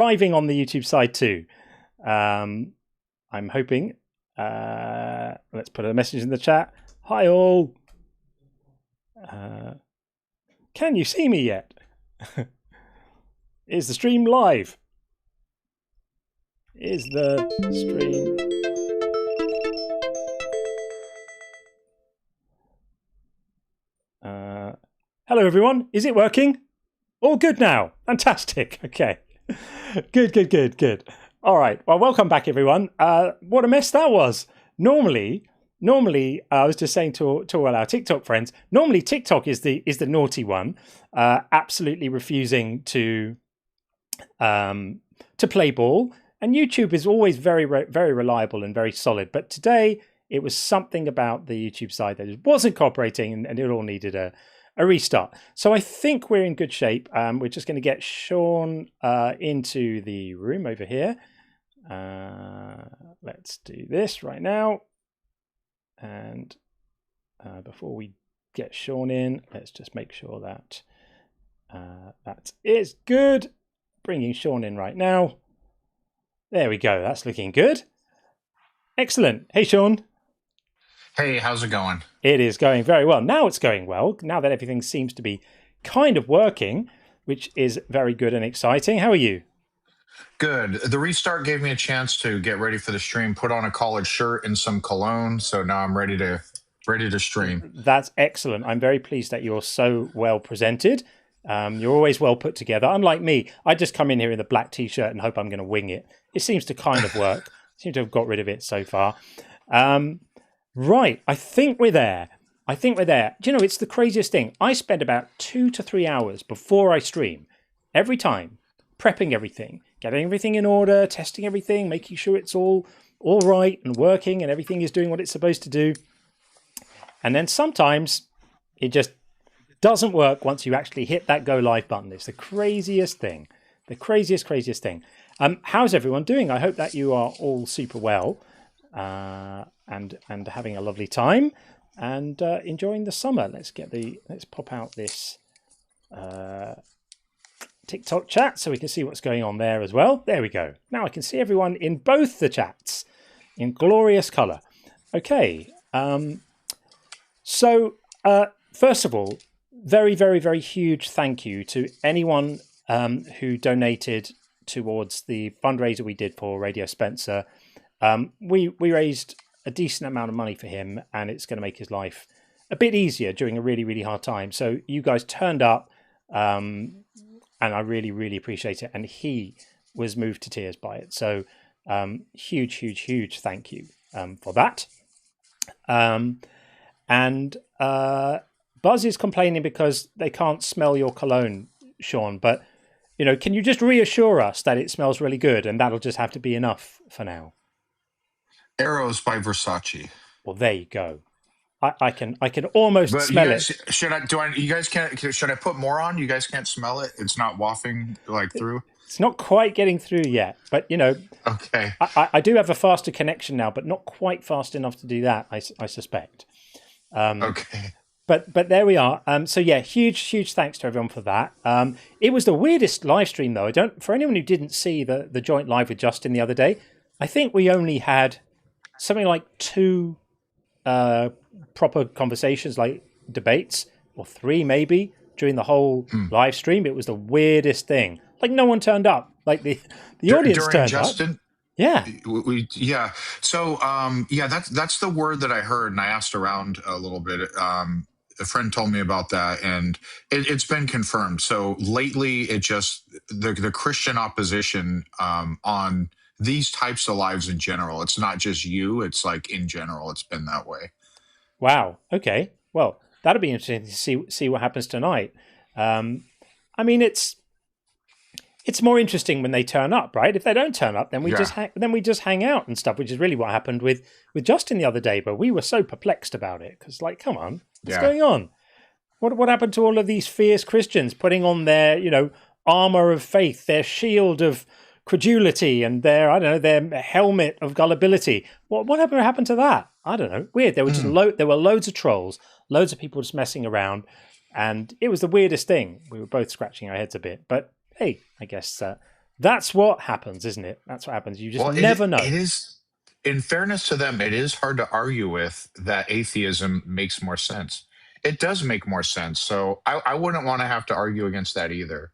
Arriving on the YouTube side too. I'm hoping. Let's put a message in the chat. Hi all. Can you see me yet? Is the stream live? Is the stream... hello everyone. Is it working? All good now. Fantastic. Okay. Good. All right. Well, welcome back, everyone. What a mess that was. Normally, I was just saying to all our TikTok friends. Normally, TikTok is the naughty one, absolutely refusing to play ball, and YouTube is always very reliable and very solid. But today, it was something about the YouTube side that just wasn't cooperating, and it all needed a restart. So I think we're in good shape. We're just going to get Sean into the room over here. Let's do this right now. And before we get Sean in, let's just make sure that that is good. Bringing Sean in right now. There we go. That's looking good. Excellent. Hey, Sean. Hey, how's it going? It is going very well. Now it's going well. Now that everything seems to be kind of working, which is very good and exciting. How are you? Good. The restart gave me a chance to get ready for the stream, put on a collared shirt and some cologne, so now I'm ready to stream. That's excellent. I'm very pleased that you're so well presented. You're always well put together. Unlike me, I just come in here in the black t-shirt and hope I'm going to wing it. It seems to kind of work. Seem to have got rid of it so far. Right, I think we're there. Do you know, it's the craziest thing. I spend about 2 to 3 hours before I stream, every time, prepping everything, getting everything in order, testing everything, making sure it's all right and working and everything is doing what it's supposed to do. And then sometimes it just doesn't work once you actually hit that go live button. It's the craziest thing. The craziest thing. How's everyone doing? I hope that you are all super well. And having a lovely time and enjoying the summer. Let's pop out this TikTok chat so we can see what's going on there as well. There we go. Now I can see everyone in both the chats in glorious color. Okay. So first of all, very huge thank you to anyone who donated towards the fundraiser we did for Radio Spencer. We raised a decent amount of money for him, and it's going to make his life a bit easier during a really hard time. So you guys turned up, and I really appreciate it. And he was moved to tears by it. So huge thank you for that. And Buzz is complaining because they can't smell your cologne, Sean. But you know, can you just reassure us that it smells really good, and that'll just have to be enough for now? Arrows by Versace. Well, there you go. I can almost smell it. Should I put more on? You guys can't smell it. It's not wafting like through. It's not quite getting through yet, but you know. Okay. I do have a faster connection now, but not quite fast enough to do that. I suspect. Okay. But there we are. So yeah, huge thanks to everyone for that. It was the weirdest live stream though. For anyone who didn't see the joint live with Justin the other day, I think we only had something like 2 proper conversations, like debates, or 3 maybe during the whole live stream. It was the weirdest thing. Like no one turned up. Like the audience during turned Justin? up. Yeah. Yeah. So that's the word that I heard, and I asked around a little bit. A friend told me about that, and it's been confirmed. So lately, it just the Christian opposition on these types of lives in general. It's not just you. It's like in general, it's been that way. Wow. Okay. Well, that'll be interesting to see what happens tonight. I mean, it's more interesting when they turn up, right? If they don't turn up, then we just hang out and stuff, which is really what happened with Justin the other day. But we were so perplexed about it because, like, come on, what's going on? What happened to all of these fierce Christians putting on their, you know, armor of faith, their shield of credulity, and their helmet of gullibility? What happened to that? I don't know. Weird. There were just there were loads of trolls, loads of people just messing around, and it was the weirdest thing. We were both scratching our heads a bit, but hey, I guess That's what happens, isn't it? That's what happens. You just Well, never know. it is, in fairness to them, it is hard to argue with that atheism makes more sense. It does make more sense. So I wouldn't want to have to argue against that either.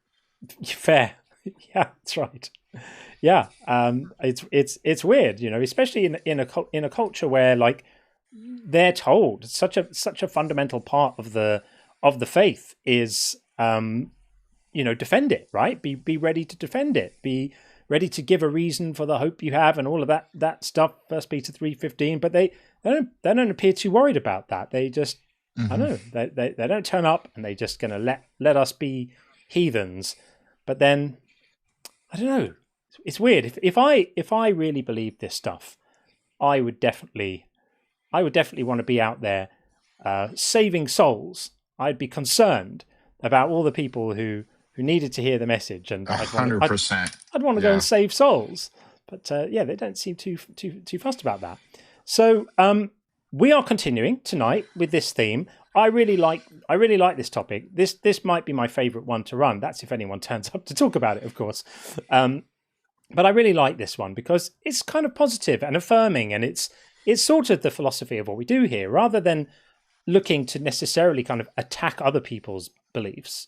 Fair. Yeah, that's right. Yeah, it's weird, especially in a culture where like they're told such a fundamental part of the faith is defend it, right? Be ready to defend it. Be ready to give a reason for the hope you have and all of that stuff. 1 Peter 3:15. But they don't appear too worried about that. They just I don't know, they don't turn up, and they just gonna let us be heathens. But then I don't know. It's weird. If I really believed this stuff, I would definitely want to be out there saving souls. I'd be concerned about all the people who needed to hear the message, and 100%. I'd want to go and save souls. But they don't seem too fussed about that. So we are continuing tonight with this theme. I really like this topic. This might be my favourite one to run. That's if anyone turns up to talk about it, of course. But I really like this one because it's kind of positive and affirming, and it's sort of the philosophy of what we do here, rather than looking to necessarily kind of attack other people's beliefs.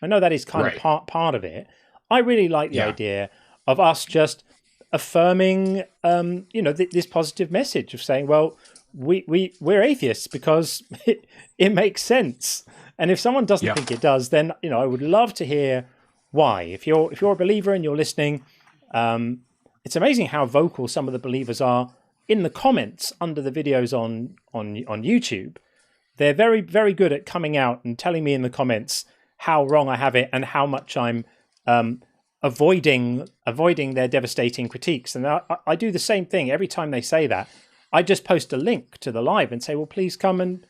I know that is kind of part of it. I really like the idea of us just affirming, this positive message of saying, well, we're atheists because it makes sense. And if someone doesn't think it does, then I would love to hear why. If you're a believer and you're listening, it's amazing how vocal some of the believers are in the comments under the videos on YouTube. They're very, very good at coming out and telling me in the comments how wrong I have it and how much I'm avoiding their devastating critiques. And I do the same thing every time they say that. I just post a link to the live and say, well, please come and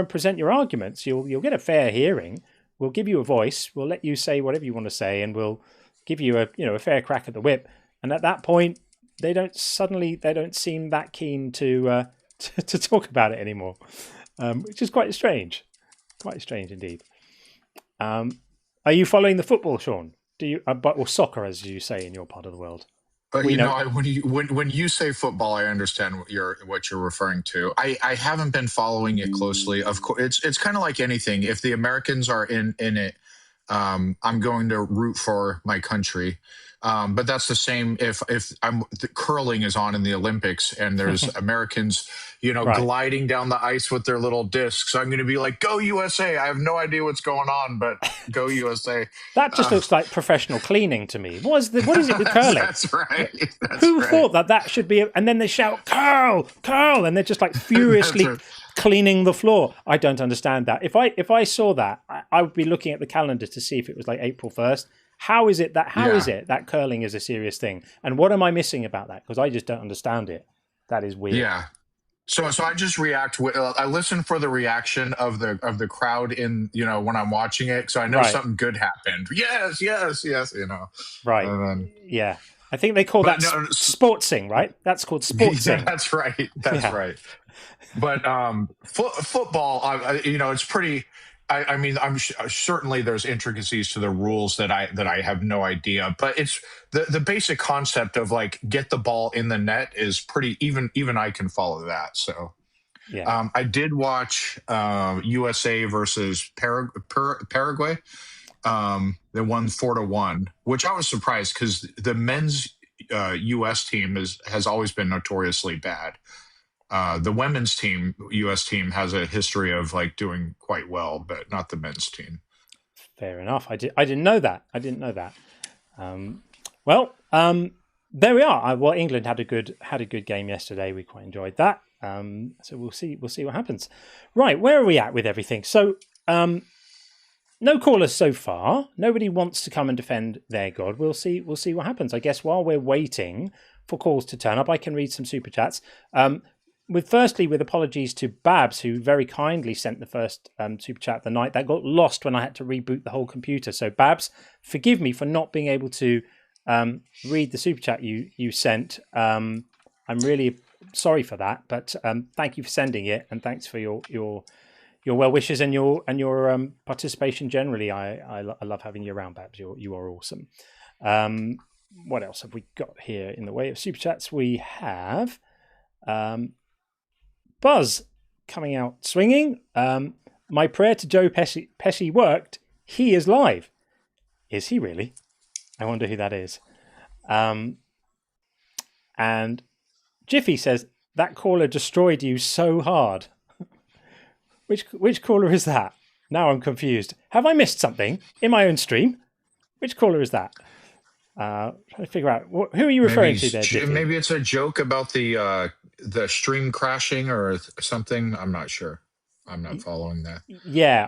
present your arguments. You'll get a fair hearing. We'll give you a voice. We'll let you say whatever you want to say, and we'll give you a fair crack at the whip. And at that point, they don't seem that keen to talk about it anymore, which is quite strange indeed. Are you following the football, Sean? Do you, or soccer, as you say in your part of the world? When you say football, I understand what you're referring to. I haven't been following it closely. Of course, it's kind of like anything. If the Americans are in it, I'm going to root for my country. But that's the same if the curling is on in the Olympics and there's Americans, gliding down the ice with their little discs. I'm going to be like, go USA. I have no idea what's going on, but go USA. That just looks like professional cleaning to me. What is it with curling? That's right. Who thought that should be? And then they shout, curl, and they're just like furiously cleaning the floor. I don't understand that. If I saw that, I would be looking at the calendar to see if it was like April 1st. How is it that curling is a serious thing? And what am I missing about that? Because I just don't understand it. That is weird. Yeah. So I just react. I listen for the reaction of the crowd in when I'm watching it, so I know something good happened. Yes. Right. Yeah. I think they call that sportsing, right? That's called sportsing. That's right. Right. But football, it's pretty. I mean, certainly there's intricacies to the rules that I have no idea, but it's the basic concept of like get the ball in the net is pretty even I can follow that. So I did watch USA versus Paraguay. They won 4-1, which I was surprised because the men's US team has always been notoriously bad. The women's team, U.S. team, has a history of like doing quite well, but not the men's team. Fair enough. I didn't know that. There we are. Well, England had a good game yesterday. We quite enjoyed that. So we'll see what happens. Right, where are we at with everything? So, no callers so far. Nobody wants to come and defend their God. We'll see what happens. I guess while we're waiting for calls to turn up, I can read some super chats. With apologies to Babs, who very kindly sent the first super chat of the night. That got lost when I had to reboot the whole computer. So Babs, forgive me for not being able to read the super chat you sent. I'm really sorry for that, but thank you for sending it, and thanks for your well wishes and your participation generally. I love having you around, Babs. You are awesome. what else have we got here in the way of super chats? We have Buzz coming out swinging. My prayer to Joe Pesci worked. He is live. Is he really? I wonder who that is. And Jiffy says, that caller destroyed you so hard. Which caller is that? Now I'm confused. Have I missed something in my own stream? Which caller is that? Trying to figure out who are you referring to there, Jiffy? Maybe it's a joke about the stream crashing or something. I'm not sure. I'm not following that. Yeah,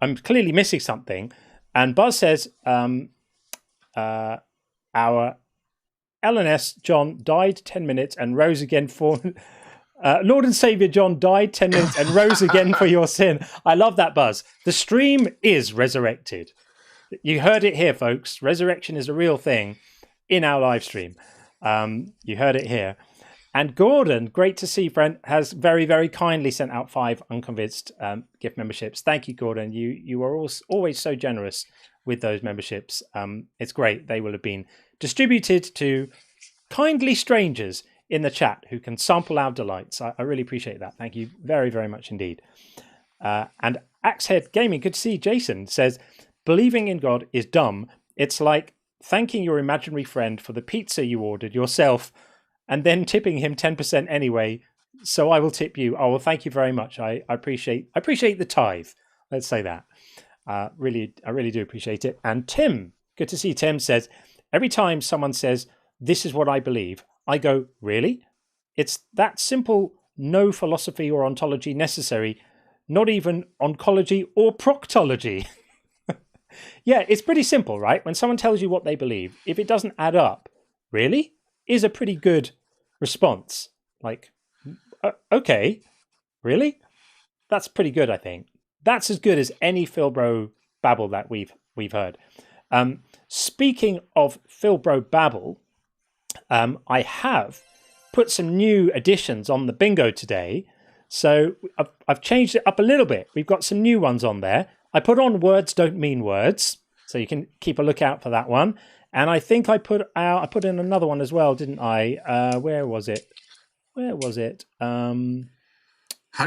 I'm clearly missing something. And Buzz says, our LNS John died 10 minutes and rose again for Lord and Savior John died 10 minutes and rose again for your sin. I love that, Buzz. The stream is resurrected. You heard it here, folks. Resurrection is a real thing in our live stream. You heard it here. And Gordon, great to see, friend, has very, very kindly sent out 5 Unconvinced gift memberships. Thank you, Gordon. You are always so generous with those memberships. It's great. They will have been distributed to kindly strangers in the chat who can sample our delights. I really appreciate that. Thank you very, very much indeed. And Axehead Gaming, good to see Jason, says, believing in God is dumb. It's like thanking your imaginary friend for the pizza you ordered yourself and then tipping him 10% anyway. So I will tip you. Oh, well, thank you very much. I appreciate the tithe. Let's say that. I really do appreciate it. And Tim, good to see Tim, says, every time someone says, this is what I believe, I go, really? It's that simple. No philosophy or ontology necessary. Not even oncology or proctology. Yeah, it's pretty simple, right? When someone tells you what they believe, if it doesn't add up, really, is a pretty good response. Like, okay, really? That's pretty good, I think. That's as good as any Philbro babble that we've heard. Speaking of Philbro babble, I have put some new additions on the bingo today. So I've changed it up a little bit. We've got some new ones on there. I put on words don't mean words, so you can keep a lookout for that one. And I think I put in another one as well, didn't I? Where was it? How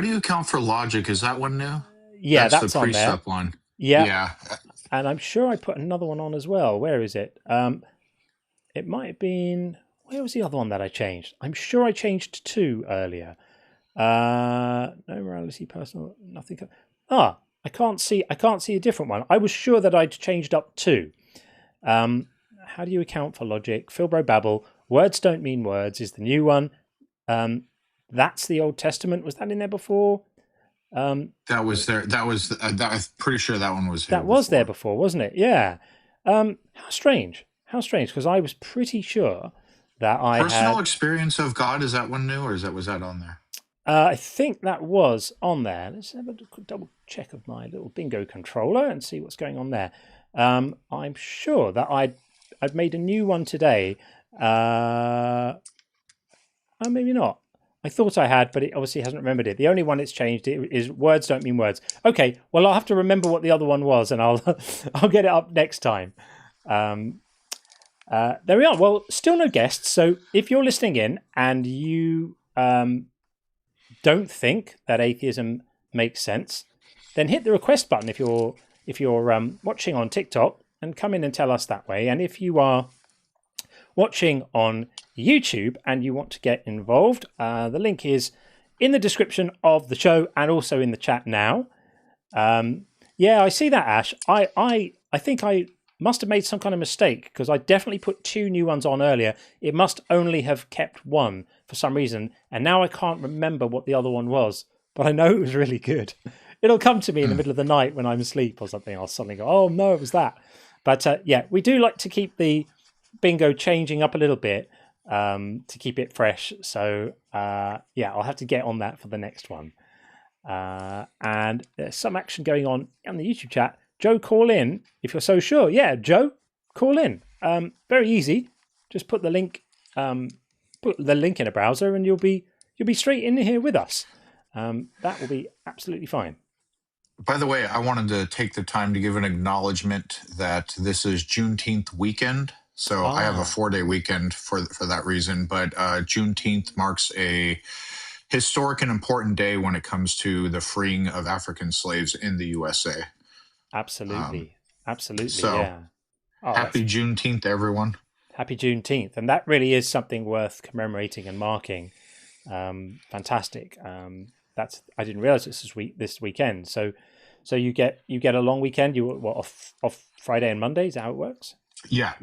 do you account for logic? Is that one new? Yeah, that's the on there. Precept one. Yeah. And I'm sure I put another one on as well. Where is it? It might have been. Where was the other one that I changed? I'm sure I changed 2 earlier. No morality, personal, nothing. I can't see a different one. I was sure that I'd changed up 2. How do you account for logic? Philbro babble. Words don't mean words is the new one. That's the Old Testament. Was that in there before? That was there. I'm pretty sure that one was. That was there before, wasn't it? Yeah. How strange. Because I was pretty sure that I personal experience of God. Is that one new, or was that on there? I think that was on there. Let's have a double check of my little bingo controller and see what's going on there. I'm sure that I've made a new one today. Oh, maybe not. I thought I had, but it obviously hasn't remembered it. The only one it's changed is words don't mean words. Okay, well, I'll have to remember what the other one was, and I'll get it up next time. There we are. Well, still no guests. So if you're listening in and you don't think that atheism makes sense, then hit the request button if you're watching on TikTok and come in and tell us that way. And if you are watching on YouTube and you want to get involved, the link is in the description of the show and also in the chat now. Yeah, I see that, Ash. I think I must have made some kind of mistake because I definitely put 2 new ones on earlier. It must only have kept 1 for some reason, and now I can't remember what the other one was, but I know it was really good. It'll come to me in the middle of the night when I'm asleep or something. I'll suddenly go, oh no, it was that. But yeah, we do like to keep the bingo changing up a little bit to keep it fresh. So yeah, I'll have to get on that for the next one. And there's some action going on the YouTube chat. Joe, call in if you're so sure. Yeah, Joe, call in. Very easy. Just put the link in a browser, and you'll be straight in here with us. That will be absolutely fine. By the way, I wanted to take the time to give an acknowledgement that this is Juneteenth weekend. So I have a 4-day weekend for that reason. But Juneteenth marks a historic and important day when it comes to the freeing of African slaves in the USA. Absolutely. Absolutely. So Yeah. Oh, happy Juneteenth, everyone. Happy Juneteenth. And that really is something worth commemorating and marking. Fantastic. I didn't realize this weekend. So you get a long weekend. You off Friday and Monday? Is that how it works? Yeah.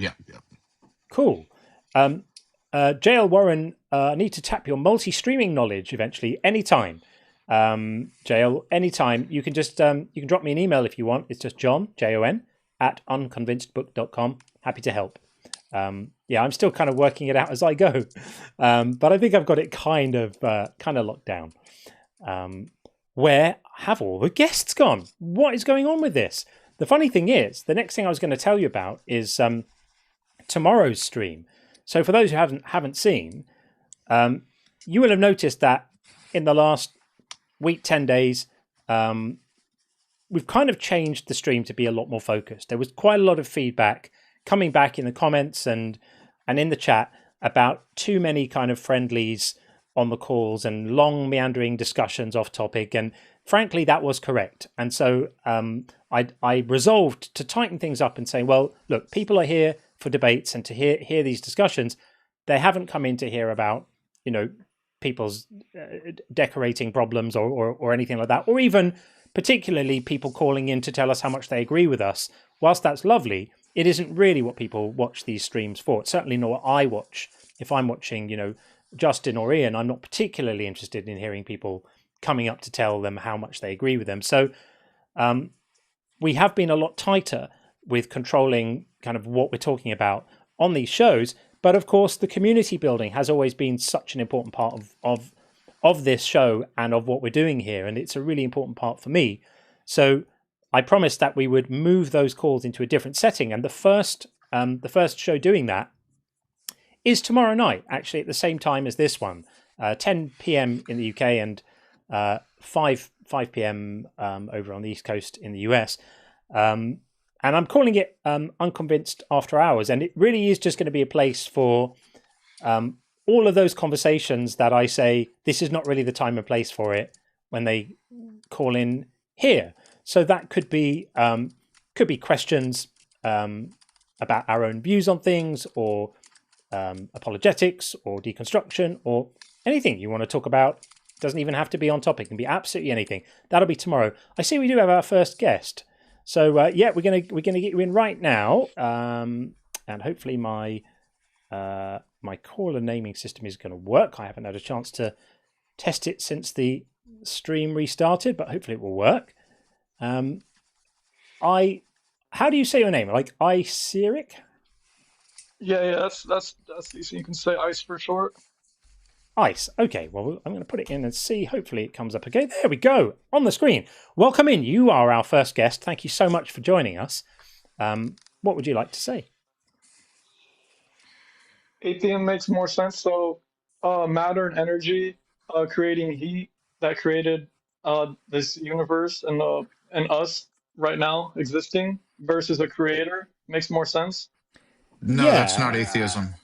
Cool. JL Warren, need to tap your multi-streaming knowledge eventually, anytime. JL, anytime. You can just you can drop me an email if you want. It's just John, Jon, at unconvincedbook.com. Happy to help. Yeah, I'm still kind of working it out as I go, but I think I've got it kind of locked down. Where have all the guests gone? What is going on with this? The funny thing is, the next thing I was going to tell you about is tomorrow's stream. So for those who haven't seen, you will have noticed that in the last week, 10 days, we've kind of changed the stream to be a lot more focused. There was quite a lot of feedback coming back in the comments and in the chat about too many kind of friendlies on the calls and long meandering discussions off topic. And frankly, that was correct. And so I resolved to tighten things up and say, well, look, people are here for debates and to hear these discussions. They haven't come in to hear about, people's decorating problems or anything like that, or even particularly people calling in to tell us how much they agree with us. Whilst that's lovely, it isn't really what people watch these streams for. It's certainly not what I watch. If I'm watching, Justin or Ian, I'm not particularly interested in hearing people coming up to tell them how much they agree with them. So we have been a lot tighter with controlling kind of what we're talking about on these shows. But of course, the community building has always been such an important part of this show and of what we're doing here. And it's a really important part for me. So I promised that we would move those calls into a different setting. And the first show doing that is tomorrow night, actually at the same time as this one, 10 p.m. in the UK and 5 p.m. Over on the East Coast in the US. And I'm calling it Unconvinced After Hours. And it really is just going to be a place for all of those conversations that I say, this is not really the time and place for it, when they call in here. So that could be questions about our own views on things, or apologetics, or deconstruction, or anything you want to talk about. It doesn't even have to be on topic; it can be absolutely anything. That'll be tomorrow. I see we do have our first guest, so we're gonna get you in right now, and hopefully my caller naming system is going to work. I haven't had a chance to test it since the stream restarted, but hopefully it will work. How do you say your name? Like Iceric? Yeah, that's easy. You can say Ice for short. Ice. Okay, well, I'm going to put it in and see. Hopefully it comes up okay. There we go. On the screen. Welcome in. You are our first guest. Thank you so much for joining us. What would you like to say? Atheism makes more sense. So matter and energy creating heat that created this universe and us right now existing versus a creator makes more sense. No, that's not atheism.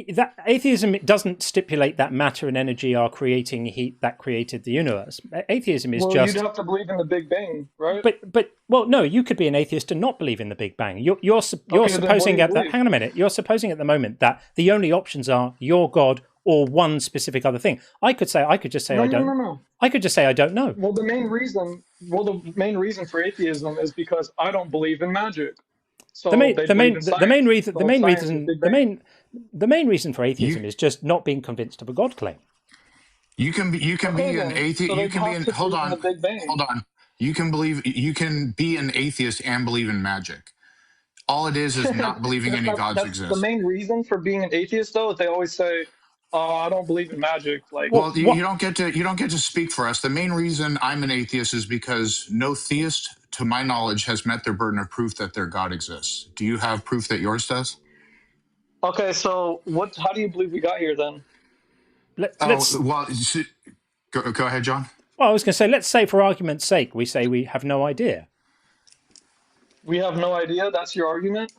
That atheism doesn't stipulate that matter and energy are creating heat that created the universe. Atheism is just. You'd have to believe in the Big Bang, right? But no, you could be an atheist and not believe in the Big Bang. You're supposing hang on a minute. You're supposing at the moment that the only options are your God or one specific other thing. I could just say I don't. No. I could just say I don't know. Well, the main reason for atheism is because I don't believe in magic. So the main reason for atheism is just not being convinced of a God claim. You can be an atheist. Hold on. You can be an atheist and believe in magic. All it is not believing any gods exist. The main reason for being an atheist, though, is they always say, I don't believe in magic. Like, well, you don't get to speak for us. The main reason I'm an atheist is because no theist, to my knowledge, has met their burden of proof that their God exists. Do you have proof that yours does? Okay, so how do you believe we got here then? Go ahead, John. Well, I was going to say, let's say for argument's sake, we say we have no idea. We have no idea? That's your argument?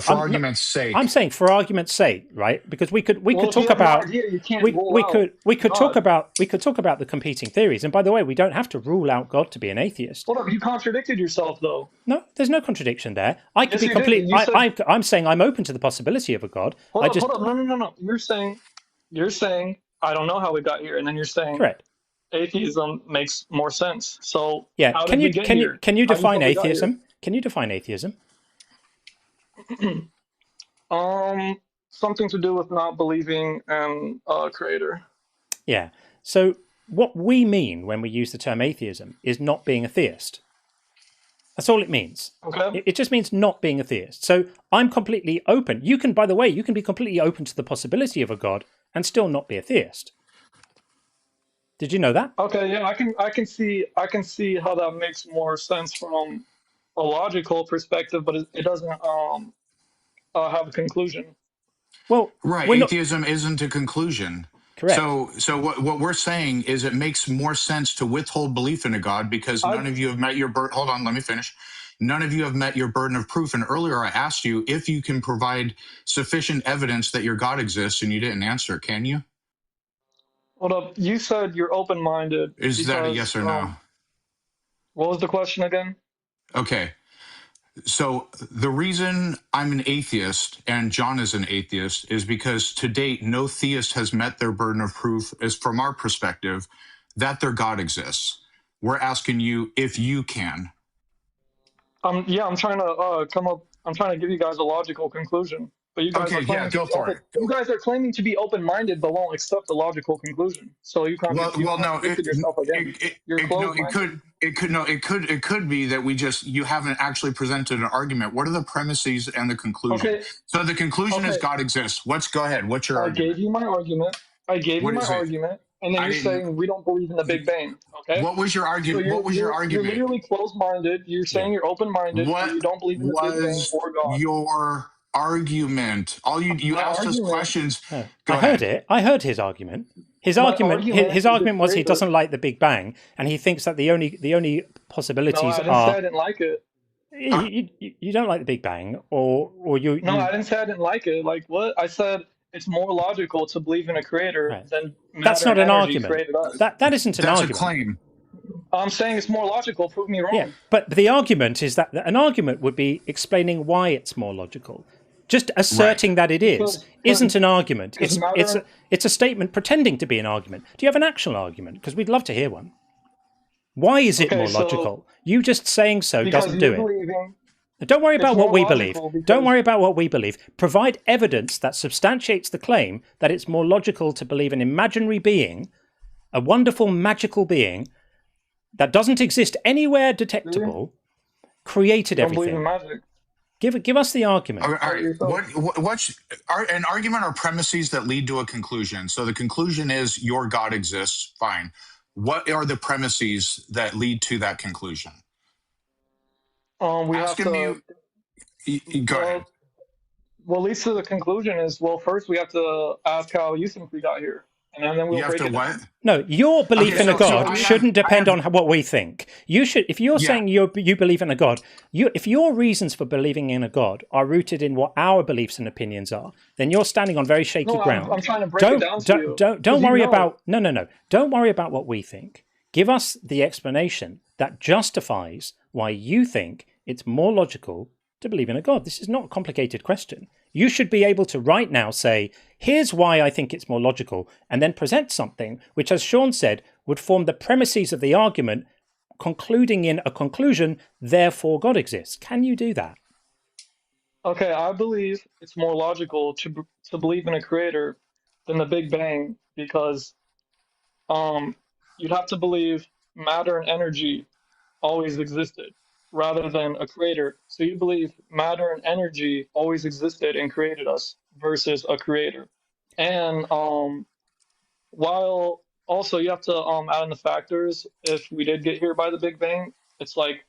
for argument's sake. I'm saying for argument's sake, right? Because we could talk about we could talk about the competing theories. And by the way, we don't have to rule out God to be an atheist. Hold up, you contradicted yourself though. No, there's no contradiction there. I could be completely. I'm saying I'm open to the possibility of a God. Hold up. No. You're saying I don't know how we got here, and then you're saying correct. Atheism makes more sense. So yeah, can you define atheism? Can you define atheism? Something to do with not believing in a creator. Yeah. So what we mean when we use the term atheism is not being a theist. That's all it means. Okay. It just means not being a theist. So I'm completely open. You can, by the way, you can be completely open to the possibility of a God and still not be a theist. Did you know that? Okay, yeah, I can see how that makes more sense from a logical perspective, but it doesn't have a conclusion. Well, right, atheism isn't a conclusion. Correct. So what we're saying is it makes more sense to withhold belief in a God because none of you have met your burden. Hold on, let me finish. None of you have met your burden of proof. And earlier I asked you if you can provide sufficient evidence that your God exists, and you didn't answer. Can you? Hold up. You said you're open-minded. Is that a yes or no? What was the question again? Okay. So the reason I'm an atheist and John is an atheist is because to date, no theist has met their burden of proof, as from our perspective, that their God exists. We're asking you if you can. Yeah, I'm trying to give you guys a logical conclusion. But you guys go for it. You guys are claiming to be open-minded, but won't accept the logical conclusion. So you can't. It could be that you haven't actually presented an argument. What are the premises and the conclusion? Okay. So the conclusion is God exists. Go ahead. What's your argument? I gave you my argument. And then you're saying we don't believe in the Big Bang. Okay. What was your argument? So what was your argument? You're literally closed-minded. You're saying you're open-minded. You don't believe in the Big Bang or God. Your argument? All you asked us questions. I heard his argument. His argument was he doesn't like the Big Bang, and he thinks that the only possibilities I didn't say I didn't like it. You don't like the Big Bang, or you? No, I didn't say I didn't like it. Like what? I said it's more logical to believe in a creator than matter. That's not an argument. That isn't an argument. That's a claim. I'm saying it's more logical. Prove me wrong. Yeah, but the argument is that an argument would be explaining why it's more logical. Just asserting that it isn't an argument. It's a statement pretending to be an argument. Do you have an actual argument? Because we'd love to hear one. Why is it more logical? You just saying so doesn't do it. Don't worry about what we believe. Don't worry about what we believe. Provide evidence that substantiates the claim that it's more logical to believe an imaginary being, a wonderful magical being that doesn't exist anywhere detectable, created everything. Don't believe in magic. Give us the argument. All right. What's an argument are premises that lead to a conclusion? So the conclusion is your God exists. Fine. What are the premises that lead to that conclusion? Go ahead. What leads to the conclusion is, first we have to ask how you think we got here. And then we'll break it down. No, your belief in a God shouldn't depend on what we think. You should, if you're saying you believe in a God, if your reasons for believing in a God are rooted in what our beliefs and opinions are, then you're standing on very shaky ground. I'm trying to break it down to you. Don't worry about Don't worry about what we think. Give us the explanation that justifies why you think it's more logical to believe in a God. This is not a complicated question. You should be able to right now say, here's why I think it's more logical, and then present something which, as Sean said, would form the premises of the argument, concluding in a conclusion, therefore God exists. Can you do that? Okay, I believe it's more logical to believe in a creator than the Big Bang because you'd have to believe matter and energy always existed, rather than a creator. So you believe matter and energy always existed and created us versus a creator. And while also you have to add in the factors, if we did get here by the Big Bang, it's like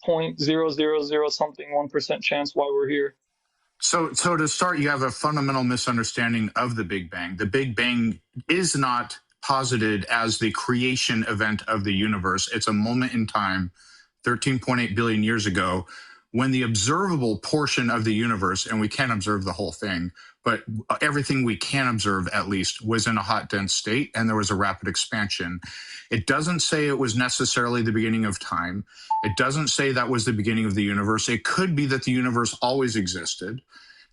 0.000 something 1% chance why we're here. So to start, you have a fundamental misunderstanding of the Big Bang. The Big Bang is not posited as the creation event of the universe. It's a moment in time 13.8 billion years ago when the observable portion of the universe, and we can't observe the whole thing, but everything we can observe at least was in a hot, dense state, and there was a rapid expansion. It doesn't say it was necessarily the beginning of time. It doesn't say that was the beginning of the universe. It could be that the universe always existed.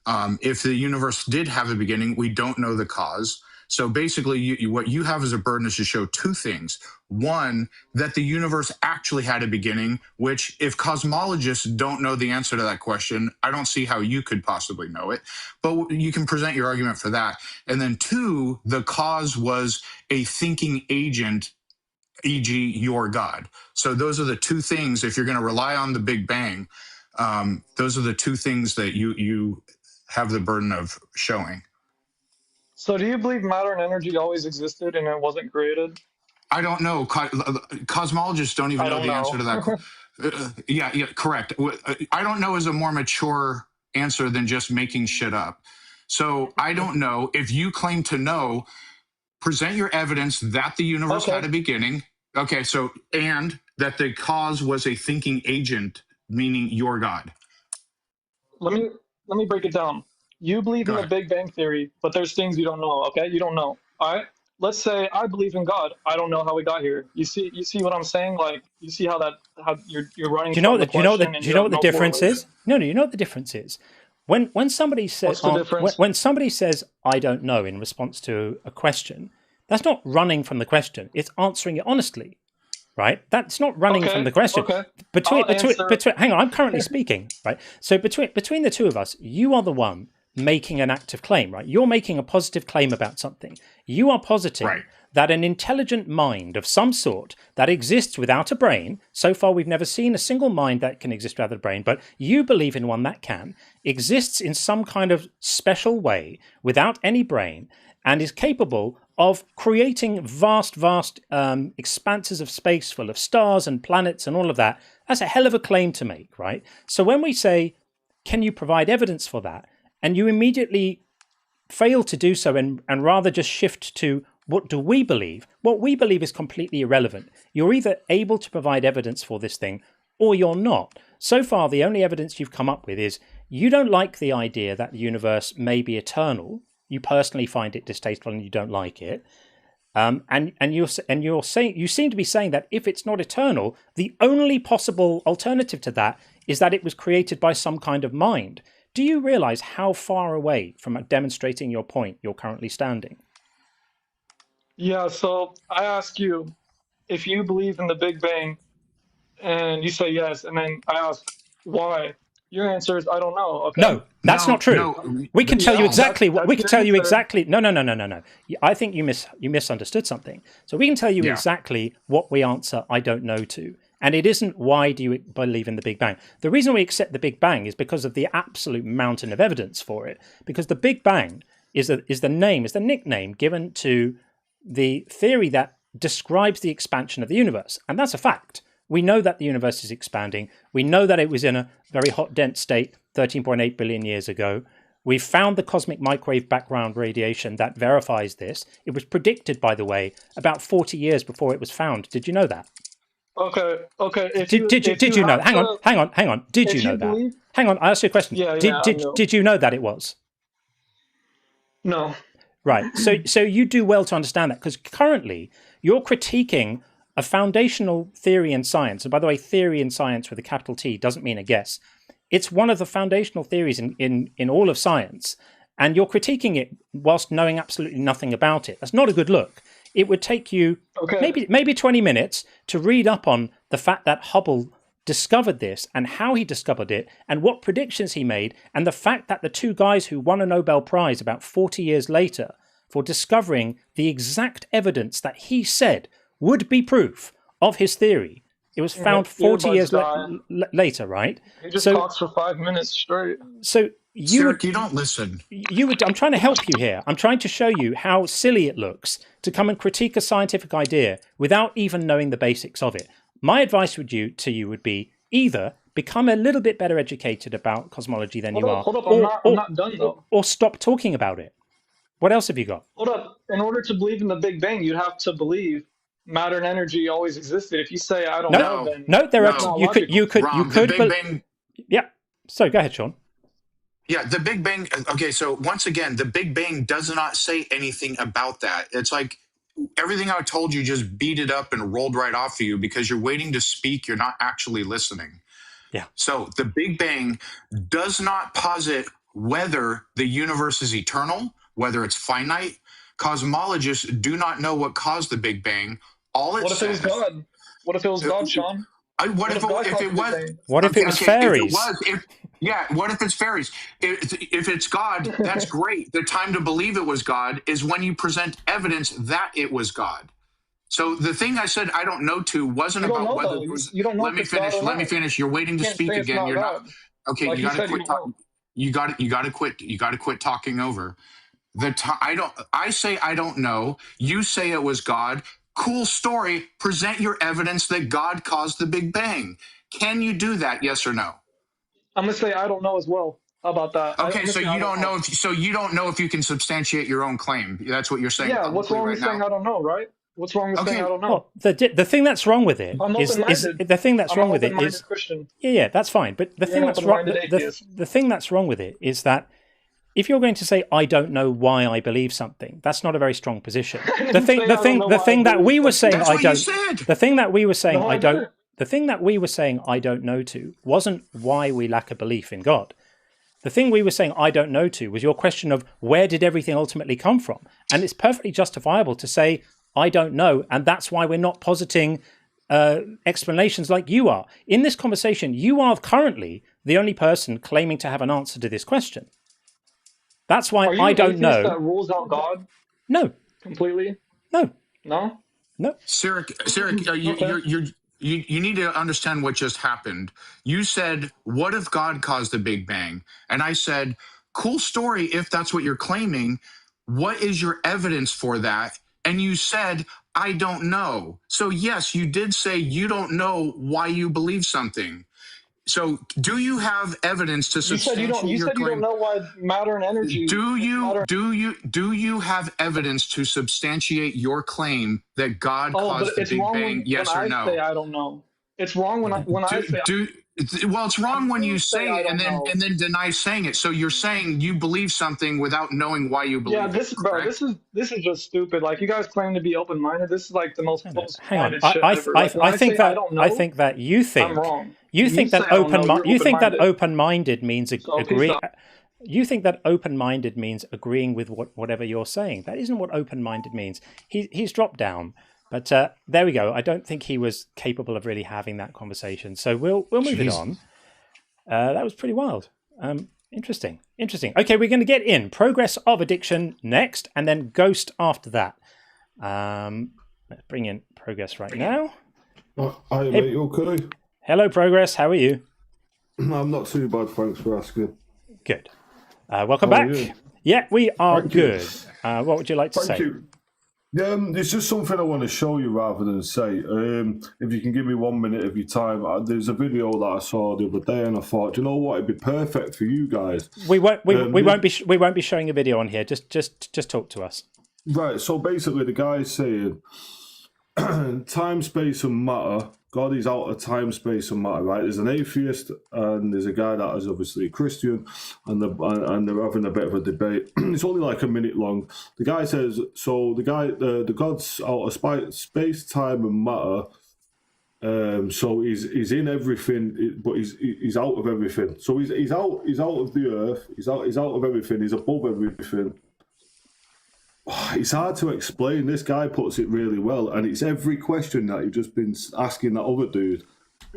If the universe did have a beginning, we don't know the cause. So basically, what you have as a burden is to show two things. One, that the universe actually had a beginning, which if cosmologists don't know the answer to that question, I don't see how you could possibly know it. But you can present your argument for that. And then two, the cause was a thinking agent, e.g. your God. So those are the two things, if you're going to rely on the Big Bang, those are the two things that you have the burden of showing. So do you believe matter and energy always existed and it wasn't created? I don't know. Cosmologists don't even know the answer to that. Yeah, correct. I don't know is a more mature answer than just making shit up. So I don't know. If you claim to know, present your evidence that the universe had a beginning. Okay, so, and that the cause was a thinking agent, meaning your God. Let me break it down. You believe in the Big Bang Theory, but there's things you don't know, okay? You don't know. All right? Let's say I believe in God. I don't know how we got here. You see what I'm saying? Like, you see how you're running. Do you know what the difference is? No, you know what the difference is. When somebody says when somebody says I don't know in response to a question, that's not running from the question. It's answering it honestly. Right? That's not running from the question. Okay. Between hang on, I'm currently speaking, right? So between the two of us, you are the one making an active claim, right? You're making a positive claim about something. You are positing that an intelligent mind of some sort that exists without a brain, so far we've never seen a single mind that can exist without a brain, but you believe in one that can, exists in some kind of special way without any brain and is capable of creating vast expanses of space full of stars and planets and all of that. That's a hell of a claim to make, right? So when we say, can you provide evidence for that? And you immediately fail to do so and rather just shift to what do we believe? What we believe is completely irrelevant. You're either able to provide evidence for this thing or you're not. So far, the only evidence you've come up with is you don't like the idea that the universe may be eternal. You personally find it distasteful and you don't like it. And you're saying, you seem to be saying that if it's not eternal, the only possible alternative to that is that it was created by some kind of mind. Do you realize how far away from demonstrating your point you're currently standing? Yeah, so I ask you if you believe in the Big Bang and you say yes, and then I ask why. Your answer is I don't know. Okay. No, that's not true. No, we can tell you exactly what we can tell you exactly. No. I think you misunderstood something. So we can tell you exactly what we answer I don't know to. And it isn't why do you believe in the Big Bang. The reason we accept the Big Bang is because of the absolute mountain of evidence for it. Because the Big Bang is the nickname given to the theory that describes the expansion of the universe. And that's a fact. We know that the universe is expanding. We know that it was in a very hot, dense state 13.8 billion years ago. We've found the cosmic microwave background radiation that verifies this. It was predicted, by the way, about 40 years before it was found. Did you know that? Okay. Did you know? Hang on. Did you know that? Hang on. I asked you a question. Did you know that it was? No. Right. So you do well to understand that because currently you're critiquing a foundational theory in science. And by the way, theory in science with a capital T doesn't mean a guess. It's one of the foundational theories in all of science. And you're critiquing it whilst knowing absolutely nothing about it. That's not a good look. It would take you maybe 20 minutes to read up on the fact that Hubble discovered this and how he discovered it and what predictions he made and the fact that the two guys who won a Nobel Prize about 40 years later for discovering the exact evidence that he said would be proof of his theory. It was found 40 years later, right? He just talks for 5 minutes straight. So you don't listen. I'm trying to help you here. I'm trying to show you how silly it looks to come and critique a scientific idea without even knowing the basics of it. My advice to you would be either become a little bit better educated about cosmology than you are. Hold up, I'm not done though. Or stop talking about it. What else have you got? Hold up. In order to believe in the Big Bang, you'd have to believe matter and energy always existed. If you say I don't know, then you could Yeah. So go ahead, Sean. Yeah, the Big Bang. Okay, so once again, the Big Bang does not say anything about that. It's like everything I told you just beat it up and rolled right off of you because you're waiting to speak. You're not actually listening. Yeah. So the Big Bang does not posit whether the universe is eternal, whether it's finite. Cosmologists do not know what caused the Big Bang. All it What if it was says. God? What if it was God, Sean? What if God it caused the Big was? Bang? What if it was fairies? What if it's fairies? If it's God, that's great. The time to believe it was God is when you present evidence that it was God. So the thing I said I don't know to wasn't You don't about know, whether though. it was. You don't know Let if me it's God finish. or Let me not. finish. You're waiting to You can't speak say it's again. not You're not. God. Okay, Like you you got to said, you quit don't know. talking. You got to quit. You got to quit talking over. I don't. I say I don't know. You say it was God. Cool story. Present your evidence that God caused the Big Bang. Can you do that? Yes or no? I'm gonna say I don't know as well. How about that? I'm Okay, gonna so say I you don't don't know. know if you can substantiate your own claim. That's what you're saying Yeah, what's publicly wrong right with saying now. I don't know, right? What's wrong with saying I Okay, don't know? Well, the thing that's wrong with it I'm is open-minded. the thing that's I'm an wrong with it open-minded is Christian. yeah, that's fine. But the You're thing an that's wrong open-minded atheist. the thing that's wrong with it is that if you're going to say I don't know why I believe something, that's not a very strong position. The thing that we were saying that's I what you don't said. the thing that we were saying No, I I don't didn't. the thing that we were saying I don't know to wasn't why we lack a belief in God. The thing we were saying I don't know to was your question of where did everything ultimately come from? And it's perfectly justifiable to say I don't know, and that's why we're not positing explanations like you are. In this conversation, you are currently the only person claiming to have an answer to this question. That's why Are you I an don't atheist know. that rules out God No, completely? no, No? no. Sirik, Okay. you need to understand what just happened. You said, "What if God caused the Big Bang?" And I said, "Cool story if that's what you're claiming. What is your evidence for that?" And you said, "I don't know." So yes, you did say you don't know why you believe something. So do you have evidence to You said you don't. substantiate You your said you don't claim? know why matter and energy. Matter. Do you have evidence to substantiate your claim that God Oh, but caused the it's Big wrong Bang? when Yes or I say no? I don't know. It's wrong when I Do say do well, it's wrong when you you say say I it don't know. and then deny saying it. So you're saying you believe something without knowing why you Yeah, believe it, this bro, correct? this is just stupid. Like you guys claim to be open minded. This is like the most No, no. closed Hang on. minded shit ever. Like when I I think say I that don't know, you I'm think wrong. You say that I don't know, you're you open think that minded. open minded means So peace agree. out. You think that open minded means agreeing with whatever you're saying. That isn't what open minded means. He's dropped down. But there we go. I don't think he was capable of really having that conversation. So we'll move it Jesus. on. That was pretty wild. Interesting. Okay, we're going to get in progress of addiction next, and then ghost after that. Let's bring in progress right now. Hi, mate. You okay? Hello, progress. How are you? I'm not too bad. Thanks for asking. Good. Welcome How are back. you? Yeah, we are Thank you. good. What would you like to Thank say? you. There's just something I want to show you rather than say. If you can give me 1 minute of your time, there's a video that I saw the other day, and I thought, you know what, it'd be perfect for you guys. We won't be showing a video on here. Just talk to us. Right. So basically, the guy's saying time, space, and matter. God is out of time, space, and matter. Right? There's an atheist, and there's a guy that is obviously a Christian, and they're having a bit of a debate. It's only like a minute long. The guy says, so the God's out of space, time, and matter. So he's in everything, but he's out of everything. So he's out of the earth. He's out of everything. He's above everything. It's hard to explain. This guy puts it really well, and it's every question that you've just been asking that other dude.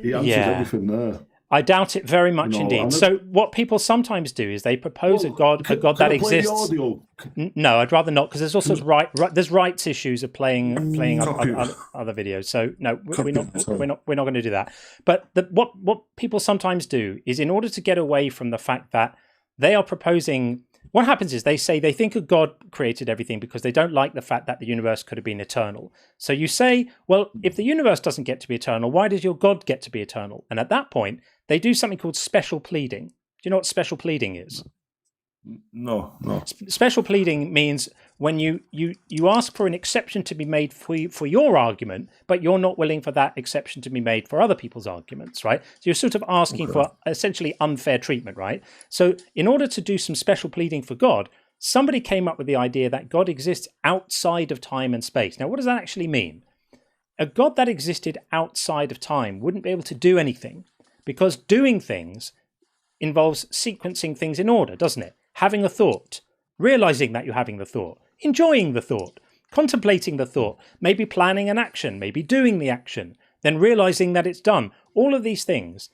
He answers everything there. I doubt it very much indeed. So what people sometimes do is they propose a god that exists. The audio? No, I'd rather not, because there's also there's rights issues of playing other videos. So no, we're not going to do that. But what people sometimes do is, in order to get away from the fact that they are proposing. What happens is they say they think a God created everything because they don't like the fact that the universe could have been eternal. So you say, well, if the universe doesn't get to be eternal, why does your God get to be eternal? And at that point, they do something called special pleading. Do you know what special pleading is? No. Special pleading means when you ask for an exception to be made for your argument, but you're not willing for that exception to be made for other people's arguments, right? So you're sort of asking for essentially unfair treatment, right? So in order to do some special pleading for God, somebody came up with the idea that God exists outside of time and space. Now, what does that actually mean? A God that existed outside of time wouldn't be able to do anything, because doing things involves sequencing things in order, doesn't it? Having a thought, realizing that you're having the thought, enjoying the thought, contemplating the thought, maybe planning an action, maybe doing the action, then realizing that it's done. All of these things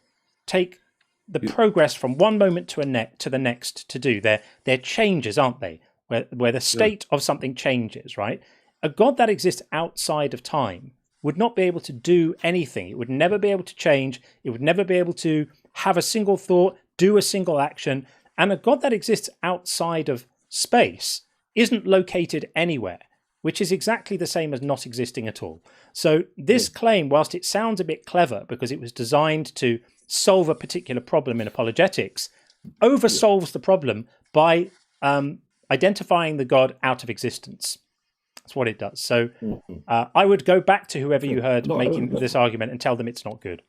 take the progress from one moment to the next to do. They're changes, aren't they? Where the state of something changes, right? A God that exists outside of time would not be able to do anything. It would never be able to change. It would never be able to have a single thought, do a single action. And a God that exists outside of space isn't located anywhere, which is exactly the same as not existing at all. So this claim, whilst it sounds a bit clever because it was designed to solve a particular problem in apologetics, oversolves the problem by identifying the God out of existence. That's what it does. So I would go back to whoever you heard making this argument and tell them it's not good,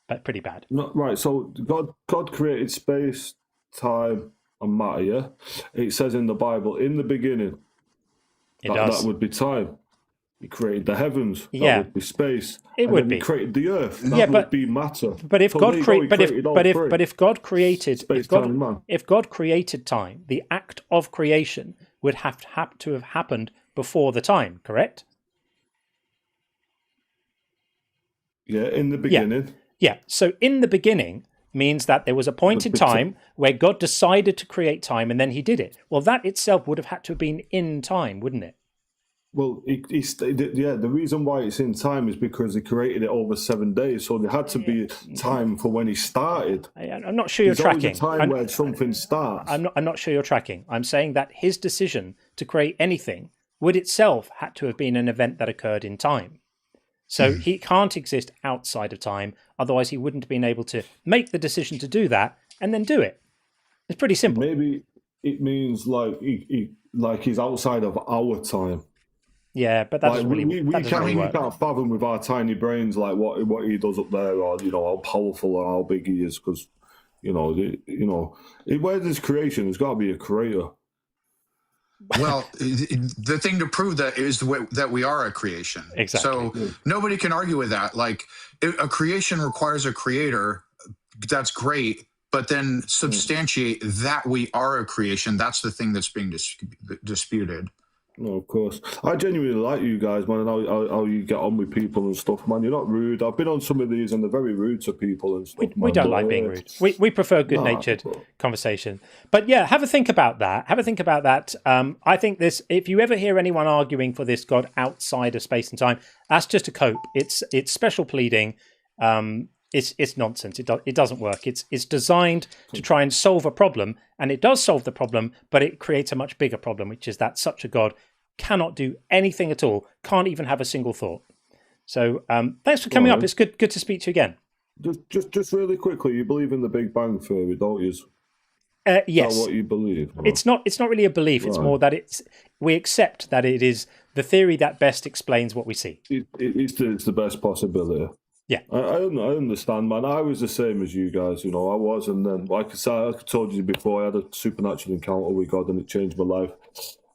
but pretty bad. Right. So God created space, time, and matter. Yeah, it says in the Bible, in the beginning, that would be time. He created the heavens. That would be space. It would be. He created the earth. That would be matter. But if God if God created space, time, and man. If God created time, the act of creation would have to have happened before the time, correct? Yeah, in the beginning. Yeah. So in the beginning means that there was a point in time where God decided to create time and then he did it. Well, that itself would have had to have been in time, wouldn't it? Well, the reason why it's in time is because he created it over 7 days, so there had to be time for when he started. I'm not sure you're tracking. There's always a time where something starts. I'm not sure you're tracking. I'm saying that his decision to create anything would itself had to have been an event that occurred in time. So he can't exist outside of time, otherwise he wouldn't have been able to make the decision to do that and then do it. It's pretty simple. Maybe it means like he's outside of our time. Yeah, but that doesn't really we can't fathom with our tiny brains like what he does up there, or how powerful or how big he is, because where there's creation, there's got to be a creator. Well, the thing to prove that is that we are a creation. Exactly. So nobody can argue with that. Like, a creation requires a creator. That's great. But then substantiate that we are a creation. That's the thing that's being disputed. No, of course. I genuinely like you guys, man, and how you get on with people and stuff, man. You're not rude. I've been on some of these and they're very rude to people and stuff. We don't like being rude. We prefer good-natured conversation. But yeah, have a think about that. I think this, if you ever hear anyone arguing for this God outside of space and time, that's just a cope. It's special pleading. It's nonsense. It doesn't work. It's designed to try and solve a problem, and it does solve the problem, but it creates a much bigger problem, which is that such a God cannot do anything at all, can't even have a single thought. So thanks for coming up. It's good to speak to you again. Just really quickly, you believe in the Big Bang Theory, don't you? Yes. Is that what you believe? It's not really a belief. It's more that we accept that it is the theory that best explains what we see. It's the best possibility. Yeah, I understand, man. I was the same as you guys, I was, and then, like I said, I told you before, I had a supernatural encounter with God, and it changed my life.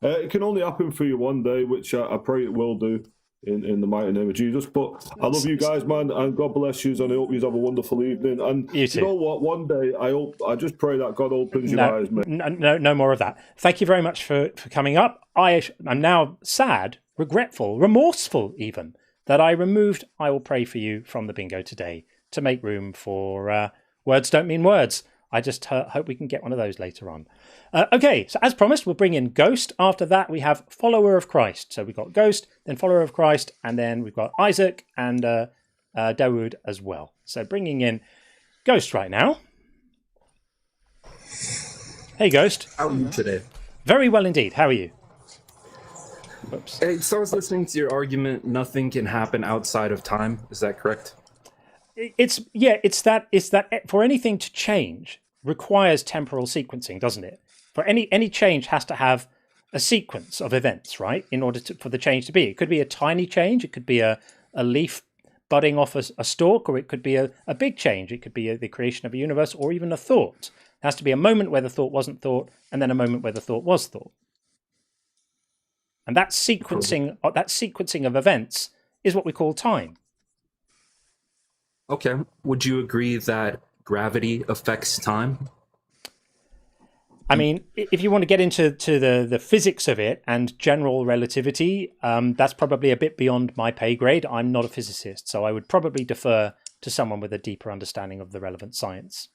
It can only happen for you one day, which I pray it will do, in the mighty name of Jesus. But I love you guys, man, and God bless you, and I hope you have a wonderful evening. And you know what? One day, I just pray that God opens your eyes, mate. No more of that. Thank you very much for coming up. I'm now sad, regretful, remorseful, even, that I removed I will pray for you from the bingo today to make room for words don't mean words. I just hope we can get one of those later on. Okay, so as promised, we'll bring in Ghost. After that, we have Follower of Christ. So we've got Ghost, then Follower of Christ, and then we've got Isaac and Dawood as well. So bringing in Ghost right now. Hey, Ghost. How are you today? Very well indeed. How are you? Oops. Hey, so I was listening to your argument, nothing can happen outside of time. Is that correct? It's that for anything to change requires temporal sequencing, doesn't it? For any change has to have a sequence of events, right? In order for the change to be. It could be a tiny change. It could be a leaf budding off a stalk, or it could be a big change. It could be the creation of a universe, or even a thought. There has to be a moment where the thought wasn't thought, and then a moment where the thought was thought. And that sequencing of events is what we call time. Okay. Would you agree that gravity affects time? I mean, if you want to get into the physics of it and general relativity, that's probably a bit beyond my pay grade. I'm not a physicist, so I would probably defer to someone with a deeper understanding of the relevant science.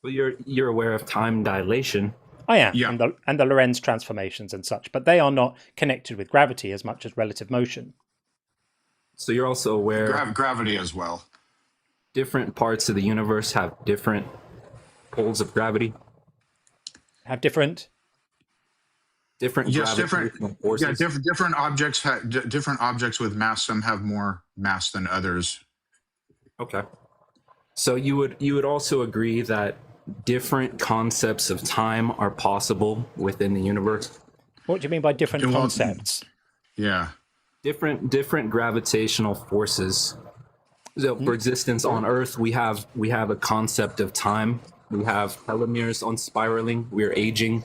Well, you're aware of time dilation. I am, Yeah. and the Lorentz transformations and such, but they are not connected with gravity as much as relative motion. So you're also aware Gravity as well. different parts of the universe have different poles of gravity. Have different Yes, gravitational forces. Yeah, different objects. Different objects with mass. Some have more mass than others. Okay. So you would also agree that different concepts of time are possible within the universe? What do you mean by different Well, concepts? Yeah. Different gravitational forces. So for existence on Earth, we have a concept of time. We have telomeres on spiraling. We're aging.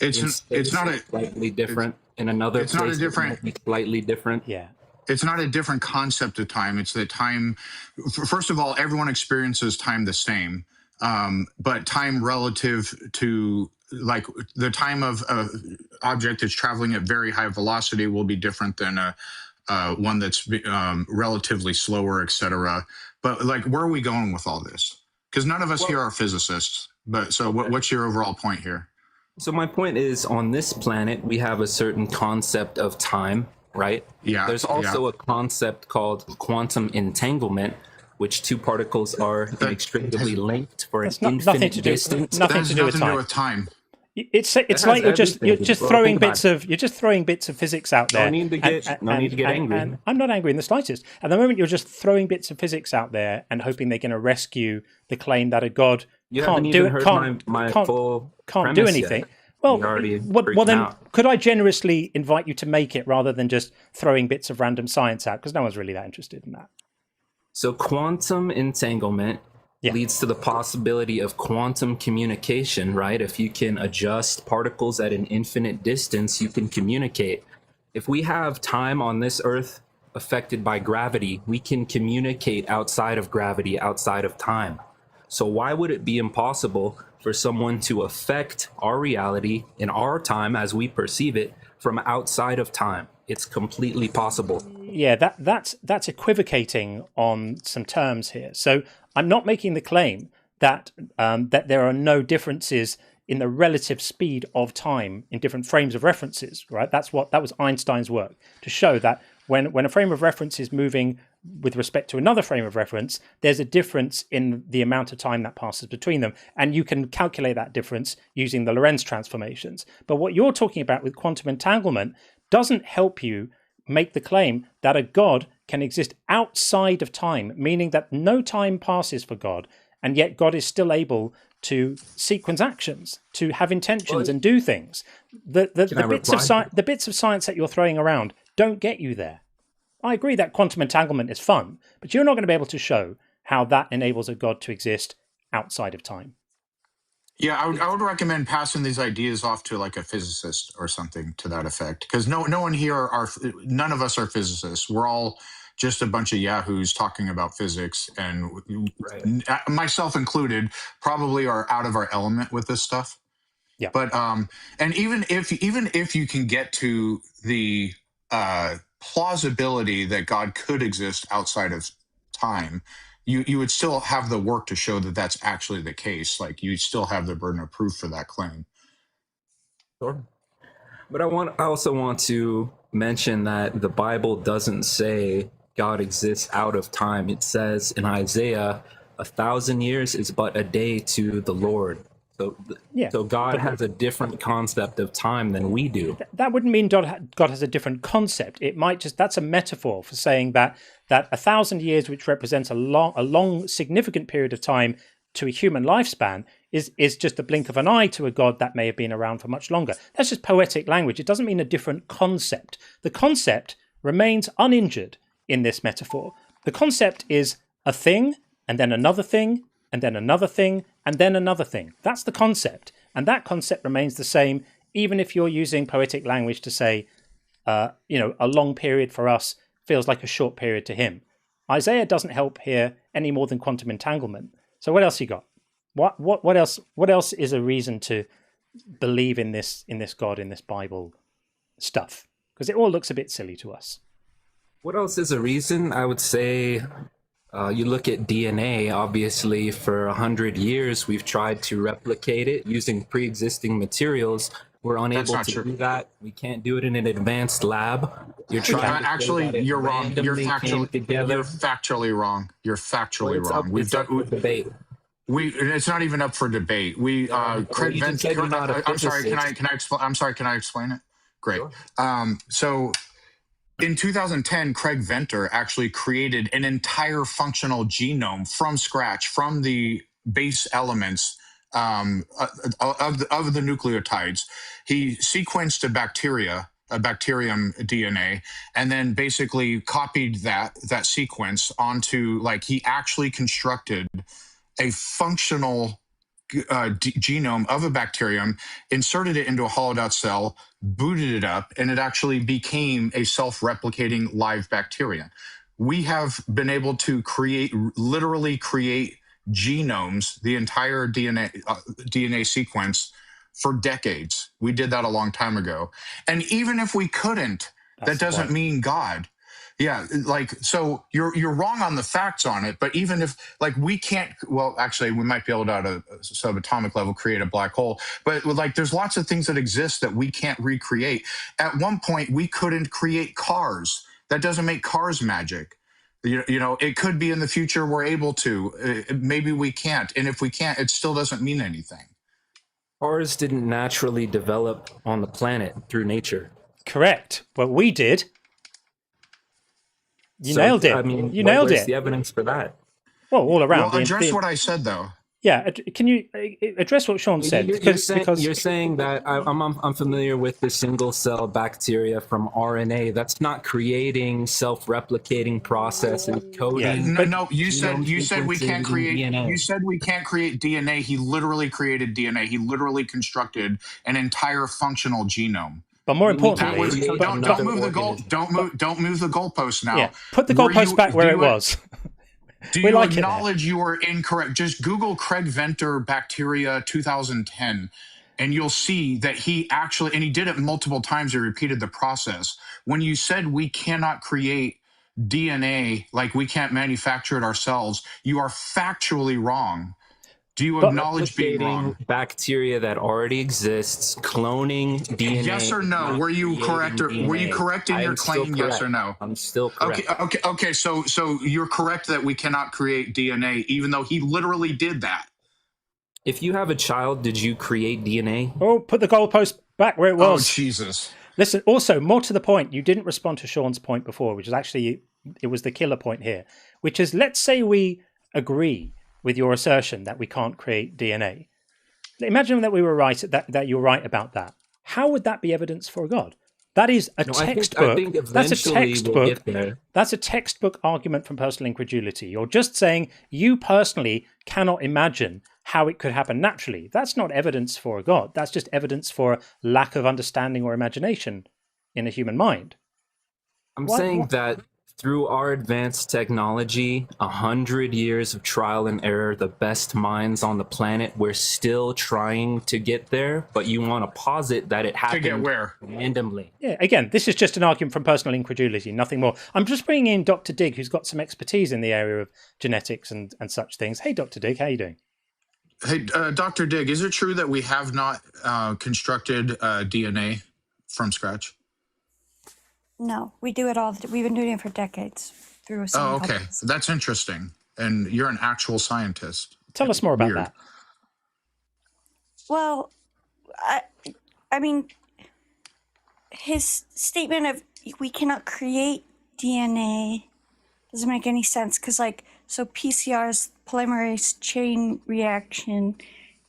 It's not a slightly different. In another it's not a place, different- it might be slightly different. Yeah. it's not a different concept of time. It's that time. First of all, everyone experiences time the same, but time relative to like the time of object that's traveling at very high velocity will be different than one that's relatively slower, etc. But like, where are we going with all this? Because none of us here are physicists. But so, what's your overall point here? So my point is, on this planet, we have a certain concept of time, right? Yeah. There's also a concept called quantum entanglement, which two particles are inextricably linked for an That's nothing infinite to do- distance. nothing That has to do with nothing to do time. with time. It's has like you're just everything. Well, throwing think about bits of physics out there. need to get- no need to get angry. And I'm not angry in the slightest. At the moment, you're just throwing bits of physics out there and hoping they're going to rescue the claim that a god You can't haven't do even it, heard my full can't do premise anything. yet. Well, You're already well, freaking then out. could I generously invite you to make it rather than just throwing bits of random science out? Because no one's really that interested in that. So quantum entanglement Yeah. leads to the possibility of quantum communication, right? If you can adjust particles at an infinite distance, you can communicate. If we have time on this Earth affected by gravity, we can communicate outside of gravity, outside of time. So why would it be impossible for someone to affect our reality in our time as we perceive it from outside of time? It's completely possible. Yeah, that's equivocating on some terms here. So I'm not making the claim that that there are no differences in the relative speed of time in different frames of references, right? That was Einstein's work to show that when a frame of reference is moving with respect to another frame of reference, there's a difference in the amount of time that passes between them. And you can calculate that difference using the Lorentz transformations. But what you're talking about with quantum entanglement doesn't help you make the claim that a God can exist outside of time, meaning that no time passes for God, and yet God is still able to sequence actions, to have intentions and do things. The bits of science that you're throwing around don't get you there. I agree that quantum entanglement is fun, but you're not going to be able to show how that enables a God to exist outside of time. Yeah, I would recommend passing these ideas off to like a physicist or something to that effect. Because no one here none of us are physicists. We're all just a bunch of yahoos talking about physics, and myself included, probably are out of our element with this stuff. Yeah. But and even if you can get to the plausibility that God could exist outside of time, you would still have the work to show that that's actually the case. Like, you still have the burden of proof for that claim. Sure. But I also want to mention that the Bible doesn't say God exists out of time. It says in Isaiah, 1,000 years is but a day to the Lord. So God has a different concept of time than we do. That wouldn't mean God has a different concept. It might just, that's a metaphor for saying that 1,000 years, which represents a long, significant period of time to a human lifespan, is just a blink of an eye to a God that may have been around for much longer. That's just poetic language. It doesn't mean a different concept. The concept remains uninjured in this metaphor. The concept is a thing, and then another thing, and then another thing, and then another thing. That's the concept. And that concept remains the same, even if you're using poetic language to say, a long period for us feels like a short period to him. Isaiah doesn't help here any more than quantum entanglement. So what else you got? What else is a reason to believe in this God, in this Bible stuff? Because it all looks a bit silly to us. What else is a reason? I would say you look at DNA. Obviously, for 100 years, we've tried to replicate it using pre-existing materials. We're unable to do that. We can't do it in an advanced lab. You're trying. Actually, you're wrong. You're factually wrong. You're factually wrong. We've done debate. It's not even up for debate. Craig Venter. I'm sorry. Can I explain? I'm sorry. Can I explain it? Great. Sure. So in 2010, Craig Venter actually created an entire functional genome from scratch, from the base elements of the nucleotides. He sequenced a bacterium DNA, and then basically copied that sequence onto, like, he actually constructed a functional genome of a bacterium, inserted it into a hollowed out cell, booted it up, and it actually became a self-replicating live bacteria. We have been able to literally create genomes, the entire DNA sequence, for decades. We did that a long time ago. And even if we couldn't, that doesn't mean God. Yeah, like, so you're wrong on the facts on it, but even if, like, we can't, well, actually, we might be able to, at a subatomic level, create a black hole, but, like, there's lots of things that exist that we can't recreate. At one point, we couldn't create cars. That doesn't make cars magic. You know, it could be in the future we're able to. Maybe we can't. And if we can't, it still doesn't mean anything. Cars didn't naturally develop on the planet through nature. Correct. Well, we did. You nailed it. I mean, you nailed where's it. the evidence for that? Well, all around. Well, address what I said, though. Yeah, can you address what Sean said? You're saying that I'm familiar with the single cell bacteria from RNA. That's not creating self-replicating process and coding. Yeah. No, you said we can't create DNA. You said we can't create DNA. He literally created DNA. He literally constructed an entire functional genome. But more importantly, don't move the goalpost now. Yeah, put the goalpost back where it was. Do you acknowledge you are incorrect? Just Google Craig Venter bacteria 2010, and you'll see that he actually, and he did it multiple times, he repeated the process. When you said we cannot create DNA, like we can't manufacture it ourselves, you are factually wrong. Do you acknowledge being wrong? Bacteria that already exists, cloning DNA. Yes or no? Were you correct? Were you correct in your claim? Yes or no? I'm still correct. Okay. So you're correct that we cannot create DNA, even though he literally did that. If you have a child, did you create DNA? Oh, put the goalpost back where it was. Oh, Jesus. Listen, also, more to the point, you didn't respond to Sean's point before, which is actually, it was the killer point here, which is, let's say we agree with your assertion that we can't create DNA. Imagine that we were right, that you're right about that. How would that be evidence for God? That is a textbook. I think that's a textbook. We'll get there. That's a textbook argument from personal incredulity. You're just saying you personally cannot imagine how it could happen naturally. That's not evidence for a God. That's just evidence for a lack of understanding or imagination in a human mind. I'm saying that through our advanced technology, 100 years of trial and error, the best minds on the planet, we're still trying to get there, but you want to posit that it happened to get where? Randomly. Yeah, again, this is just an argument from personal incredulity, nothing more. I'm just bringing in Dr. Dig, who's got some expertise in the area of genetics and such things. Hey, Dr. Dig, how are you doing? Hey, Dr. Dig, is it true that we have not constructed DNA from scratch? No, we do it all. We've been doing it for decades through. Oh, okay. That's interesting. And you're an actual scientist. Tell us more about that. Well, I mean, his statement of we cannot create DNA doesn't make any sense because, like, so PCR's polymerase chain reaction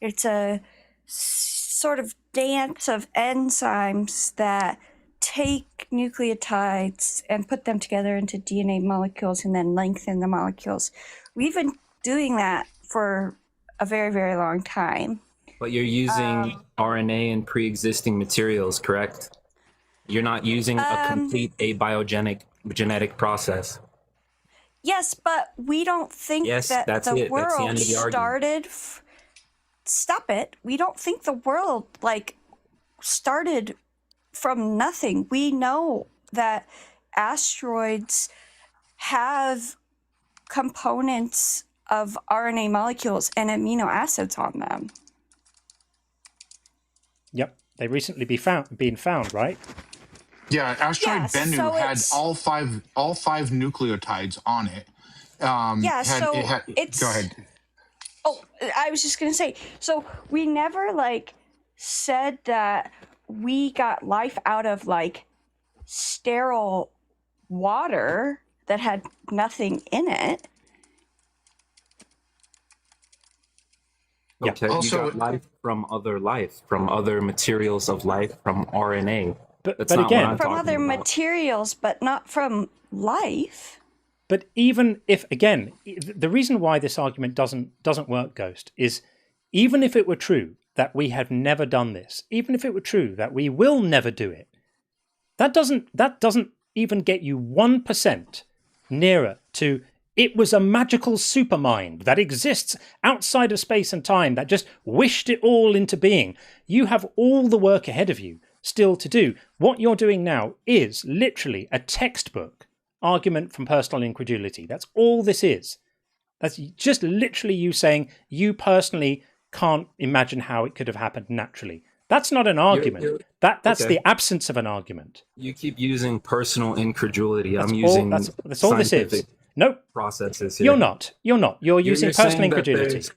It's a sort of dance of enzymes that take nucleotides and put them together into DNA molecules and then lengthen the molecules. We've been doing that for a very, very long time. But you're using RNA and pre-existing materials, correct? You're not using a complete abiogenic genetic process. Yes, but we don't think that that's the it. That's the world end of the argument. started. Stop it. We don't think the world started from nothing. We know that asteroids have components of RNA molecules and amino acids on them. Yep, they recently been found, right? Yeah, asteroid Yeah, Bennu so had it's- all five nucleotides on it. It's. Go ahead. Oh, I was just gonna say. So we never said that we got life out of sterile water that had nothing in it. Yeah. Okay, Also- you got life, from other materials of life, from RNA. But That's not what again, I'm From talking other about. materials, but not from life. but even if, again, the reason why this argument doesn't work, Ghost, is even if it were true that we have never done this, even if it were true that we will never do it, that doesn't even get you 1% nearer to it was a magical supermind that exists outside of space and time that just wished it all into being. You have all the work ahead of you still to do. What you're doing now is literally a textbook argument from personal incredulity. That's all this is. That's just literally you saying you personally can't imagine how it could have happened naturally. That's not an argument. That's okay. the absence of an argument. You keep using personal incredulity. That's I'm all, using that's all this is. scientific Nope, processes here. you're not. You're using personal saying that incredulity. there's-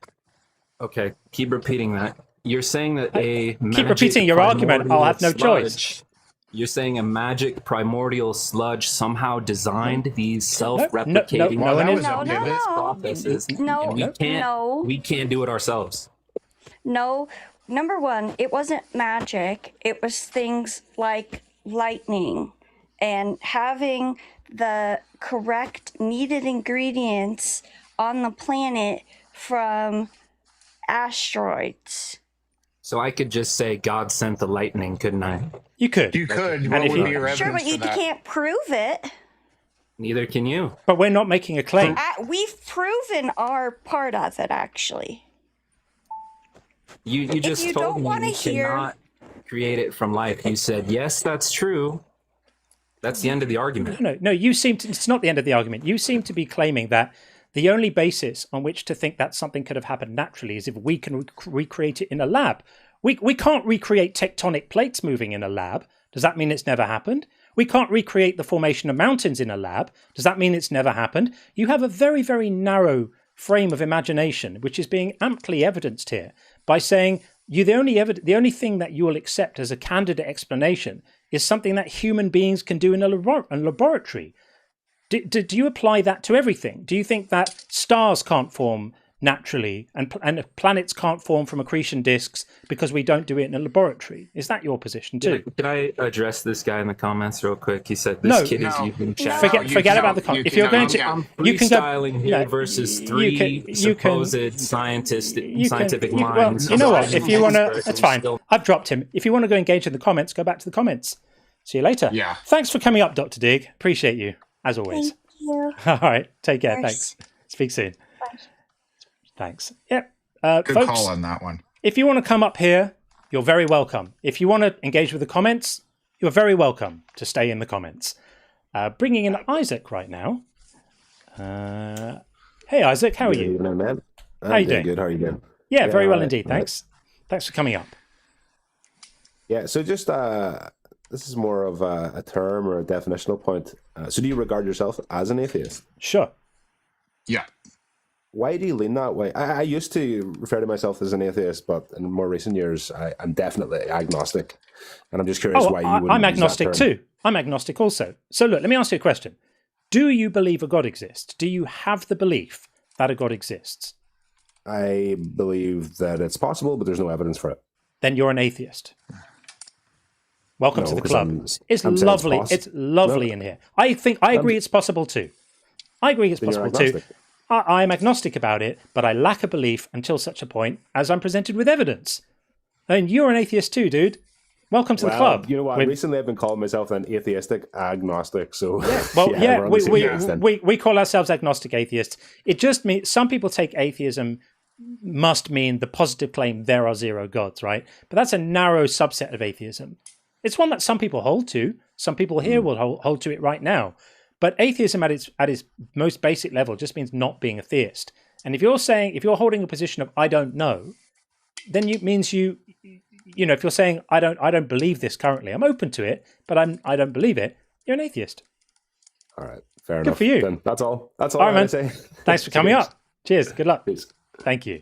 Okay, keep repeating that. You're saying that keep magic repeating your argument. I'll have no primordial choice. sludge- You're saying a magic primordial sludge somehow designed these self-replicating no, that no, was no, a no, pivot. no. processes. No, and we can't do it ourselves. No. Number one, it wasn't magic. It was things like lightning and having the correct needed ingredients on the planet from asteroids. So I could just say God sent the lightning, couldn't I? You could. You could. And What if would you- be your evidence Sure, but you for that? can't prove it. Neither can you. But we're not making a claim. We've proven our part of it, actually. You just you told don't me wanna you hear- cannot create it from life. You said, yes, that's true. That's the end of the argument. No, you seem to, it's not the end of the argument. You seem to be claiming that the only basis on which to think that something could have happened naturally is if we can recreate it in a lab. We can't recreate tectonic plates moving in a lab. Does that mean it's never happened? We can't recreate the formation of mountains in a lab. Does that mean it's never happened? You have a very, very narrow frame of imagination, which is being amply evidenced here by saying the only thing that you will accept as a candid explanation is something that human beings can do in a laboratory. Do you apply that to everything? Do you think that stars can't form naturally and planets can't form from accretion disks because we don't do it in a laboratory? Is that your position too? Can I address this guy in the comments real quick? He said this No. kid is No. using No. chat. Forget about the you if you're cannot- going you to, can't. you can go. Freestyling here no, versus you three can- supposed scientific well, minds. you know what? Some If you want to, experts that's and fine. still- I've dropped him. If you want to go engage in the comments, go back to the comments. See you later. Yeah. Thanks for coming up, Dr. Dig. Appreciate you as always. Thank you. All right. Take care. Thanks. Thanks. Speak soon. Bye. Thanks. Yep. Good Folks, call on that one. if you want to come up here, you're very welcome. If you want to engage with the comments, you're very welcome to stay in the comments. Bringing in Isaac right now. Hey, Isaac. How are Good you? evening, man. How you I'm doing? Good. How are you doing? Yeah, very well all right, indeed. all right. Thanks. Thanks for coming up. Yeah. So just this is more of a term or a definitional point. So do you regard yourself as an atheist? Sure. Yeah. Why do you lean that way? I used to refer to myself as an atheist, but in more recent years, I'm definitely agnostic. And I'm just curious why you wouldn't I'm use that agnostic term. too. I'm agnostic also. So look, let me ask you a question. Do you believe a God exists? Do you have the belief that a God exists? I believe that it's possible, but there's no evidence for it. Then you're an atheist. Welcome to the club. It's lovely. It's lovely in here. I agree it's possible too. I agree it's possible too. I'm agnostic about it, but I lack a belief until such a point as I'm presented with evidence. And you're an atheist too, dude. Welcome to the club. You know what? Recently I've been calling myself an atheistic agnostic. So we call ourselves agnostic atheists. It just means some people take atheism must mean the positive claim there are zero gods, right? But that's a narrow subset of atheism. It's one that some people hold to. Some people here will hold to it right now. But atheism at its most basic level just means not being a theist. And if you're holding a position of I don't know, then it means if you're saying I don't believe this currently, I'm open to it, but I don't believe it, you're an atheist. All right, fair enough. Good for you. Then that's all. That's all I man. Say. Thanks for coming up. Cheers. Good luck. Peace. Thank you.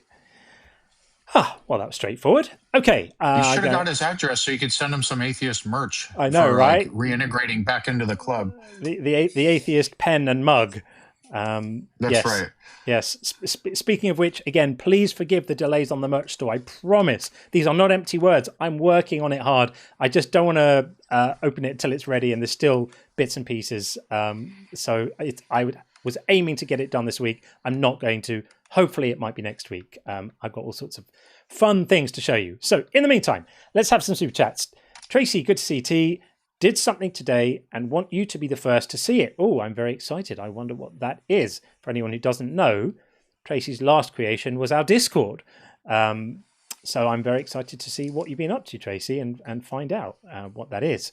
Well, that was straightforward. Okay. You should have got his address so you could send him some atheist merch. I know, right? Like, reintegrating back into the club. The atheist pen and mug. That's right. Yes. Speaking of which, again, please forgive the delays on the merch store. I promise these are not empty words. I'm working on it hard. I just don't want to open it until it's ready, and there's still bits and pieces. I was aiming to get it done this week. I'm not going to. Hopefully it might be next week. I've got all sorts of fun things to show you. So in the meantime, let's have some super chats. Tracy, good to see T. Did something today and want you to be the first to see it. Oh, I'm very excited. I wonder what that is. For anyone who doesn't know, Tracy's last creation was our Discord. So I'm very excited to see what you've been up to, Tracy, and find out what that is.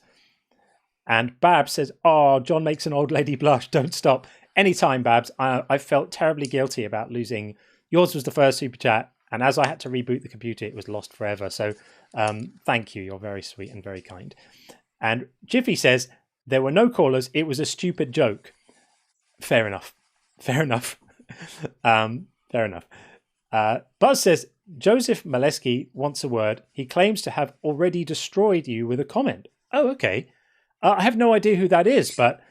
And Babs says, oh, John makes an old lady blush. Don't stop. Anytime, Babs. I felt terribly guilty about losing. Yours was the first super chat, and as I had to reboot the computer, it was lost forever. So thank you. You're very sweet and very kind. And Jiffy says, there were no callers. It was a stupid joke. Fair enough. Fair enough. Fair enough. Buzz says, Joseph Maleski wants a word. He claims to have already destroyed you with a comment. Oh, okay. I have no idea who that is, but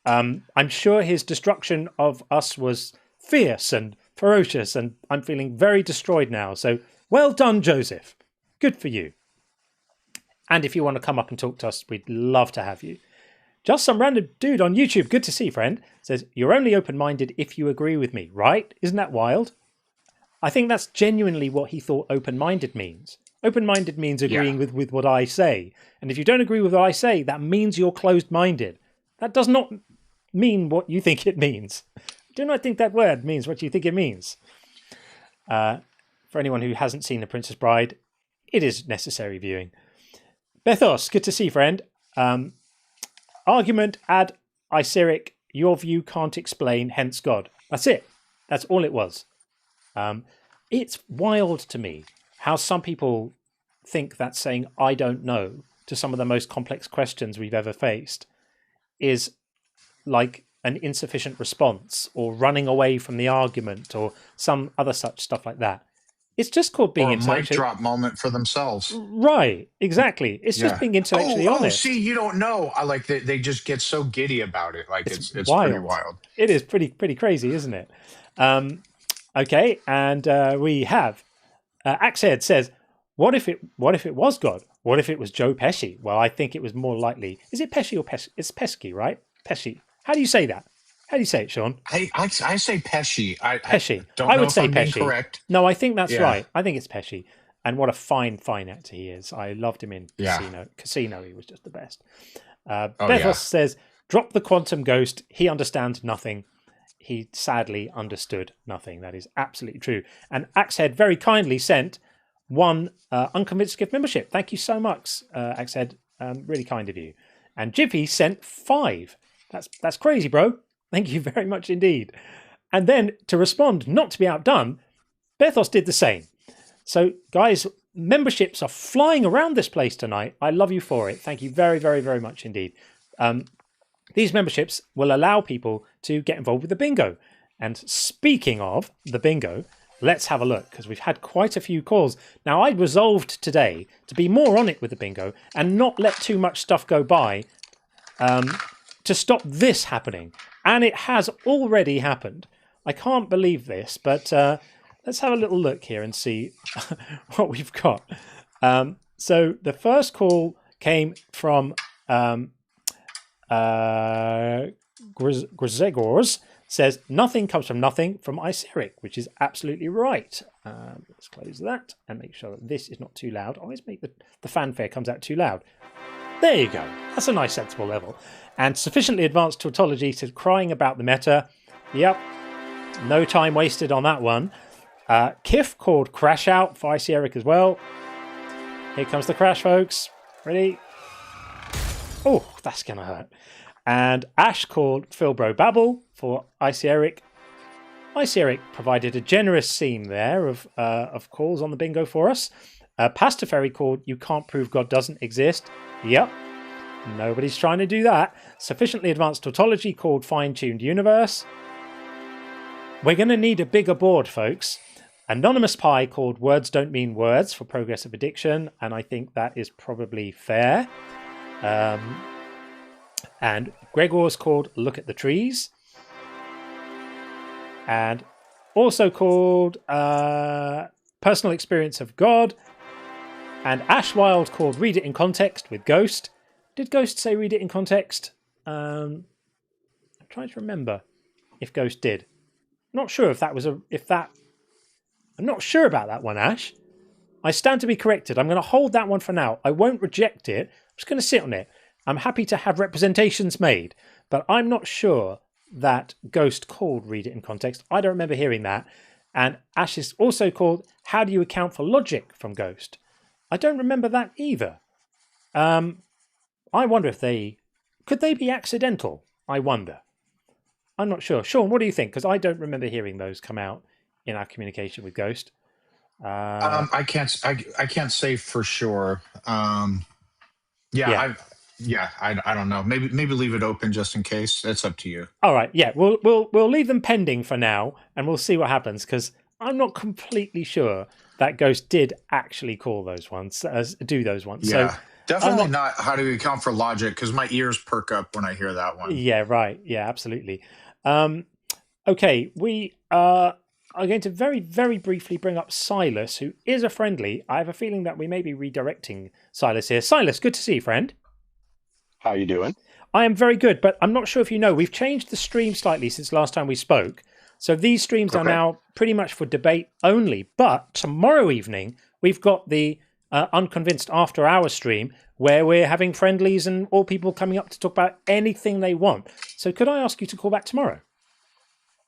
I'm sure his destruction of us was fierce and ferocious, and I'm feeling very destroyed now. So well done, Joseph. Good for you. And if you want to come up and talk to us, we'd love to have you. Just some random dude on YouTube, good to see, friend, says, you're only open-minded if you agree with me, right? Isn't that wild? I think that's genuinely what he thought open-minded means. Open-minded means agreeing with what I say. And if you don't agree with what I say, that means you're closed-minded. That does not mean what you think it means. Do not think that word means what you think it means. For anyone who hasn't seen The Princess Bride, it is necessary viewing. Bethos, good to see, friend. Argument ad Iseric, your view can't explain, hence God. That's it. That's all it was. It's wild to me how some people think that saying I don't know to some of the most complex questions we've ever faced is like an insufficient response or running away from the argument or some other such stuff like that. It's just called being intellectually... a mic drop moment for themselves. Right, exactly. It's just being intellectually honest. Oh, see, you don't know. I like they just get so giddy about it. Like it's wild. Pretty wild. It is pretty crazy, isn't it? Okay, and we have Axehead says, what if it was God? What if it was Joe Pesci? Well, I think it was more likely. Is it Pesci or Pesci? It's Pesci, right? Pesci. How do you say that? How do you say it, Sean? I say Pesci. Pesci. I would say Pesci. Correct. No, I think that's right. I think it's Pesci. And what a fine actor he is. I loved him in Casino. He was just the best. Bethos says, drop the quantum ghost. He understands nothing. He sadly understood nothing. That is absolutely true. And Axehead very kindly sent one Unconvinced gift membership. Thank you so much, Axehead. Really kind of you. And Jiffy sent 5. That's crazy, bro. Thank you very much indeed. And then to respond, not to be outdone, Bethos did the same. So, guys, memberships are flying around this place tonight. I love you for it. Thank you very, very, very much indeed. These memberships will allow people to get involved with the bingo. And speaking of the bingo, let's have a look, because we've had quite a few calls. Now, I resolved today to be more on it with the bingo and not let too much stuff go by to stop this happening. And it has already happened. I can't believe this, but let's have a little look here and see what we've got. So the first call came from Grzegorz, says nothing comes from nothing from Iseric, which is absolutely right. Let's close that and make sure that this is not too loud. I always make the fanfare comes out too loud. There you go. That's a nice sensible level. And sufficiently advanced tautology to crying about the meta. Yep. No time wasted on that one. Kif called crash out for Iseric as well. Here comes the crash, folks. Ready? Oh, that's going to hurt. And Ash called Philbro Babble for Iseric. Iseric provided a generous seam there of calls on the bingo for us. Pastafari called You Can't Prove God Doesn't Exist. Yep. Nobody's trying to do that. Sufficiently advanced tautology called Fine-Tuned Universe. We're going to need a bigger board, folks. Anonymous Pie called Words Don't Mean Words for Progressive Addiction, and I think that is probably fair. And Gregor's called Look at the Trees. And also called Personal Experience of God. And Ash Wild called Read It in Context with Ghost. Did Ghost say read it in context? I'm trying to remember if Ghost did. Not sure if that was I'm not sure about that one, Ash. I stand to be corrected. I'm going to hold that one for now. I won't reject it. I'm just going to sit on it. I'm happy to have representations made, but I'm not sure that Ghost called Read It in Context. I don't remember hearing that. And Ash is also called How Do You Account for Logic from Ghost? I don't remember that either. I wonder if could they be accidental? I wonder. I'm not sure. Sean, what do you think? Because I don't remember hearing those come out in our communication with Ghost. I can't say for sure. I don't know. Maybe leave it open just in case. It's up to you. All right. Yeah, we'll leave them pending for now, and we'll see what happens. Because I'm not completely sure that Ghost did actually call those ones, do those ones. Yeah. So definitely not How Do You Account for Logic, because my ears perk up when I hear that one. Yeah, right. Yeah, absolutely. Okay, we are going to very, very briefly bring up Silas, who is a friendly. I have a feeling that we may be redirecting Silas here. Silas, good to see you, friend. How you doing? I am very good, but I'm not sure if you know, we've changed the stream slightly since last time we spoke. So these streams are now pretty much for debate only. But tomorrow evening, we've got the Unconvinced After Hours stream where we're having friendlies and all people coming up to talk about anything they want. So could I ask you to call back tomorrow?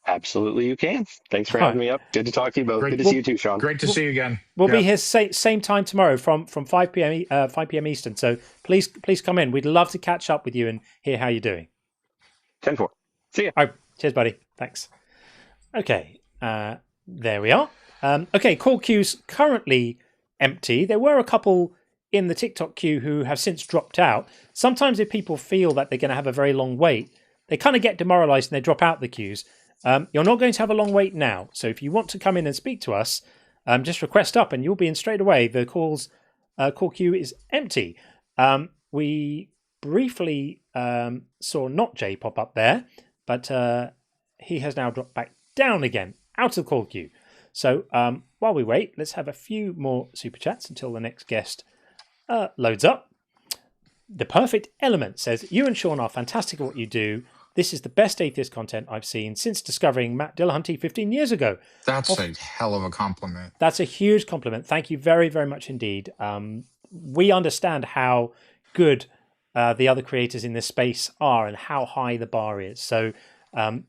Absolutely, you can. Thanks for having me up. Good to talk to you both. Good to see you too, Sean. Great to see you again. We'll be here same time tomorrow from 5 p.m. Eastern. So please come in. We'd love to catch up with you and hear how you're doing. 10-4. See ya. All right. Cheers, buddy. Thanks. Okay. There we are. Okay. Call queues currently empty. There were a couple in the TikTok queue who have since dropped out. Sometimes if people feel that they're going to have a very long wait, they kind of get demoralized and they drop out the queues. You're not going to have a long wait now. So if you want to come in and speak to us, just request up and you'll be in straight away. The call queue is empty. We briefly saw Not Jay pop up there, but he has now dropped back down again, out of the call queue. So while we wait, let's have a few more super chats until the next guest loads up. The Perfect Element says, you and Sean are fantastic at what you do. This is the best atheist content I've seen since discovering Matt Dillahunty 15 years ago. That's a hell of a compliment. That's a huge compliment. Thank you very, very much indeed. We understand how good the other creators in this space are and how high the bar is. So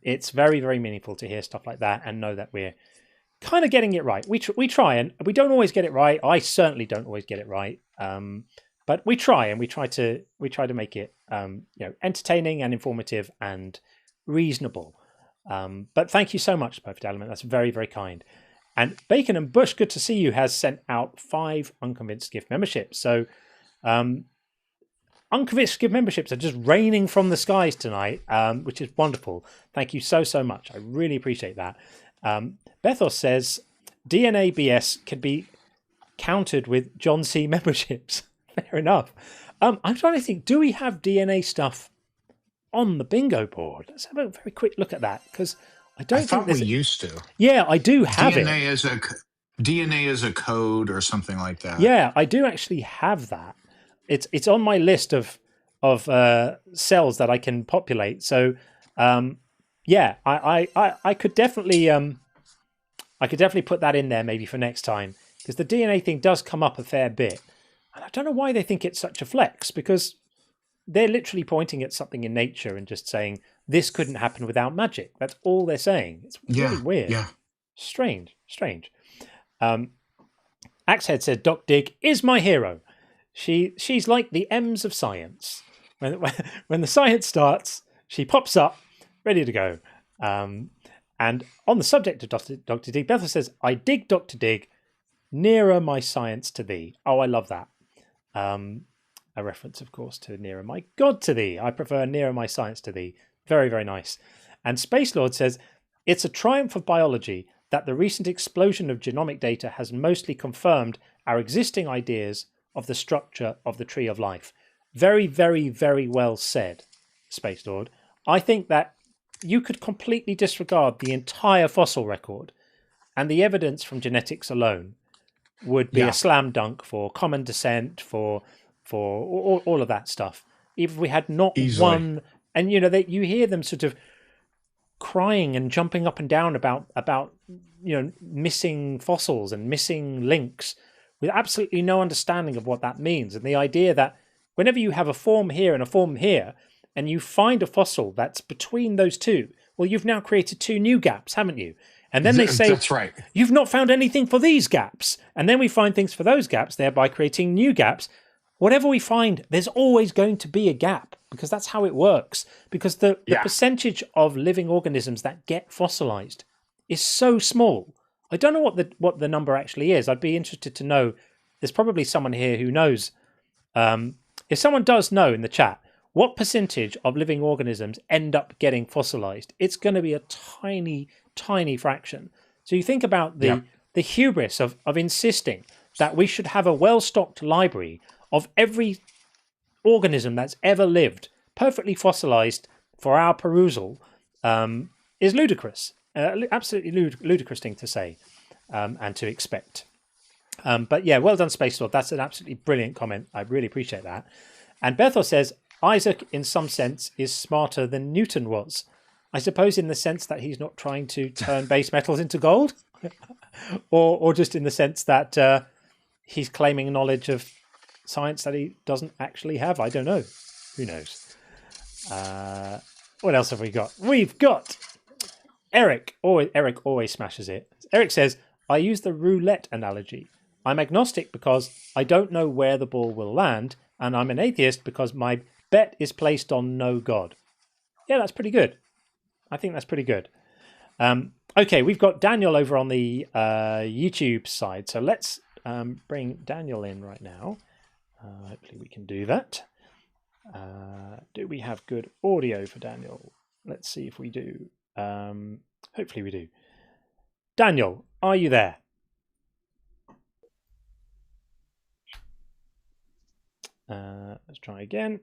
it's very, very meaningful to hear stuff like that and know that we're kind of getting it right. We try, and we don't always get it right. I certainly don't always get it right. But we try, and we try to make it entertaining and informative and reasonable. But thank you so much, Perfect Element. That's very, very kind. And Bacon and Bush, good to see you, has sent out 5 Unconvinced gift memberships. So Unconvinced gift memberships are just raining from the skies tonight, which is wonderful. Thank you so, so much. I really appreciate that. Bethos says, DNA BS could be countered with John C. memberships. Fair enough. I'm trying to think, do we have DNA stuff on the bingo board? Let's have a very quick look at that, because I don't I think thought there's. we used to. Yeah, I do have DNA it. is a DNA is a code or something like that. Yeah, I do actually have that. It's on my list of cells that I can populate. So yeah, I could definitely put that in there maybe for next time, because the DNA thing does come up a fair bit, and I don't know why they think it's such a flex, because they're literally pointing at something in nature and just saying this couldn't happen without magic. That's all they're saying. It's really weird. Yeah. Strange. Axehead said, Doc Dig is my hero. She's like the M's of science. When the science starts, she pops up, ready to go. And on the subject of Dr. Dig, Bethel says, I dig Dr. Dig, nearer my science to thee. Oh, I love that. A reference, of course, to nearer my God to thee. I prefer nearer my science to thee. Very, very nice. And Space Lord says, it's a triumph of biology that the recent explosion of genomic data has mostly confirmed our existing ideas of the structure of the tree of life. Very, very, very well said, Space Lord. I think that you could completely disregard the entire fossil record, and the evidence from genetics alone would be a slam dunk for common descent, for all of that stuff. Even if we had not one, and you hear them sort of crying and jumping up and down about missing fossils and missing links, with absolutely no understanding of what that means. And the idea that whenever you have a form here and a form here, and you find a fossil that's between those two, well, you've now created two new gaps, haven't you? And then they say, that's right. You've not found anything for these gaps. And then we find things for those gaps, thereby creating new gaps. Whatever we find, there's always going to be a gap, because that's how it works. Because the percentage of living organisms that get fossilized is so small. I don't know what the number actually is. I'd be interested to know. There's probably someone here who knows. If someone does know in the chat, what percentage of living organisms end up getting fossilized? It's going to be a tiny, tiny fraction. So you think about the hubris of insisting that we should have a well-stocked library of every organism that's ever lived, perfectly fossilized for our perusal, is ludicrous. Absolutely ludicrous thing to say and to expect. But yeah, well done, Space Lord. That's an absolutely brilliant comment. I really appreciate that. And Bethel says, Isaac, in some sense, is smarter than Newton was. I suppose in the sense that he's not trying to turn base metals into gold, or just in the sense that he's claiming knowledge of science that he doesn't actually have. I don't know. Who knows? What else have we got? We've got Eric. Eric always smashes it. Eric says, I use the roulette analogy. I'm agnostic because I don't know where the ball will land, and I'm an atheist because my bet is placed on no God. Yeah, that's pretty good. I think that's pretty good. Okay, we've got Daniel over on the YouTube side. So let's bring Daniel in right now. Hopefully we can do that. Do we have good audio for Daniel? Let's see if we do. Hopefully we do. Daniel, are you there? Let's try again.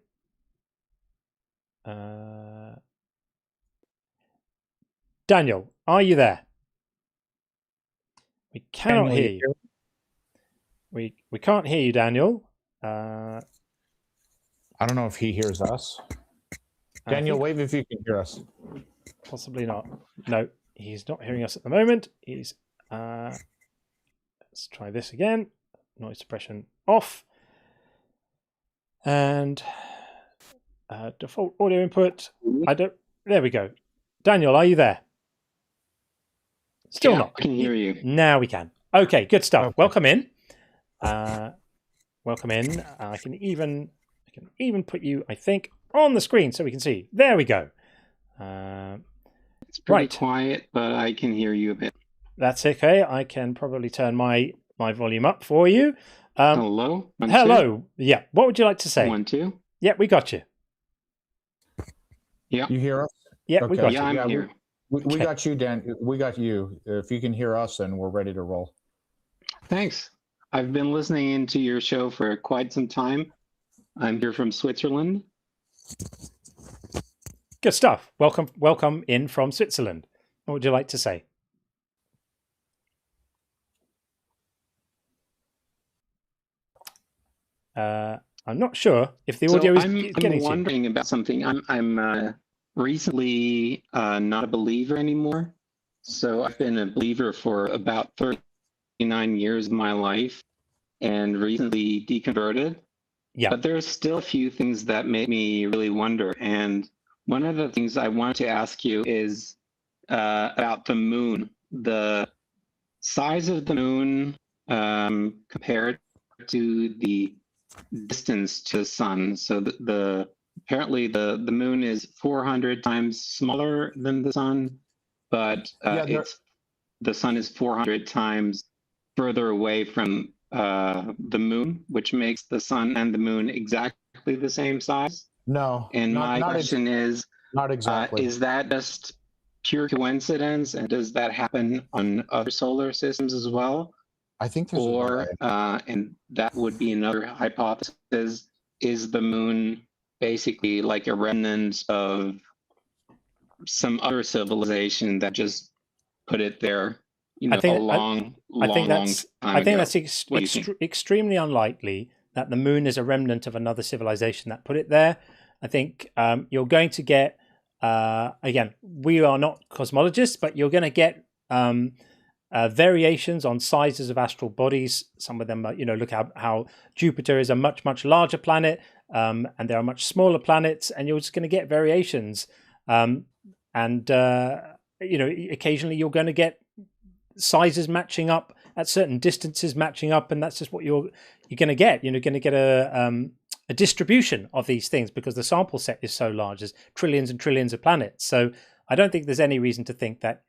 Daniel, are you there? We cannot hear you. We can't hear you, Daniel. I don't know if he hears us. Daniel, wave if you can hear us. Possibly not. No, he's not hearing us at the moment. He's let's try this again. Noise suppression off. And default audio input. There we go. Daniel, are you there? Still not. I can hear you. Now we can. Okay, good stuff. Okay. Welcome in. Welcome in. I can even put you, I think, on the screen so we can see. There we go. It's pretty quiet, but I can hear you a bit. That's okay. I can probably turn my volume up for you. Hello. Hello. 2. Yeah. What would you like to say? 1, 2. Yeah, we got you. Yeah. You hear us? Yeah, we got you. Yeah, I'm here. We got you, Dan. We got you. If you can hear us, then we're ready to roll. Thanks. I've been listening into your show for quite some time. I'm here from Switzerland. Good stuff. Welcome in from Switzerland. What would you like to say? I'm not sure if the audio is getting I'm wondering about something. I'm recently not a believer anymore. So I've been a believer for about 39 years of my life and recently deconverted. Yeah. But there's still a few things that make me really wonder. And one of the things I wanted to ask you is about the moon. The size of the moon compared to the distance to the sun. So apparently the moon is 400 times smaller than the sun, but the sun is 400 times further away from the moon, which makes the sun and the moon exactly the same size. No. And my question is, not exactly. Is that just pure coincidence, and does that happen on other solar systems as well? I think there's and that would be another hypothesis, is the moon basically like a remnant of some other civilization that just put it there, I think that's extremely unlikely that the moon is a remnant of another civilization that put it there. I think you're going to get, again, we are not cosmologists, but you're going to get variations on sizes of astral bodies. Some of them, look how Jupiter is a much, much larger planet, and there are much smaller planets, and you're just going to get variations. Occasionally you're going to get sizes matching up at certain distances matching up, and that's just what you're going to get. You're going to get a distribution of these things because the sample set is so large. There's trillions and trillions of planets. So I don't think there's any reason to think that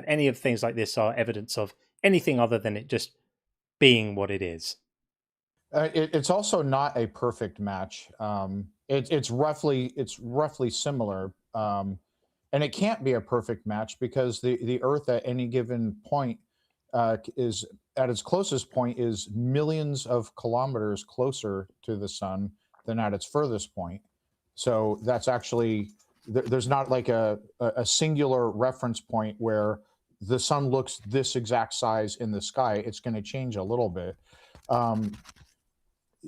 any of things like this are evidence of anything other than it just being what it is. It's also not a perfect match. It's roughly similar, and it can't be a perfect match because the Earth at any given point is at its closest point is millions of kilometers closer to the sun than at its furthest point. So that's actually, there's not like a singular reference point where the sun looks this exact size in the sky. It's going to change a little bit. And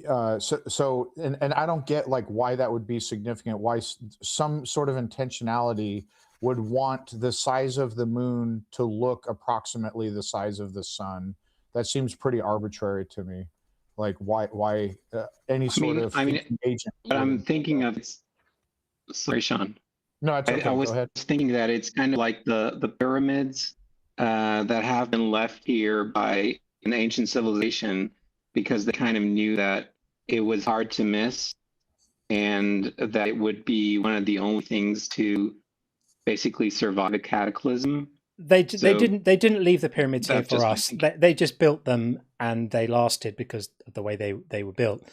I don't get like why that would be significant, why some sort of intentionality would want the size of the moon to look approximately the size of the sun. That seems pretty arbitrary to me. Like why any sort of agent. But I'm thinking of, sorry, Sean. No, it's okay. I was Go ahead. thinking that it's kind of like the pyramids that have been left here by an ancient civilization because they kind of knew that it was hard to miss and that it would be one of the only things to basically survive a cataclysm. They didn't leave the pyramids here for us. They just built them and they lasted because of the way they were built.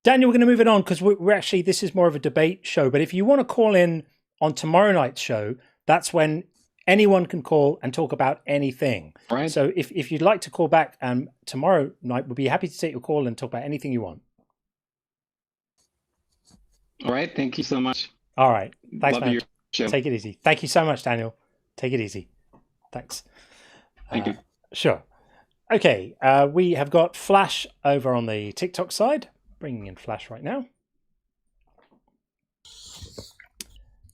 Daniel, we're going to move it on because we're actually, this is more of a debate show. But if you want to call in on tomorrow night's show, that's when anyone can call and talk about anything. Right. So if you'd like to call back tomorrow night, we'll be happy to take your call and talk about anything you want. All right. Thank you so much. All right. Thanks, Love man. your show. Take it easy. Thank you so much, Daniel. Take it easy. Thanks. Thank you. Sure. Okay. We have got Flash over on the TikTok side. Bringing in Flash right now.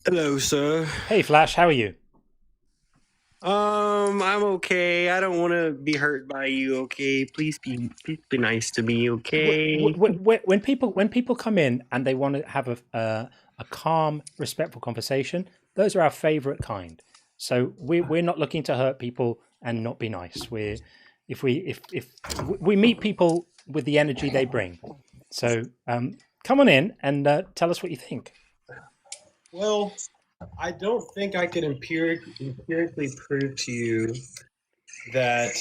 Hello, sir. Hey, Flash. How are you? I'm okay. I don't want to be hurt by you. Okay, please be nice to me. Okay. When people come in and they want to have a calm, respectful conversation, those are our favorite kind. So we're not looking to hurt people and not be nice. If we meet people with the energy they bring. So come on in and tell us what you think. Well, I don't think I can empirically prove to you that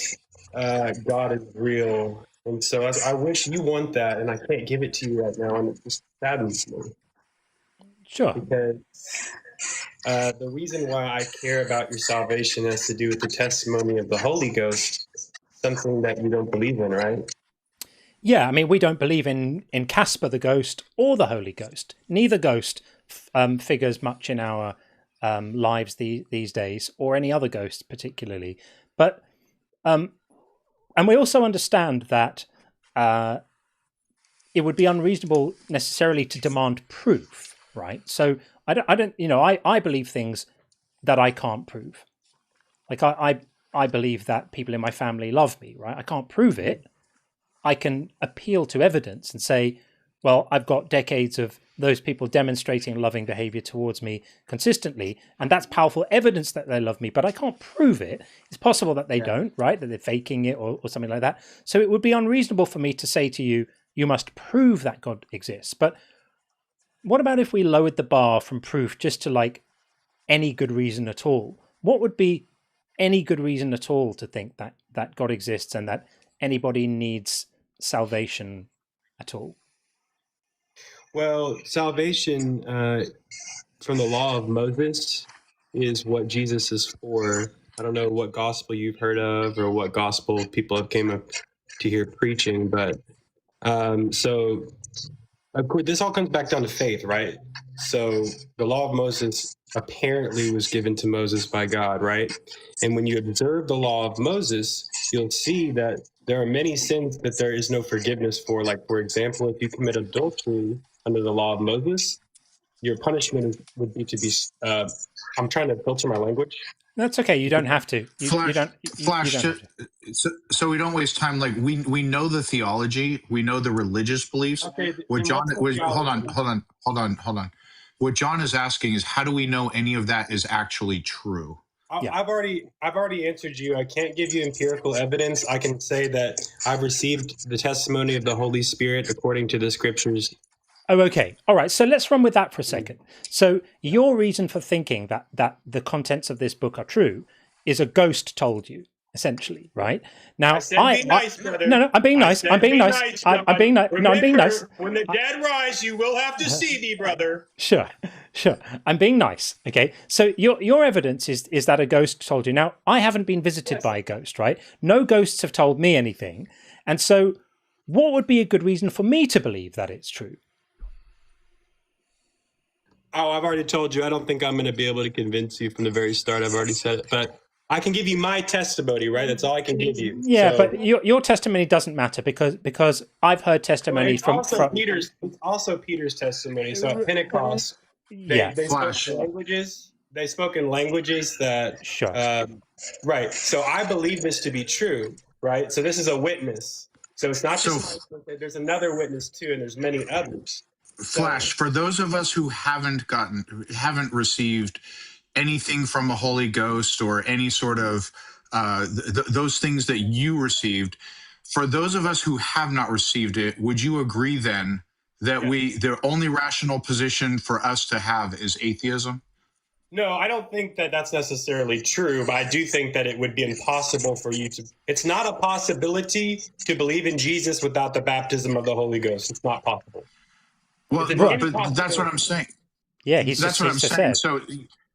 God is real. And so I wish you want that, and I can't give it to you right now, and it just saddens me. Sure. Because the reason why I care about your salvation has to do with the testimony of the Holy Ghost, something that you don't believe in, right? Yeah, I mean, we don't believe in Casper the Ghost or the Holy Ghost. Neither ghost figures much in our lives these days, or any other ghosts particularly. But and we also understand that it would be unreasonable necessarily to demand proof, right? So I don't, I believe things that I can't prove. Like I believe that people in my family love me, right? I can't prove it. I can appeal to evidence and say, well, I've got decades of those people demonstrating loving behavior towards me consistently, and that's powerful evidence that they love me, but I can't prove it. It's possible that they don't, right? That they're faking it or something like that. So it would be unreasonable for me to say to you, you must prove that God exists. But what about if we lowered the bar from proof just to like any good reason at all? What would be any good reason at all to think that God exists and that anybody needs salvation at all? Well, salvation from the law of Moses is what Jesus is for. I don't know what gospel you've heard of or what gospel people have came up to hear preaching, but so of course, this all comes back down to faith, right? So the law of Moses apparently was given to Moses by God, right? And when you observe the law of Moses, you'll see that there are many sins that there is no forgiveness for. Like, for example, if you commit adultery under the law of Moses, your punishment would be to be, I'm trying to filter my language. That's okay. You don't have to. Flash, you don't have to. So we don't waste time. Like we know the theology, we know the religious beliefs. Okay, What John was, hold on. What John is asking is, how do we know any of that is actually true? I've already answered you. I can't give you empirical evidence. I can say that I've received the testimony of the Holy Spirit according to the scriptures. Oh, okay. All right. So let's run with that for a second. So your reason for thinking that the contents of this book are true is a ghost told you, essentially, right? Now, be nice, brother. No, I'm being nice. I'm being nice. I'm being nice. No, I'm being nice. When the dead rise, you will have to see me, brother. Sure. I'm being nice. Okay. So your evidence is that a ghost told you. Now, I haven't been visited by a ghost, right? No ghosts have told me anything. And so what would be a good reason for me to believe that it's true? Oh, I've already told you. I don't think I'm going to be able to convince you from the very start. I've already said it, but I can give you my testimony, right? That's all I can give you. Yeah, so, but your testimony doesn't matter because I've heard testimonies from Peter's. It's also Peter's testimony. So at Pentecost, they spoke in languages. They spoke in languages that. Sure. Right. So I believe this to be true. Right. So this is a witness. So it's not just. There's another witness too, and there's many others. Flash, for those of us who haven't received anything from a Holy Ghost or any sort of those things that you received, for those of us who have not received it, would you agree then that the only rational position for us to have is atheism? No, I don't think that that's necessarily true, but I do think that it would be impossible for you to. It's not a possibility to believe in Jesus without the baptism of the Holy Ghost. It's not possible. Well, but that's what I'm saying. Yeah, that's what I'm saying. So,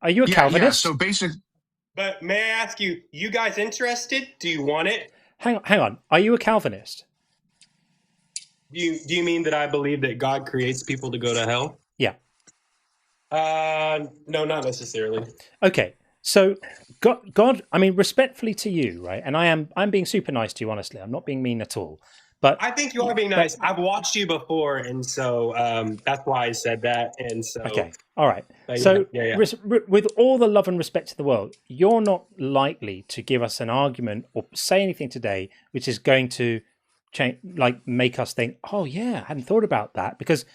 are you a Calvinist? Yeah, so basic. But may I ask you, you guys interested? Do you want it? Hang on. Are you a Calvinist? Do you mean that I believe that God creates people to go to hell? Yeah. No, not necessarily. Okay. So God, I mean, respectfully to you, right? And I'm being super nice to you, honestly. I'm not being mean at all. But I think you are being nice. I've watched you before, and so that's why I said that. And so, okay, all right. So, with all the love and respect to the world, you're not likely to give us an argument or say anything today which is going to change, like make us think, "Oh yeah, I hadn't thought about that," because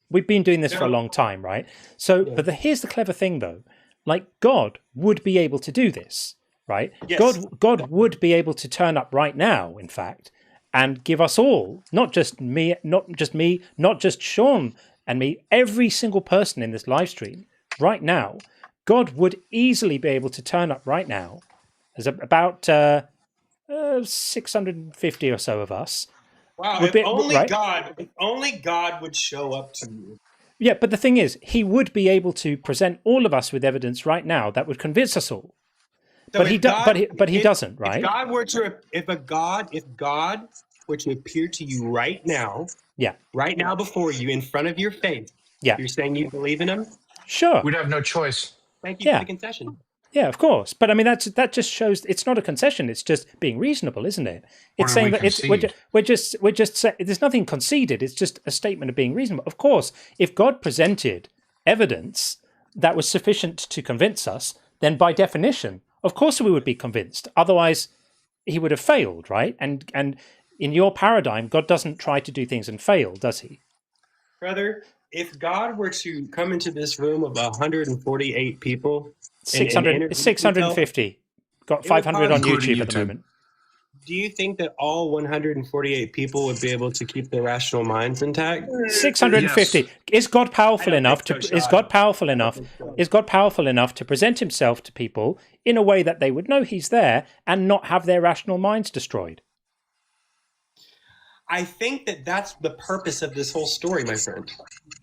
we've been doing this for a long time, right? So, but here's the clever thing, though: like God would be able to do this, right? Yes. God would be able to turn up right now, in fact. And give us all, not just me, not just Sean and me, every single person in this live stream right now, God would easily be able to turn up right now. There's about 650 or so of us. Wow, if only God would show up to you. Yeah, but the thing is, he would be able to present all of us with evidence right now that would convince us all. So but he doesn't, right? If God were to appear to you right now, right now before you, in front of your face, you're saying you believe in him? Sure. We'd have no choice. Thank you Yeah. for the concession. Yeah, of course. But I mean, that just shows it's not a concession. It's just being reasonable, isn't it? It's saying that we're just saying there's nothing conceded. It's just a statement of being reasonable. Of course, if God presented evidence that was sufficient to convince us, then by definition, of course, we would be convinced. Otherwise, he would have failed, right? And in your paradigm, God doesn't try to do things and fail, does he? Brother, if God were to come into this room of 148 people, 650. Got 500 on YouTube at the moment. Do you think that all 148 people would be able to keep their rational minds intact? 650. Yes. Is God powerful enough to? Is God powerful enough? Is God powerful enough to present Himself to people in a way that they would know He's there and not have their rational minds destroyed? I think that that's the purpose of this whole story, my friend.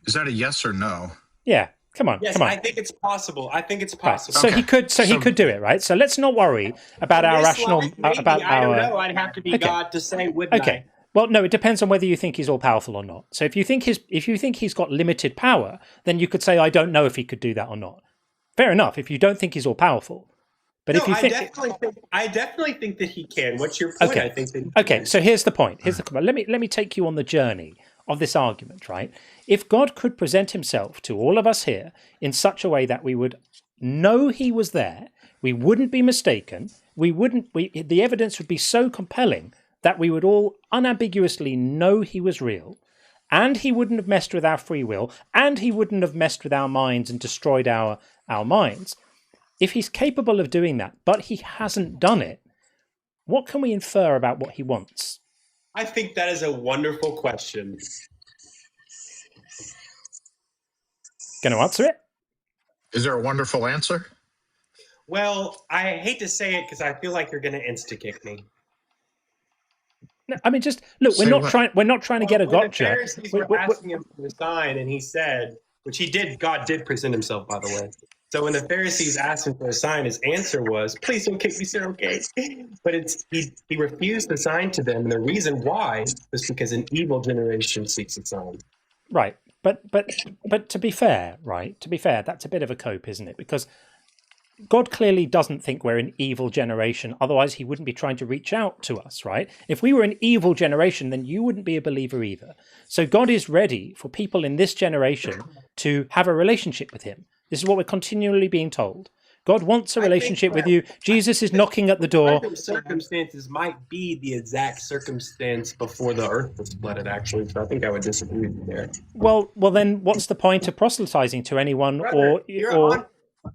Is that a yes or no? Yeah. Come on. Yes, come on. I think it's possible. I think it's possible. Right. So he could do it, right? So let's not worry about our rational. Maybe, about I our. don't know. I'd have to be God to say, wouldn't I? Well, no. It depends on whether you think He's all powerful or not. So if you think He's got limited power, then you could say, I don't know if He could do that or not. Fair enough. If you don't think He's all powerful. But no, if you I definitely think that He can. What's your point? Okay. I think that okay. So here's the point. Let me take you on the journey of this argument, right? If God could present Himself to all of us here in such a way that we would know He was there, we wouldn't be mistaken, the evidence would be so compelling that we would all unambiguously know He was real, and He wouldn't have messed with our free will, and He wouldn't have messed with our minds and destroyed our minds. If He's capable of doing that, but He hasn't done it, what can we infer about what He wants? I think that is a wonderful question. Going to answer it? Is there a wonderful answer? Well, I hate to say it because I feel like you're going to insta-kick me. No, I mean, just look. We're not trying to get a gotcha. The Pharisees were asking Him for a sign, and He said, which He did. God did present Himself, by the way. So when the Pharisees asked Him for a sign, His answer was, "Please don't kick me, sir, okay?" But he refused the sign to them, and the reason why was because an evil generation seeks a sign. Right, but to be fair, that's a bit of a cope, isn't it? Because God clearly doesn't think we're an evil generation. Otherwise, He wouldn't be trying to reach out to us, right? If we were an evil generation, then you wouldn't be a believer either. So God is ready for people in this generation to have a relationship with Him. This is what we're continually being told. God wants a relationship with you. Jesus is knocking at the door. Circumstances might be the exact circumstance before the earth was flooded, actually. So I think I would disagree with you there. Well, then what's the point of proselytizing to anyone? Brother,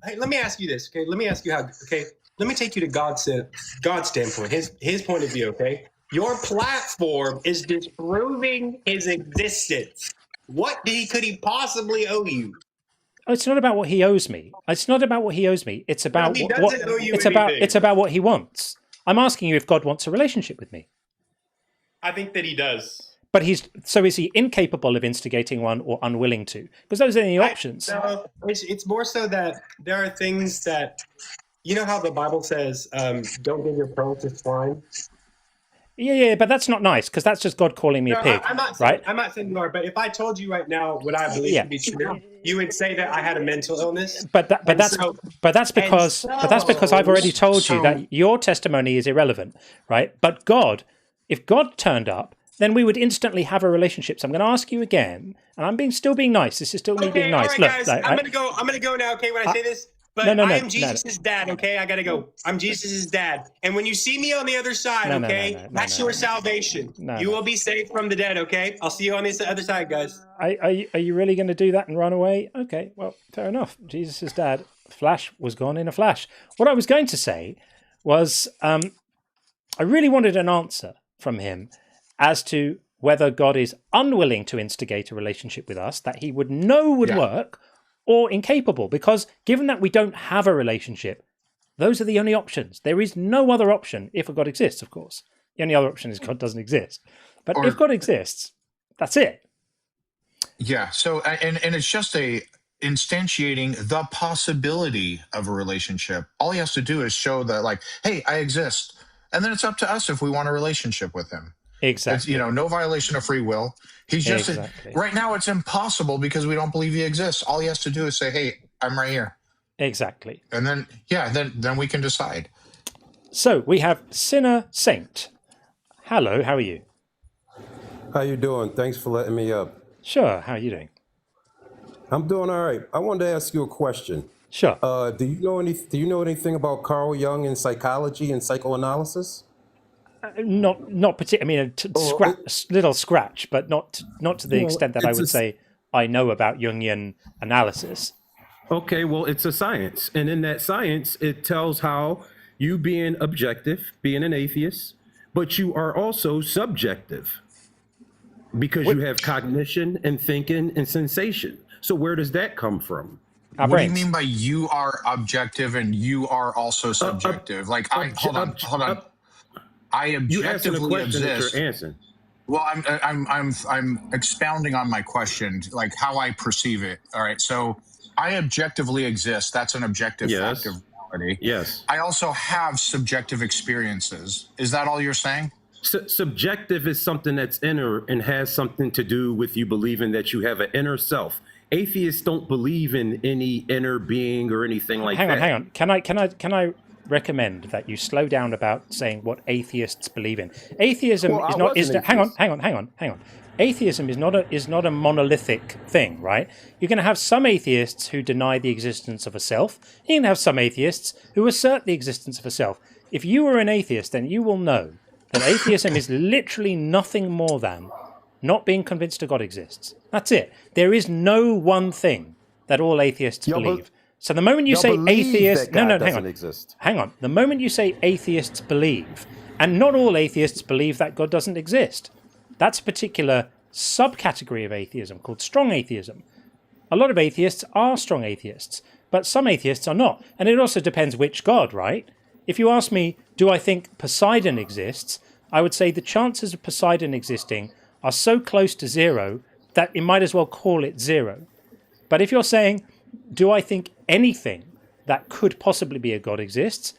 hey, let me ask you this, okay? Let me ask you how, okay? Let me take you to God's standpoint, his point of view, okay? Your platform is disproving His existence. What could He possibly owe you? It's not about what He owes me. It's not about what He owes me. It's about it's about what He wants. I'm asking you if God wants a relationship with me. I think that He does. But is He incapable of instigating one or unwilling to? Because those are the options. No, it's more so that there are things that, you know how the Bible says, don't give your pearls to swine? Yeah, but that's not nice, because that's just God calling me a pig, I'm not saying you are, but if I told you right now what I believe to be true, you would say that I had a mental illness. But that's because I've already told you that your testimony is irrelevant, right? But God, if God turned up, then we would instantly have a relationship. So I'm going to ask you again, and I'm still being nice. This is still me being nice. All right, guys, I'm going to go now. Okay, when I say this. But I am Jesus' dad, okay? I got to go. I'm Jesus' dad. And when you see me on the other side, okay, that's your salvation. You will be saved from the dead, okay? I'll see you on the other side, guys. Are you really going to do that and run away? Okay, well, fair enough. Jesus' dad, Flash was gone in a flash. What I was going to say was I really wanted an answer from him as to whether God is unwilling to instigate a relationship with us that He would know would work, or incapable, because given that we don't have a relationship, those are the only options. There is no other option if a God exists, of course. The only other option is God doesn't exist. But if God exists, that's it. Yeah, so, and it's just instantiating the possibility of a relationship. All He has to do is show that, like, hey, I exist. And then it's up to us if we want a relationship with Him. Exactly. It's, no violation of free will. He's just right now it's impossible because we don't believe He exists. All He has to do is say, "Hey, I'm right here." Exactly. And then, yeah, then we can decide. So we have Sinner Saint. Hello, how are you? How you doing? Thanks for letting me up. Sure, how are you doing? I'm doing all right. I wanted to ask you a question. Sure. Do you know anything about Carl Jung and psychology and psychoanalysis? Not particularly. I mean, little scratch, but not to the extent that I would say I know about Jungian analysis. Okay, well, it's a science, and in that science, it tells how you being objective, being an atheist, but you are also subjective because you have cognition and thinking and sensation. So where does that come from? What do you mean by you are objective and you are also subjective? Hold on. I objectively exist. You're answering. Well, I'm expounding on my question, like how I perceive it. All right, so I objectively exist. That's an objective fact of reality. Yes. I also have subjective experiences. Is that all you're saying? Subjective is something that's inner and has something to do with you believing that you have an inner self. Atheists don't believe in any inner being or anything like that. Hang on. Can I recommend that you slow down about saying what atheists believe in? Atheism is not. Hang on. Atheism is not a monolithic thing, right? You're going to have some atheists who deny the existence of a self. You're going to have some atheists who assert the existence of a self. If you are an atheist, then you will know that atheism is literally nothing more than not being convinced a God exists. That's it. There is no one thing that all atheists believe. So the moment you say atheists, hang on. The moment you say atheists believe, and not all atheists believe that God doesn't exist. That's a particular subcategory of atheism called strong atheism. A lot of atheists are strong atheists, but some atheists are not. And it also depends which God, right? If you ask me, do I think Poseidon exists? I would say the chances of Poseidon existing are so close to zero that you might as well call it zero. But if you're saying, do I think anything that could possibly be a God exists?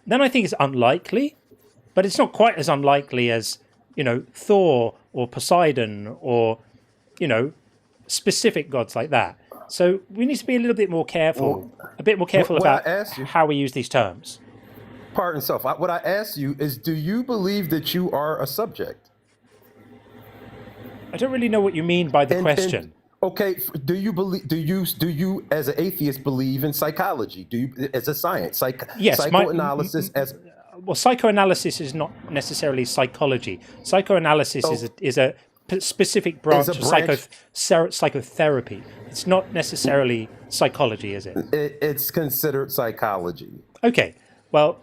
Then I think it's unlikely, but it's not quite as unlikely as, Thor or Poseidon or, specific gods like that. So we need to be a little bit more careful, about how we use these terms. Pardon self. What I asked you is, do you believe that you are a subject? I don't really know what you mean by the question. Okay, do you as an atheist believe in psychology? Do you as a science, yes, psychoanalysis well, psychoanalysis is not necessarily psychology. Psychoanalysis is a specific branch of psychotherapy. It's not necessarily psychology, is it? It's considered psychology. Okay. Well,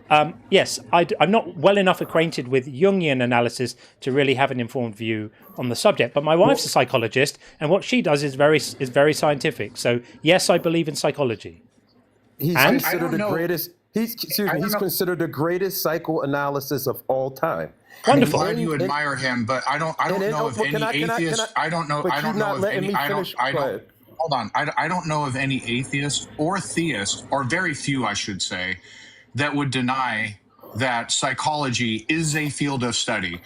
yes, I'm not well enough acquainted with Jungian analysis to really have an informed view on the subject. But my wife's a psychologist, and what she does is very scientific. So yes, I believe in psychology. He's considered the greatest. He's considered the greatest psychoanalysis of all time. Wonderful. I'm glad you admire him, but I don't know of any atheist. I don't know of any. Hold on. I don't know of any atheist or theist, or very few, I should say, that would deny that psychology is a field of study.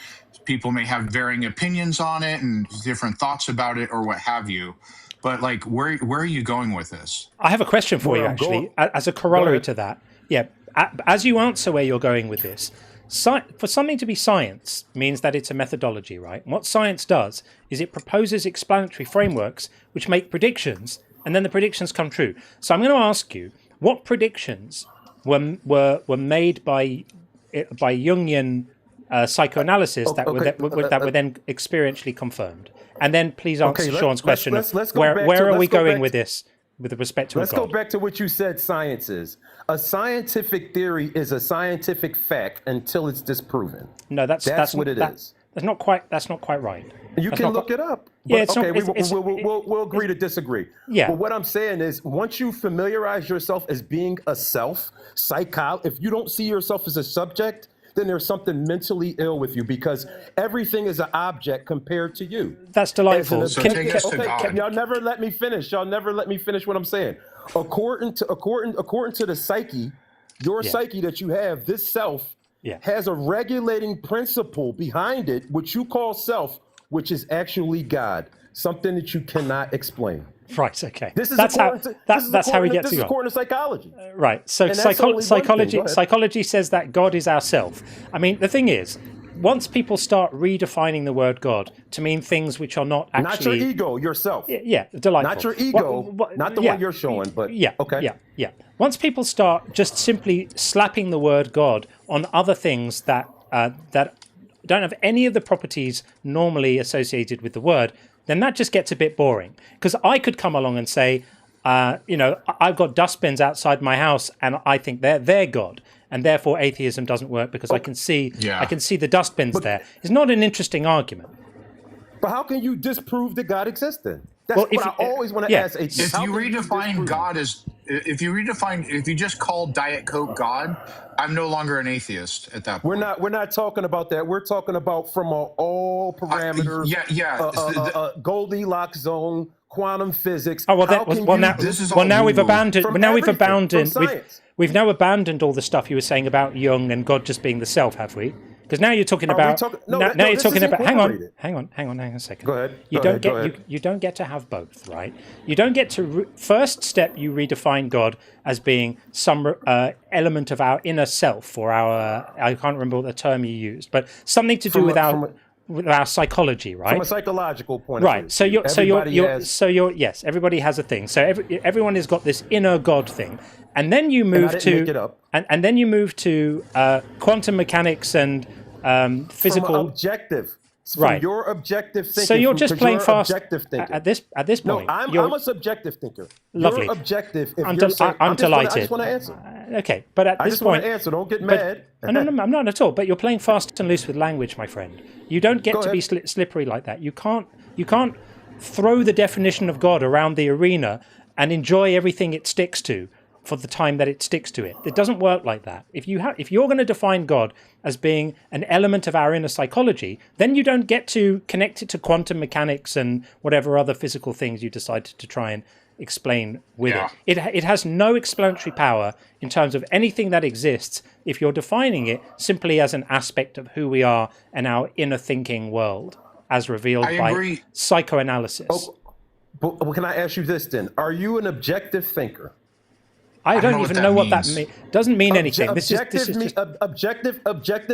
People may have varying opinions on it and different thoughts about it or what have you. But where are you going with this? I have a question for you, actually, as a corollary to that. Yeah, as you answer where you're going with this, for something to be science means that it's a methodology, right? And what science does is it proposes explanatory frameworks which make predictions, and then the predictions come true. So I'm going to ask you, what predictions were made by Jungian psychoanalysis that were then experientially confirmed? And then please answer Sean's question. Where are we going with this with respect to a God? Let's go back to what you said science is. A scientific theory is a scientific fact until it's disproven. No, that's what it is. That's not quite right. You can look it up. Yeah, we'll agree to disagree. Yeah. But what I'm saying is, once you familiarize yourself as being a self, if you don't see yourself as a subject, then there's something mentally ill with you, because everything is an object compared to you. That's delightful. Y'all never let me finish. Y'all never let me finish what I'm saying. According to the psyche, your psyche that you have, this self has a regulating principle behind it, which you call self, which is actually God, something that you cannot explain. Right. Okay. This is that's how according to, that's how he gets This is it. according to psychology. Right. So And that's only one thing. psychology says that God is ourself. I mean, the thing is, once people start redefining the word God to mean things which are not actually Not your ego, yourself. Yeah, delightful. Not your ego, not the one you're showing, but okay. Yeah. Once people start just simply slapping the word God on other things that don't have any of the properties normally associated with the word, then that just gets a bit boring. Because I could come along and say, I've got dustbins outside my house, and I think they're God, and therefore atheism doesn't work because I can see the dustbins there. It's not an interesting argument. But how can you disprove that God exists then? That's what I always want to ask atheists. If you redefine God as, if you just call Diet Coke God, I'm no longer an atheist at that point. We're not talking about that. We're talking about from all parameters. Goldilocks zone, quantum physics. Oh well, now we've now abandoned all the stuff you were saying about Jung and God just being the self, have we? Because now you're talking about hang on a second. Go ahead. You don't get to have both, right? You don't get to first step. You redefine God as being some element of our inner self, or our I can't remember what the term you used, but something to do with our psychology, right? From a psychological point of view. Right. Yes, everybody has a thing. So everyone has got this inner God thing. And then you move to quantum mechanics and physical from objective. Right. Your objective thinking. So you're just playing fast at this point. No, I'm a subjective thinker. Lovely. You're objective. I'm delighted. I just want to answer. Okay, but at this point, want to answer. Don't get mad. No, I'm not at all. But you're playing fast and loose with language, my friend. You don't get to be slippery like that. You can't throw the definition of God around the arena and enjoy everything it sticks to for the time that it sticks to it. It doesn't work like that. If you're going to define God as being an element of our inner psychology, then you don't get to connect it to quantum mechanics and whatever other physical things you decide to try and explain with it. It has no explanatory power in terms of anything that exists if you're defining it simply as an aspect of who we are and our inner thinking world as revealed by psychoanalysis. But can I ask you this then? Are you an objective thinker? I don't even know what that means. Doesn't mean anything. Objective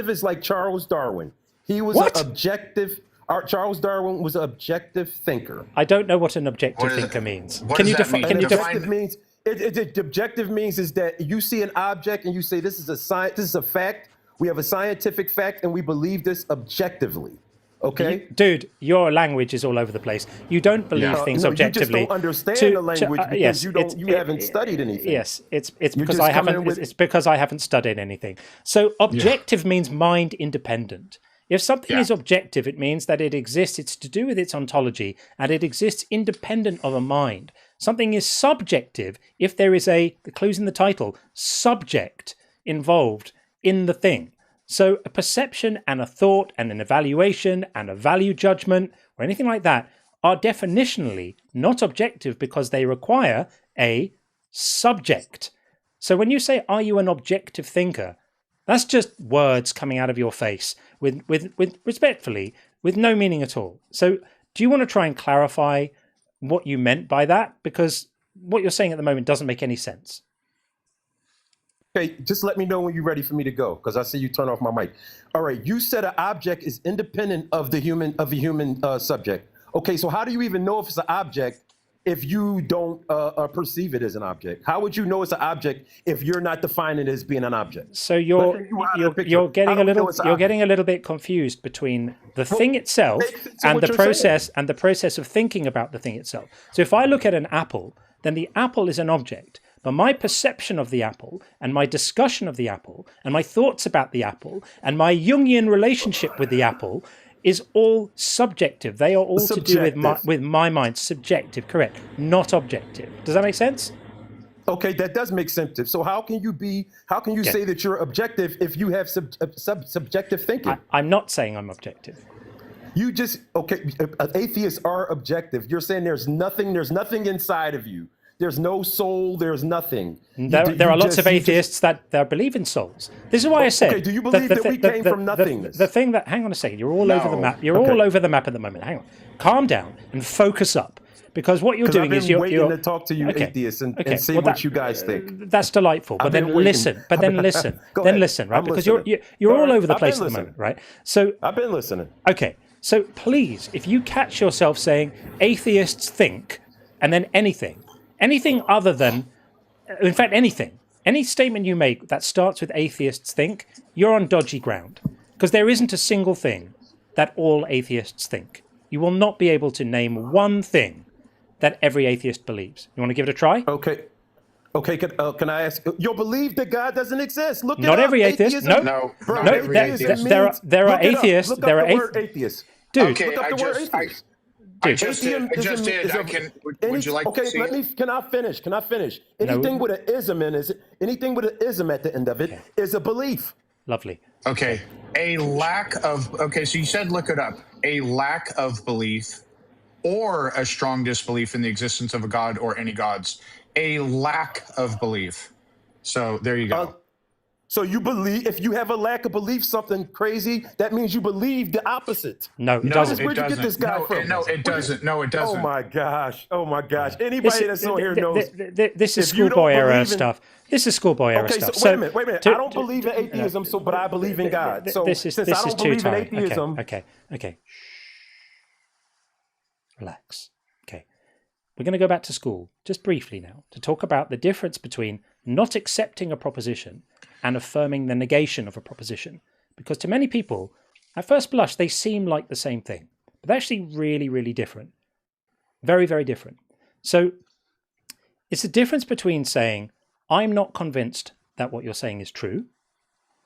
is like Charles Darwin. He was an objective. Charles Darwin was an objective thinker. I don't know what an objective thinker means. Can you define? Objective means is that you see an object and you say this is a science. This is a fact. We have a scientific fact and we believe this objectively. Okay, dude, your language is all over the place. You don't believe things objectively. You just don't understand the language because you haven't studied anything. Yes, it's because I haven't. It's because I haven't studied anything. So objective means mind independent. If something is objective, it means that it exists. It's to do with its ontology, and it exists independent of a mind. Something is subjective if there is the clue's in the title, subject involved in the thing. So a perception and a thought and an evaluation and a value judgment or anything like that are definitionally not objective because they require a subject. So when you say, are you an objective thinker? That's just words coming out of your face with respectfully, with no meaning at all. So do you want to try and clarify what you meant by that? Because what you're saying at the moment doesn't make any sense. Okay, just let me know when you're ready for me to go, because I see you turn off my mic. All right, you said an object is independent of the human subject. Okay, so how do you even know if it's an object if you don't perceive it as an object? How would you know it's an object if you're not defining it as being an object? So you're getting a little bit confused between the thing itself and the process of thinking about the thing itself. So if I look at an apple, then the apple is an object. But my perception of the apple and my discussion of the apple and my thoughts about the apple and my Jungian relationship with the apple is all subjective. They are all subjective. To do with my mind. Subjective, correct. Not objective. Does that make sense? Okay, that does make sense. So how can you say that you're objective if you have subjective thinking? I'm not saying I'm objective. Atheists are objective. You're saying there's nothing inside of you. There's no soul. There's nothing. There are lots of atheists that believe in souls. This is why I said. Okay, do you believe that we came from nothingness? The thing that, hang on a second, you're all over the map. You're all over the map at the moment. Hang on, calm down and focus up, because what you're doing is you're waiting to talk to you atheists and see well, what you guys think. That's delightful. But then listen. Right? Because you're all over the place at the moment, right? So I've been listening. Okay. So please, if you catch yourself saying atheists think, and then anything other than, in fact, any statement you make that starts with atheists think, you're on dodgy ground, because there isn't a single thing that all atheists think. You will not be able to name one thing that every atheist believes. You want to give it a try? Okay. Can I ask? You'll believe that God doesn't exist? Look it Not up. every atheist. Atheism? No. Bro, No. atheism There are means- atheists. Look up There are the word atheist. Dude, Okay, look up the word atheist. I just did. Would you like to see it? Can I finish? Anything with an ism in it, anything with an ism at the end of it is a belief. Lovely. Okay. A lack of, okay, so you said look it up. A lack of belief or a strong disbelief in the existence of a god or any gods. A lack of belief. So there you go. So you believe, if you have a lack of belief, something crazy, that means you believe the opposite. No, it doesn't. Where'd you get this guy from? No, it doesn't. No, it doesn't. Oh my gosh. Anybody that's on here knows. This is schoolboy era stuff. This is schoolboy era stuff. Okay, so wait a minute. I don't believe in atheism, but I believe in God. So since I don't believe in atheism. Okay. Relax. Okay. We're going to go back to school just briefly now to talk about the difference between not accepting a proposition and affirming the negation of a proposition. Because to many people, at first blush, they seem like the same thing. But they're actually really, really different. Very, very different. So it's the difference between saying, I'm not convinced that what you're saying is true.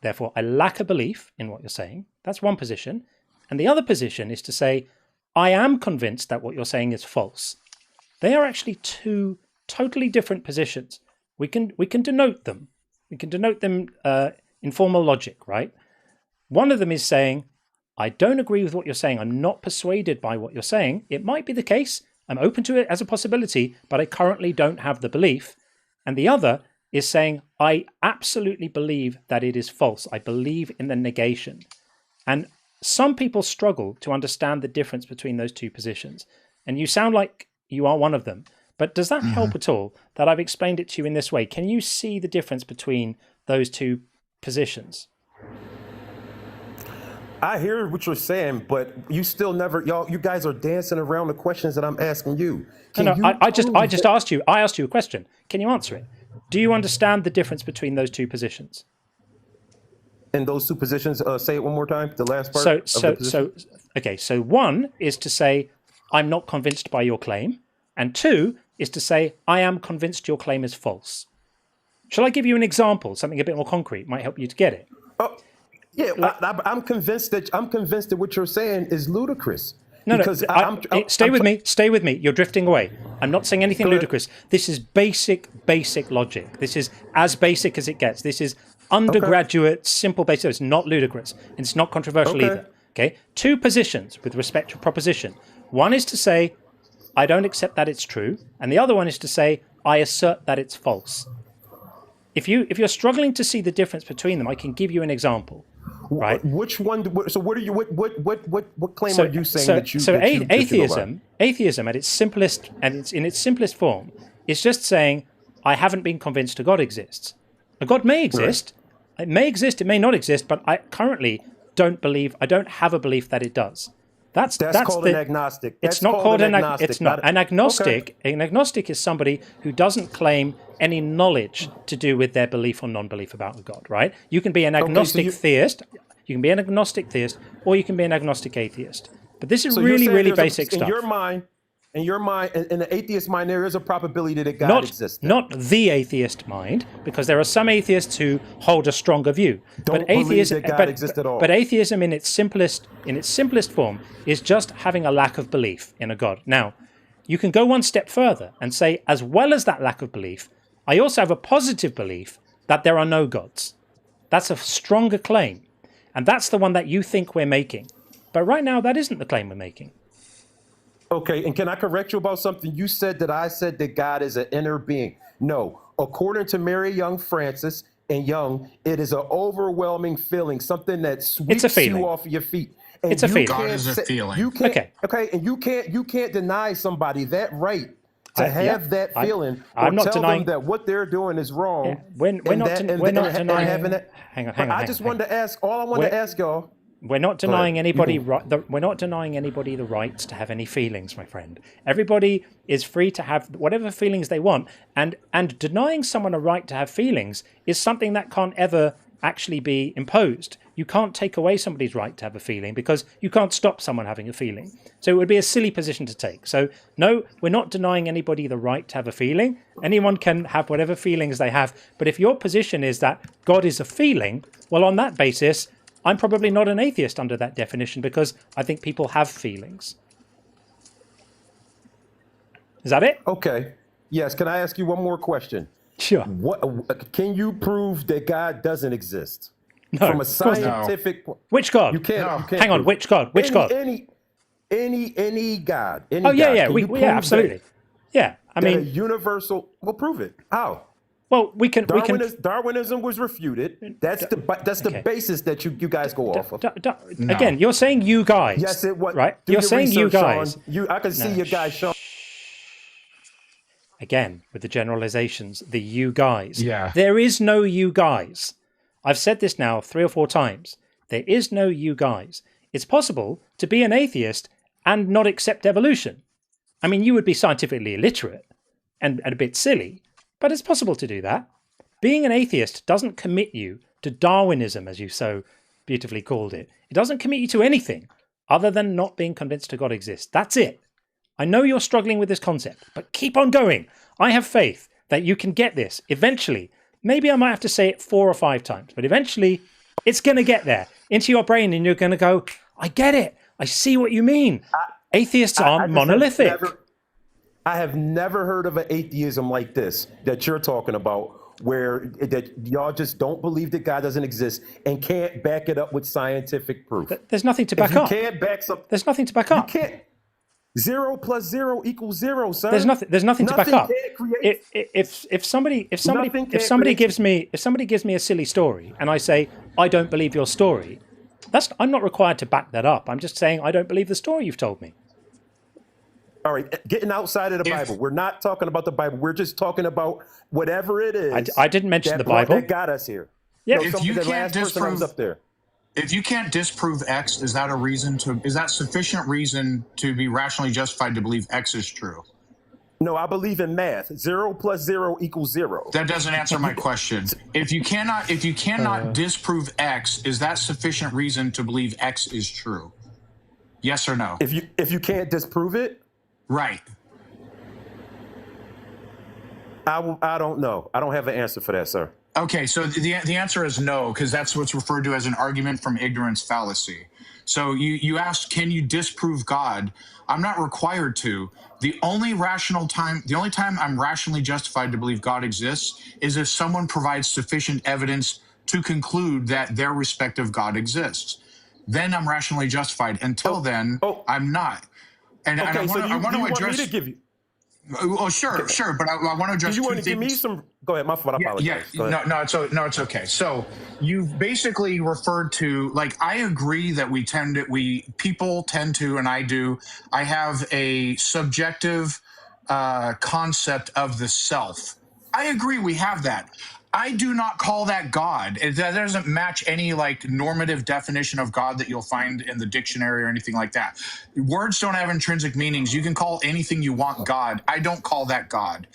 Therefore, I lack a belief in what you're saying. That's one position. And the other position is to say, I am convinced that what you're saying is false. They are actually two totally different positions. We can denote them. We can denote them in formal logic, right? One of them is saying, I don't agree with what you're saying. I'm not persuaded by what you're saying. It might be the case. I'm open to it as a possibility, but I currently don't have the belief. And the other is saying, I absolutely believe that it is false. I believe in the negation. And some people struggle to understand the difference between those two positions. And you sound like you are one of them. But does that help at all that I've explained it to you in this way? Can you see the difference between those two positions? I hear what you're saying, but you still never, you guys are dancing around the questions that I'm asking you. I just asked you. I asked you a question. Can you answer it? Do you understand the difference between those two positions? In those two positions, say it one more time. The last part. of the position. So one is to say, I'm not convinced by your claim, and two is to say, I am convinced your claim is false. Shall I give you an example? Something a bit more concrete might help you to get it. Oh, yeah, I'm convinced that what you're saying is ludicrous. Stay with me. You're drifting away. I'm not saying anything ludicrous. This is basic logic. This is as basic as it gets. This is undergraduate, simple basic. It's not ludicrous. And it's not controversial either. Okay? Two positions with respect to a proposition. One is to say, I don't accept that it's true. And the other one is to say, I assert that it's false. If you're struggling to see the difference between them, I can give you an example. Right. Which one? So what are you? What claim are you saying that you? Atheism at its simplest and in its simplest form is just saying I haven't been convinced a God exists. A God may exist. Right. It may exist. It may not exist. But I currently don't believe. I don't have a belief that it does. That's called an agnostic. It's not called an agnostic. It's not an agnostic. Okay. An agnostic is somebody who doesn't claim any knowledge to do with their belief or non-belief about a God. Right? You can be an agnostic theist. You can be an agnostic theist, or you can be an agnostic atheist. But this is really basic stuff. In your mind, in the atheist mind, there is a probability that God exists. Not the atheist mind, because there are some atheists who hold a stronger view. Don't believe that God exists at all. But atheism, in its simplest form, is just having a lack of belief in a God. Now, you can go one step further and say, as well as that lack of belief, I also have a positive belief that there are no gods. That's a stronger claim. And that's the one that you think we're making. But right now, that isn't the claim we're making. Okay, and can I correct you about something? You said that I said that God is an inner being. No, according to Mary Young Francis and Young, it is an overwhelming feeling, something that sweeps you off your feet. And It's a feeling. God is a feeling. You can't, Okay. and you can't deny somebody that right to have that feeling. I'm not tell denying them that what they're doing is wrong. Yeah, we're not denying. Hang on. I just wanted to ask. All I wanted to ask y'all. We're not denying anybody. We're not denying anybody the right to have any feelings, my friend. Everybody is free to have whatever feelings they want, and denying someone a right to have feelings is something that can't ever actually be imposed. You can't take away somebody's right to have a feeling because you can't stop someone having a feeling. So it would be a silly position to take. So no, we're not denying anybody the right to have a feeling. Anyone can have whatever feelings they have. But if your position is that God is a feeling, well, on that basis, I'm probably not an atheist under that definition because I think people have feelings. Is that it? Okay. Yes. Can I ask you one more question? Sure. What can you prove that God doesn't exist? No, From a scientific point. Which God? You can't. Hang on. Which God? Which God? Any God. Any Oh yeah, God. yeah. Can you prove Absolutely. Yeah. I that a mean, universal. Well, prove it. How? well, we can. Darwinism was refuted. That's the basis that you guys go off of. Again, you're saying you guys. Yes, it was. Right? Do You're your saying you research, guys. Sean. I can see your guys, Sean. Again, with the generalizations, the you guys. Yeah. There is no you guys. I've said this now 3 or 4 times. There is no you guys. It's possible to be an atheist and not accept evolution. I mean, you would be scientifically illiterate and a bit silly, but it's possible to do that. Being an atheist doesn't commit you to Darwinism, as you so beautifully called it. It doesn't commit you to anything other than not being convinced that God exists. That's it. I know you're struggling with this concept, but keep on going. I have faith that you can get this eventually. Maybe I might have to say it 4 or 5 times, but eventually it's going to get there into your brain and you're going to go, I get it. I see what you mean. Atheists aren't monolithic. I have never heard of an atheism like this that you're talking about, where that y'all just don't believe that God doesn't exist and can't back it up with scientific proof. There's nothing to back up. You can't back something. There's nothing to back up. You can't. 0 + 0 = 0, son. There's nothing to back up. If somebody gives me a silly story and I say I don't believe your story, I'm not required to back that up. I'm just saying I don't believe the story you've told me. All right, getting outside of the Bible. We're not talking about the Bible. We're just talking about whatever it is. I didn't mention the Bible. That got us here. Yeah. If you can't disprove up there. If you can't disprove X, is that sufficient reason to be rationally justified to believe X is true? No, I believe in math. 0 + 0 = 0. That doesn't answer my question. If you cannot disprove X, is that sufficient reason to believe X is true? Yes or no? If you can't disprove it, right. I don't know. I don't have an answer for that, sir. Okay, so the answer is no, because that's what's referred to as an argument from ignorance fallacy. So you asked, can you disprove God? I'm not required to. The only time I'm rationally justified to believe God exists is if someone provides sufficient evidence to conclude that their respective God exists. Then I'm rationally justified. Until then, I'm not. And I want to address. Want me to give you? Oh, sure, but I want to address. Do you want to give me some? Go ahead, my fault. I apologize. Yeah, no, it's okay. So you've basically referred to, like, I agree that people tend to, and I do. I have a subjective concept of the self. I agree, we have that. I do not call that God. That doesn't match any normative definition of God that you'll find in the dictionary or anything like that. Words don't have intrinsic meanings. You can call anything you want God. I don't call that God.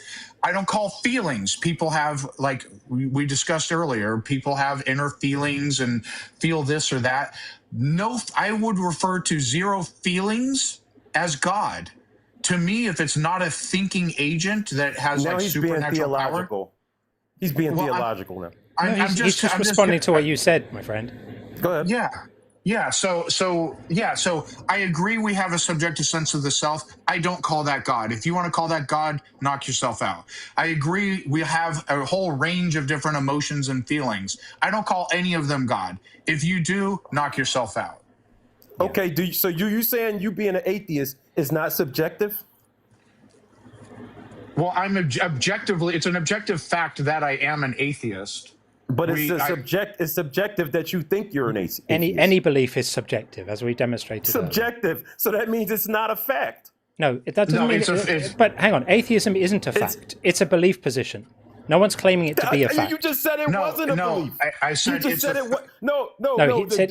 I don't call feelings. People have, like we discussed earlier, people have inner feelings and feel this or that. No, I would refer to zero feelings as God. To me, if it's not a thinking agent that has supernatural power. He's being theological now. He's just responding to what you said, my friend. Go ahead. Yeah. So I agree we have a subjective sense of the self. I don't call that God. If you want to call that God, knock yourself out. I agree we have a whole range of different emotions and feelings. I don't call any of them God. If you do, knock yourself out. Okay. So you saying you being an atheist is not subjective? Well, I'm objectively, it's an objective fact that I am an atheist. But it's subjective that you think you're an atheist. Any belief is subjective, as we demonstrated. Subjective. Earlier. So that means it's not a fact. No, that doesn't mean. But hang on, atheism isn't a fact. It's a belief position. No one's claiming it to be a fact. You just said it wasn't a belief. I said you just said it was. No.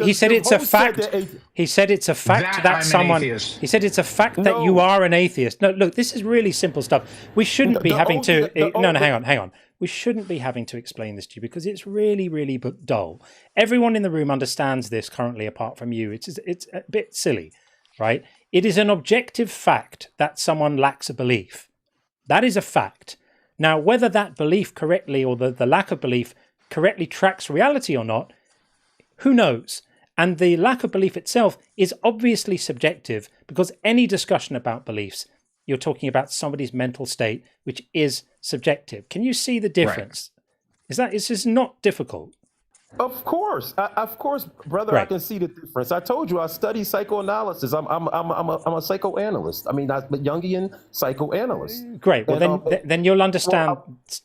He said it's a fact. He said it's a fact that someone. He said it's a fact that you are an atheist. No, look, this is really simple stuff. We shouldn't be having to. No, hang on. We shouldn't be having to explain this to you because it's really, really dull. Everyone in the room understands this currently, apart from you. It's a bit silly, right? It is an objective fact that someone lacks a belief. That is a fact. Now, whether that belief correctly or the lack of belief correctly tracks reality or not, who knows? And the lack of belief itself is obviously subjective because any discussion about beliefs, you're talking about somebody's mental state, which is subjective. Can you see the difference? Right. It's just not difficult. Of course, brother. Right. I can see the difference. I told you I study psychoanalysis. I'm a psychoanalyst. I mean, I'm a Jungian psychoanalyst. Great. Well, then you'll understand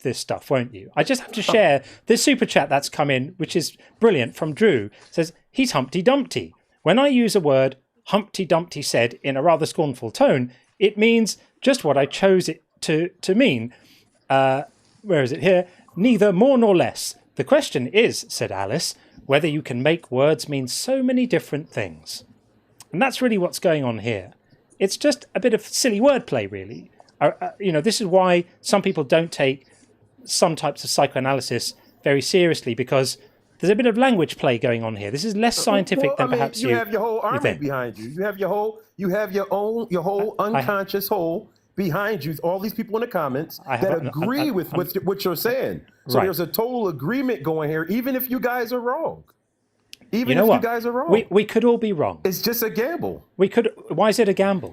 this stuff, won't you? I just have to share this super chat that's come in, which is brilliant, from Drew. It says he's Humpty Dumpty. When I use a word, Humpty Dumpty said in a rather scornful tone, it means just what I chose it to mean. Where is it here? Neither more nor less. The question is, said Alice, whether you can make words mean so many different things. And that's really what's going on here. It's just a bit of silly wordplay, really. This is why some people don't take some types of psychoanalysis very seriously, because there's a bit of language play going on here. This is less scientific than perhaps you have your whole army behind you. You have your whole unconscious whole behind you, all these people in the comments that agree with what you're saying. So there's a total agreement going here, even if you guys are wrong. You guys are wrong. We could all be wrong. It's just a gamble. Why is it a gamble?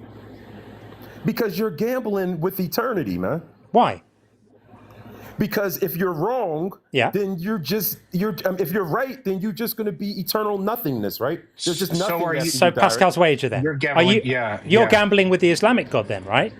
Because you're gambling with eternity, man. Why? Because if you're wrong, then if you're right, then you're just going to be eternal nothingness, right? There's just nothing. So Pascal's wager then. You're gambling. You're gambling with the Islamic God then, right?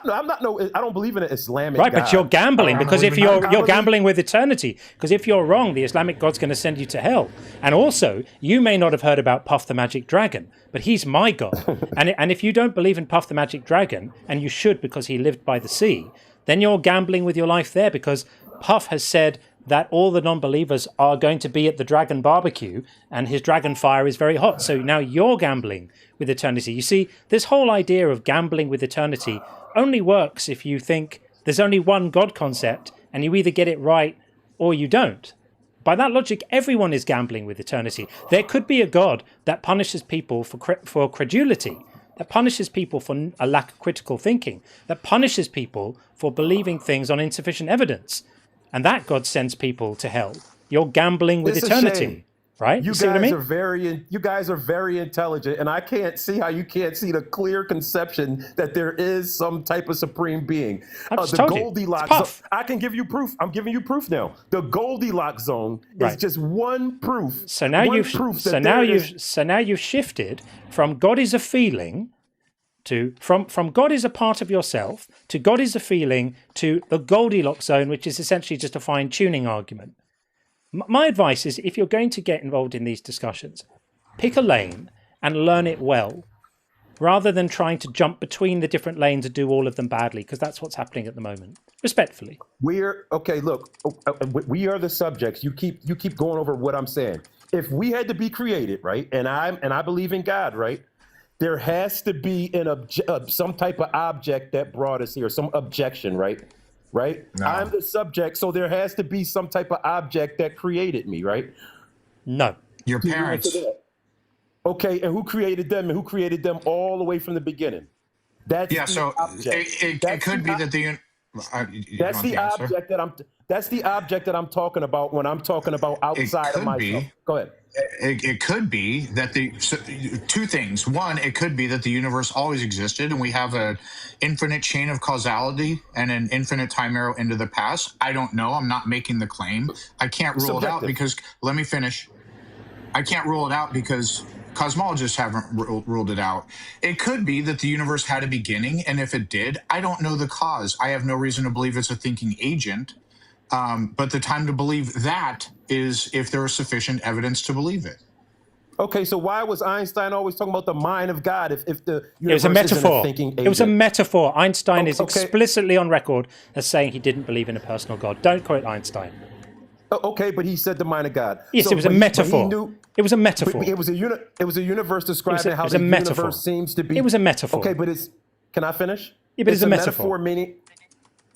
No, I'm not. No, I don't believe in an Islamic God. Right, but you're gambling because if you're gambling with eternity, because if you're wrong, the Islamic God's going to send you to hell. And also, you may not have heard about Puff the Magic Dragon, but he's my God. and if you don't believe in Puff the Magic Dragon, and you should because he lived by the sea, then you're gambling with your life there because Puff has said that all the non-believers are going to be at the dragon barbecue and his dragon fire is very hot. So now you're gambling with eternity. You see, this whole idea of gambling with eternity only works if you think there's only one God concept and you either get it right or you don't. By that logic, everyone is gambling with eternity. There could be a God that punishes people for credulity, that punishes people for a lack of critical thinking, that punishes people for believing things on insufficient evidence. And that God sends people to hell. You're gambling with eternity. Right? You guys are very intelligent, and I can't see how you can't see the clear conception that there is some type of supreme being. The Goldilocks zone. I can give you proof. I'm giving you proof now. The Goldilocks zone is just one proof. So now you've shifted from God is a feeling to from God is a part of yourself to God is a feeling to the Goldilocks zone, which is essentially just a fine-tuning argument. My advice is, if you're going to get involved in these discussions, pick a lane and learn it well, rather than trying to jump between the different lanes and do all of them badly, because that's what's happening at the moment. Respectfully. We are the subjects. You keep going over what I'm saying. If we had to be created, right, and I believe in God, right, there has to be some type of object that brought us here, some objection, right? Right? No. I'm the subject, so there has to be some type of object that created me, right? No. Your parents. Okay, and who created them, and who created them all the way from the beginning? That's it could be that that's the object that I'm talking about when I'm talking about outside of myself. Go ahead. It could be that two things. One, it could be that the universe always existed and we have an infinite chain of causality and an infinite time arrow into the past. I don't know. I'm not making the claim. I can't rule it out because, let me finish. I can't rule it out because cosmologists haven't ruled it out. It could be that the universe had a beginning, and if it did, I don't know the cause. I have no reason to believe it's a thinking agent. But the time to believe that is if there is sufficient evidence to believe it. Okay, so why was Einstein always talking about the mind of God if the it was a universe isn't metaphor? thinking It was a agent? metaphor. Einstein is Okay. explicitly on record as saying he didn't believe in a personal God. Don't quote Einstein. Okay, but he said the mind of God. Yes, So, it was a but he metaphor. knew- It was a metaphor. But it was a universe describing how it was the a metaphor. universe seems to be. It was a metaphor. Okay, but it's. Can I finish? Yeah, but it's a metaphor. Meaning.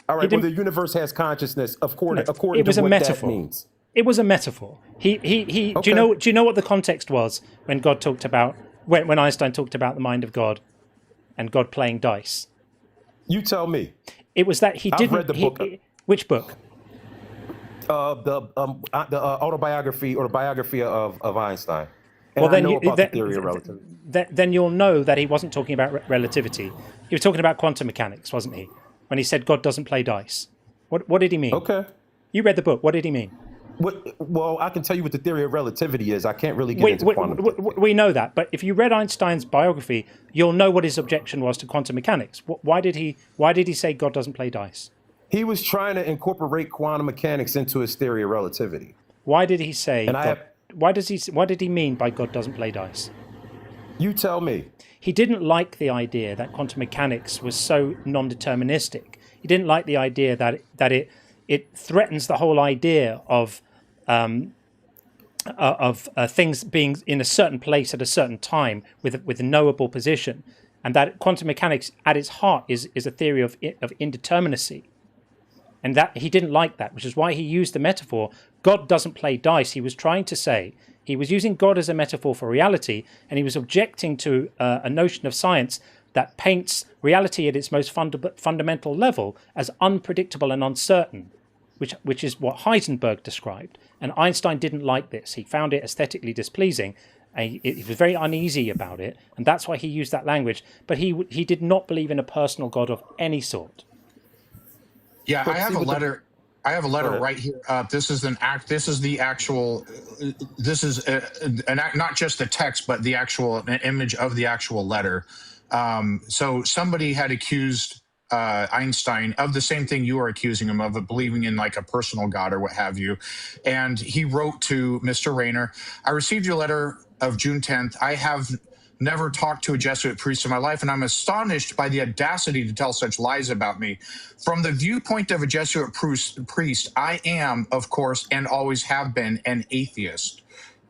All right. Well, the universe has consciousness. According it to was a what metaphor. that means. It was a metaphor. He. Okay. Do you know what the context was when God talked about when Einstein talked about the mind of God, and God playing dice? You tell me. It was that he I've didn't. read the book. Which book? The autobiography or the biography of Einstein. And Well, then I know you, about the theory of relativity. then you'll know that he wasn't talking about relativity. He was talking about quantum mechanics, wasn't he? When he said God doesn't play dice. What did he mean? Okay. You read the book. What did he mean? Well, I can tell you what the theory of relativity is. I can't really get into quantum. We know that, but if you read Einstein's biography, you'll know what his objection was to quantum mechanics. Why did he say God doesn't play dice? He was trying to incorporate quantum mechanics into his theory of relativity. Why did he say? And What did he mean by God doesn't play dice? You tell me. He didn't like the idea that quantum mechanics was so non-deterministic. He didn't like the idea that it threatens the whole idea of things being in a certain place at a certain time with a knowable position, and that quantum mechanics at its heart is a theory of indeterminacy. And that he didn't like that, which is why he used the metaphor, God doesn't play dice. He was trying to say, he was using God as a metaphor for reality, and he was objecting to a notion of science that paints reality at its most fundamental level as unpredictable and uncertain, which is what Heisenberg described. And Einstein didn't like this. He found it aesthetically displeasing. He was very uneasy about it, and that's why he used that language. But he did not believe in a personal God of any sort. Yeah, I have a letter. I have a letter right here. This is an act. This is the actual. This is an act, not just the text, but the actual image of the actual letter. So somebody had accused Einstein of the same thing you are accusing him of believing in like a personal God or what have you. And he wrote to Mr. Rayner, I received your letter of June 10th. I have never talked to a Jesuit priest in my life, and I'm astonished by the audacity to tell such lies about me. From the viewpoint of a Jesuit priest, I am, of course, and always have been an atheist.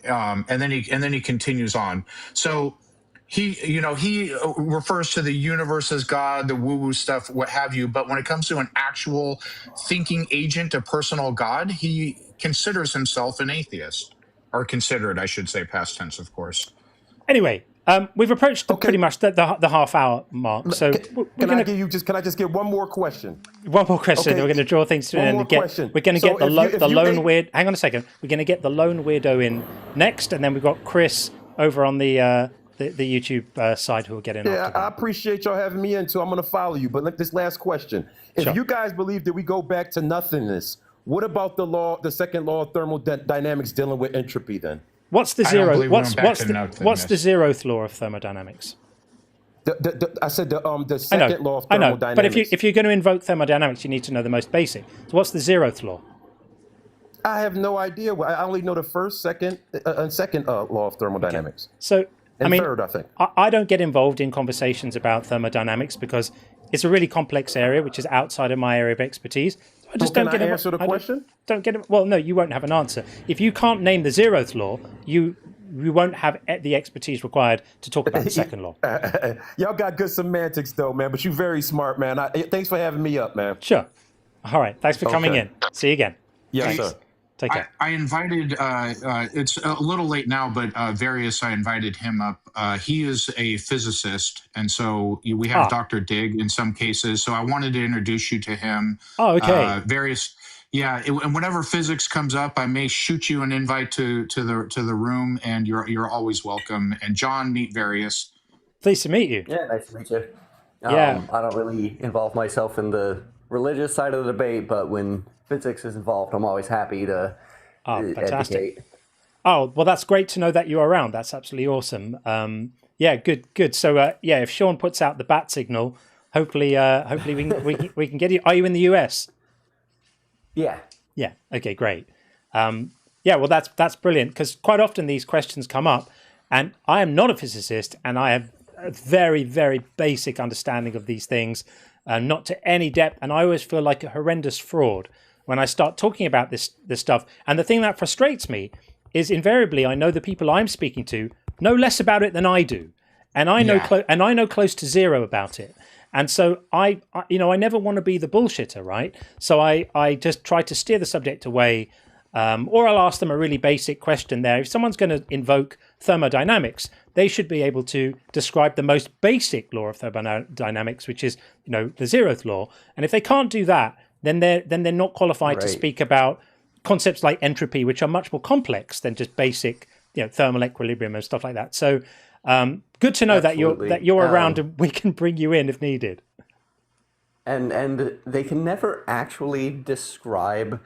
And then he continues on. So he refers to the universe as God, the woo-woo stuff, what have you. But when it comes to an actual thinking agent, a personal God, he considers himself an atheist, or considered, I should say, past tense, of course. Anyway, we've approached pretty much the half-hour mark. So can I just get one more question? One more question. Okay. We're going to draw things to an end. We're going to get the lone weird. Hang on a second. We're going to get the lone weirdo in next, and then we've got Chris over on the YouTube side who will get in. Yeah, after I appreciate y'all having me in too. I'm going to follow you, but like this last question: if you guys believe that we go back to nothingness, what about the second law of thermodynamics dealing with entropy? Then what's the zero? What's the zeroth law of thermodynamics? I said the second law of thermodynamics. I know, but if you're going to invoke thermodynamics, you need to know the most basic. So what's the zeroth law? I have no idea. I only know the first, second, and second law of thermodynamics. Okay. So and third, I think. I don't get involved in conversations about thermodynamics because it's a really complex area, which is outside of my area of expertise. I just don't get answer the question. Don't get it. Well, no, you won't have an answer if you can't name the zeroth law. You won't have the expertise required to talk about the second law. Y'all got good semantics, though, man. But you're very smart, man. Thanks for having me up, man. Sure. All right. Thanks for coming in. See you again. Yes, sir. Take care. I invited, it's a little late now, but Various, I invited him up. He is a physicist, and so we have Dr. Dig in some cases. So I wanted to introduce you to him. Oh, okay. Various, yeah. And whenever physics comes up, I may shoot you an invite to the room, and you're always welcome. And John, meet Various. Pleased to meet you. Yeah, nice to meet you. Yeah. I don't really involve myself in the religious side of the debate, but when physics is involved, I'm always happy to fantastic. Oh, well, that's great to know that you're around. That's absolutely awesome. Yeah, good. So, if Sean puts out the bat signal, hopefully we can get you. Are you in the US? Yeah. Yeah. Okay, great. Yeah, well, that's brilliant, because quite often these questions come up, and I am not a physicist, and I have a very, very basic understanding of these things, not to any depth, and I always feel like a horrendous fraud when I start talking about this stuff. And the thing that frustrates me is invariably I know the people I'm speaking to know less about it than I do, and I know close to zero about it. And so I never want to be the bullshitter, right? So I just try to steer the subject away, or I'll ask them a really basic question there. If someone's going to invoke thermodynamics, they should be able to describe the most basic law of thermodynamics, which is, the zeroth law. And if they can't do that, then they're not qualified to speak about concepts like entropy, which are much more complex than just basic, thermal equilibrium and stuff like that. So good to know that you're around, and we can bring you in if needed. And they can never actually describe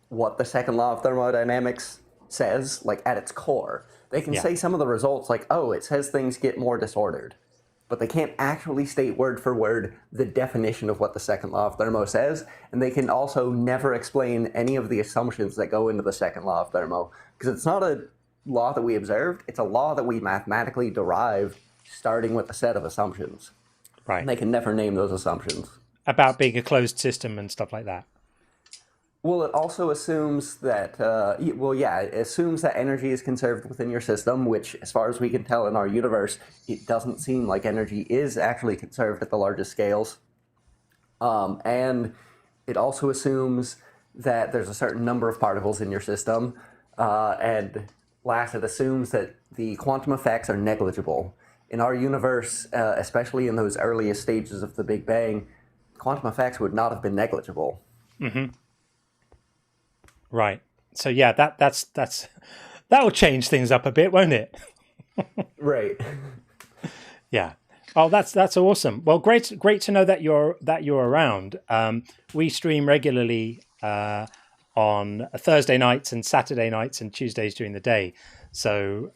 what the second law of thermodynamics says, like at its core. They can say some of the results, like, oh, it says things get more disordered, but they can't actually state word for word the definition of what the second law of thermo says, and they can also never explain any of the assumptions that go into the second law of thermo, because it's not a law that we observed, it's a law that we mathematically derived starting with a set of assumptions. Right. And they can never name those assumptions. About being a closed system and stuff like that. Well, it also assumes that, it assumes that energy is conserved within your system, which, as far as we can tell in our universe, it doesn't seem like energy is actually conserved at the largest scales. And it also assumes that there's a certain number of particles in your system, and last, it assumes that the quantum effects are negligible. In our universe, especially in those earliest stages of the Big Bang, quantum effects would not have been negligible. Mm-hmm. Right. So yeah, that'll change things up a bit, won't it? Right. Yeah. Oh, that's awesome. Well, great to know that you're around. We stream regularly on Thursday nights and Saturday nights and Tuesdays during the day. So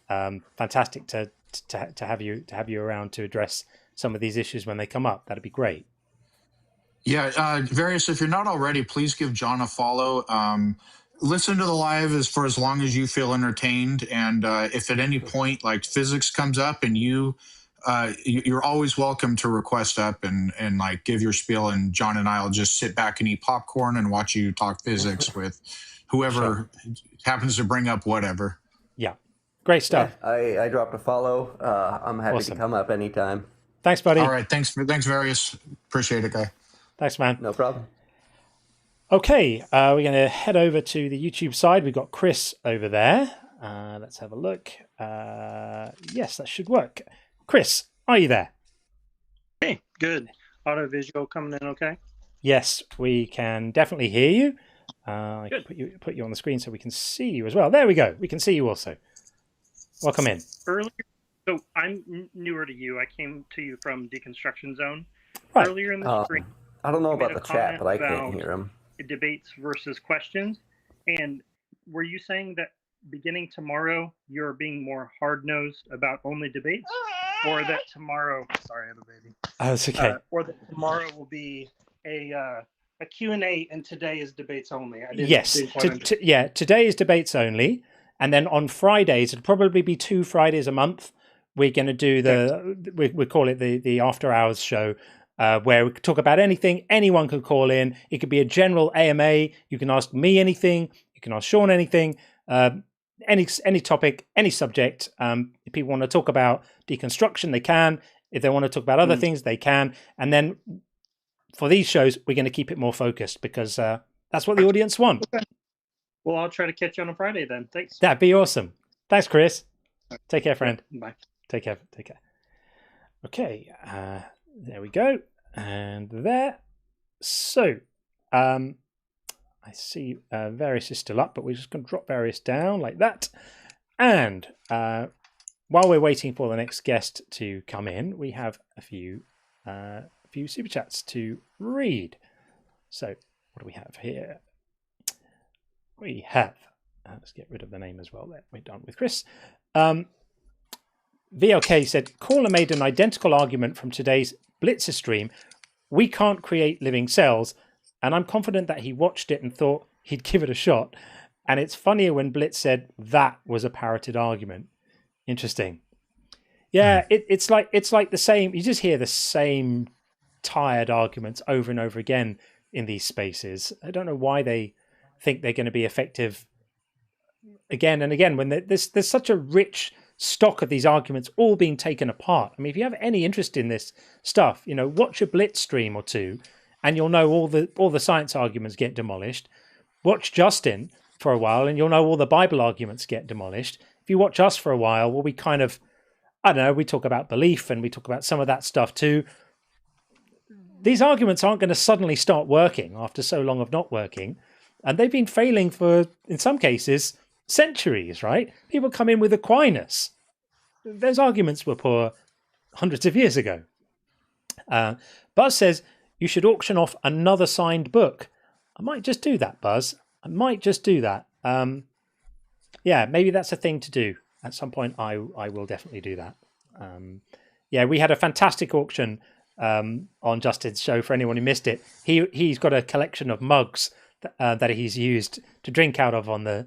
fantastic to have you around to address some of these issues when they come up. That'd be great. Yeah, Various, if you're not already, please give John a follow. Listen to the live for as long as you feel entertained. And if at any point like physics comes up and you're always welcome to request up and like give your spiel, and John and I will just sit back and eat popcorn and watch you talk physics with whoever happens to bring up whatever. Yeah, great stuff. Yeah, I dropped a follow. I'm happy to come up anytime. Thanks, buddy. All right, thanks, Various. Appreciate it, guy. Thanks, man. No problem. Okay, we're going to head over to the YouTube side. We've got Chris over there. Let's have a look. Yes, that should work. Chris, are you there? Hey, good. Auto visual coming in okay? Yes, we can definitely hear you. I can put you on the screen so we can see you as well. There we go. We can see you also. Welcome in. Earlier, so I'm newer to you. I came to you from Deconstruction Zone. Right. Earlier in the stream, I don't know about the chat, but I can't hear him. Debates versus questions. And were you saying that beginning tomorrow you're being more hard-nosed about only debates, or that tomorrow, sorry, I have a baby. Oh, it's okay. Or that tomorrow will be a Q&A and today is debates only? Yes. Today is debates only, and then on Fridays, it'll probably be 2 Fridays a month, we're going to do we call it the after hours show, where we could talk about anything. Anyone could call in. It could be a general AMA. You can ask me anything. You can ask Sean anything. Any topic, any subject. If people want to talk about deconstruction, they can. If they want to talk about other things, they can. And then for these shows, we're going to keep it more focused because that's what the audience want. Okay. Well, I'll try to catch you on a Friday then. Thanks. That'd be awesome. Thanks, Chris. Take care, friend. Bye. Take care. Okay. There we go. And there. So, I see Various is still up, but we're just going to drop Various down like that. And while we're waiting for the next guest to come in, we have a few super chats to read. So, what do we have here? We have, let's get rid of the name as well there. We're done with Chris. VLK said, caller made an identical argument from today's Blitzer stream. We can't create living cells. And I'm confident that he watched it and thought he'd give it a shot. And it's funnier when Blitz said that was a parroted argument. Interesting. Yeah, it's like the same. You just hear the same tired arguments over and over again in these spaces. I don't know why they think they're going to be effective again and again when there's such a rich stock of these arguments all being taken apart. I mean, if you have any interest in this stuff, watch a Blitz stream or two, and you'll know all the science arguments get demolished. Watch Justin for a while, and you'll know all the Bible arguments get demolished. If you watch us for a while, well, we kind of, I don't know, we talk about belief and we talk about some of that stuff too. These arguments aren't going to suddenly start working after so long of not working. And they've been failing for, in some cases, centuries, right? People come in with Aquinas. Those arguments were poor hundreds of years ago. Buzz says, you should auction off another signed book. I might just do that, Buzz. I might just do that. Yeah, maybe that's a thing to do. At some point, I will definitely do that. Yeah, we had a fantastic auction on Justin's show. For anyone who missed it, he's got a collection of mugs that he's used to drink out of on the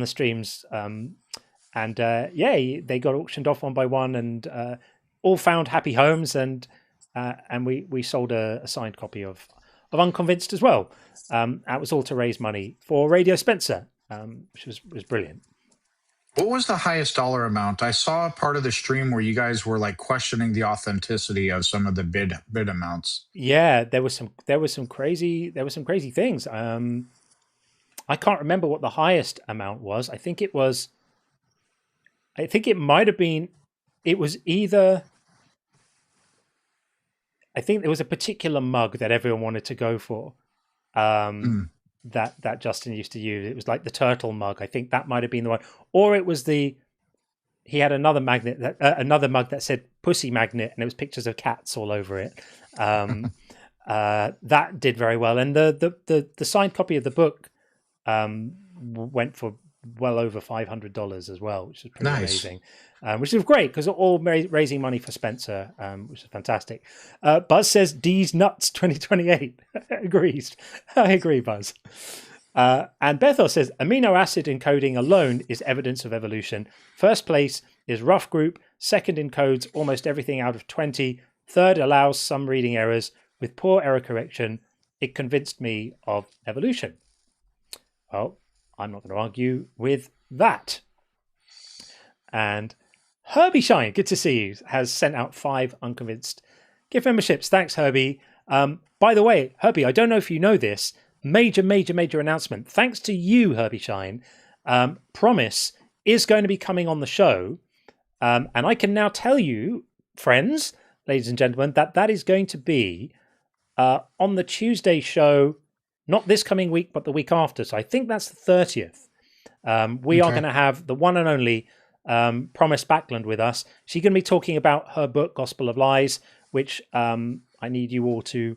streams, and yeah, they got auctioned off one by one, and all found happy homes, and we sold a signed copy of Unconvinced as well. That was all to raise money for Radio Spencer, which was brilliant. What was the highest dollar amount? I saw a part of the stream where you guys were like questioning the authenticity of some of the bid amounts. Yeah, there was some crazy things. I can't remember what the highest amount was. I think it might have been. It was either. I think there was a particular mug that everyone wanted to go for. That Justin used to use. It was like the turtle mug. I think that might have been the one, or it was he had another magnet, another mug that said "pussy magnet," and it was pictures of cats all over it. That did very well, and the signed copy of the book went for well over $500 as well, which is pretty amazing. Which is great because all raising money for Spencer, which is fantastic. Buzz says D's nuts 2028. Agrees. I agree, Buzz. And Bethel says amino acid encoding alone is evidence of evolution. First place is rough group. Second encodes almost everything out of 20. Third allows some reading errors with poor error correction. It convinced me of evolution. Well, I'm not going to argue with that. And Herbie Shine, good to see you, has sent out 5 Unconvinced gift memberships. Thanks, Herbie. By the way, Herbie, I don't know if you know this. Major announcement. Thanks to you, Herbie Shine. Promise is going to be coming on the show. And I can now tell you, friends, ladies and gentlemen, that is going to be on the Tuesday show, not this coming week, but the week after. So I think that's the 30th. We are going to have the one and only Promise Backlund with us. She's going to be talking about her book, Gospel of Lies, which I need you all to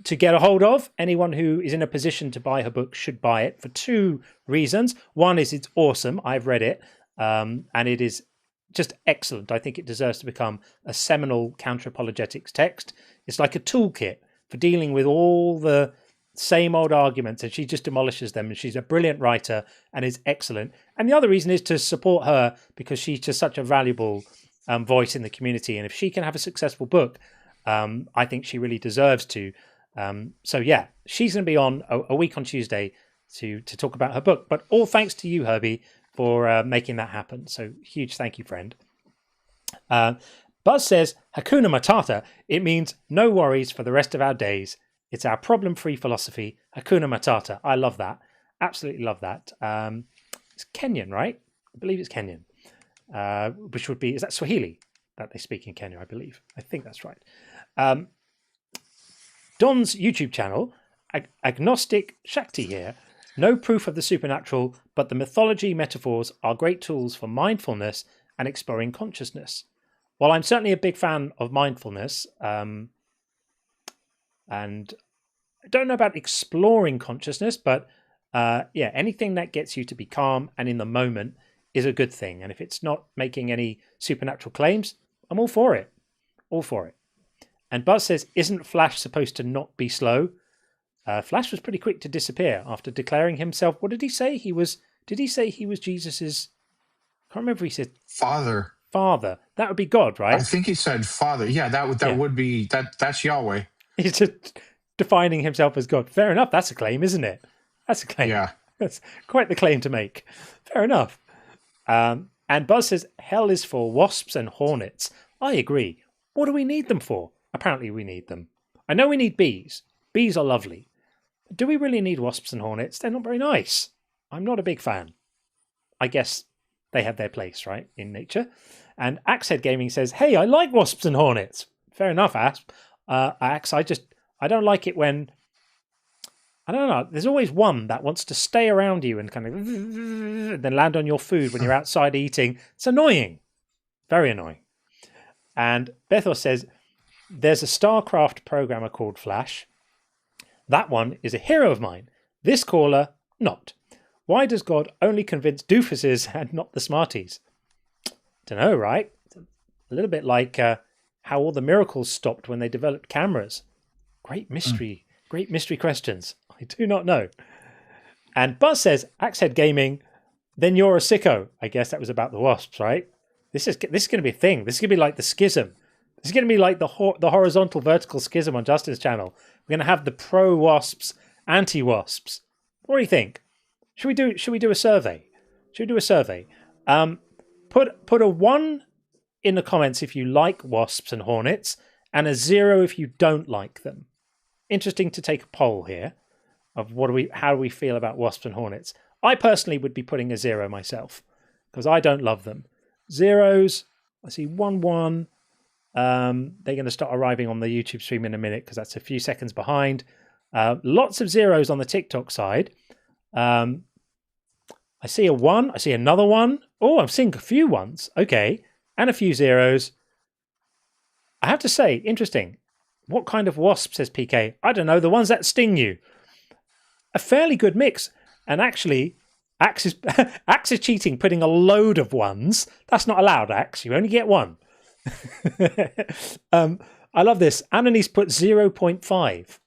get a hold of. Anyone who is in a position to buy her book should buy it for 2 reasons. One is it's awesome. I've read it, and it is just excellent. I think it deserves to become a seminal counter-apologetics text. It's like a toolkit for dealing with all the same old arguments, and she just demolishes them, and she's a brilliant writer and is excellent. And the other reason is to support her because she's just such a valuable voice in the community, and if she can have a successful book, I think she really deserves to. So yeah, she's going to be on a week on Tuesday to talk about her book, but all thanks to you, Herbie, for making that happen. So huge thank you, friend. Buzz says Hakuna Matata. It means no worries for the rest of our days. It's our problem-free philosophy. Hakuna Matata. I love that. Absolutely love that. It's Kenyan, right? I believe it's Kenyan. Which would be, is that Swahili that they speak in Kenya, I believe. I think that's right. Don's YouTube channel, Agnostic Shakti here. No proof of the supernatural, but the mythology metaphors are great tools for mindfulness and exploring consciousness. While I'm certainly a big fan of mindfulness, and I don't know about exploring consciousness, but yeah, anything that gets you to be calm and in the moment is a good thing. And if it's not making any supernatural claims, I'm all for it. All for it. And Buzz says, isn't Flash supposed to not be slow? Flash was pretty quick to disappear after declaring himself. What did he say? Did he say he was Jesus's? I can't remember if he said Father. Father. That would be God, right? I think he said Father. Yeah, that would be that's Yahweh. He's just defining himself as God. Fair enough. That's a claim, isn't it? That's a claim. Yeah. That's quite the claim to make. Fair enough. And Buzz says, hell is for wasps and hornets. I agree. What do we need them for? Apparently we need them. I know we need bees. Bees are lovely. But do we really need wasps and hornets? They're not very nice. I'm not a big fan. I guess they have their place, right, in nature. And Axehead Gaming says, hey, I like wasps and hornets. Fair enough, Axe. I don't like it when, I don't know, there's always one that wants to stay around you and kind of then land on your food when you're outside eating. It's annoying. Very annoying. And Bethos says, there's a StarCraft programmer called Flash. That one is a hero of mine. This caller, not. Why does God only convince doofuses and not the smarties? Don't know, right? It's a little bit like how all the miracles stopped when they developed cameras. Great mystery questions. I do not know. And Buzz says, Axehead Gaming, then you're a sicko. I guess that was about the wasps, right? This is going to be a thing. This is going to be like the schism. This is going to be like the horizontal vertical schism on Justin's channel. We're going to have the pro wasps, anti wasps. What do you think? Should we do a survey? Should we do a survey? Put a 1 in the comments if you like wasps and hornets, and a 0 if you don't like them. Interesting to take a poll here of how do we feel about wasps and hornets. I personally would be putting a 0 myself because I don't love them. Zeros, I see 1-1. They're going to start arriving on the YouTube stream in a minute because that's a few seconds behind. Lots of zeros on the TikTok side. I see a 1. I see another 1. Oh, I'm seeing a few 1s. Okay. And a few zeros. I have to say, interesting. What kind of wasp, says PK? I don't know. The ones that sting you. A fairly good mix. And actually, Axe is cheating, putting a load of 1s. That's not allowed, Axe. You only get 1. I love this. Anani's put 0.5.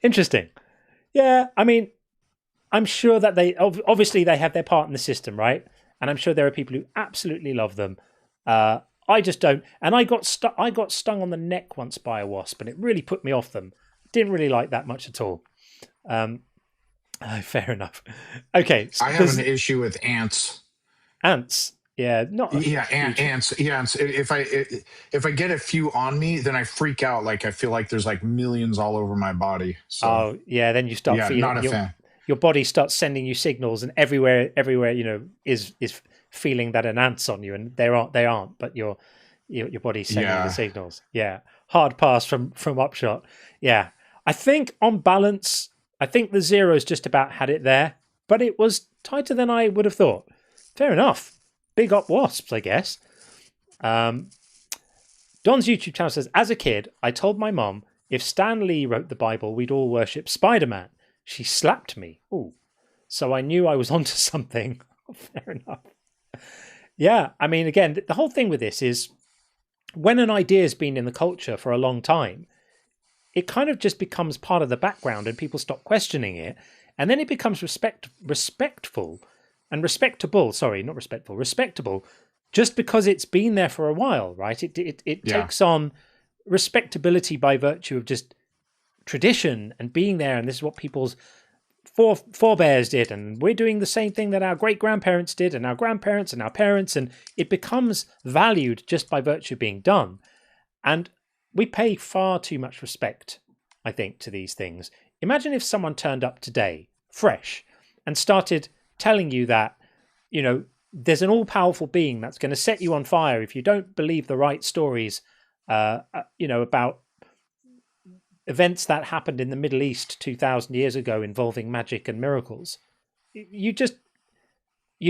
Interesting. Yeah, I mean, I'm sure that they obviously they have their part in the system, right? And I'm sure there are people who absolutely love them. I just don't. And I got stung on the neck once by a wasp, and it really put me off them. Didn't really like that much at all. Fair enough. Okay, so I have an issue with ants. Ants. Yeah, ants. Yeah, if I get a few on me, then I freak out. Like I feel like there's like millions all over my body. So, oh yeah, then you start feeling. Not a fan. Your body starts sending you signals, and everywhere is feeling that an ant's on you, and they aren't, but your body's sending the signals. Yeah, hard pass from Upshot. Yeah, I think on balance, I think the zeros just about had it there, but it was tighter than I would have thought. Fair enough. Big up wasps, I guess. Don's YouTube channel says, as a kid, I told my mom if Stan Lee wrote the Bible, we'd all worship Spider-Man. She slapped me. Ooh. So I knew I was onto something. Fair enough. Yeah, I mean, again, the whole thing with this is when an idea has been in the culture for a long time, it kind of just becomes part of the background and people stop questioning it. And then it becomes respectful and respectable. Sorry, not respectful, respectable, just because it's been there for a while, right? It takes on respectability by virtue of just tradition and being there. And this is what people's forebears did. And we're doing the same thing that our great-grandparents did and our grandparents and our parents. And it becomes valued just by virtue of being done. And we pay far too much respect, I think, to these things. Imagine if someone turned up today, fresh, and started telling you that, there's an all-powerful being that's going to set you on fire if you don't believe the right stories, about events that happened in the Middle East 2,000 years ago involving magic and miracles. You'd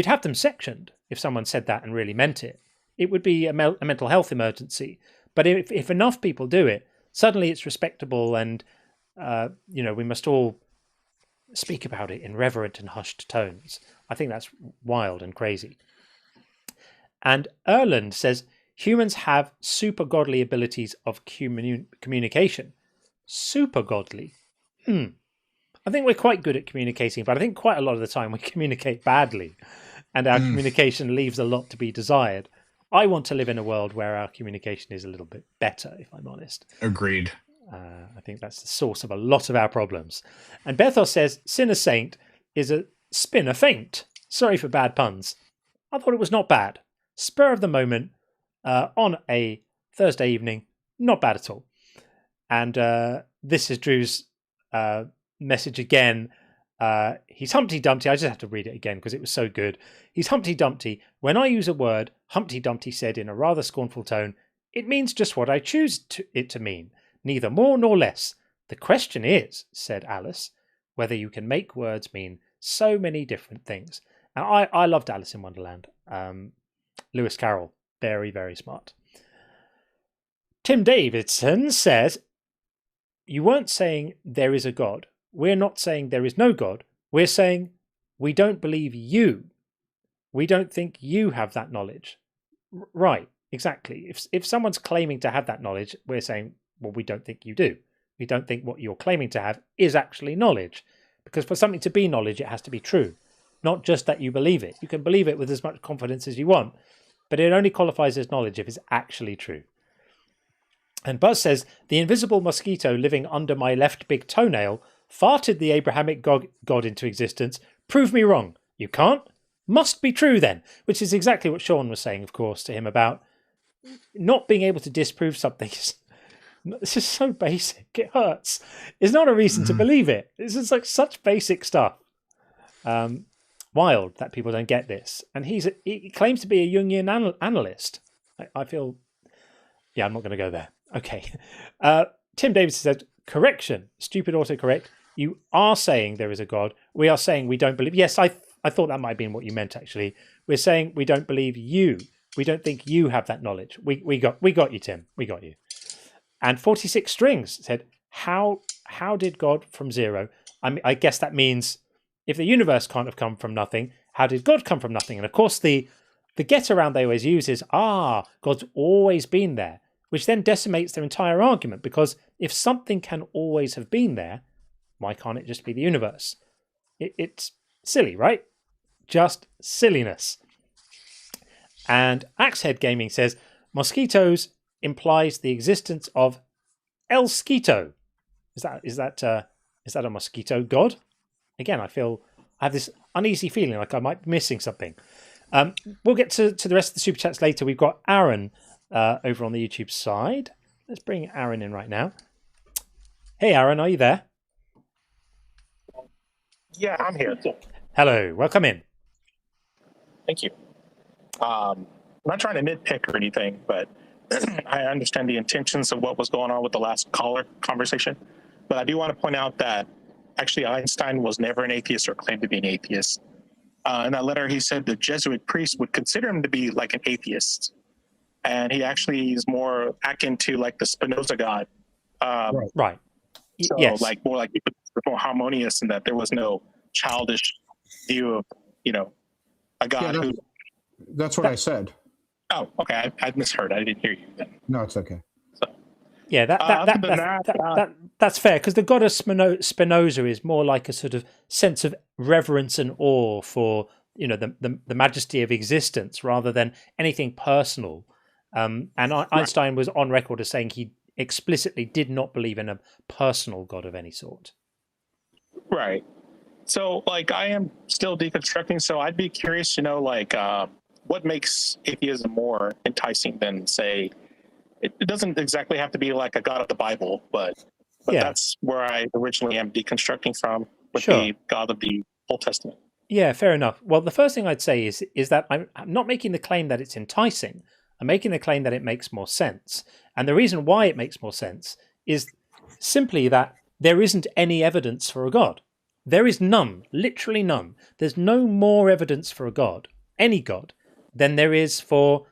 have them sectioned if someone said that and really meant it. It would be a mental health emergency. But if enough people do it, suddenly it's respectable, and we must all speak about it in reverent and hushed tones. I think that's wild and crazy. And Erland says humans have super godly abilities of communication. super godly. I think we're quite good at communicating, but I think quite a lot of the time we communicate badly, and our communication leaves a lot to be desired. I want to live in a world where our communication is a little bit better, if I'm honest. Agreed. I think that's the source of a lot of our problems. And Bethos says, Sinner Saint is a spinner feint. Sorry for bad puns. I thought it was not bad. Spur of the moment on a Thursday evening, not bad at all. And this is Drew's message again. He's Humpty Dumpty. I just have to read it again because it was so good. He's Humpty Dumpty. When I use a word, Humpty Dumpty said in a rather scornful tone, it means just what I choose it to mean. Neither more nor less. The question is, said Alice, whether you can make words mean so many different things. And I loved Alice in Wonderland. Lewis Carroll, very, very smart. Tim Davidson says, you weren't saying there is a God. We're not saying there is no God. We're saying we don't believe you. We don't think you have that knowledge. Right, exactly. If someone's claiming to have that knowledge, we're saying, well, we don't think you do. We don't think what you're claiming to have is actually knowledge. Because for something to be knowledge, it has to be true. Not just that you believe it. You can believe it with as much confidence as you want, but it only qualifies as knowledge if it's actually true. And Buzz says, the invisible mosquito living under my left big toenail farted the Abrahamic God into existence. Prove me wrong. You can't? Must be true then. Which is exactly what Sean was saying, of course, to him about not being able to disprove something. This is so basic. It hurts. It's not a reason to believe it. This is like such basic stuff. Wild that people don't get this. And he claims to be a Jungian analyst. I feel... Yeah, I'm not going to go there. Okay. Tim Davis said, correction. Stupid autocorrect. You are saying there is a God. We are saying we don't believe... Yes, I thought that might have been what you meant, actually. We're saying we don't believe you. We don't think you have that knowledge. We got you, Tim. We got you. And 46 Strings said, how did God from zero? I guess that means if the universe can't have come from nothing, how did God come from nothing? And of course, the get around they always use is, God's always been there, which then decimates their entire argument. Because if something can always have been there, why can't it just be the universe? It's silly, right? Just silliness. And Axehead Gaming says, mosquitoes implies the existence of El Skeeto. Is that a mosquito god? Again, I have this uneasy feeling like I might be missing something. We'll get to the rest of the super chats later. We've got Aaron over on the YouTube side. Let's bring Aaron in right now. Hey, Aaron, are you there? Yeah, I'm here. Hello, welcome in. Thank you. I'm not trying to nitpick or anything, but I understand the intentions of what was going on with the last caller conversation. But I do want to point out that actually Einstein was never an atheist or claimed to be an atheist. In that letter, he said the Jesuit priest would consider him to be like an atheist. And he actually is more akin to like the Spinoza God. Right. So Yes. like more more harmonious in that there was no childish view of, a God who... That's what I said. Oh, okay. I misheard. I didn't hear you then. No, it's okay. Yeah, that's fair, because the god of Spinoza is more like a sort of sense of reverence and awe for the majesty of existence rather than anything personal. And Einstein was on record as saying he explicitly did not believe in a personal god of any sort. Right. So, I am still deconstructing. So, I'd be curious to know, what makes atheism more enticing than, say, it doesn't exactly have to be like a God of the Bible, but that's where I originally am deconstructing from with the God of the Old Testament. Yeah, fair enough. Well, the first thing I'd say is that I'm not making the claim that it's enticing. I'm making the claim that it makes more sense. And the reason why it makes more sense is simply that there isn't any evidence for a God. There is none, literally none. There's no more evidence for a God, any God, than there is for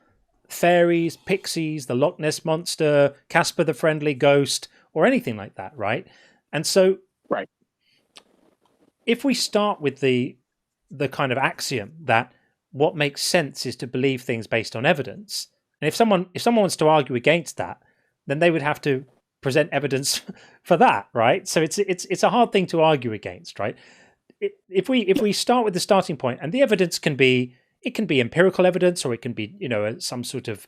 fairies, pixies, the Loch Ness Monster, Casper the Friendly Ghost, or anything like that, right? And so, if we start with the kind of axiom that what makes sense is to believe things based on evidence, and if someone wants to argue against that, then they would have to present evidence for that, right? So it's a hard thing to argue against, right? If we start with the starting point, and the evidence can be empirical evidence, or it can be some sort of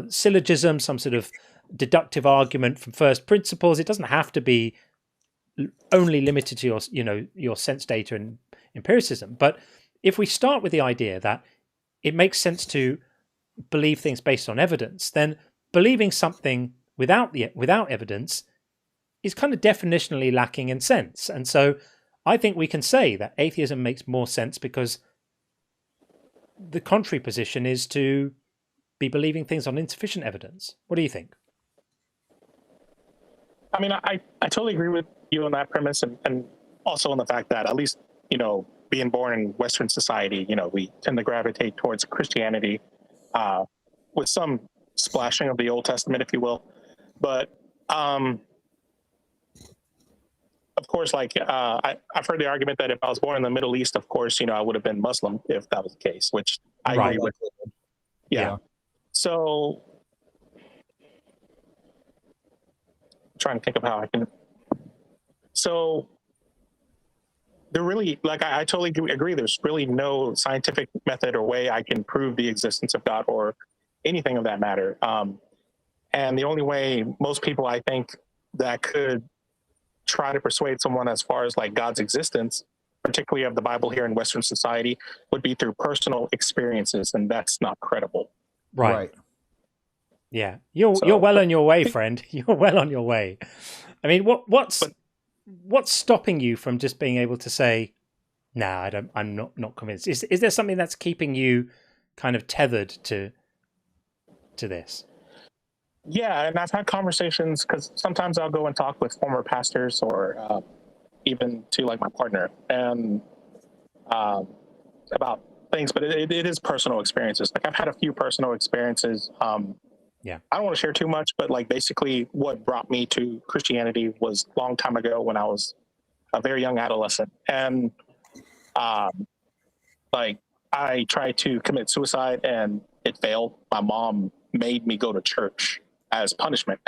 syllogism, some sort of deductive argument from first principles. It doesn't have to be only limited to your sense data and empiricism. But if we start with the idea that it makes sense to believe things based on evidence, then believing something without evidence is kind of definitionally lacking in sense. And so I think we can say that atheism makes more sense because the contrary position is to be believing things on insufficient evidence. What do you think? I mean, I totally agree with you on that premise, and also on the fact that, at least, being born in Western society, we tend to gravitate towards Christianity with some splashing of the Old Testament, if you will. But of course, like I've heard the argument that if I was born in the Middle East, of course, I would have been Muslim if that was the case, which I agree with. Yeah. So trying to think of how I can. So there really, like, I totally agree. There's really no scientific method or way I can prove the existence of God or anything of that matter. And the only way most people, I think, that could try to persuade someone as far as like God's existence, particularly of the Bible here in Western society, would be through personal experiences, and that's not credible. Right. Yeah, you're well on your way, friend. You're well on your way. I mean, what's stopping you from just being able to say, "Nah, I'm not convinced"? Is there something that's keeping you kind of tethered to this? Yeah, and I've had conversations, because sometimes I'll go and talk with former pastors or even to like my partner and about things, but it is personal experiences. Like I've had a few personal experiences. Yeah, I don't want to share too much, but like basically what brought me to Christianity was a long time ago when I was a very young adolescent. And like I tried to commit suicide and it failed. My mom made me go to church as punishment.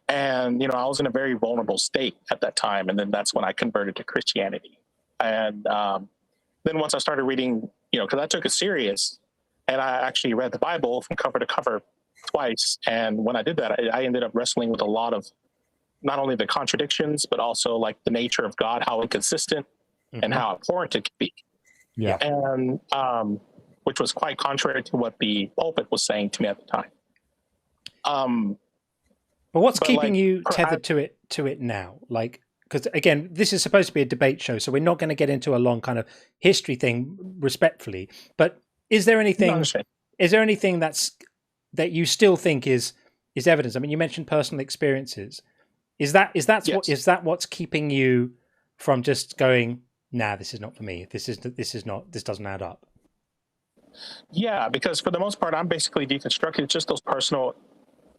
And, I was in a very vulnerable state at that time. And then that's when I converted to Christianity. And then once I started reading, because I took it serious, and I actually read the Bible from cover to cover twice. And when I did that, I ended up wrestling with a lot of not only the contradictions, but also like the nature of God, how inconsistent and how abhorrent it could be. Yeah. And which was quite contrary to what the pulpit was saying to me at the time. But what's keeping you tethered to it now? Like, because again, this is supposed to be a debate show, so we're not going to get into a long kind of history thing, respectfully. But is there anything? Is there anything that you still think is evidence? I mean, you mentioned personal experiences. Is that what's keeping you from just going, nah, this is not for me. This doesn't add up. Yeah, because for the most part, I'm basically deconstructed. It's just those personal,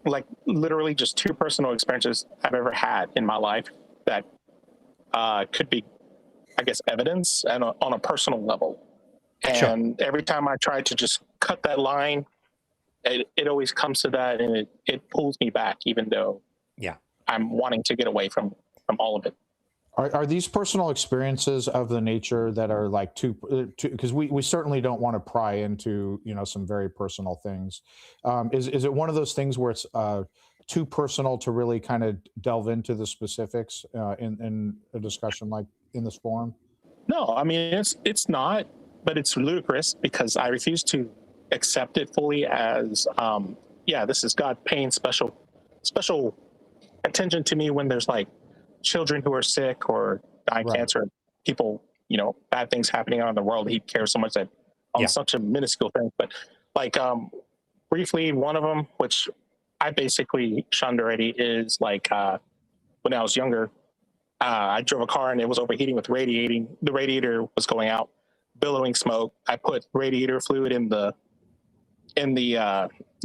like literally just two personal experiences I've ever had in my life that could be, I guess, evidence and on a personal level. And every time I try to just cut that line, it always comes to that, and it pulls me back, even though I'm wanting to get away from all of it. Are these personal experiences of the nature that are like because we certainly don't want to pry into some very personal things. Is it one of those things where it's too personal to really kind of delve into the specifics in a discussion like in this forum? No, I mean it's not, but it's ludicrous because I refuse to accept it fully as this is God paying special attention to me when there's like children who are sick or dying cancer, people, bad things happening out in the world. He cares so much that on such a minuscule thing. But like briefly, one of them, which I basically shunned already, is like when I was younger, I drove a car and it was overheating with radiating. The radiator was going out, billowing smoke. I put radiator fluid in the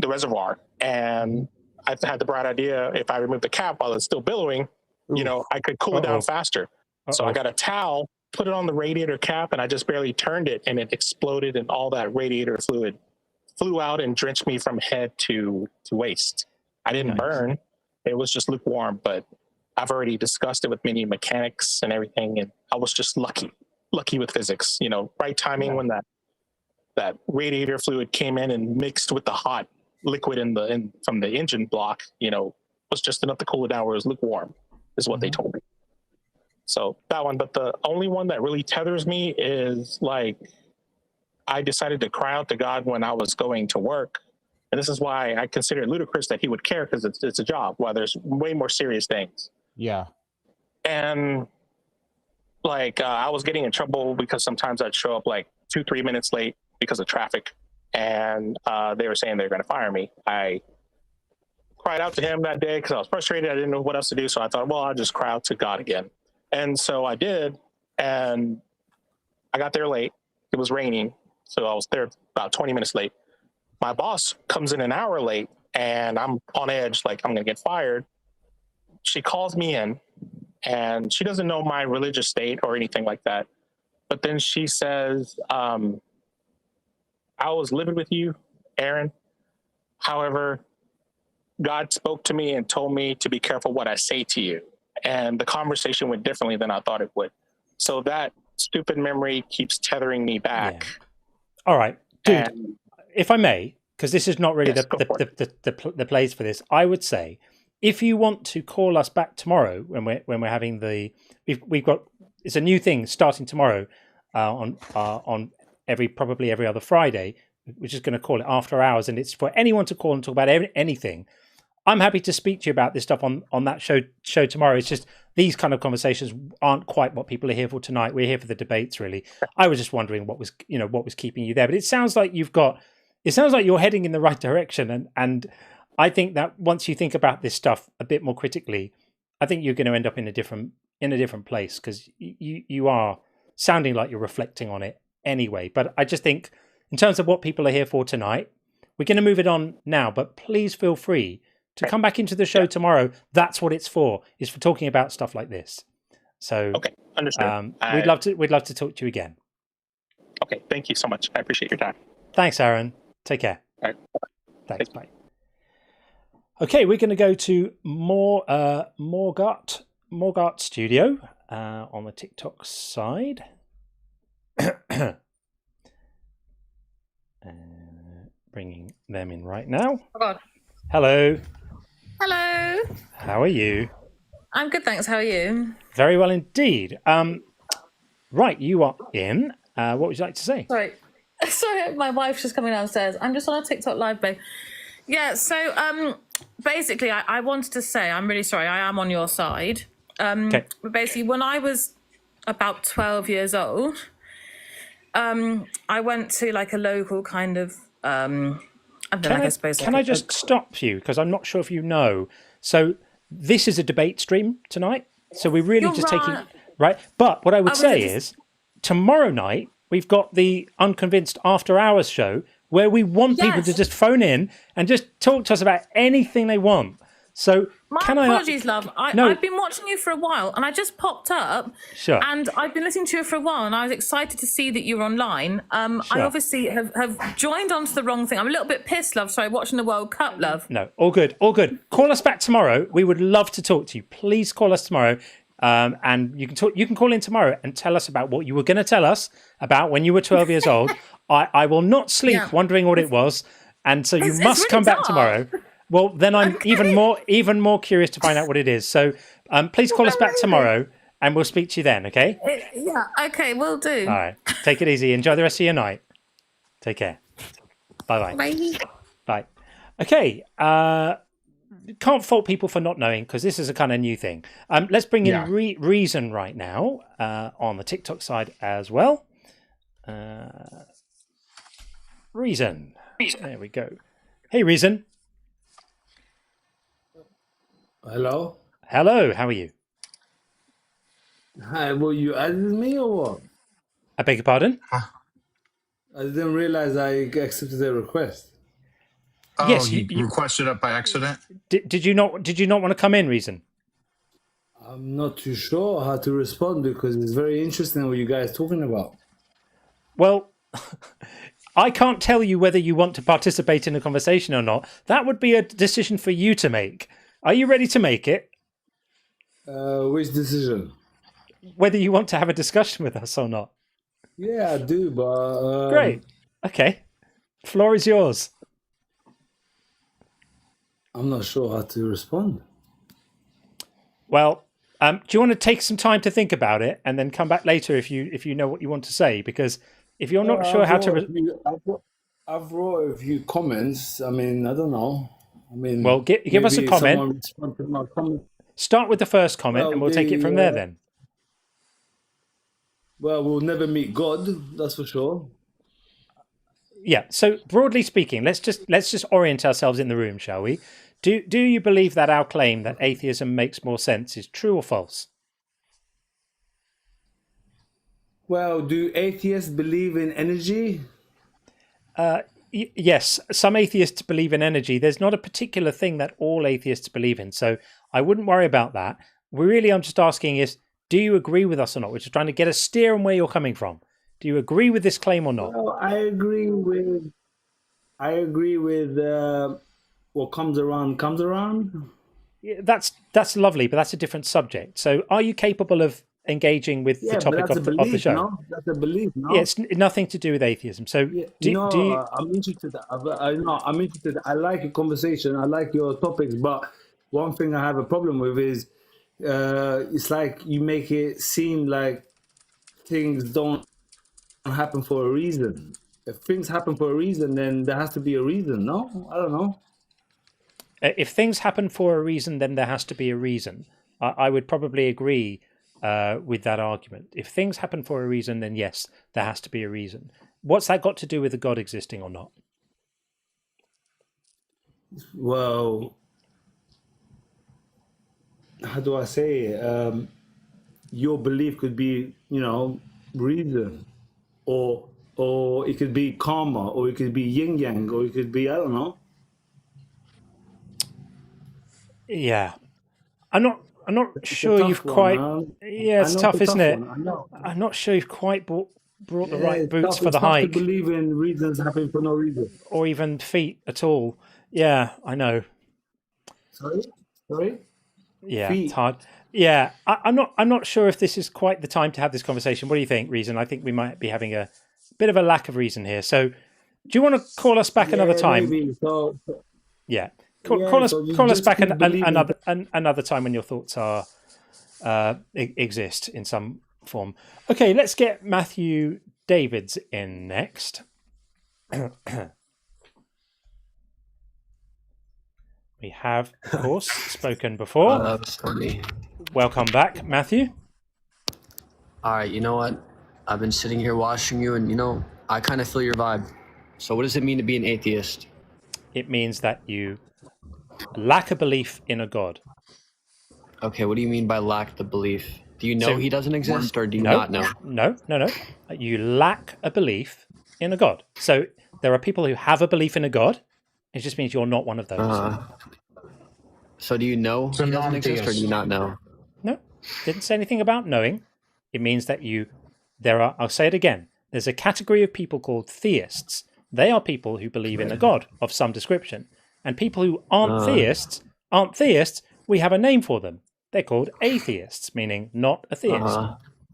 reservoir, and I had the bright idea, if I remove the cap while it's still billowing, I could cool it down faster. So I got a towel, put it on the radiator cap, and I just barely turned it, and it exploded, and all that radiator fluid flew out and drenched me from head to waist. I didn't burn, it was just lukewarm. But I've already discussed it with many mechanics and everything, and I was just lucky with physics. You know, right timing when that radiator fluid came in and mixed with the hot liquid from the engine block. You know, was just enough to cool it down where it was lukewarm, is what they told me. So that one, but the only one that really tethers me is like I decided to cry out to God when I was going to work. And this is why I consider it ludicrous that he would care, because it's a job, while there's way more serious things. Yeah. And like I was getting in trouble because sometimes I'd show up like 2-3 minutes late because of traffic. And they were saying they're going to fire me. I cried out to him that day because I was frustrated. I didn't know what else to do. So I thought, well, I'll just cry out to God again. And so I did. And I got there late. It was raining. So I was there about 20 minutes late. My boss comes in an hour late and I'm on edge, like I'm going to get fired. She calls me in and she doesn't know my religious state or anything like that. But then she says, I was living with you, Aaron. However, God spoke to me and told me to be careful what I say to you. And the conversation went differently than I thought it would. So that stupid memory keeps tethering me back. Yeah. All right, dude, if I may, because this is not really the place for this, I would say, if you want to call us back tomorrow when we're having we've got, it's a new thing starting tomorrow on probably every other Friday. We're just going to call it After Hours, and it's for anyone to call and talk about anything. I'm happy to speak to you about this stuff on that show tomorrow. It's just these kind of conversations aren't quite what people are here for tonight. We're here for the debates, really. I was just wondering what was keeping you there. But it sounds like you're heading in the right direction. And I think that once you think about this stuff a bit more critically, I think you're going to end up in a different place, because you are sounding like you're reflecting on it anyway. But I just think in terms of what people are here for tonight, we're going to move it on now. But please feel free to come back into the show tomorrow. That's what it's for. Is for talking about stuff like this. So okay, understood. We'd love to talk to you again. Okay, thank you so much. I appreciate your time. Thanks, Aaron. Take care. All right. Thanks. Bye. Okay, we're going to go to Morgart Studio on the TikTok side. Bringing them in right now. Oh God. Hello. Hello. How are you? I'm good, thanks. How are you? Very well indeed. Right, you are in. What would you like to say? Sorry, my wife's just coming downstairs. I'm just on a TikTok live, babe. Yeah, so basically, I wanted to say, I'm really sorry, I am on your side. Okay. But basically, when I was about 12 years old, I went to like a local kind of, Can I just stop you? Because I'm not sure if you know. So this is a debate stream tonight. So we're really taking, right? But what I would say is, tomorrow night, we've got the Unconvinced After Hours show, where we want people to just phone in and just talk to us about anything they want. So apologies, love. I've been watching you for a while, and I just popped up. Sure. And I've been listening to you for a while, and I was excited to see that you were online. I obviously have joined onto the wrong thing. I'm a little bit pissed, love. Sorry, watching the World Cup, love. No, all good, all good. Call us back tomorrow. We would love to talk to you. Please call us tomorrow. And you can call in tomorrow and tell us about what you were going to tell us about when you were 12 years old. I will not sleep wondering what it was, and so you must come back tomorrow. Well, then I'm even more curious to find out what it is. So please call us back tomorrow, and we'll speak to you then. Okay? Yeah. Okay, we'll do. All right. Take it easy. Enjoy the rest of your night. Take care. Bye-bye. Bye. Bye. Okay. Can't fault people for not knowing, because this is a kind of new thing. Let's bring in Reason right now on the TikTok side as well. Reason. There we go. Hey, Reason. Hello. Hello. How are you? Hi. Well, you added me or what? I beg your pardon? I didn't realize I accepted the request. Oh, yes, you requested it by accident? Did you not want to come in, Reason? I'm not too sure how to respond, because it's very interesting what you guys are talking about. Well, I can't tell you whether you want to participate in the conversation or not. That would be a decision for you to make. Are you ready to make it? Which decision? Whether you want to have a discussion with us or not. Yeah, I do, but Great. Okay. Floor is yours. I'm not sure how to respond. Well, do you want to take some time to think about it and then come back later if you know what you want to say? Because if you're not sure how to, I've wrote a few comments. I mean, I don't know. I mean, well, give us a comment. Someone respond to my comment. Start with the first comment, and we'll take it from there. Then. Well, we'll never meet God. That's for sure. Yeah. So broadly speaking, let's just orient ourselves in the room, shall we? Do you believe that our claim that atheism makes more sense is true or false? Well, do atheists believe in energy? Yes, some atheists believe in energy. There's not a particular thing that all atheists believe in, so I wouldn't worry about that. I'm just asking is, do you agree with us or not? We're just trying to get a steer on where you're coming from. Do you agree with this claim or not? Well, I agree with what comes around comes around. Yeah, that's lovely, but that's a different subject. So are you capable of engaging with the topic of the show? No? That's a belief, no? Yeah, it's nothing to do with atheism. So do you... I'm interested. I'm interested. I like your conversation. I like your topics, but one thing I have a problem with is it's like you make it seem like things don't happen for a reason. If things happen for a reason, then there has to be a reason, no? I don't know. If things happen for a reason, then there has to be a reason. I would probably agree with that argument. If things happen for a reason, then yes, there has to be a reason. What's that got to do with the God existing or not? Well, how do I say it? Your belief could be, reason, or it could be karma, or it could be yin yang, or it could be, I don't know. Yeah, I'm not sure you've quite. Yeah, it's tough, isn't it? I'm not sure you've quite brought the right boots for the hike. To believe in reasons happening for no reason, or even feet at all. Yeah, I know. Sorry. Yeah, feet. It's hard. Yeah, I'm not sure if this is quite the time to have this conversation. What do you think, Reason? I think we might be having a bit of a lack of reason here. So, do you want to call us back another time? Maybe. So, yeah. Call us back another time when your thoughts are exist in some form. Okay, let's get Matthew Davids in next. We have, of course, spoken before. That was funny. Welcome back, Matthew. All right, you know what? I've been sitting here watching you, and I kind of feel your vibe. So, what does it mean to be an atheist? It means that you lack a belief in a God. Okay, what do you mean by lack the belief? Do you know he doesn't exist, or do you not know? No. You lack a belief in a God. So there are people who have a belief in a God. It just means you're not one of those. So do you know he doesn't exist, or do you not know? No, didn't say anything about knowing. It means that I'll say it again. There's a category of people called theists. They are people who believe in a God of some description. And people who aren't theists, we have a name for them. They're called atheists, meaning not a theist.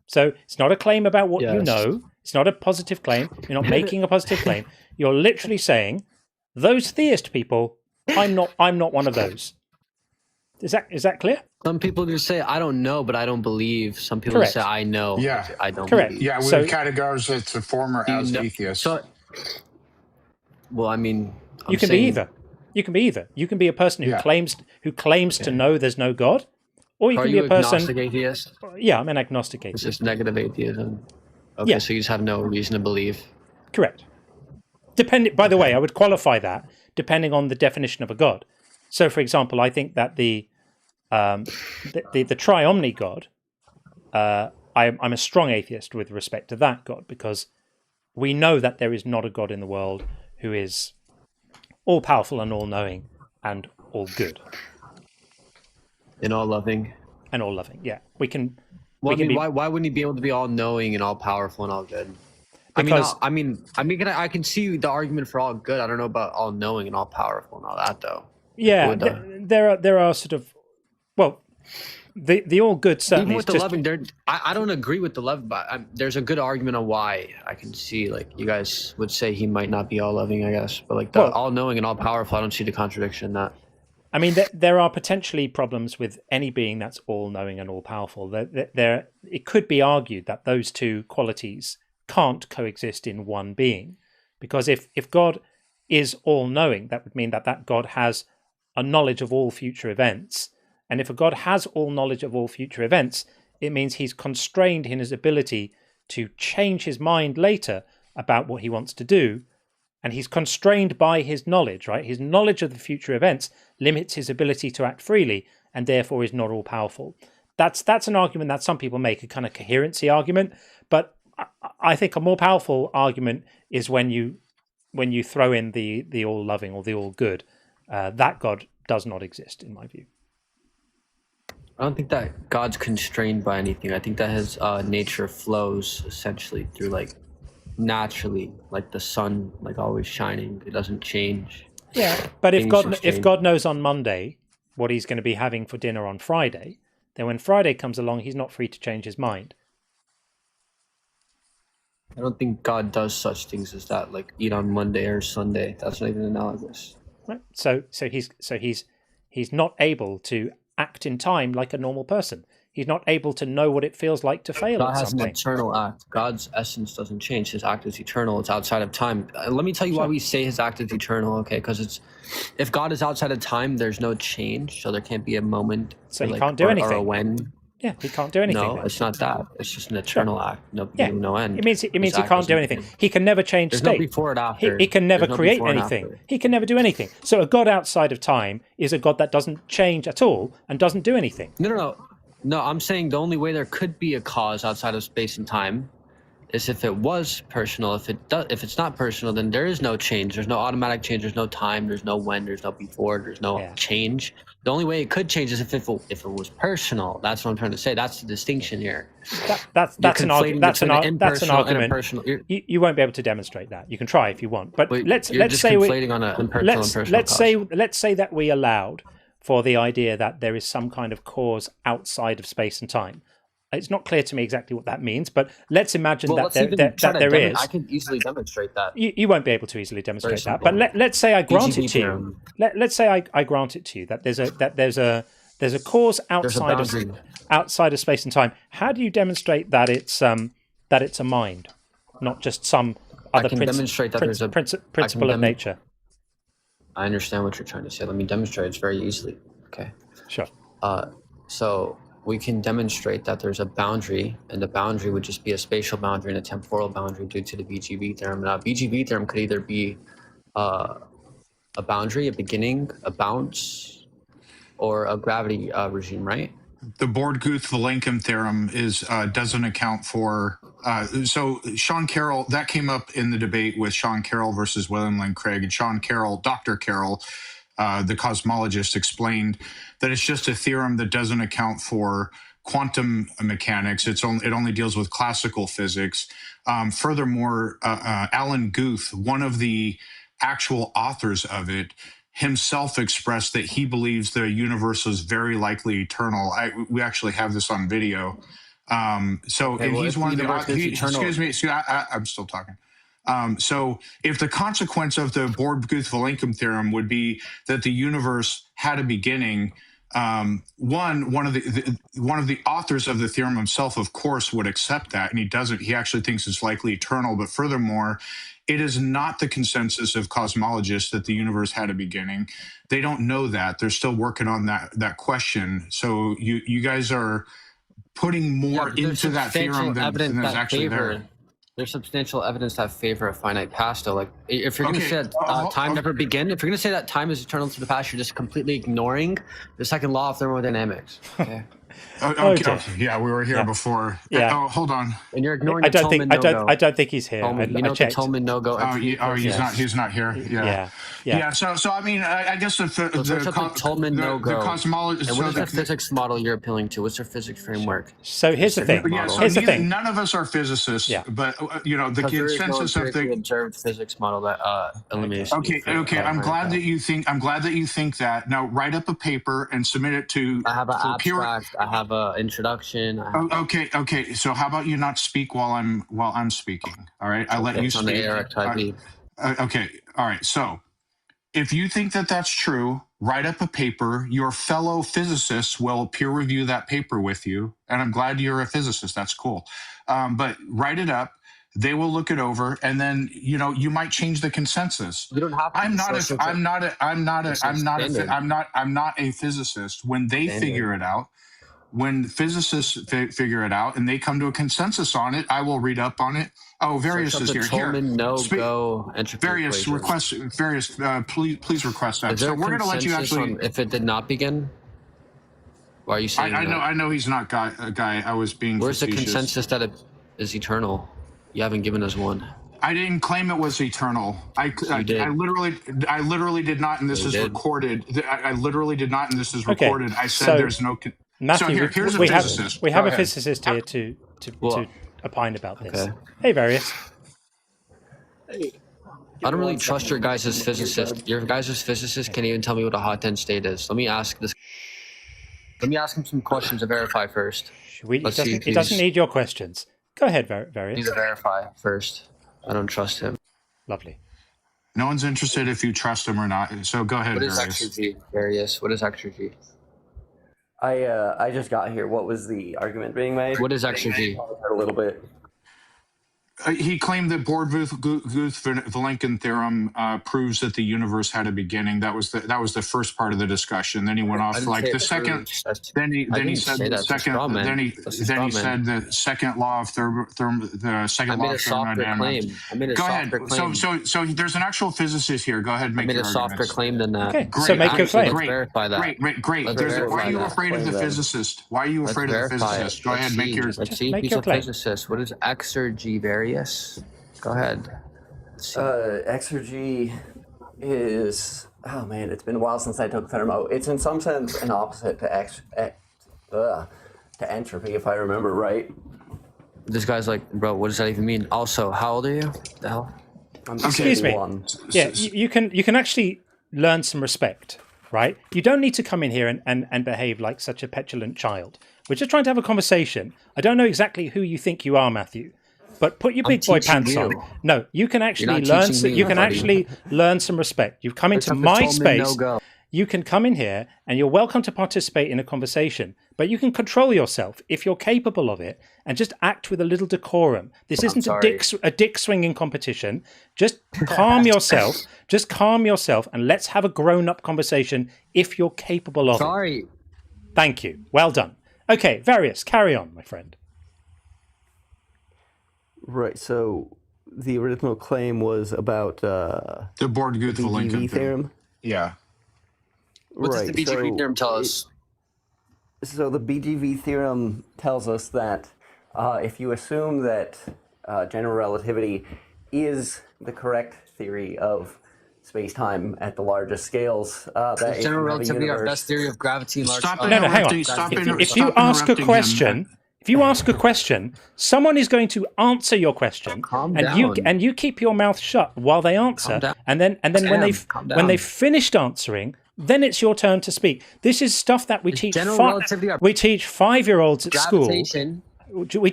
So it's not a claim about what you know. It's not a positive claim. You're not making a positive claim. You're literally saying, those theist people, I'm not one of those. Is that clear? Some people just say, I don't know, but I don't believe. Some people say, I know. Yeah. I don't Correct. believe. Yeah, we would categorize it to former as atheists. Well, I mean, you can be either. You can be either. You can be a person who claims to know there's no God, or you can be a person. Agnostic atheist? Yeah, I'm an agnostic atheist. It's just negative atheism. Okay, so you just have no reason to believe. Correct. By the way, I would qualify that depending on the definition of a God. So, for example, I think that the triomni God, I'm a strong atheist with respect to that God, because we know that there is not a God in the world who is all powerful and all knowing and all good. And all loving. And all loving, yeah. Why wouldn't he be able to be all knowing and all powerful and all good? Because I I can see the argument for all good. I don't know about all knowing and all powerful and all that though. Yeah, there are sort of, well, the all good certainly. Even with the loving, I don't agree with the love, but there's a good argument on why. I can see, like, you guys would say he might not be all loving, I guess, but like the all knowing and all powerful, I don't see the contradiction in that. I mean, there are potentially problems with any being that's all knowing and all powerful. It could be argued that those two qualities can't coexist in one being, because if God is all knowing, that would mean that God has a knowledge of all future events. And if a God has all knowledge of all future events, it means he's constrained in his ability to change his mind later about what he wants to do. And he's constrained by his knowledge, right? His knowledge of the future events limits his ability to act freely, and therefore is not all powerful. That's an argument that some people make, a kind of coherency argument. But I think a more powerful argument is when you throw in the all loving or the all good. That God does not exist, in my view. I don't think that God's constrained by anything. I think that his nature flows essentially through, like, naturally, like the sun, like always shining. It doesn't change. Yeah, but if God knows on Monday what he's going to be having for dinner on Friday, then when Friday comes along, he's not free to change his mind. I don't think God does such things as that, like eat on Monday or Sunday. That's not even analogous. Right. So he's not able to act in time like a normal person. He's not able to know what it feels like to fail God at has something. an eternal act. God's essence doesn't change. His act is eternal. It's outside of time. Let me tell you why we say his act is eternal, okay? Because if God is outside of time, there's no change, so there can't be a moment. So he can't do anything. Or a when. Yeah, he can't do anything. No, then. it's not that. It's just an eternal act. No beginning, no end. It means he can't do anything. He can never change There's state. no before and after. He can never There's no create before and anything. after. He can never do anything. So a God outside of time is a God that doesn't change at all and doesn't do anything. No, I'm saying the only way there could be a cause outside of space and time is if it was personal. If it's not personal, then there is no change. There's no automatic change. There's no time. There's no when. There's no before. There's no change. The only way it could change is if it was personal. That's what I'm trying to say. That's the distinction here. That's an argument. That's an argument. You won't be able to demonstrate that. You can try if you want, but let's say let's say that we allowed for the idea that there is some kind of cause outside of space and time. It's not clear to me exactly what that means, but let's imagine that there is. I can easily demonstrate that. You won't be able to easily demonstrate that, but let's say I grant it to you. Let's say I grant it to you that there's a cause outside of space and time. How do you demonstrate that it's a mind, not just some other principle of nature? I understand what you're trying to say. Let me demonstrate it very easily. Okay. Sure. So we can demonstrate that there's a boundary, and the boundary would just be a spatial boundary and a temporal boundary due to the BGB theorem. Now, BGB theorem could either be a boundary, a beginning, a bounce, or a gravity regime, right? The Born-Guth-Vilenkim theorem doesn't account for. So Sean Carroll, that came up in the debate with Sean Carroll versus William Lane Craig, and Sean Carroll, Dr. Carroll, the cosmologist, explained that it's just a theorem that doesn't account for quantum mechanics. It only deals with classical physics. Furthermore, Alan Guth, one of the actual authors of it, himself expressed that he believes the universe is very likely eternal. We actually have this on video. He's one of the. Excuse me. I'm still talking. So if the consequence of the Born-Guth-Vilenkim theorem would be that the universe had a beginning, one of the authors of the theorem himself, of course, would accept that, and he doesn't. He actually thinks it's likely eternal. But furthermore, it is not the consensus of cosmologists that the universe had a beginning. They don't know that. They're still working on that question. So you guys are putting more into that theorem than is actually there. There's substantial evidence that favor a finite past, though. Like, if you're going to say that time never began, if you're going to say that time is eternal to the past, you're just completely ignoring the second law of thermodynamics. Okay. Okay. Yeah, we were here before. Yeah. Oh, hold on. And you're ignoring I the don't think Tolman no-go. I don't think he's here. Tolman, you know I checked. the Tolman no-go. He's not here. Yeah. So I mean, I guess the Tolman no-go. The cosmology. And what is the physics model you're appealing to? What's your physics framework? So here's the thing. Here's the thing. None of us are physicists. But the consensus of the observed physics model that eliminates. Okay. I'm glad that you think that. Now write up a paper and submit it to. I have an abstract. I have an introduction. Okay. So how about you not speak while I'm speaking? All right, I let you speak. On the Eric type. Okay. All right. So if you think that that's true, write up a paper. Your fellow physicists will peer review that paper with you, and I'm glad you're a physicist. That's cool. But write it up. They will look it over, and then you might change the consensus. You don't have to. I'm not a physicist. When they figure it out, when physicists figure it out, and they come to a consensus on it, I will read up on it. Oh, Various is here. Various request. Various, please request that. So we're going to let you actually. If it did not begin, why are you saying that? I know he's not a guy. I was being. Where's facetious. the consensus that it is eternal? You haven't given us one. I didn't claim it was eternal. I literally did not, and this is recorded. I literally did not, and this is recorded. I said there's no. Matthew, here's a physicist. We have a physicist here to opine about this. Okay. Hey, Various. I don't really trust your guys' physicist. Your guys' physicist can't even tell me what a hot end state is. Let me ask him some questions to verify first. He doesn't need your questions. Go ahead, Various. Need to verify first. I don't trust him. Lovely. No one's interested if you trust him or not. So go ahead, Various. What is exergy, Various? What is exergy? I just got here. What was the argument being made? What is exergy? A little bit. He claimed that Born-Guth-Vilenkin theorem proves that the universe had a beginning. That was the first part of the discussion. Then he went off like the second. Then he said the second. Then he said the second law of the second law of thermodynamics. Go ahead. So there's an actual physicist here. Go ahead, make your arguments. I made a softer claim than that. Okay, great. So make your claim. Verify that. Great. Why are you afraid of the physicist? Why are you afraid of the physicist? Go ahead, make your. Let's see if he's a physicist. What is exergy, Various? Go ahead. Exergy is, oh man, it's been a while since I took thermo. It's in some sense an opposite to entropy, if I remember right. This guy's like, bro, what does that even mean? Also, how old are you? The hell? Excuse me. Yeah, you can actually learn some respect, right? You don't need to come in here and behave like such a petulant child. We're just trying to have a conversation. I don't know exactly who you think you are, Matthew. But put your big boy pants on. No, you can actually learn. You can actually learn some respect. You've come into my space. You can come in here, and you're welcome to participate in a conversation. But you can control yourself if you're capable of it, and just act with a little decorum. This isn't a dick swinging competition. Just calm yourself. Just calm yourself, and let's have a grown up conversation if you're capable of it. Thank you. Well done. Okay, Various, carry on, my friend. Right, so the original claim was about the Born-Guth-Vilenkin theorem. Yeah. What does the BGV theorem tell us? So the BGV theorem tells us that if you assume that general relativity is the correct theory of space-time at the largest scales, that is general relativity our best theory of gravity? No, hang on. If you ask a question. If you ask a question, someone is going to answer your question, and you keep your mouth shut while they answer, and then when they've finished answering, then it's your turn to speak. This is stuff that we teach 5-year-olds at school. We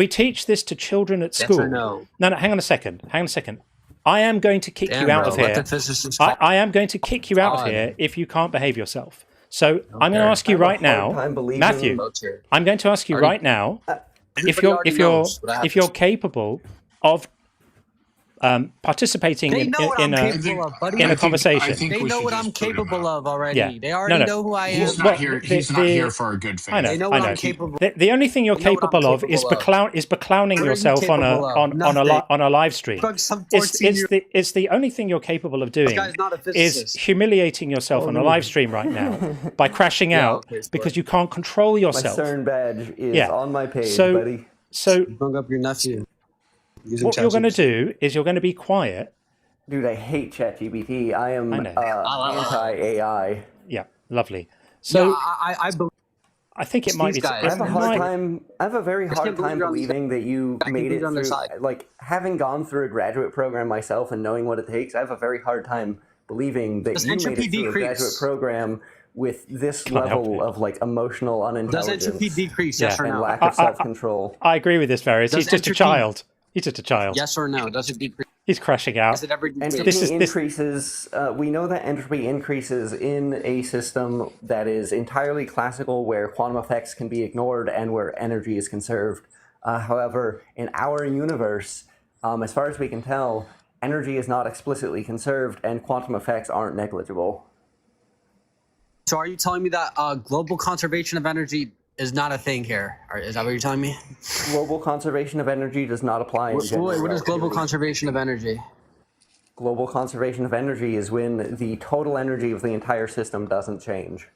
teach this to children at school. No, hang on a second. I am going to kick you out of here. I am going to kick you out of here if you can't behave yourself. So I'm going to ask you right now, Matthew. I'm going to ask you right now if you're capable of participating They in know what I'm capable of, buddy. a conversation. They know what I'm capable of already. Yeah. They already know who I am. He's not here. He's not here for a good faith. I know. They know what I'm capable. The only thing you're They know what I'm capable of is capable of. beclowning What are you yourself on capable of? a live stream. Some It's the only thing you're capable of doing guy's not a is physicist. humiliating yourself on a live stream right now by crashing out because you can't control yourself. My CERN badge is on my page, so, buddy. So bring up your nephew. What you're going to do is you're going to be quiet. Dude, I hate ChatGPT. I am anti-AI. Yeah, lovely. So I think it might be. I have a hard time. I have a very hard time believing that you made it through. Like, having gone through a graduate program myself and knowing what it takes, I have a very hard time believing that you made it through a graduate program with this level of like emotional unintelligence. Does entropy decrease? Yeah. Yes or and no? lack of self-control. I agree with this, Various. Does He's just a entropy- child. He's just a child. Yes or no? Does it decrease? He's crashing out. Does it ever decrease? Entropy increases. We know that entropy increases in a system that is entirely classical, where quantum effects can be ignored and where energy is conserved. However, in our universe, as far as we can tell, energy is not explicitly conserved, and quantum effects aren't negligible. So are you telling me that global conservation of energy is not a thing here? Or is that what you're telling me? Global conservation of energy does not apply in general. What is global conservation of energy? Global conservation of energy is when the total energy of the entire system doesn't change.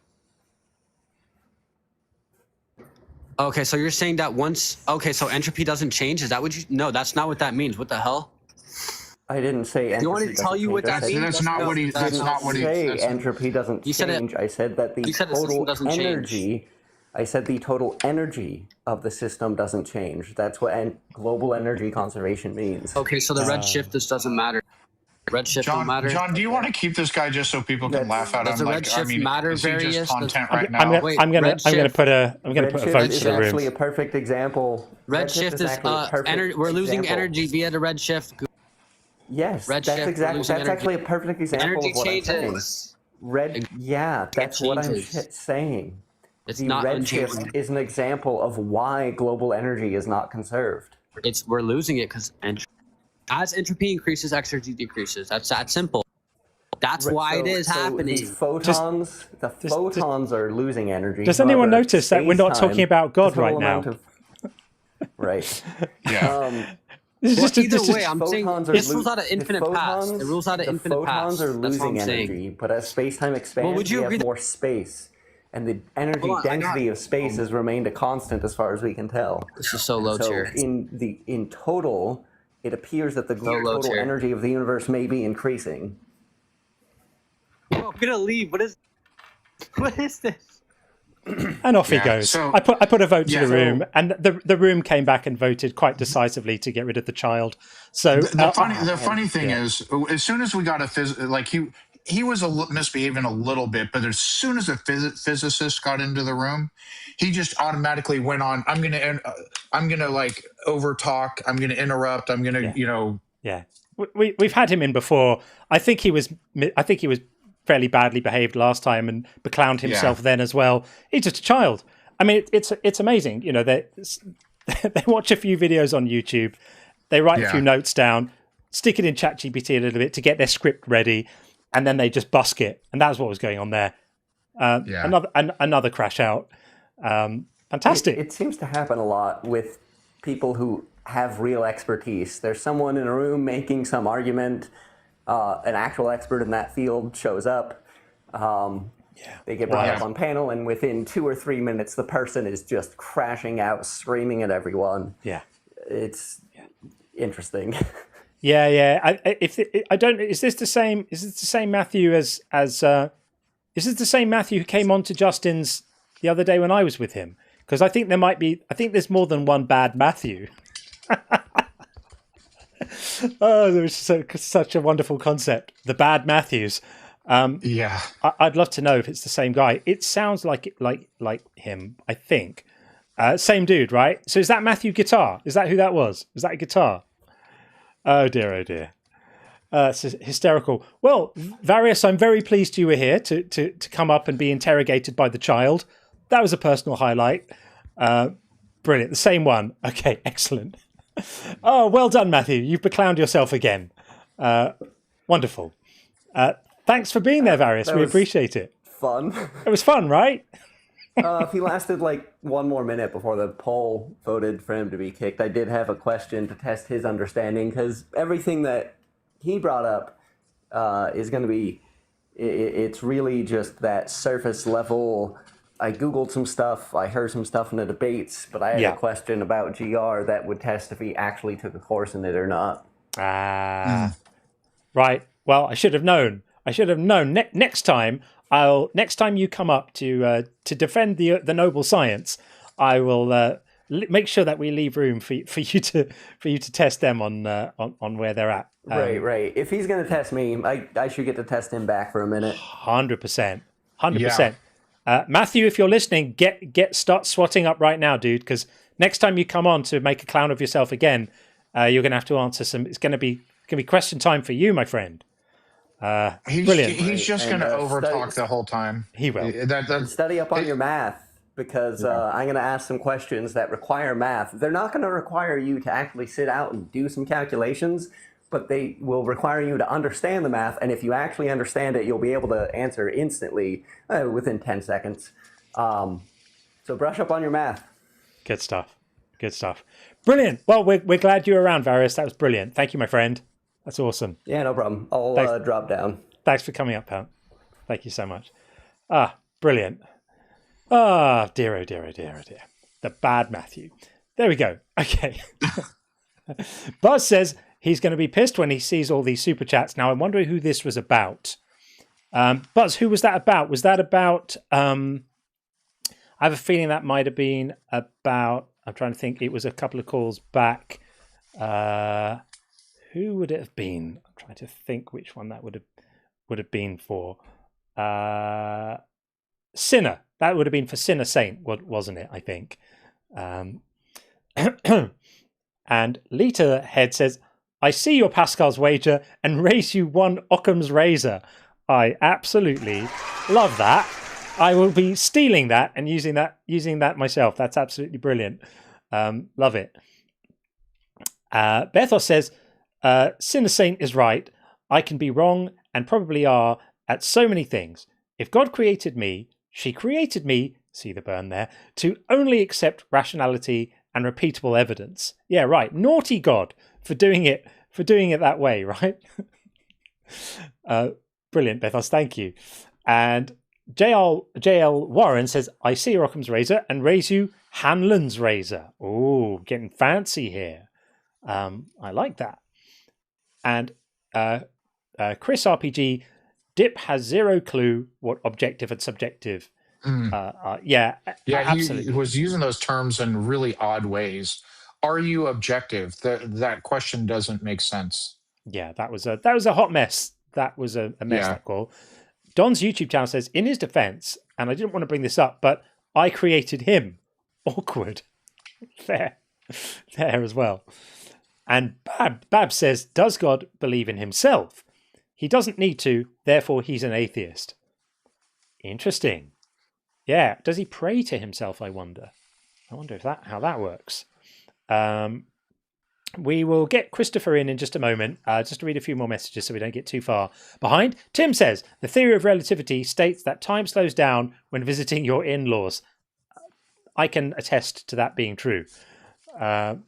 Okay, so you're saying that once... Okay, so entropy doesn't change? Is that what you... No, that's not what that means. What the hell? I didn't say entropy. You want me to tell you what that means? That's not what he. That's not what he. Say entropy doesn't You said it- change. I said that the you said the system total doesn't change. energy. I said the total energy of the system doesn't change. That's what global energy conservation means. Okay, so the red shift just doesn't matter. Red shift don't matter. John, do you want to keep this guy just so people can laugh at him? Does the red shift matter, is he just Various? content right I'm now? gonna put a Red vote shift to is the room. actually a perfect example. Red shift is actually a perfect we're losing example. energy via the red shift. Yes, Red that's shift, exactly. losing That's energy. actually a perfect example Energy of what I'm saying. changes. Yeah, that's what I'm changes. saying. It's the not red shift unchanging. is an example of why global energy is not conserved. We're losing it because as entropy increases, energy decreases. That's that simple. That's why it is happening. The photons, photons are losing energy. Does anyone However, notice that we're not space-time, talking about God the total right now? amount of- right. Yeah. This is Well, just a- either this is- way, I'm saying Photons are this lo- rules out an the infinite path. It rules out an the infinite path. photons are That's what losing I'm saying. energy, but as space-time expands, would you we agree have that- more space. And the energy Hold on, I density got- of space has remained a constant as far as we can tell. This is so low So tier. in total, it appears that the So low total tier. energy of the universe may be increasing. Oh, I'm gonna leave. What is this? And off he Yeah, goes. so- I put a vote to Yeah, the room, and the room came back and voted quite decisively to get rid of the child. So The funny thing is, as soon as we got a he was misbehaving a little bit, but as soon as a physicist got into the room, he just automatically went on. I'm gonna like overtalk. I'm gonna interrupt. I'm gonna yeah, we've had him in before. I think he was fairly badly behaved last time and beclowned himself then as well. He's just a child. I mean, it's amazing. You know, they watch a few videos on YouTube, they write a few notes down, stick it in ChatGPT a little bit to get their script ready, and then they just busk it. And that's what was going on there. Another crash out. Fantastic. It seems to happen a lot with people who have real expertise. There's someone in a room making some argument. An actual expert in that field shows up. They get brought up on panel, and within 2 or 3 minutes, the person is just crashing out, screaming at everyone. Yeah, it's interesting. Yeah. Is this the same? Is this the same Matthew as? Is this the same Matthew who came on to Justin's the other day when I was with him? Because I think there's more than one bad Matthew. Oh, there was such a wonderful concept. The bad Matthews. Yeah. I'd love to know if it's the same guy. It sounds like him, I think. Same dude, right? So is that Matthew Guitar? Is that who that was? Is that a guitar? Oh dear, oh dear. It's hysterical. Well, Various, I'm very pleased you were here to come up and be interrogated by the child. That was a personal highlight. Brilliant. The same one. Okay, excellent. Oh, well done, Matthew. You've beclowned yourself again. Wonderful. Thanks for being there, Various. We appreciate it. Fun. It was fun, right? If he lasted like one more minute before the poll voted for him to be kicked, I did have a question to test his understanding, because everything that he brought up is going to be, it's really just that surface level. I Googled some stuff, I heard some stuff in the debates, but I had a question about GR that would test if he actually took a course in it or not. Right. Well, I should have known. Next time you come up to defend the noble science, I will make sure that we leave room for you to test them on where they're at. Right. If he's going to test me, I should get to test him back for a minute. 100%. Matthew, if you're listening, start swatting up right now, dude. Because next time you come on to make a clown of yourself again, you're going to have to answer some. It's going to be question time for you, my friend. Brilliant. He's just going to overtalk the whole time. He will. Study up on your math, because I'm going to ask some questions that require math. They're not going to require you to actually sit out and do some calculations, but they will require you to understand the math. And if you actually understand it, you'll be able to answer instantly within 10 seconds. So brush up on your math. Good stuff. Brilliant. Well, we're glad you're around, Various. That was brilliant. Thank you, my friend. That's awesome. Yeah, no problem. I'll drop down. Thanks for coming up, pal. Thank you so much. Brilliant. Dear, oh dear, oh dear, oh dear. The bad Matthew. There we go. Okay. Buzz says he's going to be pissed when he sees all these super chats. Now, I'm wondering who this was about. Buzz, who was that about? Was that about... I have a feeling that might have been about... I'm trying to think. It was a couple of calls back. Who would it have been? I'm trying to think which one that would have been for. Sinner. That would have been for Sinner Saint, wasn't it? I think. And Lita Head says, "I see your Pascal's wager and raise you one Occam's razor." I absolutely love that. I will be stealing that and using that myself. That's absolutely brilliant. Love it. Bethos says, Sinner Saint is right. I can be wrong and probably are at so many things. If God created me, she created me, see the burn there, to only accept rationality and repeatable evidence. Yeah, right. Naughty God for doing it that way, right? Brilliant, Bethos. Thank you. And JL Warren says, "I see Occam's razor and raise you Hanlon's razor." Oh, getting fancy here. I like that. And Chris RPG, Dip has zero clue what objective and subjective. Yeah, absolutely. He was using those terms in really odd ways. Are you objective? That question doesn't make sense. Yeah, that was a hot mess. That was a mess. That call. Don's YouTube channel says, in his defense, and I didn't want to bring this up, but I created him. Awkward. Fair as well. And Bab says, does God believe in himself? He doesn't need to, therefore he's an atheist. Interesting. Yeah. Does he pray to himself, I wonder? I wonder how that works. We will get Christopher in just a moment, just to read a few more messages so we don't get too far behind. Tim says, the theory of relativity states that time slows down when visiting your in-laws. I can attest to that being true. And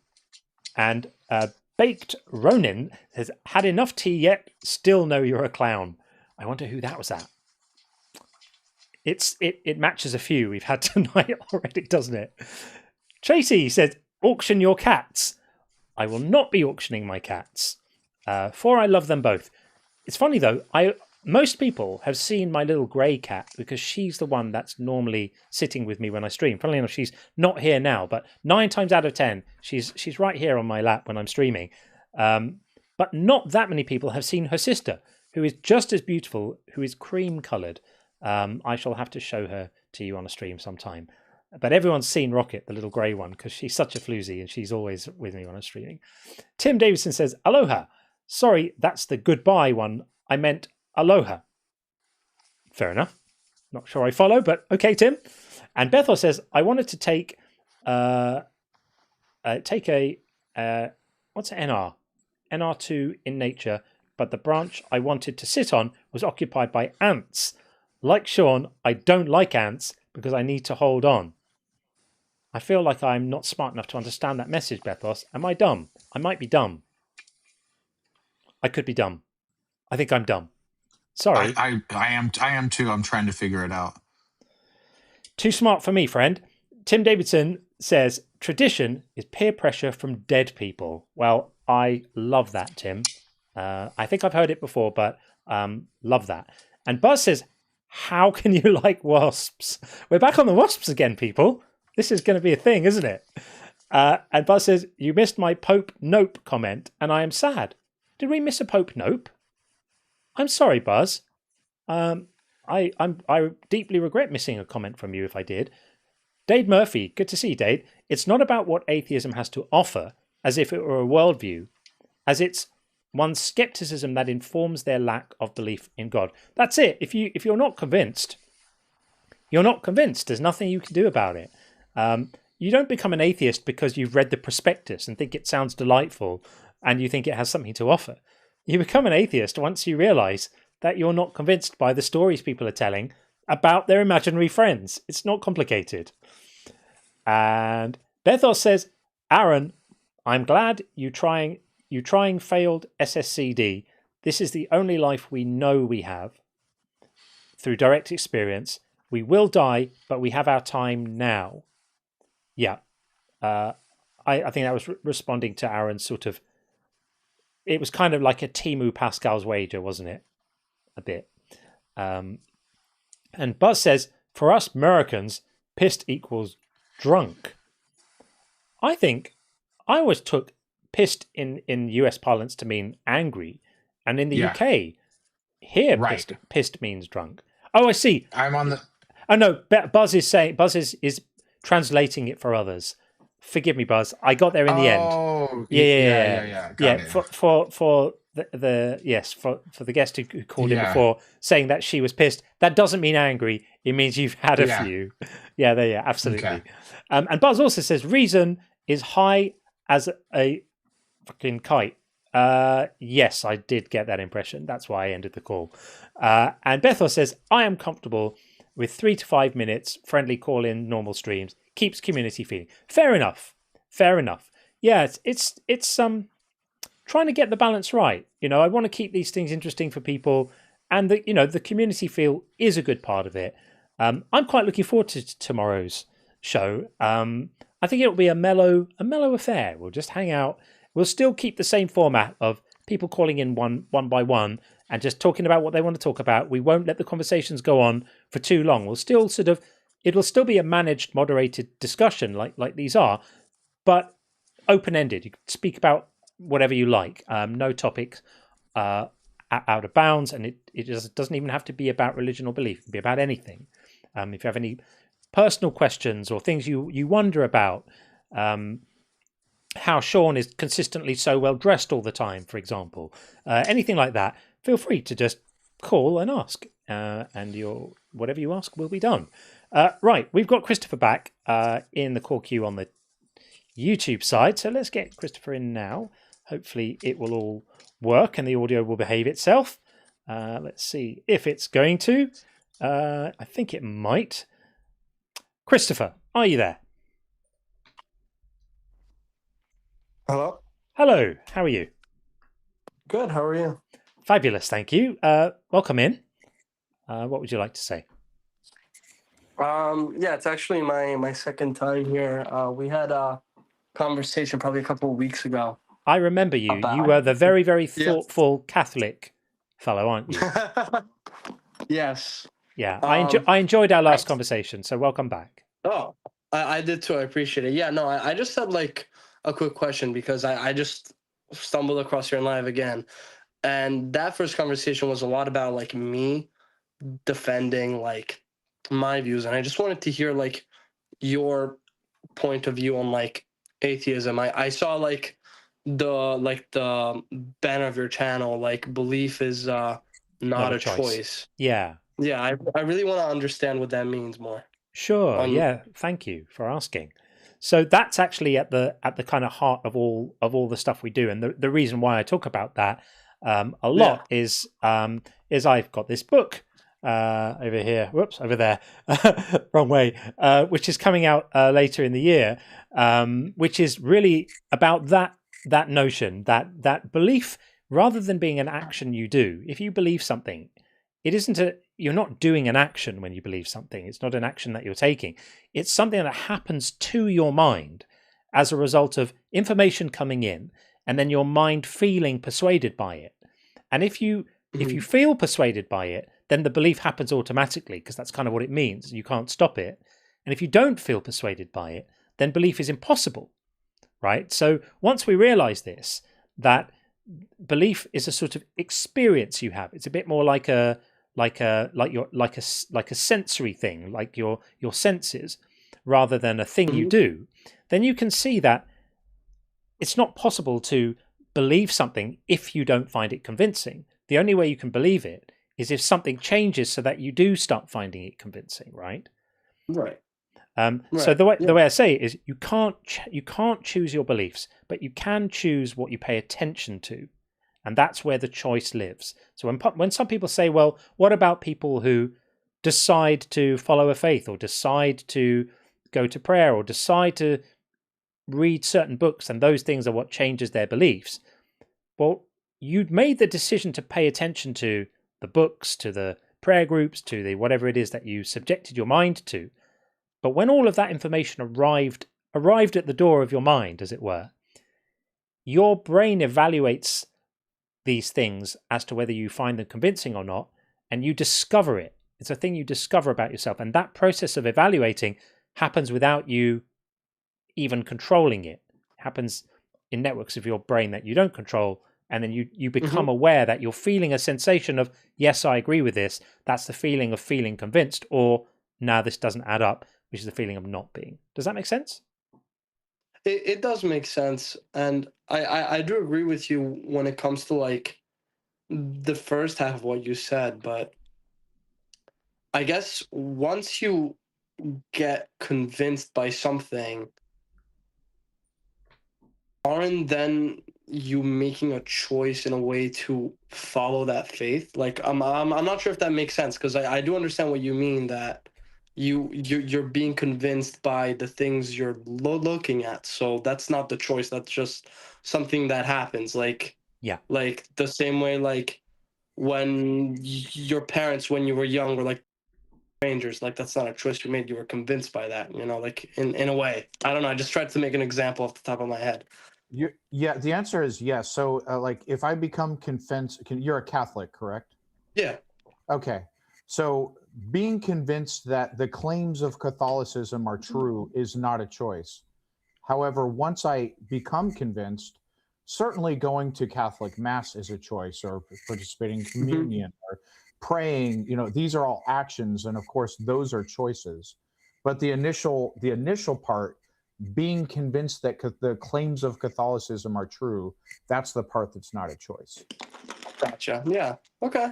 Baked Ronin says, had enough tea yet? Still know you're a clown. I wonder who that was at. It matches a few we've had tonight already, doesn't it? Tracy says, auction your cats. I will not be auctioning my cats, for I love them both. It's funny though, most people have seen my little grey cat because she's the one that's normally sitting with me when I stream. Funnily enough, she's not here now, but 9 times out of 10, she's right here on my lap when I'm streaming. But not that many people have seen her sister, who is just as beautiful, who is cream coloured. I shall have to show her to you on a stream sometime. But everyone's seen Rocket, the little grey one, because she's such a floozy and she's always with me when I'm streaming. Tim Davidson says, aloha. Sorry, that's the goodbye one. I meant aloha. Fair enough. Not sure I follow, but okay, Tim. And Bethel says, I wanted to take a what's NR? NR2 in nature but the branch I wanted to sit on was occupied by ants. Like Sean, I don't like ants because I need to hold on. I feel like I'm not smart enough to understand that message, Bethos. Am I dumb? I might be dumb. I could be dumb. I think I'm dumb. Sorry. I am too. I'm trying to figure it out. Too smart for me, friend. Tim Davidson says, tradition is peer pressure from dead people. Well, I love that, Tim. I think I've heard it before, but love that. And Buzz says, how can you like wasps? We're back on the wasps again, people. This is going to be a thing, isn't it? And Buzz says, you missed my Pope Nope comment, and I am sad. Did we miss a Pope Nope? I'm sorry, Buzz. I deeply regret missing a comment from you if I did. Dade Murphy, good to see you, Dade. It's not about what atheism has to offer, as if it were a worldview, as it's one's skepticism that informs their lack of belief in God. That's it. If you're not convinced, you're not convinced. There's nothing you can do about it. You don't become an atheist because you've read the prospectus and think it sounds delightful and you think it has something to offer. You become an atheist once you realise that you're not convinced by the stories people are telling about their imaginary friends. It's not complicated. And Bethos says, Aaron, I'm glad you trying failed SSCD. This is the only life we know we have through direct experience. We will die, but we have our time now. Yeah. I think that was responding to Aaron's sort of, it was kind of like a Timu Pascal's wager, wasn't it? A bit. And Buzz says, for us Americans, pissed equals drunk. I think I always took pissed in US parlance to mean angry. And in the UK, here pissed means drunk. Oh, I see. I'm on the... Oh, no, Buzz is translating it for others. Forgive me, Buzz. I got there in the end. Oh, yeah. For the guest who called in before, saying that she was pissed, that doesn't mean angry. It means you've had a few. Yeah, absolutely. Okay. And Buzz also says reason is high as a fucking kite. Yes, I did get that impression. That's why I ended the call. And Bethel says, I am comfortable with 3 to 5 minutes, friendly call-in, normal streams, keeps community feeling. Fair enough. Yeah, it's trying to get the balance right. You know, I want to keep these things interesting for people, and the community feel is a good part of it. I'm quite looking forward to tomorrow's show. I think it'll be a mellow affair. We'll just hang out. We'll still keep the same format of people calling in one by one and just talking about what they want to talk about. We won't let the conversations go on for too long. We'll still it'll still be a managed, moderated discussion like these are, but open-ended. You can speak about whatever you like. No topics out of bounds, and it just doesn't even have to be about religion or belief. It can be about anything. If you have any personal questions or things you wonder about, how Sean is consistently so well dressed all the time, for example, anything like that, feel free to just call and ask, and whatever you ask will be done. Right, we've got Christopher back in the call queue on the YouTube side, so let's get Christopher in now. Hopefully it will all work and the audio will behave itself. Let's see if it's going to. I think it might. Christopher, are you there? Hello. Hello, how are you? Good, how are you? Fabulous, thank you. Welcome in. What would you like to say? Yeah, it's actually my second time here. We had a conversation probably a couple of weeks ago. I remember you. You were the very, very thoughtful Catholic fellow, aren't you? Yes. Yeah, I enjoyed our last conversation, so welcome back. Oh, I did too. I appreciate it. Yeah, no, I just had like a quick question because I just stumbled across your live again. And that first conversation was a lot about like me defending like my views. And I just wanted to hear like your point of view on like atheism. I saw like the banner of your channel, like belief is not a choice. Yeah. Yeah, I really want to understand what that means more. Sure. Yeah. Thank you for asking. So that's actually at the kind of heart of all the stuff we do, and the reason why I talk about that a lot is I've got this book over here, whoops, over there, wrong way, which is coming out later in the year, which is really about that notion, that belief, rather than being an action you do. If you believe something, it isn't you're not doing an action when you believe something. It's not an action that you're taking. It's something that happens to your mind as a result of information coming in, and then your mind feeling persuaded by it. And if you feel persuaded by it, then the belief happens automatically, because that's kind of what it means. You can't stop it. And if you don't feel persuaded by it, then belief is impossible, right? So once we realize this, that belief is a sort of experience you have. It's a bit more like a sensory thing, like your senses, rather than a thing you do. Then you can see that it's not possible to believe something if you don't find it convincing. The only way you can believe it is if something changes so that you do start finding it convincing, right? Right. So the way I say it is, you can't choose your beliefs, but you can choose what you pay attention to, and that's where the choice lives. So when some people say, "Well, what about people who decide to follow a faith, or decide to go to prayer, or decide to read certain books, and those things are what changes their beliefs?" Well, you'd made the decision to pay attention to the books, to the prayer groups, to the whatever it is that you subjected your mind to. But when all of that information arrived at the door of your mind, as it were, your brain evaluates these things as to whether you find them convincing or not, and you discover it. It's a thing you discover about yourself. And that process of evaluating happens without you even controlling it. It happens in networks of your brain that you don't control. And then you become aware that you're feeling a sensation of, yes, I agree with this. That's the feeling of feeling convinced, or no, this doesn't add up, which is the feeling of not being. Does that make sense? It does make sense. And I do agree with you when it comes to like the first half of what you said, but I guess once you get convinced by something, aren't then you making a choice in a way to follow that faith? Like I'm not sure if that makes sense, because I do understand what you mean, that you're being convinced by the things you're looking at. So that's not the choice. That's just something that happens. Like the same way like when your parents when you were young were like strangers, like that's not a choice you made. You were convinced by that, like in a way. I don't know. I just tried to make an example off the top of my head. Yeah, the answer is yes. So, like, if I become convinced, you're a Catholic, correct? Yeah. Okay. So, being convinced that the claims of Catholicism are true is not a choice. However, once I become convinced, certainly going to Catholic Mass is a choice, or participating in communion, or praying. These are all actions, and of course, those are choices. But the initial part, being convinced that the claims of Catholicism are true, that's the part that's not a choice. Gotcha. Yeah. Okay.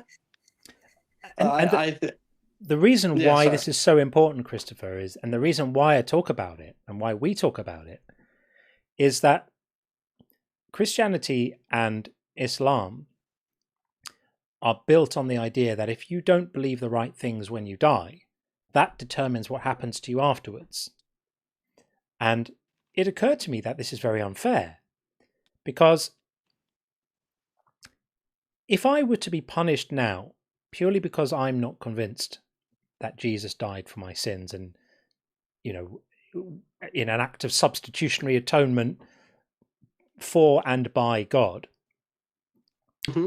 The reason why this is so important, Christopher, and the reason why I talk about it and why we talk about it, is that Christianity and Islam are built on the idea that if you don't believe the right things when you die, that determines what happens to you afterwards. And it occurred to me that this is very unfair, because if I were to be punished now purely because I'm not convinced that Jesus died for my sins, and, in an act of substitutionary atonement for and by God,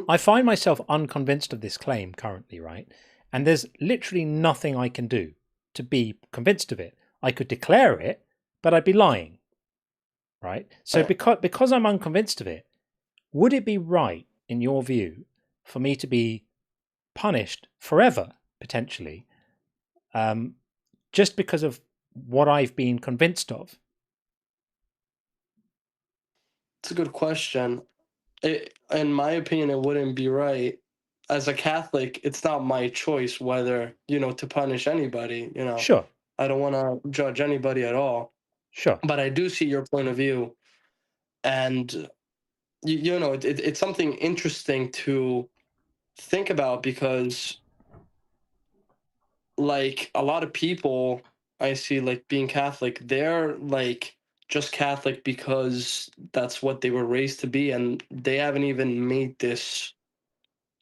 I find myself unconvinced of this claim currently, right? And there's literally nothing I can do to be convinced of it. I could declare it, but I'd be lying, right? So because I'm unconvinced of it, would it be right, in your view, for me to be punished forever, potentially, just because of what I've been convinced of? It's a good question. In my opinion, it wouldn't be right. As a Catholic, it's not my choice whether, to punish anybody, Sure. I don't want to judge anybody at all. Sure. But I do see your point of view. And you know, it's something interesting to think about, because like a lot of people I see like being Catholic, they're like just Catholic because that's what they were raised to be, and they haven't even made this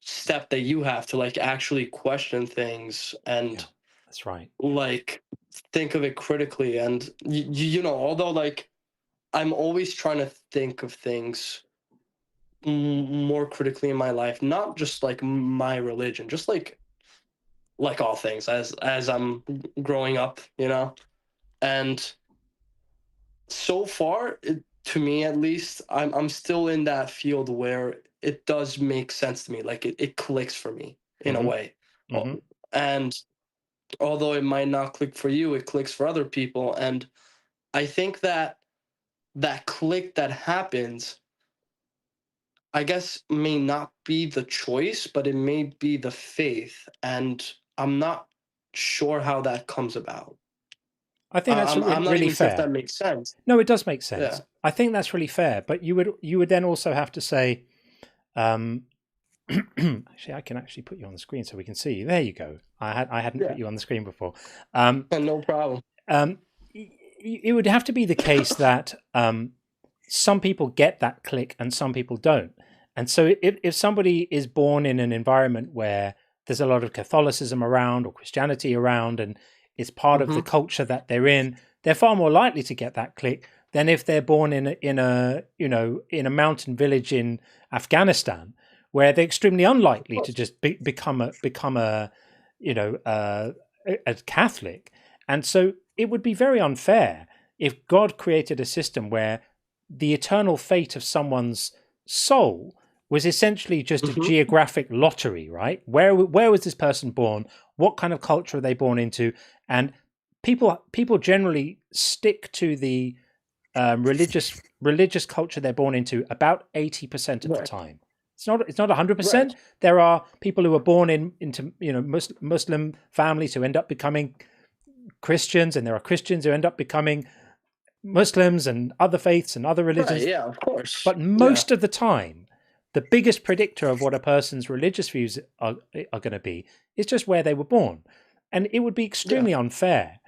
step that you have to like actually question things and That's right. like think of it critically. And you know, although like I'm always trying to think of things more critically in my life, not just like my religion, just like all things as I'm growing up, you know. And so far, to me at least, I'm still in that field where it does make sense to me, like it clicks for me in a way. And although it might not click for you, it clicks for other people. And I think that that click that happens, I guess, may not be the choice, but it may be the faith. And I'm not sure how that comes about. I think that's I'm not really even sure if fair. that makes sense. No, it does make sense. Yeah. I think that's really fair. But you would then also have to say, actually, I can actually put you on the screen so we can see you. There you go. I hadn't put you on the screen before. No problem. It would have to be the case that some people get that click and some people don't. And so if somebody is born in an environment where there's a lot of Catholicism around or Christianity around, and it's part of the culture that they're in, they're far more likely to get that click than if they're born in a mountain village in Afghanistan, where they're extremely unlikely to just become a Catholic. And so it would be very unfair if God created a system where the eternal fate of someone's soul was essentially just a geographic lottery, right? Where was this person born? What kind of culture are they born into? And people generally stick to the religious culture they're born into about 80% of the time. It's not 100%. Right. There are people who are born into Muslim families who end up becoming Christians, and there are Christians who end up becoming Muslims and other faiths and other religions. Right, yeah, of course. But most of the time, the biggest predictor of what a person's religious views are going to be is just where they were born. And it would be extremely unfair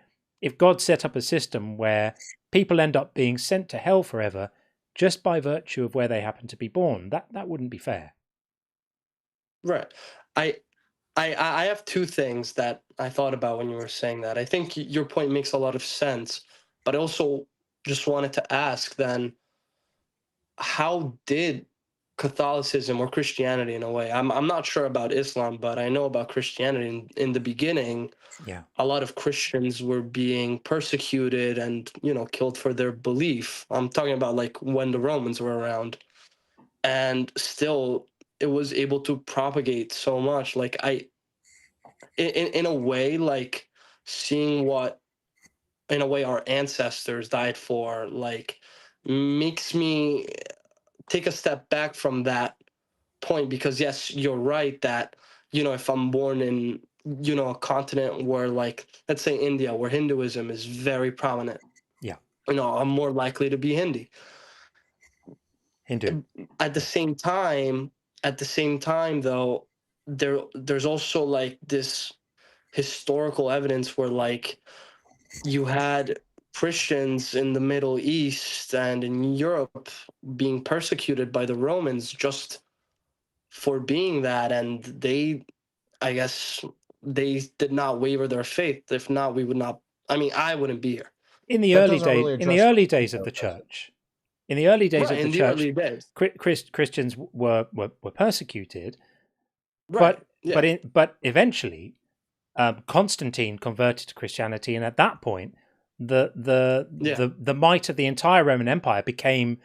if God set up a system where people end up being sent to hell forever just by virtue of where they happen to be born. That wouldn't be fair. Right. I have two things that I thought about when you were saying that. I think your point makes a lot of sense, but I also just wanted to ask then, how did Catholicism or Christianity, in a way, I'm not sure about Islam, but I know about Christianity. In the beginning, a lot of Christians were being persecuted and killed for their belief. I'm talking about like when the Romans were around, and still it was able to propagate so much. Like in a way, like seeing what in a way our ancestors died for, like makes me take a step back from that point, because yes, you're right that if I'm born in a continent where, like, let's say India, where Hinduism is very prominent, I'm more likely to be Hindu. At the same time though, there's also like this historical evidence where, like, you had Christians in the Middle East and in Europe being persecuted by the Romans just for being that, and I guess they did not waver their faith. If not, we would not. I mean, I wouldn't be here. In the early days of the church, Christians were persecuted, but eventually Constantine converted to Christianity, and at that point, the might of the entire Roman Empire became,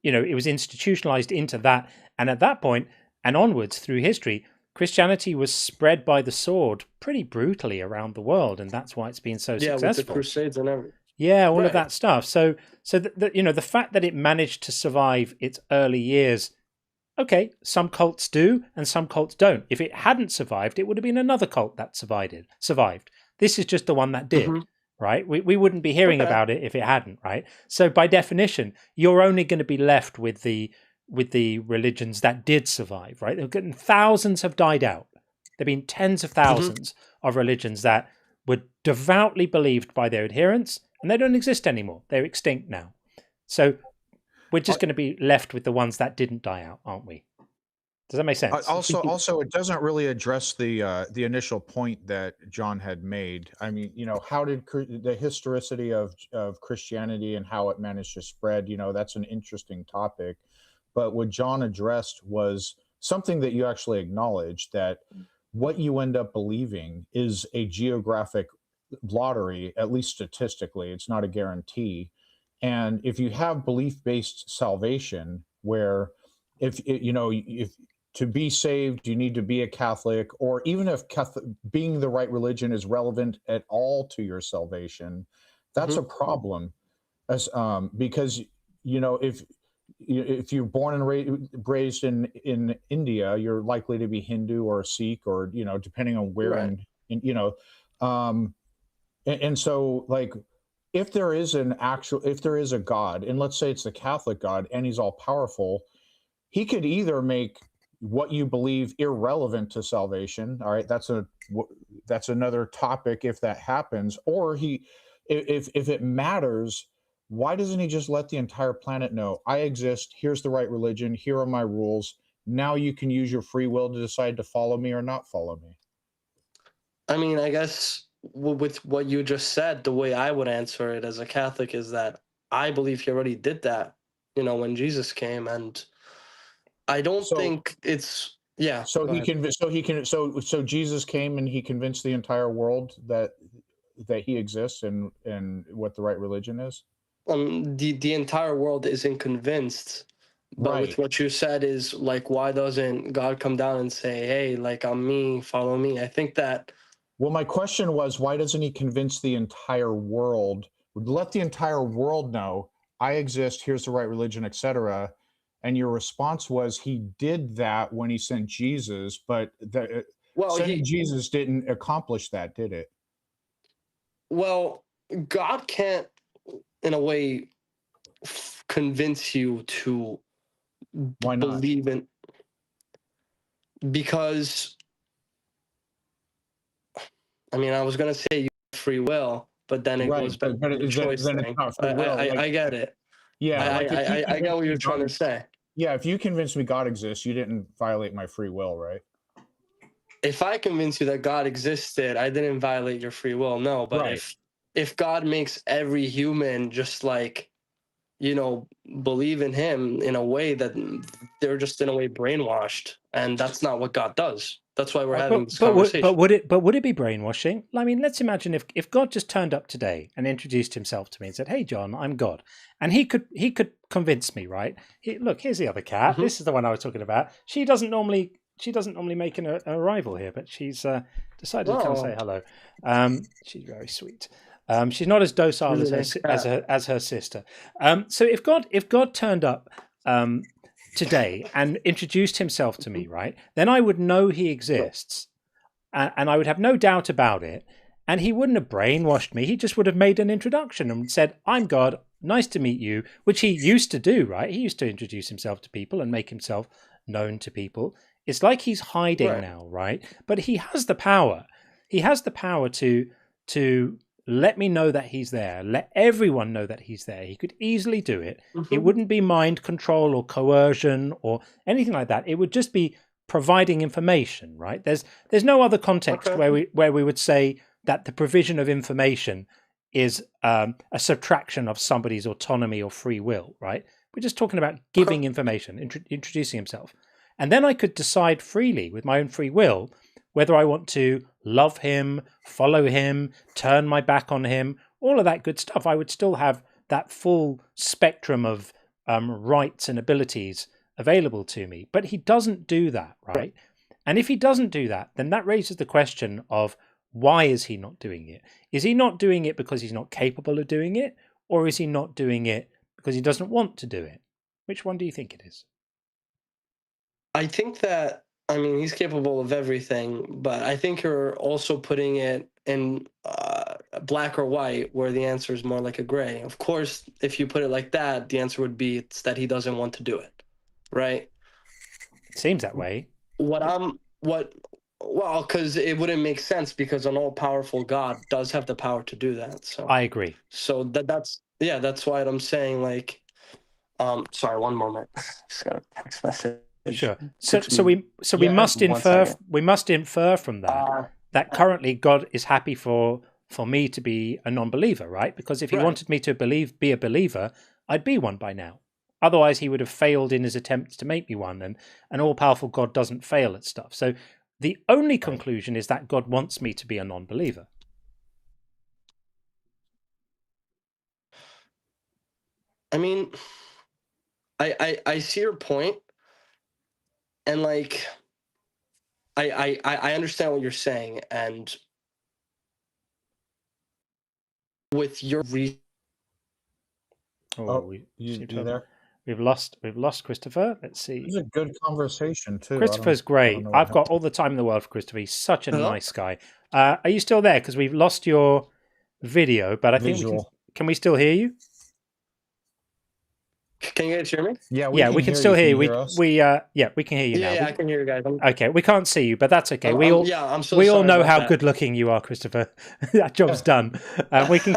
it was institutionalized into that, and at that point and onwards through history, Christianity was spread by the sword pretty brutally around the world, and that's why it's been so successful. With the Crusades and everything. Yeah, all of that stuff. So the fact that it managed to survive its early years, okay, some cults do and some cults don't. If it hadn't survived, it would have been another cult that survived. This is just the one that did, right? We wouldn't be hearing about it if it hadn't, right? So by definition, you're only going to be left with the with the religions that did survive, right? Thousands have died out. There've been tens of thousands of religions that were devoutly believed by their adherents, and they don't exist anymore. They're extinct now. So we're just going to be left with the ones that didn't die out, aren't we? Does that make sense? Also, it doesn't really address the initial point that John had made. I mean, how did the historicity of Christianity and how it managed to spread? That's an interesting topic. But what John addressed was something that you actually acknowledged, that what you end up believing is a geographic lottery, at least statistically. It's not a guarantee. And if you have belief-based salvation, where if to be saved, you need to be a Catholic, or even if being the right religion is relevant at all to your salvation, that's a problem. Because if you're born and raised in India, you're likely to be Hindu or Sikh, or depending on where, and so, like, if there is a God, and let's say it's the Catholic God, and he's all powerful, he could either make what you believe irrelevant to salvation. All right, that's another topic if that happens. Or if it matters, why doesn't he just let the entire planet know, I exist, here's the right religion, here are my rules, now you can use your free will to decide to follow me or not follow me? I mean, I guess with what you just said, the way I would answer it as a Catholic is that I believe he already did that, when Jesus came, and I don't think it's So Jesus came and he convinced the entire world that he exists and what the right religion is. The entire world isn't convinced, but with what you said is like, why doesn't God come down and say, hey, like, I'm me, follow me? I think that. Well, my question was, why doesn't he convince the entire world, let the entire world know I exist, here's the right religion, etc. And your response was he did that when he sent Jesus, but sending Jesus didn't accomplish that, did it? Well, God can't, in a way, convince you to believe in, because, I mean, I was going to say you have free will, but then it goes back to the choice thing. I get it. Yeah, I get what you're trying to say. Yeah, if you convince me God exists, you didn't violate my free will, right? If I convince you that God existed, I didn't violate your free will, no. But if God makes every human just like, believe in him in a way that they're just in a way brainwashed, and that's not what God does. That's why we're having this conversation. But would it be brainwashing? I mean, let's imagine if God just turned up today and introduced himself to me and said, "Hey, John, I'm God," and he could convince me, right? Look, here's the other cat. This is the one I was talking about. She doesn't normally make an arrival here, but she's decided to come say hello. She's very sweet. She's not as docile as her sister. So if God turned up today and introduced himself to me, right, then I would know he exists, and I would have no doubt about it, and he wouldn't have brainwashed me. He just would have made an introduction and said, I'm God, nice to meet you, which he used to do, right? He used to introduce himself to people and make himself known to people. It's like he's hiding now, right? But he has the power. He has the power to let me know that he's there. Let everyone know that he's there. He could easily do it. It wouldn't be mind control or coercion or anything like that. It would just be providing information, right? There's no other context where we would say that the provision of information is a subtraction of somebody's autonomy or free will, right? We're just talking about giving information, introducing himself. And then I could decide freely with my own free will whether I want to love him, follow him, turn my back on him, all of that good stuff. I would still have that full spectrum of rights and abilities available to me. But he doesn't do that, right? And if he doesn't do that, then that raises the question of, why is he not doing it? Is he not doing it because he's not capable of doing it? Or is he not doing it because he doesn't want to do it? Which one do you think it is? I think that, I mean, he's capable of everything, but I think you're also putting it in black or white, where the answer is more like a gray. Of course, if you put it like that, the answer would be it's that he doesn't want to do it. right? It seems that way. Well, because it wouldn't make sense because an all-powerful God does have the power to do that. So I agree. So that's why I'm saying, like, sorry, one moment. Just got a text message. Sure. So we must infer from that that currently God is happy for me to be a non-believer, right? Because if he wanted me to be a believer, I'd be one by now. Otherwise, he would have failed in his attempts to make me one, and an all-powerful God doesn't fail at stuff. So the only conclusion is that God wants me to be a non-believer. I mean, I see your point, and like, I understand what you're saying, and with your we've lost Christopher. Let's see. It was a good conversation too. Christopher's great. I've got all the time in the world for Christopher. He's such a nice guy. Are you still there? Because we've lost your video, but I think can we still hear you? Can you guys hear me? Yeah, we can still hear you. We can hear you now. Yeah, I can hear you guys. Okay, we can't see you, but that's okay. We all know how good looking you are, Christopher. That job's done. We can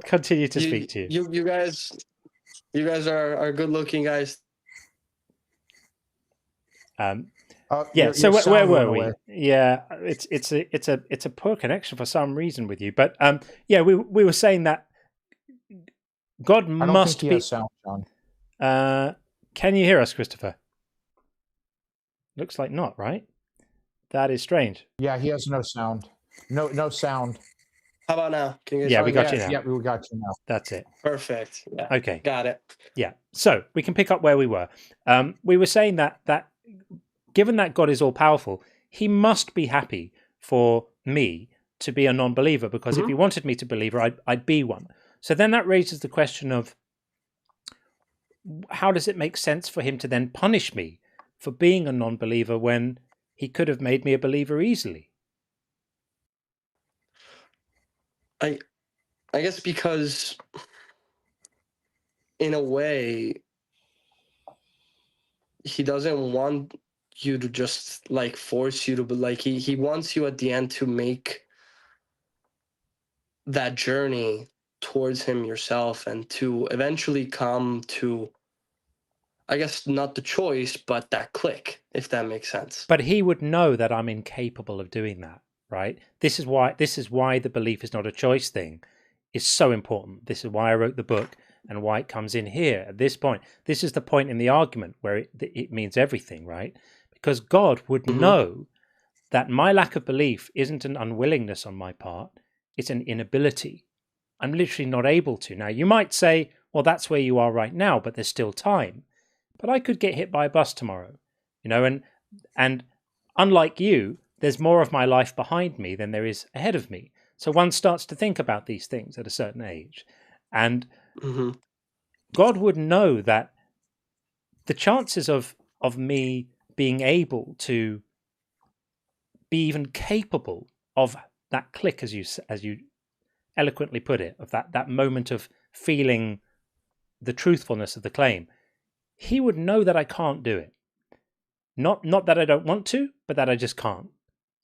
continue to speak to you. You guys are good looking guys. So where were we? Yeah, it's a poor connection for some reason with you, but we were saying that God must be. Sound, John. Can you hear us, Christopher? Looks like not, right? That is strange. Yeah, he has no sound. No sound. How about now? Can you guys we got you now. Yeah, we got you now. That's it. Perfect. Yeah. Okay. Got it. Yeah. So we can pick up where we were. We were saying that given that God is all powerful, he must be happy for me to be a non-believer, because if he wanted me to believe, I'd be one. So then that raises the question of, how does it make sense for him to then punish me for being a non-believer when he could have made me a believer easily? I guess because in a way he doesn't want you to just like force you to, but like he wants you at the end to make that journey towards him yourself, and to eventually come to, I guess, not the choice, but that click, if that makes sense. But he would know that I'm incapable of doing that, right? This is why the belief is not a choice thing is so important. This is why I wrote the book, and why it comes in here at this point. This is the point in the argument where it means everything, right? Because God would know that my lack of belief isn't an unwillingness on my part, it's an inability. I'm literally not able to. Now, you might say, well, that's where you are right now, but there's still time. But I could get hit by a bus tomorrow, and unlike you, there's more of my life behind me than there is ahead of me. So one starts to think about these things at a certain age. And God would know that the chances of me being able to be even capable of that click, as you eloquently put it, of that moment of feeling the truthfulness of the claim, he would know that I can't do it. Not that I don't want to, but that I just can't.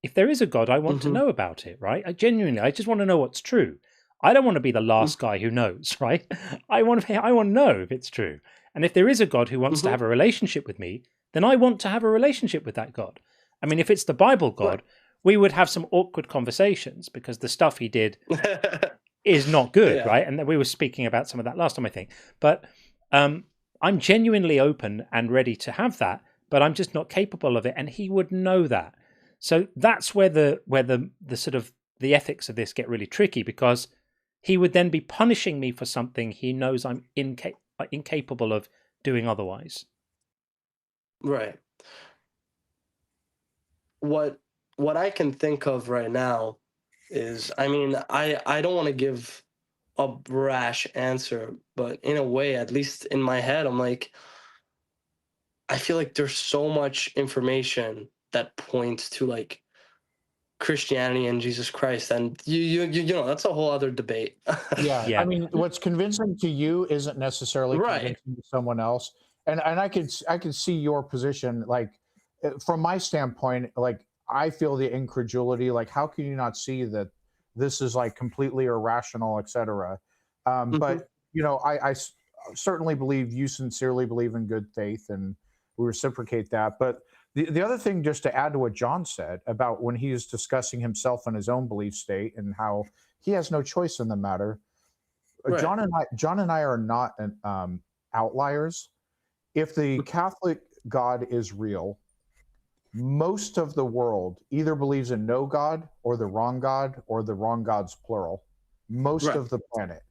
If there is a God, I want to know about it, right? I just want to know what's true. I don't want to be the last guy who knows, right? I want to know if it's true. And if there is a God who wants to have a relationship with me, then I want to have a relationship with that God. I mean, if it's the Bible God, we would have some awkward conversations because the stuff he did is not good, right? And we were speaking about some of that last time, I think. But I'm genuinely open and ready to have that, but I'm just not capable of it, and he would know that. So that's where the sort of the ethics of this get really tricky, because he would then be punishing me for something he knows I'm incapable of doing otherwise. Right. What I can think of right now is, I mean, I don't want to give a brash answer, but in a way, at least in my head, I'm like, I feel like there's so much information that points to like Christianity and Jesus Christ, and you know, that's a whole other debate. Yeah. I mean, what's convincing to you isn't necessarily convincing to someone else, and I could see your position, like from my standpoint, like I feel the incredulity, like how can you not see that this is like completely irrational, etc. But you know, I certainly believe you sincerely believe in good faith, and we reciprocate that. But the other thing, just to add to what John said about when he is discussing himself and his own belief state and how he has no choice in the matter, Right. John and I are not outliers. If the Catholic God is real, most of the world either believes in no God or the wrong God's plural. Most Right. of the planet.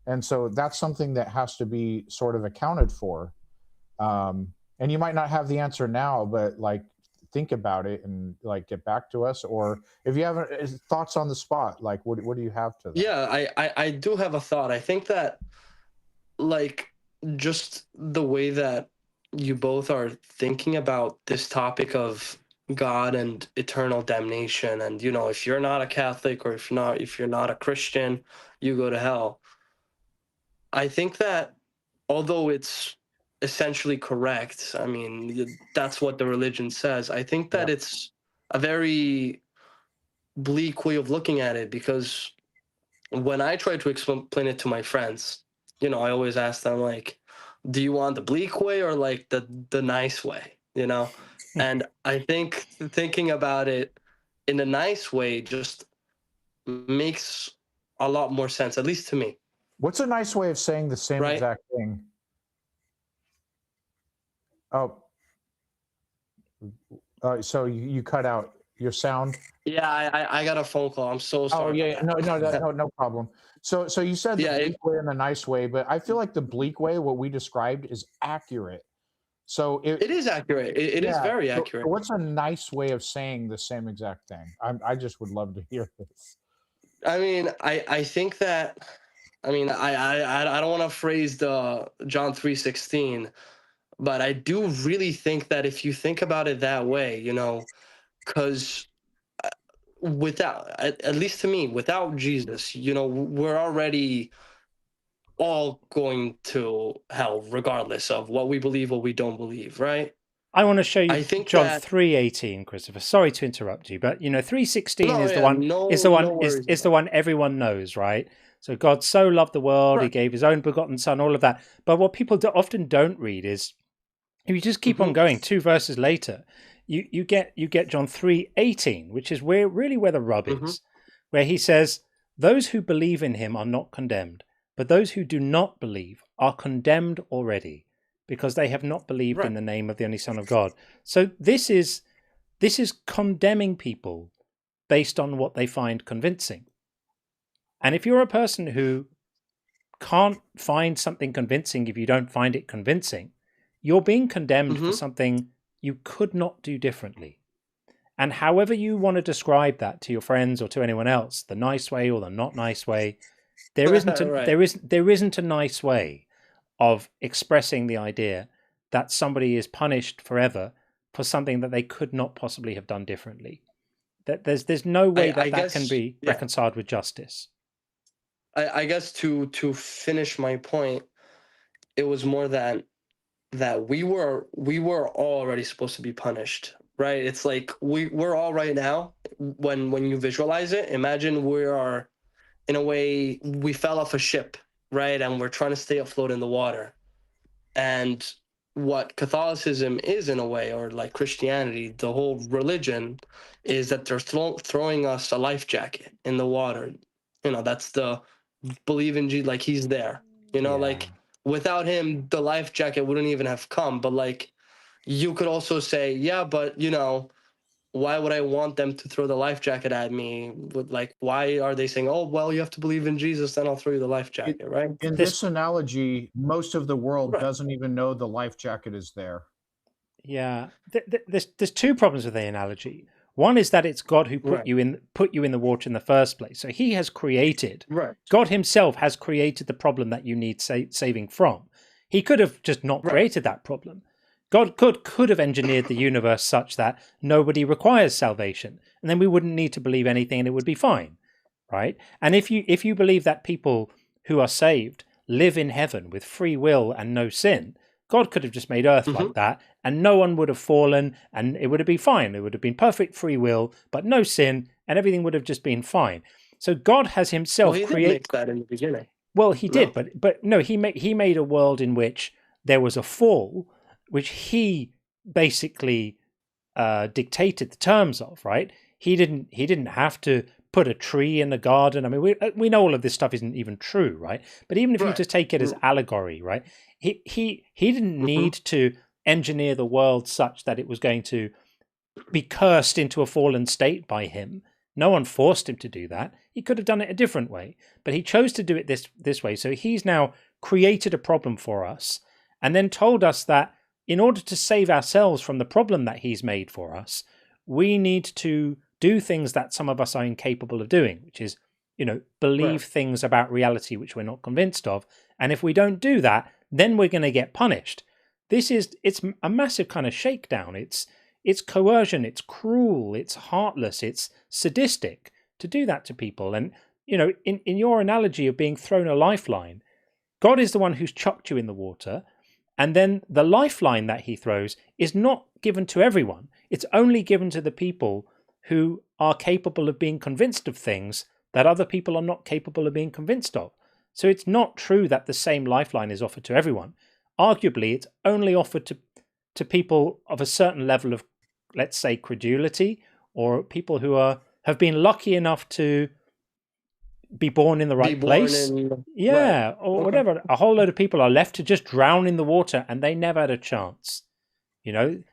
And so that's something that has to be sort of accounted for. And you might not have the answer now, but like think about it and like get back to us. Or if you have thoughts on the spot, like what do you have to that? Yeah, I do have a thought. I think that like just the way that you both are thinking about this topic of God and eternal damnation, and you know, if you're not a Catholic or if you're not a Christian, you go to hell. I think that although it's essentially correct, I mean, that's what the religion says. I think that it's a very bleak way of looking at it, because when I try to explain it to my friends, you know, I always ask them like, do you want the bleak way or like the nice way, you know? And I think thinking about it in a nice way just makes a lot more sense, at least to me. What's a nice way of saying the same exact thing? Oh, so you cut out your sound. Yeah, I got a phone call. I'm so sorry. Oh yeah, no problem. So you said the bleak way and the nice way, but I feel like the bleak way, what we described, is accurate. So it is accurate. It is very accurate. So what's a nice way of saying the same exact thing? I just would love to hear this. I mean, I think that, I mean, I don't want to phrase the John 3:16, but I do really think that if you think about it that way, you know, because without, at least to me, without Jesus, you know, we're already all going to hell, regardless of what we believe or we don't believe, right? I want to show you I think John that- 3:18, Christopher. Sorry to interrupt you, but you know 3:16 No, is the yeah, one no- is the one no worries is the one everyone knows, right? So God so loved the world, he gave his own begotten son, all of that. But what people often don't read is if you just keep on going 2 verses later, you get John 3:18, which is where the rub is, where he says, "Those who believe in him are not condemned, but those who do not believe are condemned already, because they have not believed in the name of the only Son of God." So this is condemning people based on what they find convincing. And if you're a person who can't find something convincing if you don't find it convincing, you're being condemned for something you could not do differently. And however you want to describe that to your friends or to anyone else, the nice way or the not nice way, there isn't there isn't a nice way of expressing the idea that somebody is punished forever for something that they could not possibly have done differently. That there's no way that can be reconciled with justice. I guess to finish my point, it was more that we were all already supposed to be punished, right? It's like we're all right now. When you visualize it, imagine we are, in a way, we fell off a ship, right? And we're trying to stay afloat in the water. And what Catholicism is, in a way, or like Christianity, the whole religion, is that they're throwing us a life jacket in the water. You know, that's the believe in Jesus, like he's there. You know, like without him, the life jacket wouldn't even have come. But like, you could also say, yeah, but you know, why would I want them to throw the life jacket at me? Like, why are they saying, oh, well, you have to believe in Jesus, then I'll throw you the life jacket, right? In this analogy, most of the world doesn't even know the life jacket is there. Yeah, there's 2 problems with the analogy. One is that it's God who put you in the water in the first place. So he has created. God himself has created the problem that you need saving from. He could have just not created that problem. God could have engineered the universe such that nobody requires salvation, and then we wouldn't need to believe anything and it would be fine, right? And if you believe that people who are saved live in heaven with free will and no sin, God could have just made Earth like that, and no one would have fallen, and it would have been fine. It would have been perfect free will, but no sin, and everything would have just been fine. So God has himself Well, he did make that in the beginning. Well, he did, but no, he made a world in which there was a fall, which he basically dictated the terms of, right? He didn't have to put a tree in the garden. I mean, we know all of this stuff isn't even true, right? But even if you just take it as allegory, right? He didn't need to engineer the world such that it was going to be cursed into a fallen state by him. No one forced him to do that. He could have done it a different way, but he chose to do it this way. So he's now created a problem for us and then told us that in order to save ourselves from the problem that he's made for us, we need to do things that some of us are incapable of doing, which is, believe things about reality which we're not convinced of. And if we don't do that, then we're going to get punished. It's a massive kind of shakedown. It's coercion, it's cruel, it's heartless, it's sadistic to do that to people. And, in your analogy of being thrown a lifeline, God is the one who's chucked you in the water. And then the lifeline that he throws is not given to everyone. It's only given to the people who are capable of being convinced of things that other people are not capable of being convinced of. So it's not true that the same lifeline is offered to everyone. Arguably, it's only offered to people of a certain level of, let's say, credulity, or people who have been lucky enough to be born in the right place. Or whatever. A whole load of people are left to just drown in the water, and they never had a chance. What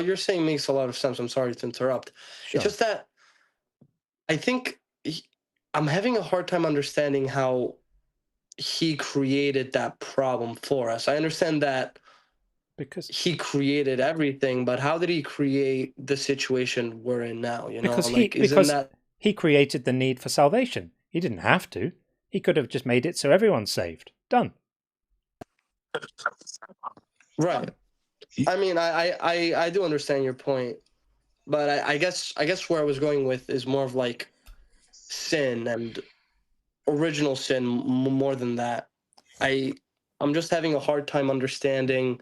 you're saying makes a lot of sense. I'm sorry to interrupt. Sure. It's just that I think I'm having a hard time understanding how he created that problem for us. I understand that because he created everything, but how did he create the situation we're in now? Because he created the need for salvation. He didn't have to. He could have just made it so everyone's saved. Done. Right. I mean, I do understand your point, but I guess where I was going with is more of like sin and original sin more than that. I'm just having a hard time understanding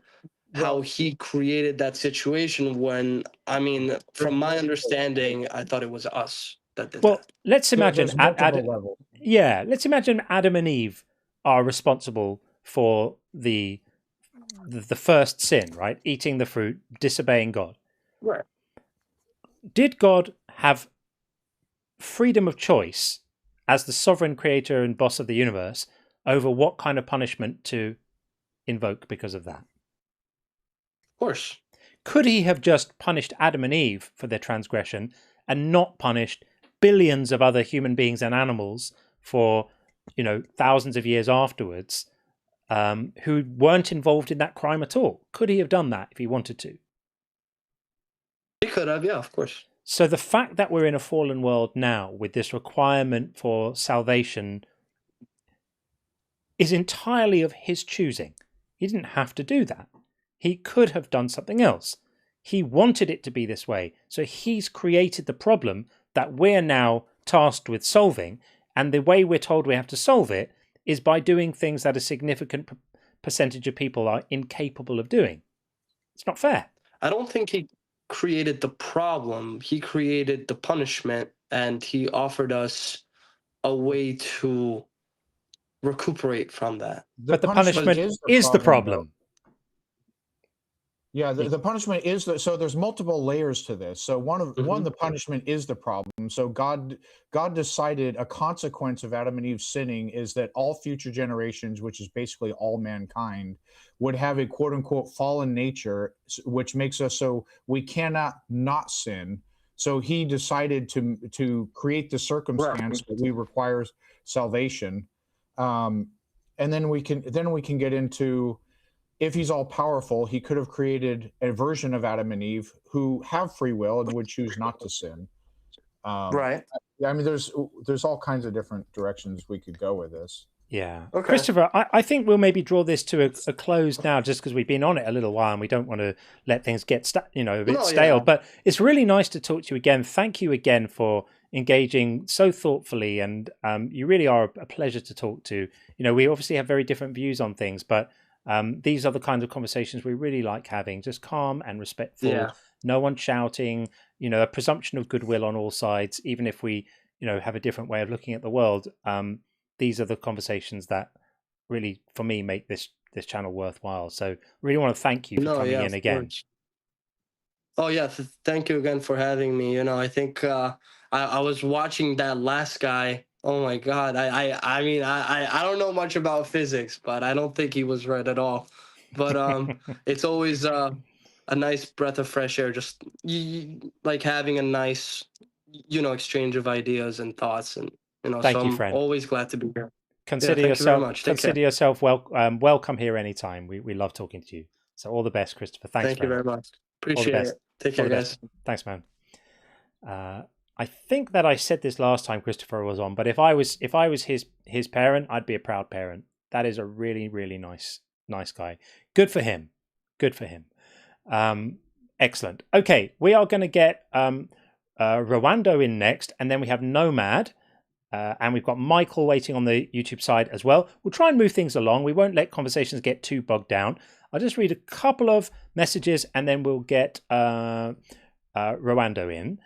how he created that situation when, I mean, from my understanding, I thought it was us that did that. Let's imagine let's imagine Adam and Eve are responsible for the first sin, right? Eating the fruit, disobeying God. Right. Did God have freedom of choice as the sovereign creator and boss of the universe over what kind of punishment to invoke because of that? Of course. Could he have just punished Adam and Eve for their transgression and not punished billions of other human beings and animals for, thousands of years afterwards, who weren't involved in that crime at all? Could he have done that if he wanted to? He could have, yeah, of course. So the fact that we're in a fallen world now with this requirement for salvation is entirely of his choosing. He didn't have to do that. He could have done something else. He wanted it to be this way. So he's created the problem that we're now tasked with solving. And the way we're told we have to solve it is by doing things that a significant percentage of people are incapable of doing. It's not fair. I don't think he created the problem. He created the punishment, and he offered us a way to recuperate from that. But the punishment is the problem. Yeah, the punishment is so there's multiple layers to this. So one, the punishment is the problem. So God decided a consequence of Adam and Eve sinning is that all future generations, which is basically all mankind, would have a quote unquote fallen nature, which makes us so we cannot not sin. So he decided to create the circumstance that we require salvation, and then we can get into, if he's all powerful, he could have created a version of Adam and Eve who have free will and would choose not to sin. Right. I mean, there's all kinds of different directions we could go with this. Yeah. Okay. Christopher, I think we'll maybe draw this to a close now, just because we've been on it a little while and we don't want to let things get a bit stale. Yeah. But it's really nice to talk to you again. Thank you again for engaging so thoughtfully, and you really are a pleasure to talk to. You know, we obviously have very different views on things, but these are the kinds of conversations we really like having, just calm and respectful. Yeah. No one shouting, you know, a presumption of goodwill on all sides, even if we, you know, have a different way of looking at the world. These are the conversations that really, for me, make this channel worthwhile. So really want to thank you for coming in again. Course. Oh yeah, thank you again for having me. You know, I think I was watching that last guy. Oh my God, I mean I don't know much about physics, but I don't think he was right at all. But it's always a nice breath of fresh air, just like having a nice, you know, exchange of ideas and thoughts, and you know. Thank so you, I'm friend. always glad to be here. Consider yeah, thank yourself you very much. Take consider care. yourself welcome here anytime. We love talking to you. So all the best, Christopher. Thanks, Thank you friend. very much. All the Appreciate best. it. Take All care, the guys. best. Thanks, man. I think that I said this last time Christopher was on, but if I was his parent, I'd be a proud parent. That is a really, really nice guy. Good for him. Good for him. Excellent. Okay, we are going to get Rwando in next, and then we have Nomad, and we've got Michael waiting on the YouTube side as well. We'll try and move things along. We won't let conversations get too bogged down. I'll just read a couple of messages, and then we'll get Rwando in.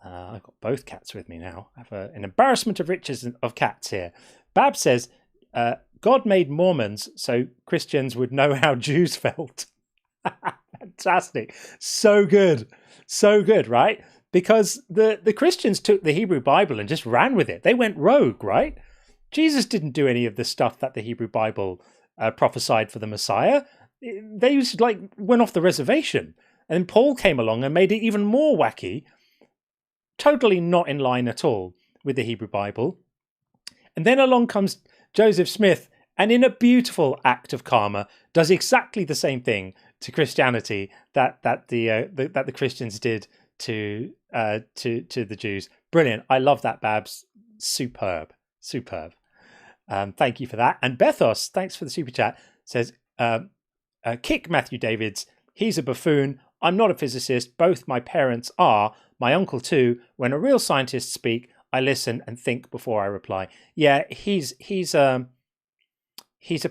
I've got both cats with me now. I have an embarrassment of riches of cats here. Bab says, God made Mormons so Christians would know how Jews felt. Fantastic. So good. So good, right? Because the Christians took the Hebrew Bible and just ran with it. They went rogue, right? Jesus didn't do any of the stuff that the Hebrew Bible prophesied for the Messiah. They just went off the reservation. And then Paul came along and made it even more wacky. Totally not in line at all with the Hebrew Bible. And then along comes Joseph Smith, and in a beautiful act of karma, does exactly the same thing to Christianity that the Christians did to the Jews. Brilliant. I love that, Babs. Superb. Thank you for that. And Bethos, thanks for the super chat, says, kick Matthew Davids. He's a buffoon. I'm not a physicist. Both my parents are. My uncle too. When a real scientist speak, I listen and think before I reply. Yeah, he's a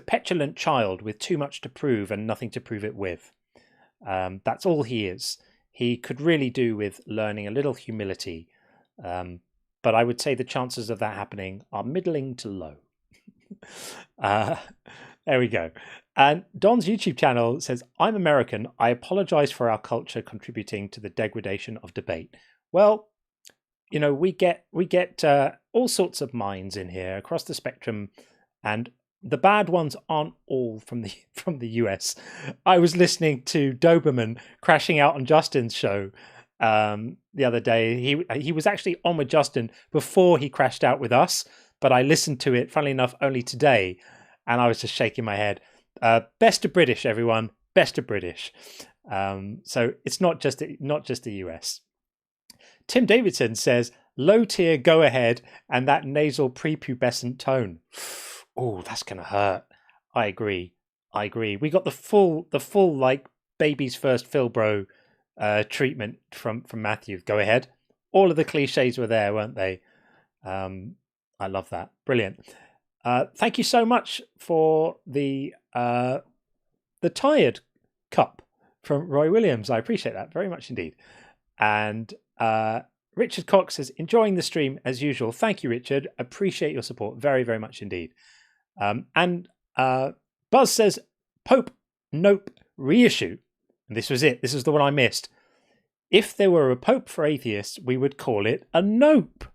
petulant child with too much to prove and nothing to prove it with. That's all he is. He could really do with learning a little humility. But I would say the chances of that happening are middling to low. There we go. And Don's YouTube channel says, I'm American. I apologize for our culture contributing to the degradation of debate. Well, you know, we get all sorts of minds in here across the spectrum, and the bad ones aren't all from the US. I was listening to Doberman crashing out on Justin's show the other day. He was actually on with Justin before he crashed out with us, but I listened to it, funnily enough, only today, and I was just shaking my head. Best of British, everyone. Best of British. So it's not just the US. Tim Davidson says, low tier, go ahead, and that nasal prepubescent tone. Oh, that's gonna hurt. I agree. We got the full like baby's first Philbro treatment from Matthew. Go ahead. All of the cliches were there, weren't they? I love that. Brilliant. Thank you so much for the tired cup from Roy Williams. I appreciate that very much indeed. And Richard Cox says, enjoying the stream as usual. Thank you, Richard. Appreciate your support very, very much indeed. And Buzz says, Pope Nope reissue. And this was it. This is the one I missed. If there were a Pope for atheists, we would call it a Nope.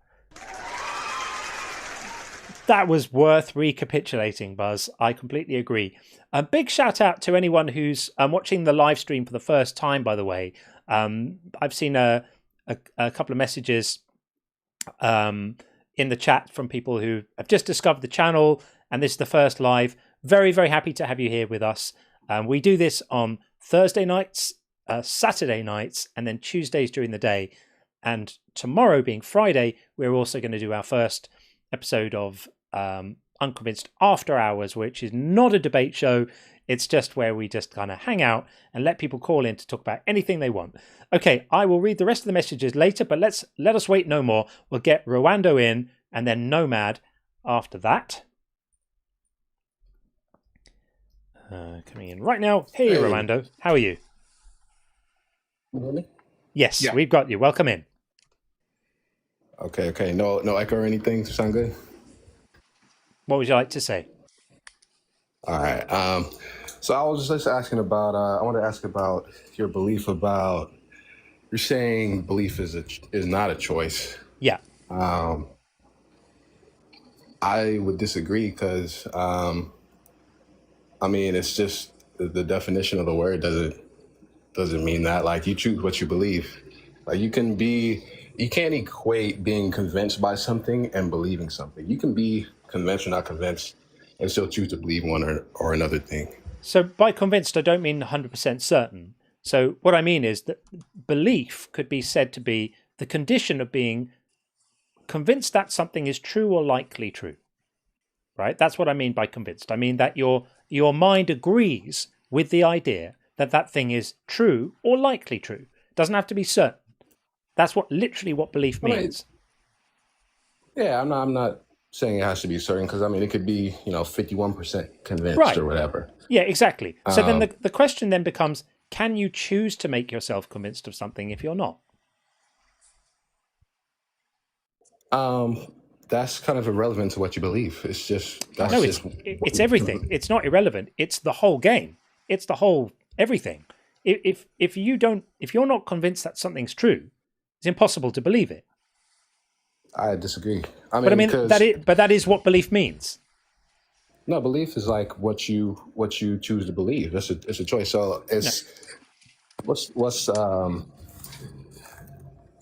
That was worth recapitulating, Buzz. I completely agree. A big shout out to anyone who's watching the live stream for the first time, by the way. I've seen a couple of messages in the chat from people who have just discovered the channel, and this is the first live. Very, very happy to have you here with us. We do this on Thursday nights, Saturday nights, and then Tuesdays during the day. And tomorrow being Friday, we're also going to do our first episode of Unconvinced After Hours, which is not a debate show. It's just where we just kind of hang out and let people call in to talk about anything they want. Okay, I will read the rest of the messages later, but let us wait no more. We'll get Rwando in and then Nomad after that. Coming in right now. Hey, Rwando, how are you? Me? Yes, we've got you. Welcome in. Okay. No echo or anything. Sound good? What would you like to say? All right. So I was just asking about. I want to ask about your belief about. You're saying belief is not a choice. Yeah. I would disagree because, I mean, it's just the definition of the word doesn't mean that. Like, you choose what you believe. Like, you can't equate being convinced by something and believing something. You can be convinced or not convinced and still choose to believe one or another thing. So by convinced, I don't mean 100% certain. So what I mean is that belief could be said to be the condition of being convinced that something is true or likely true, right? That's what I mean by convinced. I mean that your mind agrees with the idea that that thing is true or likely true. It doesn't have to be certain. That's literally what belief means. Yeah, I'm not saying it has to be certain because I mean it could be 51% convinced or whatever. Yeah, exactly. So then the question then becomes: can you choose to make yourself convinced of something if you're not? That's kind of irrelevant to what you believe. It's just it's everything. It's not irrelevant. It's the whole game. It's the whole everything. If you're not convinced that something's true, it's impossible to believe it. I disagree. But that is what belief means. No, belief is like what you choose to believe. It's a choice. So it's what's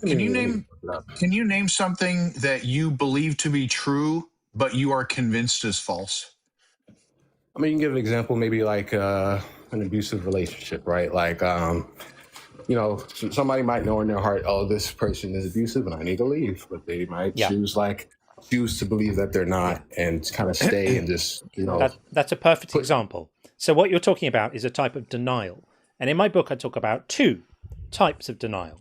Can you name something that you believe to be true, but you are convinced is false? I mean, you can give an example, maybe like an abusive relationship, right? Like, somebody might know in their heart, oh, this person is abusive and I need to leave, but they might choose to believe that they're not and kind of stay and just, That's a perfect example. So what you're talking about is a type of denial. And in my book, I talk about two types of denial.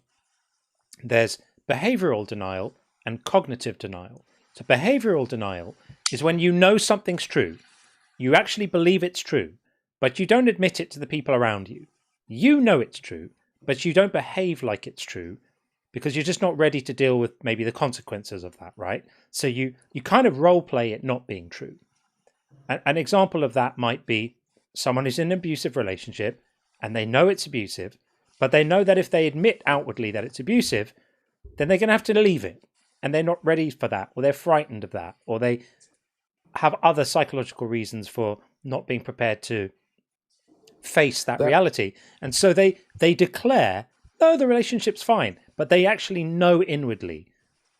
There's behavioral denial and cognitive denial. So behavioral denial is when you know something's true. You actually believe it's true, but you don't admit it to the people around you. You know it's true, but you don't behave like it's true because you're just not ready to deal with maybe the consequences of that, right? So you kind of role play it not being true. An example of that might be someone who's in an abusive relationship and they know it's abusive, but they know that if they admit outwardly that it's abusive, then they're going to have to leave it. And they're not ready for that, or they're frightened of that, or they have other psychological reasons for not being prepared to face that reality. And so they declare, no, the relationship's fine, but they actually know inwardly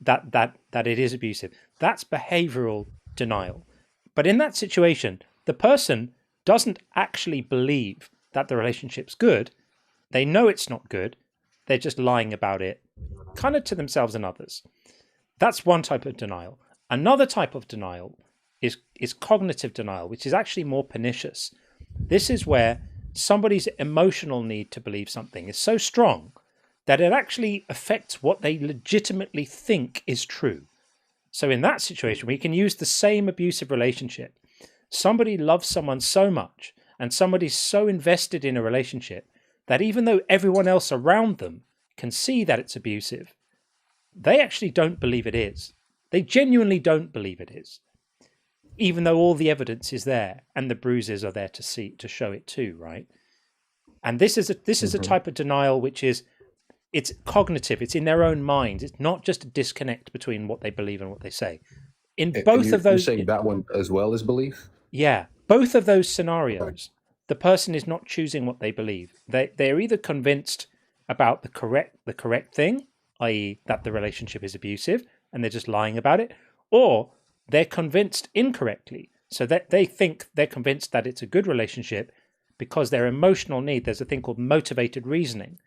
that it is abusive. That's behavioral denial. But in that situation, the person doesn't actually believe that the relationship's good. They know it's not good. They're just lying about it, kind of to themselves and others. That's one type of denial. Another type of denial is cognitive denial, which is actually more pernicious. This is where somebody's emotional need to believe something is so strong that it actually affects what they legitimately think is true. So in that situation, we can use the same abusive relationship. Somebody loves someone so much, and somebody's so invested in a relationship that even though everyone else around them can see that it's abusive, they actually don't believe it is. They genuinely don't believe it is, even though all the evidence is there and the bruises are there to show it too, right? And this is a type of denial which is, it's cognitive. It's in their own minds. It's not just a disconnect between what they believe and what they say. In both of those, you're saying that one as well as belief. Yeah, both of those scenarios, the person is not choosing what they believe. They're either convinced about the correct thing, i.e., that the relationship is abusive, and they're just lying about it, or they're convinced incorrectly, so that they think they're convinced that it's a good relationship because their emotional need. There's a thing called motivated reasoning,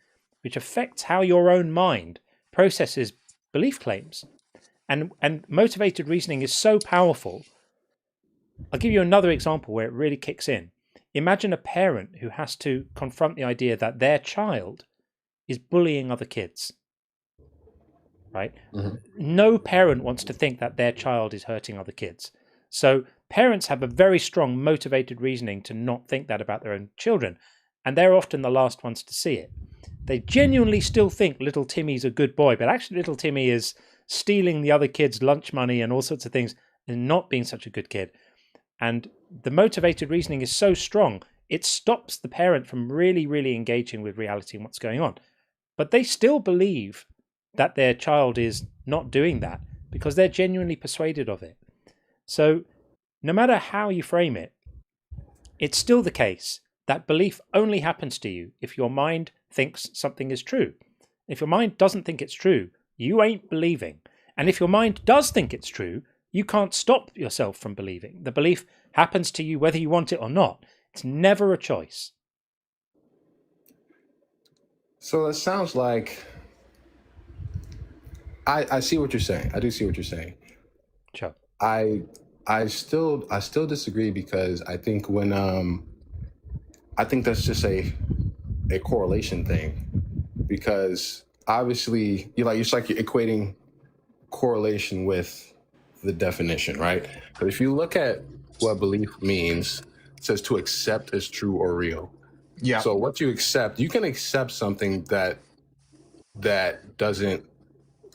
which affects how your own mind processes belief claims. And motivated reasoning is so powerful. I'll give you another example where it really kicks in. imagine a parent who has to confront the idea that their child is bullying other kids, right? Mm-hmm. No parent wants to think that their child is hurting other kids. So parents have a very strong motivated reasoning to not think that about their own children, and they're often the last ones to see it. They genuinely still think little Timmy's a good boy, but actually little Timmy is stealing the other kids' lunch money and all sorts of things and not being such a good kid. And the motivated reasoning is so strong, it stops the parent from really, really engaging with reality and what's going on. But they still believe that their child is not doing that because they're genuinely persuaded of it. So no matter how you frame it, it's still the case that belief only happens to you if your mind thinks something is true. If your mind doesn't think it's true, you ain't believing. And if your mind does think it's true, you can't stop yourself from believing. The belief happens to you whether you want it or not. It's never a choice. So it sounds like I see what you're saying. I do see what you're saying. Sure. I still disagree because I think when I think that's just a correlation thing, because obviously you're equating correlation with the definition, right? But if you look at what belief means, it says to accept as true or real. Yeah. So what you accept, you can accept something that doesn't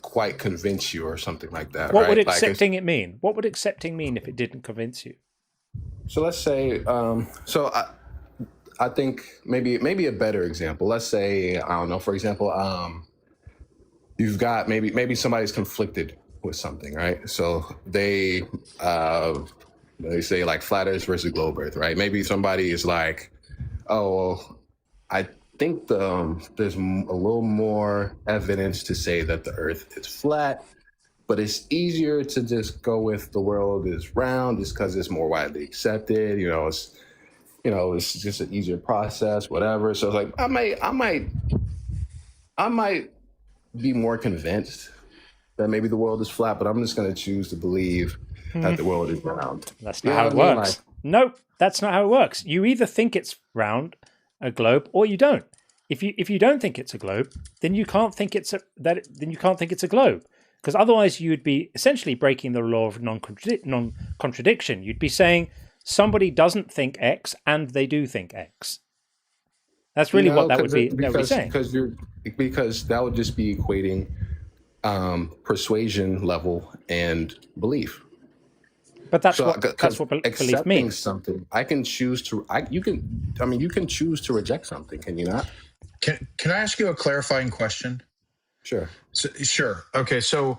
quite convince you or something like that. What right? would accepting it mean? What would accepting mean if it didn't convince you? So let's say, I think maybe a better example. Let's say, I don't know, for example, you've got maybe somebody's conflicted with something, right? So they say like flat earth versus globe earth, right? Maybe somebody is like, oh, well, I think there's a little more evidence to say that the earth is flat, but it's easier to just go with the world is round just because it's more widely accepted. It's just an easier process, whatever. So it's like I might be more convinced that maybe the world is flat, but I'm just going to choose to believe that the world is round. That's not how it works. Nope, that's not how it works. You either think it's round, a globe, or you don't. If you don't think it's a globe, then you can't think it's a globe, because otherwise you'd be essentially breaking the law of non-contradiction. You'd be saying somebody doesn't think X and they do think X. That's really what that would be saying. Because that would just be equating persuasion level and belief. But that's what belief means. Something I can choose to. You can choose to reject something. Can you not? Can I ask you a clarifying question? Sure. Sure. Okay. So,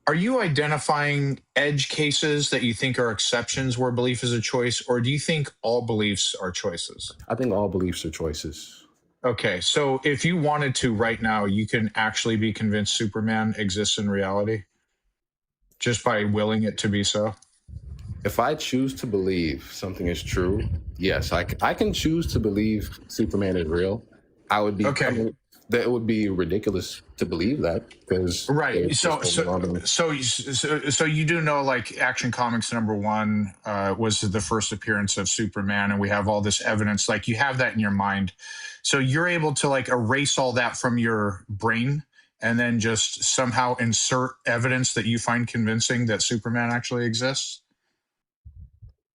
are you identifying edge cases that you think are exceptions where belief is a choice, or do you think all beliefs are choices? I think all beliefs are choices. Okay. So, if you wanted to right now, you can actually be convinced Superman exists in reality just by willing it to be so. If I choose to believe something is true, yes, I can choose to believe Superman is real. I would be okay. That would be ridiculous to believe that, because right. So you do know, like, Action Comics #1 was the first appearance of Superman, and we have all this evidence. Like, you have that in your mind, so you're able to like erase all that from your brain and then just somehow insert evidence that you find convincing that Superman actually exists.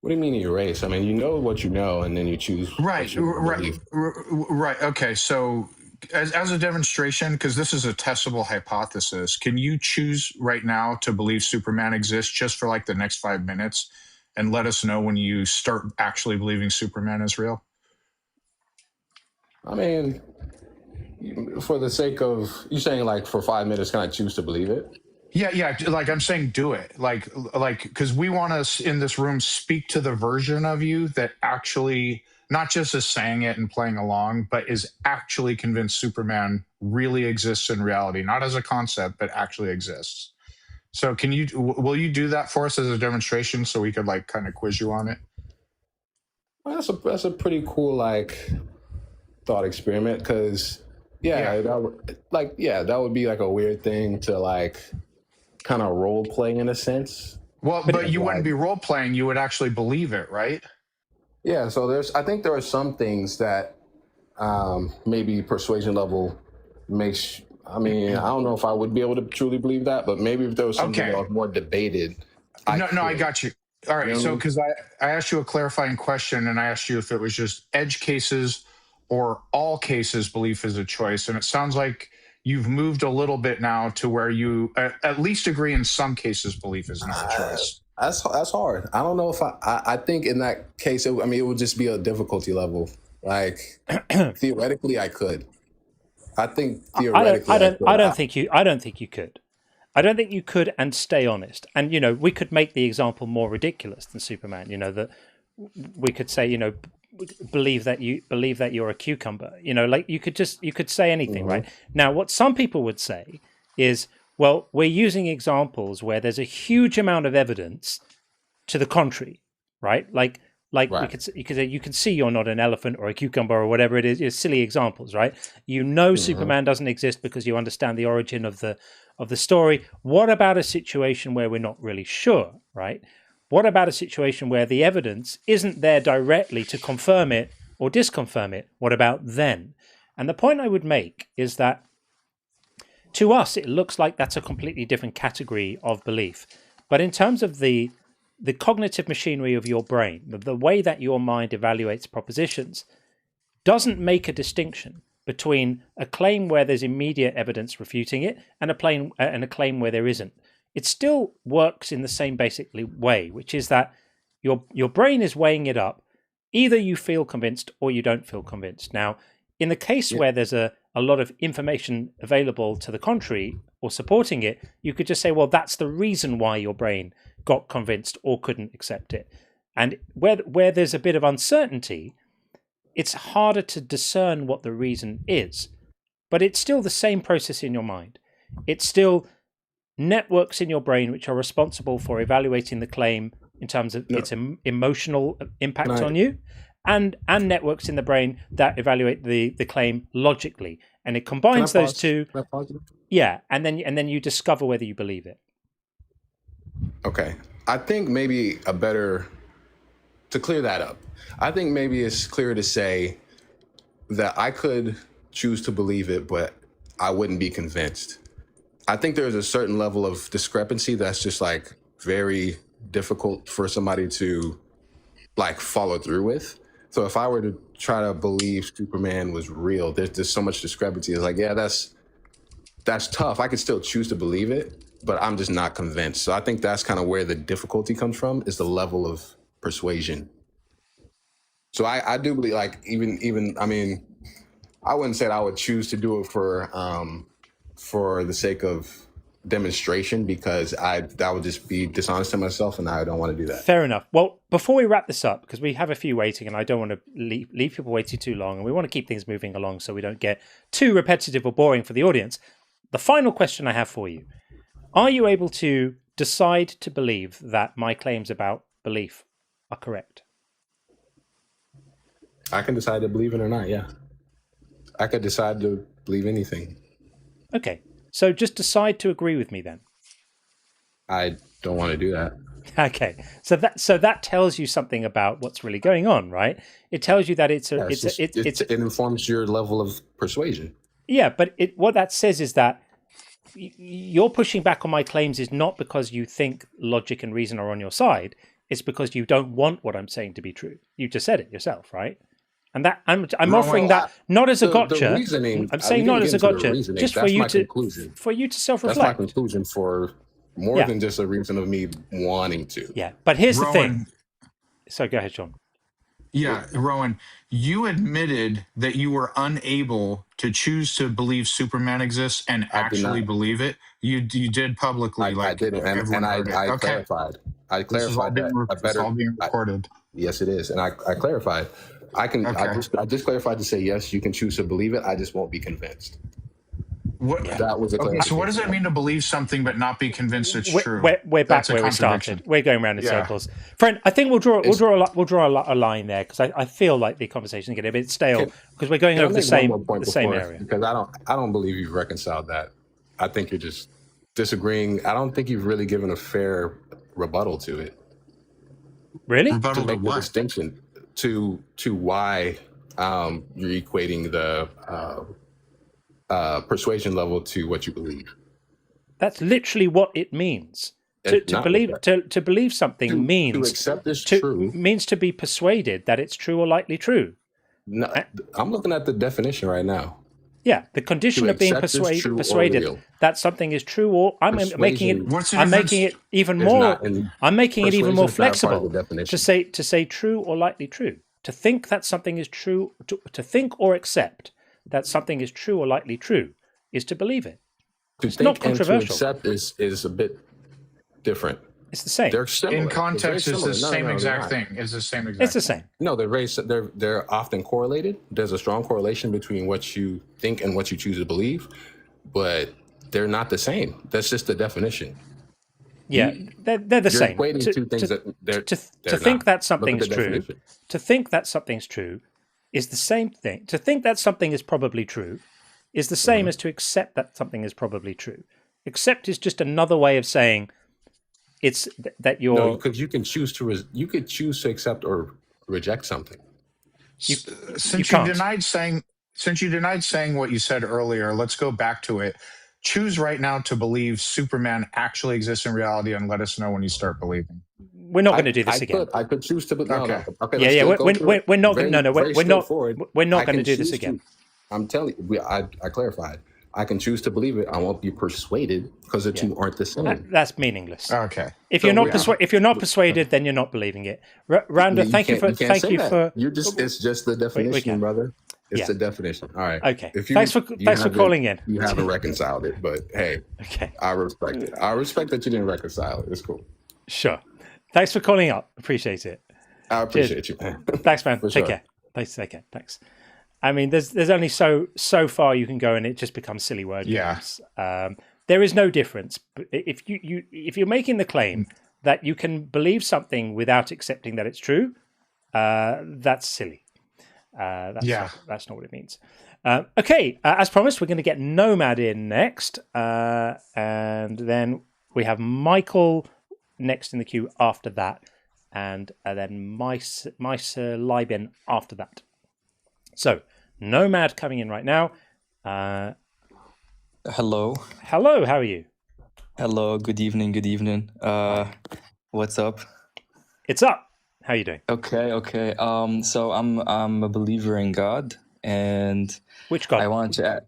What do you mean erase? I mean, you know what you know, and then you choose. Right. Okay. So, as a demonstration, because this is a testable hypothesis, can you choose right now to believe Superman exists just for like the next 5 minutes, and let us know when you start actually believing Superman is real? I mean, for the sake of you saying, like, for 5 minutes, can I choose to believe it? Yeah. Like, I'm saying, do it. Like, because we want to in this room speak to the version of you that actually not just is saying it and playing along, but is actually convinced Superman really exists in reality, not as a concept, but actually exists. So, will you do that for us as a demonstration so we could like kind of quiz you on it? Well, that's a pretty cool like thought experiment, because that would be like a weird thing to like kind of role play in a sense. Well, but you wouldn't be role playing; you would actually believe it, right? Yeah, so I think there are some things that maybe persuasion level makes. I mean, I don't know if I would be able to truly believe that, but maybe if there was something that was more debated, I got you. All right, You know what I so mean? because I asked you a clarifying question, and I asked you if it was just edge cases or all cases belief is a choice, and it sounds like you've moved a little bit now to where you at least agree in some cases belief is not a choice. That's hard. I don't know if I think in that case, it would just be a difficulty level. Like theoretically, I could. I think theoretically, I don't think you could. I don't think you could, and stay honest. And we could make the example more ridiculous than Superman. That we could say, believe that you're a cucumber. Like you could say anything, right? Now, what some people would say is, well, we're using examples where there's a huge amount of evidence to the contrary, right? Like we could say, you can see you're not an elephant or a cucumber or whatever it is. It's silly examples, right? Superman doesn't exist because you understand the origin of the story. What about a situation where we're not really sure, right? What about a situation where the evidence isn't there directly to confirm it or disconfirm it? What about then? And the point I would make is that to us, it looks like that's a completely different category of belief. But in terms of the cognitive machinery of your brain, the way that your mind evaluates propositions, doesn't make a distinction between a claim where there's immediate evidence refuting it and a claim where there isn't. It still works in the same basic way, which is that your brain is weighing it up. Either you feel convinced or you don't feel convinced. Now, in the case where there's a lot of information available to the contrary or supporting it, you could just say, well, that's the reason why your brain got convinced or couldn't accept it. And where there's a bit of uncertainty, it's harder to discern what the reason is. But it's still the same process in your mind. It's still networks in your brain which are responsible for evaluating the claim in terms of its emotional impact on you, and networks in the brain that evaluate the claim logically. And it combines those two. Yeah, and then you discover whether you believe it. Okay. I think maybe to clear that up, I think maybe it's clear to say that I could choose to believe it, but I wouldn't be convinced. I think there's a certain level of discrepancy that's just like very difficult for somebody to like follow through with. So if I were to try to believe Superman was real, there's so much discrepancy. It's like, yeah, that's tough. I could still choose to believe it, but I'm just not convinced. So I think that's kind of where the difficulty comes from, is the level of persuasion. So I do believe, like, even I mean, I wouldn't say that I would choose to do it for the sake of demonstration, because that would just be dishonest to myself, and I don't want to do that. Fair enough. Well, before we wrap this up, because we have a few waiting, and I don't want to leave people waiting too long, and we want to keep things moving along so we don't get too repetitive or boring for the audience. The final question I have for you: are you able to decide to believe that my claims about belief are correct? I can decide to believe it or not, yeah. I could decide to believe anything. Okay, so just decide to agree with me then. I don't want to do that. Okay, so that tells you something about what's really going on, right? It tells you that it informs your level of persuasion. Yeah, but what that says is that you're pushing back on my claims is not because you think logic and reason are on your side. It's because you don't want what I'm saying to be true. You just said it yourself, right? And that I'm offering that not as a gotcha. I'm saying not as a gotcha, just for you to self-reflect. That's my conclusion for more than just a reason of me wanting to. Yeah, but here's the thing. So go ahead, Sean. Yeah, Rowan, you admitted that you were unable to choose to believe Superman exists and actually believe it. You did publicly. I didn't, and I clarified. I clarified that. It's all being recorded. Yes, it is, and I clarified. I just clarified to say yes, you can choose to believe it. I just won't be convinced. That was a so what does it mean to believe something but not be convinced it's true? We're back where we started. We're going around in circles, friend. I think we'll draw a line there, because I feel like the conversation is getting a bit stale because we're going over the same area. Because I don't believe you've reconciled that. I think you're just disagreeing. I don't think you've really given a fair rebuttal to it. Really? To make the distinction. to why you're equating the persuasion level to what you believe. That's literally what it means. To believe something means to accept is true. Means to be persuaded that it's true or likely true. No, I'm looking at the definition right now. Yeah, the condition of being persuaded that something is true, or I'm making it even more flexible to say true or likely true. To think that something is true, to think or accept that something is true or likely true, is to believe it. It's not controversial. To accept is a bit different. It's the same. They're similar. In context, it's the same exact thing. It's the same exact. It's the same. No, they're often correlated. There's a strong correlation between what you think and what you choose to believe, but they're not the same. That's just the definition. Yeah, they're the same. You're equating two things that they're to think that something's true. Definition. To think that something's true is the same thing. To think that something is probably true is the same as to accept that something is probably true. Accept is just another way of saying it's that you're because you can choose to accept or reject something. Since you denied saying what you said earlier, let's go back to it. Choose right now to believe Superman actually exists in reality, and let us know when you start believing. We're not going to do this again. I could choose to believe. Okay. Okay. We're not going to do this again. I'm telling you, I clarified. I can choose to believe it. I won't be persuaded because the two aren't the same. That's meaningless. Okay. If you're not persuaded, then you're not believing it. Randa, thank you for. It's just the definition, brother. It's the definition. All right. Okay. Thanks for calling in. You haven't reconciled it, but hey, okay. I respect it. I respect that you didn't reconcile it. It's cool. Sure. Thanks for calling up. Appreciate it. I appreciate you. Thanks, man. Take care. Take care. Thanks. I mean, there's only so far you can go, and it just becomes silly word games. There is no difference. But if you're making the claim that you can believe something without accepting that it's true, that's silly. That's not what it means. Okay, as promised, we're going to get Nomad in next, and then we have Michael next in the queue after that, and then Meiser Liben after that. So, Nomad coming in right now. Hello. Hello, how are you? Hello, good evening. What's up? It's up. How are you doing? Okay. So I'm a believer in God, and which God? I wanted to add,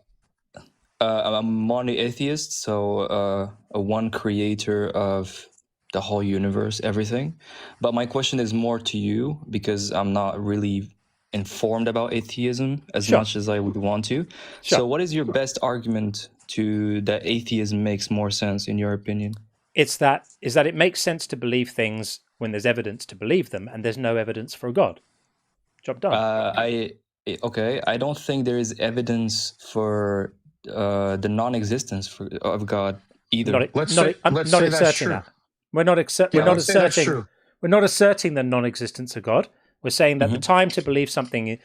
I'm a monotheist, so a one creator of the whole universe, everything. But my question is more to you because I'm not really informed about atheism as much as I would want to. So what is your best argument to that atheism makes more sense in your opinion? Is that it makes sense to believe things when there's evidence to believe them and there's no evidence for a God. Job done. I don't think there is evidence for the non-existence of God either. I'm not asserting that. We're not asserting the non-existence of God. We're saying that the time to believe something is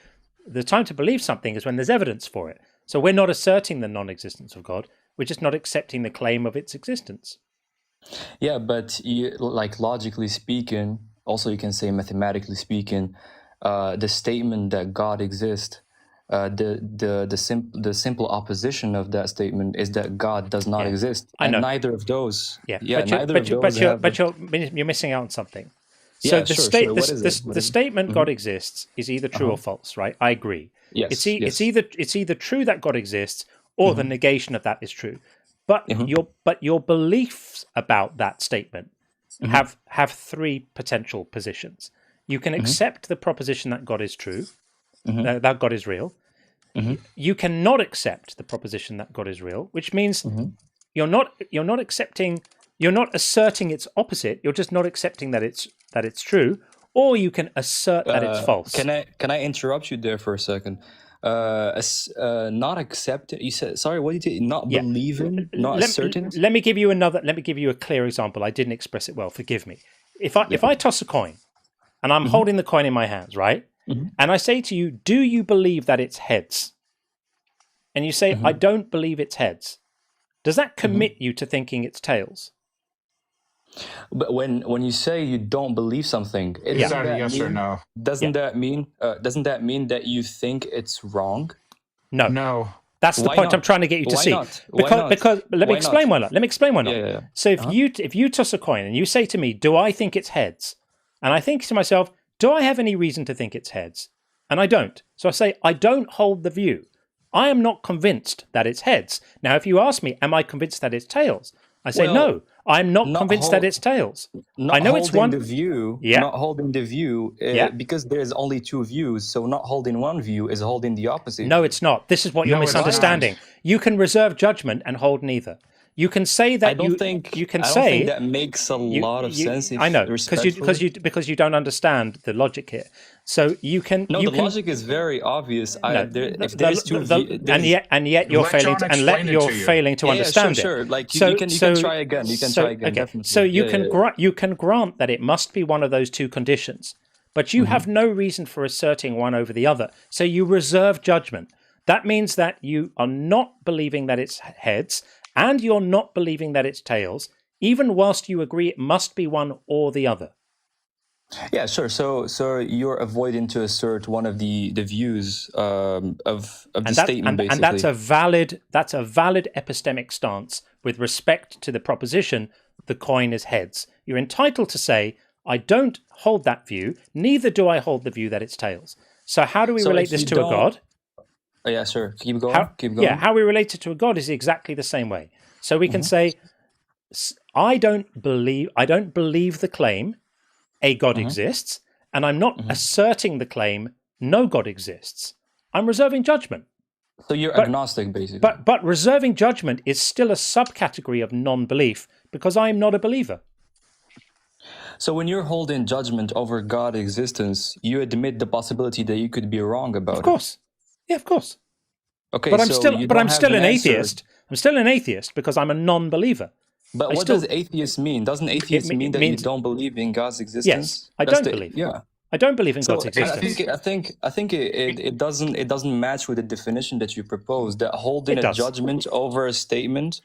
when there's evidence for it. So we're not asserting the non-existence of God. We're just not accepting the claim of its existence. Yeah, but like logically speaking, also you can say mathematically speaking, the statement that God exists, the simple opposition of that statement is that God does not exist. I know. And neither of those. But you're missing out on something. So the statement God exists is either true or false, right? I agree. Yes, it's either true that God exists or the negation of that is true. But your beliefs about that statement have three potential positions. You can accept the proposition that God is true, that God is real. You cannot accept the proposition that God is real, which means you're not asserting its opposite. You're just not accepting that it's true, or you can assert that it's false. Can I interrupt you there for a second? Not accepting. You said sorry. What did you not believing? Not asserting. Let me give you a clear example. I didn't express it well. Forgive me. If I toss a coin, and I'm holding the coin in my hands, right, and I say to you, "Do you believe that it's heads?" And you say, "I don't believe it's heads." Does that commit you to thinking it's tails? But when you say you don't believe something, Is that a yes or no? Doesn't that mean that you think it's wrong? No. No. That's the Why point not? I'm trying to get you to Why see. not? Why not? Because let me Why explain not? why not. Let me explain why not. Yeah. So if you toss a coin and you say to me, "Do I think it's heads?" and I think to myself, "Do I have any reason to think it's heads?" and I don't. So I say, "I don't hold the view. I am not convinced that it's heads." Now, if you ask me, "Am I convinced that it's tails?" I say, Well, "No, I'm not convinced that it's tails." I know it's one. The view, Yeah. Not holding the view, because there's only two views. So not holding one view is holding the opposite. No, it's not. This is what you're misunderstanding. You can reserve judgment and hold neither. You can say that I don't think that makes a lot of sense. I know, because you don't understand the logic here. So you can. No, you the can, logic is very obvious. and yet you're failing to, understand sure. it. Like you can try again. You can try again. Okay. Definitely. So you can grant that it must be one of those two conditions, but you have no reason for asserting one over the other. So you reserve judgment. That means that you are not believing that it's heads, and you're not believing that it's tails, even whilst you agree it must be one or the other. Yeah, sure. So you're avoiding to assert one of the views of the statement, basically. And that's a valid epistemic stance with respect to the proposition the coin is heads. You're entitled to say, "I don't hold that view, neither do I hold the view that it's tails." So how do we relate this to a god? Oh, yeah, sure. Keep going. Yeah, how we relate it to a god is exactly the same way. So we can say, I don't believe the claim a god exists, and I'm not asserting the claim no god exists. I'm reserving judgment. So you're agnostic, basically. But reserving judgment is still a subcategory of non-belief because I am not a believer. So when you're holding judgment over God's existence, you admit the possibility that you could be wrong about it. Of course. Yeah, of course. Okay, but I'm so still an atheist. I'm still an atheist because I'm a non-believer. But what does atheist mean? Doesn't atheist mean that you don't believe in God's existence? Yes, I don't believe. Yeah, I don't believe in God's existence. I think it doesn't match with the definition that you proposed. That holding a judgment over a statement,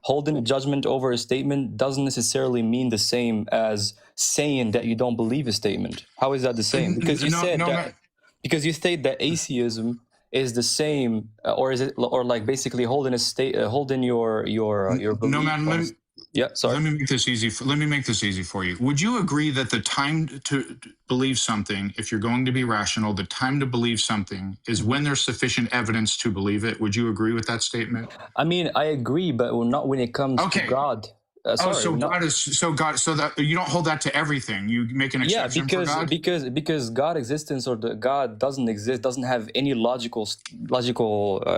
holding a judgment over a statement doesn't necessarily mean the same as saying that you don't believe a statement. How is that the same? Because you because you state that atheism is the same, or like basically holding your belief. No, man. Sorry. Let me make this easy for you. Would you agree that the time to believe something, if you're going to be rational, the time to believe something is when there's sufficient evidence to believe it? Would you agree with that statement? I mean, I agree, but not when it comes to God. So that you don't hold that to everything. You make an exception for God? because God existence or the God doesn't exist, doesn't have any logical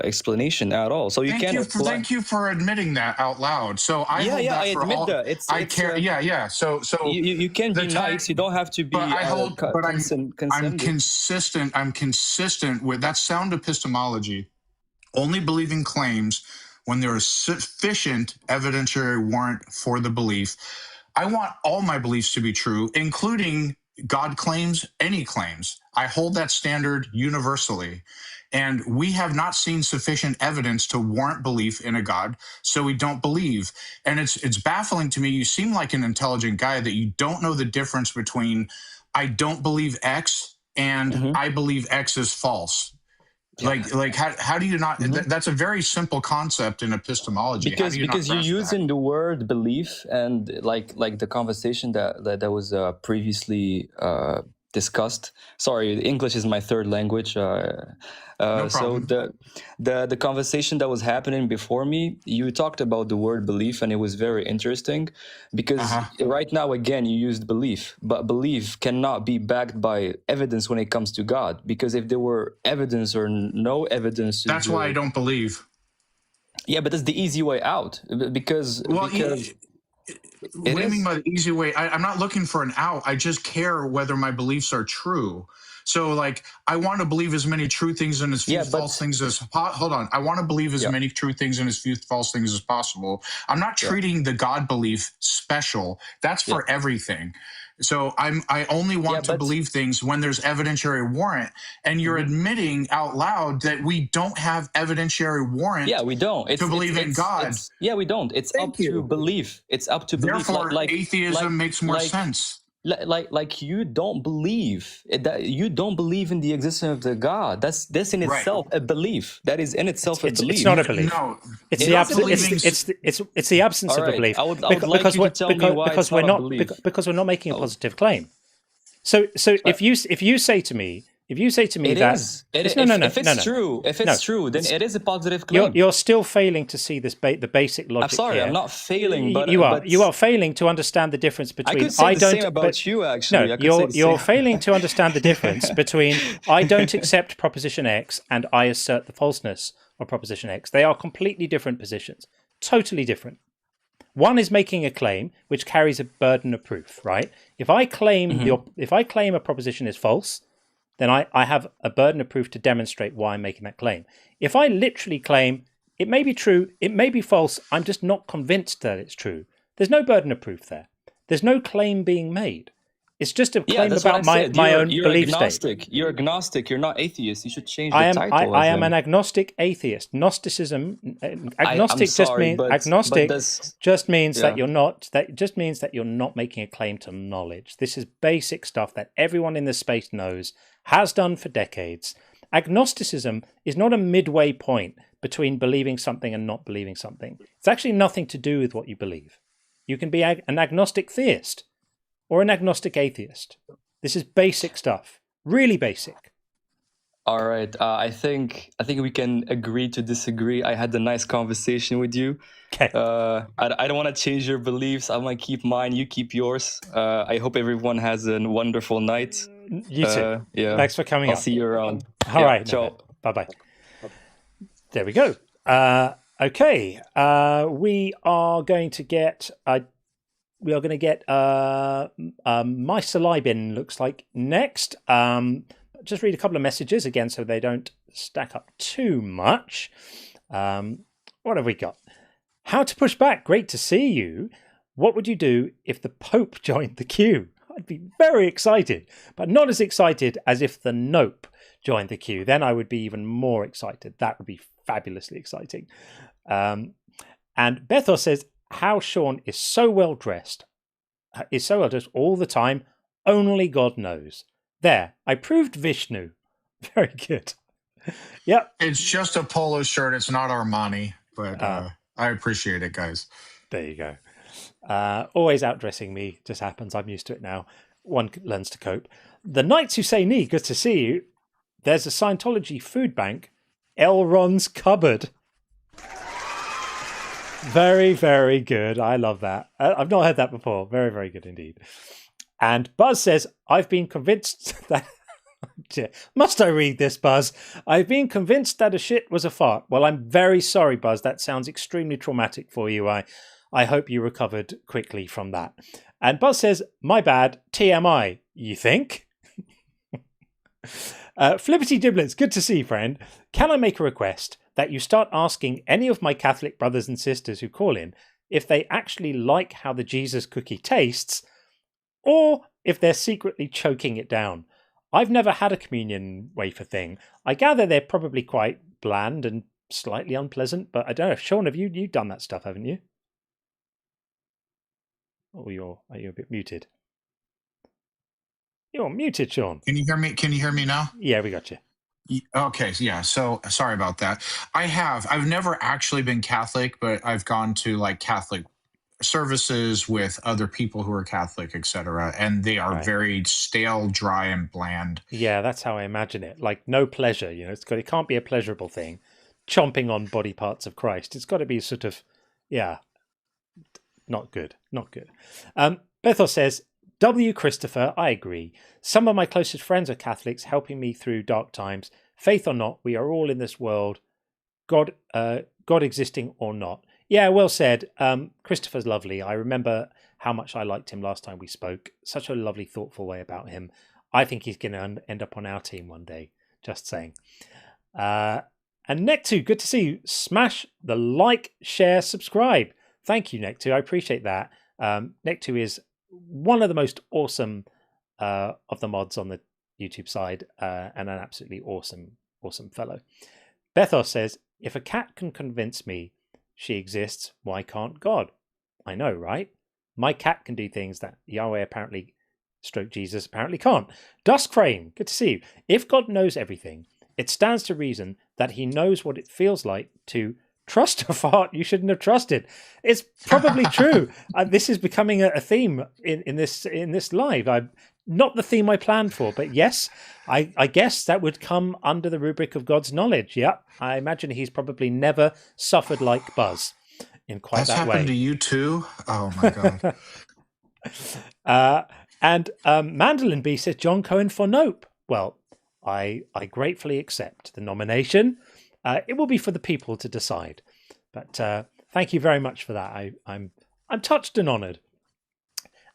explanation at all. So Thank you for admitting that out loud. So I admit that. So you can be nice. You don't have to be. I'm consistent. I'm consistent with that sound epistemology. Only believing claims when there is sufficient evidentiary warrant for the belief. I want all my beliefs to be true, including God claims, any claims. I hold that standard universally. And we have not seen sufficient evidence to warrant belief in a God, so we don't believe. And it's baffling to me. You seem like an intelligent guy that you don't know the difference between I don't believe X and I believe X is false. How do you not? That's a very simple concept in epistemology. Because you're using the word belief, and like the conversation that was previously discussed. Sorry, English is my third language. No problem. So the conversation that was happening before me, you talked about the word belief, and it was very interesting because right now again you used belief, but belief cannot be backed by evidence when it comes to God, because if there were evidence or no evidence, that's why I don't believe. Yeah, but that's the easy way out because. What do you mean by the easy way? I'm not looking for an out. I just care whether my beliefs are true. So, I want to believe as many true things and as few false things as hold on. I want to believe as many true things and as few false things as possible. I'm not treating the God belief special. That's for everything. So I only want to believe things when there's evidentiary warrant, and you're admitting out loud that we don't have evidentiary warrant. Yeah, we don't. To believe in God. We don't. It's up to belief. It's up to belief. Therefore, atheism makes more sense. Like you don't believe that you don't believe in the existence of the God. That's in itself a belief. That is in itself a belief. It's not a belief. No, it's the absence. It's the absence of a belief. I would like you to tell me why it's not a belief. Because we're not making a positive claim. So if you say to me that if it's true, then it is a positive claim. You're still failing to see the basic logic. I'm sorry, here. I'm not failing, but you are failing to understand the difference between I could say the same about you. Actually, no, you're failing to understand the difference between I don't accept proposition X and I assert the falseness of proposition X. They are completely different positions, totally different. One is making a claim which carries a burden of proof, right? If I claim a proposition is false, then I have a burden of proof to demonstrate why I'm making that claim. If I literally claim it may be true, it may be false, I'm just not convinced that it's true, there's no burden of proof there. There's no claim being made. It's just a claim about my own belief state. You're agnostic. You're not atheist. You should change the title. I am an agnostic atheist. Gnosticism, agnostic just means that you're not. That just means that you're not making a claim to knowledge. This is basic stuff that everyone in this space knows, has done for decades. Agnosticism is not a midway point between believing something and not believing something. It's actually nothing to do with what you believe. You can be an agnostic theist or an agnostic atheist. This is basic stuff, really basic. All right, I think we can agree to disagree. I had a nice conversation with you. Okay. I don't want to change your beliefs. I'm gonna keep mine. You keep yours. I hope everyone has a wonderful night. You too. Yeah. Thanks for coming. I'll see you around. All right. Ciao. Bye bye. There we go. Okay. We are going to get. My Salibin looks like next. Just read a couple of messages again so they don't stack up too much. What have we got? How to push back. Great to see you. What would you do if the Pope joined the queue? I'd be very excited, but not as excited as if the Nope joined the queue. Then I would be even more excited. That would be fabulously exciting. And Bethor says, how Sean is so well dressed all the time. Only God knows. There, I proved Vishnu. Very good. Yep. It's just a polo shirt. It's not Armani, but I appreciate it, guys. There you go. Always outdressing me just happens. I'm used to it now. One learns to cope. The Knights Who Say Knee, good to see you. There's a Scientology food bank. Elron's cupboard. Very, very good. I love that. I've not heard that before. Very, very good indeed. And Buzz says, I've been convinced that... Must I read this, Buzz? I've been convinced that a shit was a fart. Well, I'm very sorry, Buzz. That sounds extremely traumatic for you. I hope you recovered quickly from that. And Buzz says, my bad, TMI, you think? Flippity Diblets, good to see you, friend. Can I make a request that you start asking any of my Catholic brothers and sisters who call in if they actually like how the Jesus cookie tastes, or if they're secretly choking it down? I've never had a communion wafer thing. I gather they're probably quite bland and slightly unpleasant, but I don't know. Sean, have you've done that stuff, haven't you? Oh, are you a bit muted? You're muted, Sean. Can you hear me? Can you hear me now? Yeah, we got you. Okay, yeah. So sorry about that. I've never actually been Catholic, but I've gone to like Catholic services with other people who are Catholic, etc., and they are very stale, dry, and bland. Yeah, that's how I imagine it. Like no pleasure, it can't be a pleasurable thing. Chomping on body parts of Christ. It's got to be sort of, not good. Bethel says, W. Christopher, I agree. Some of my closest friends are Catholics, helping me through dark times. Faith or not, we are all in this world. God existing or not. Yeah, well said. Christopher's lovely. I remember how much I liked him last time we spoke. Such a lovely, thoughtful way about him. I think he's going to end up on our team one day. Just saying. And Nectu, good to see you. Smash the like, share, subscribe. Thank you, Nectu. I appreciate that. Nectu is one of the most awesome of the mods on the YouTube side, and an absolutely awesome fellow. Bethos says, if a cat can convince me she exists, why can't God? I know, right? My cat can do things that Yahweh apparently, stroke Jesus, apparently can't. Duskframe, good to see you. If God knows everything, it stands to reason that he knows what it feels like to trust a fart you shouldn't have trusted. It's probably true. This is becoming a theme in this live. Not the theme I planned for, but yes, I guess that would come under the rubric of God's knowledge. Yeah, I imagine he's probably never suffered like Buzz in quite That's that way. happened to you too? Oh my God. And Mandolin B says, John Cohen for Nope. Well, I gratefully accept the nomination. It will be for the people to decide. But thank you very much for that. I'm touched and honoured.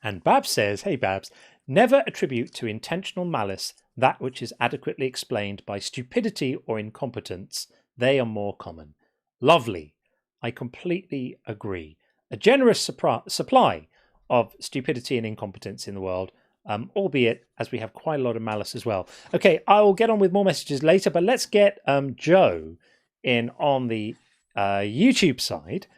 And Babs says, hey Babs, never attribute to intentional malice that which is adequately explained by stupidity or incompetence. They are more common. Lovely. I completely agree. A generous supply of stupidity and incompetence in the world, albeit as we have quite a lot of malice as well. Okay, I will get on with more messages later, but let's get Joe in on the YouTube side.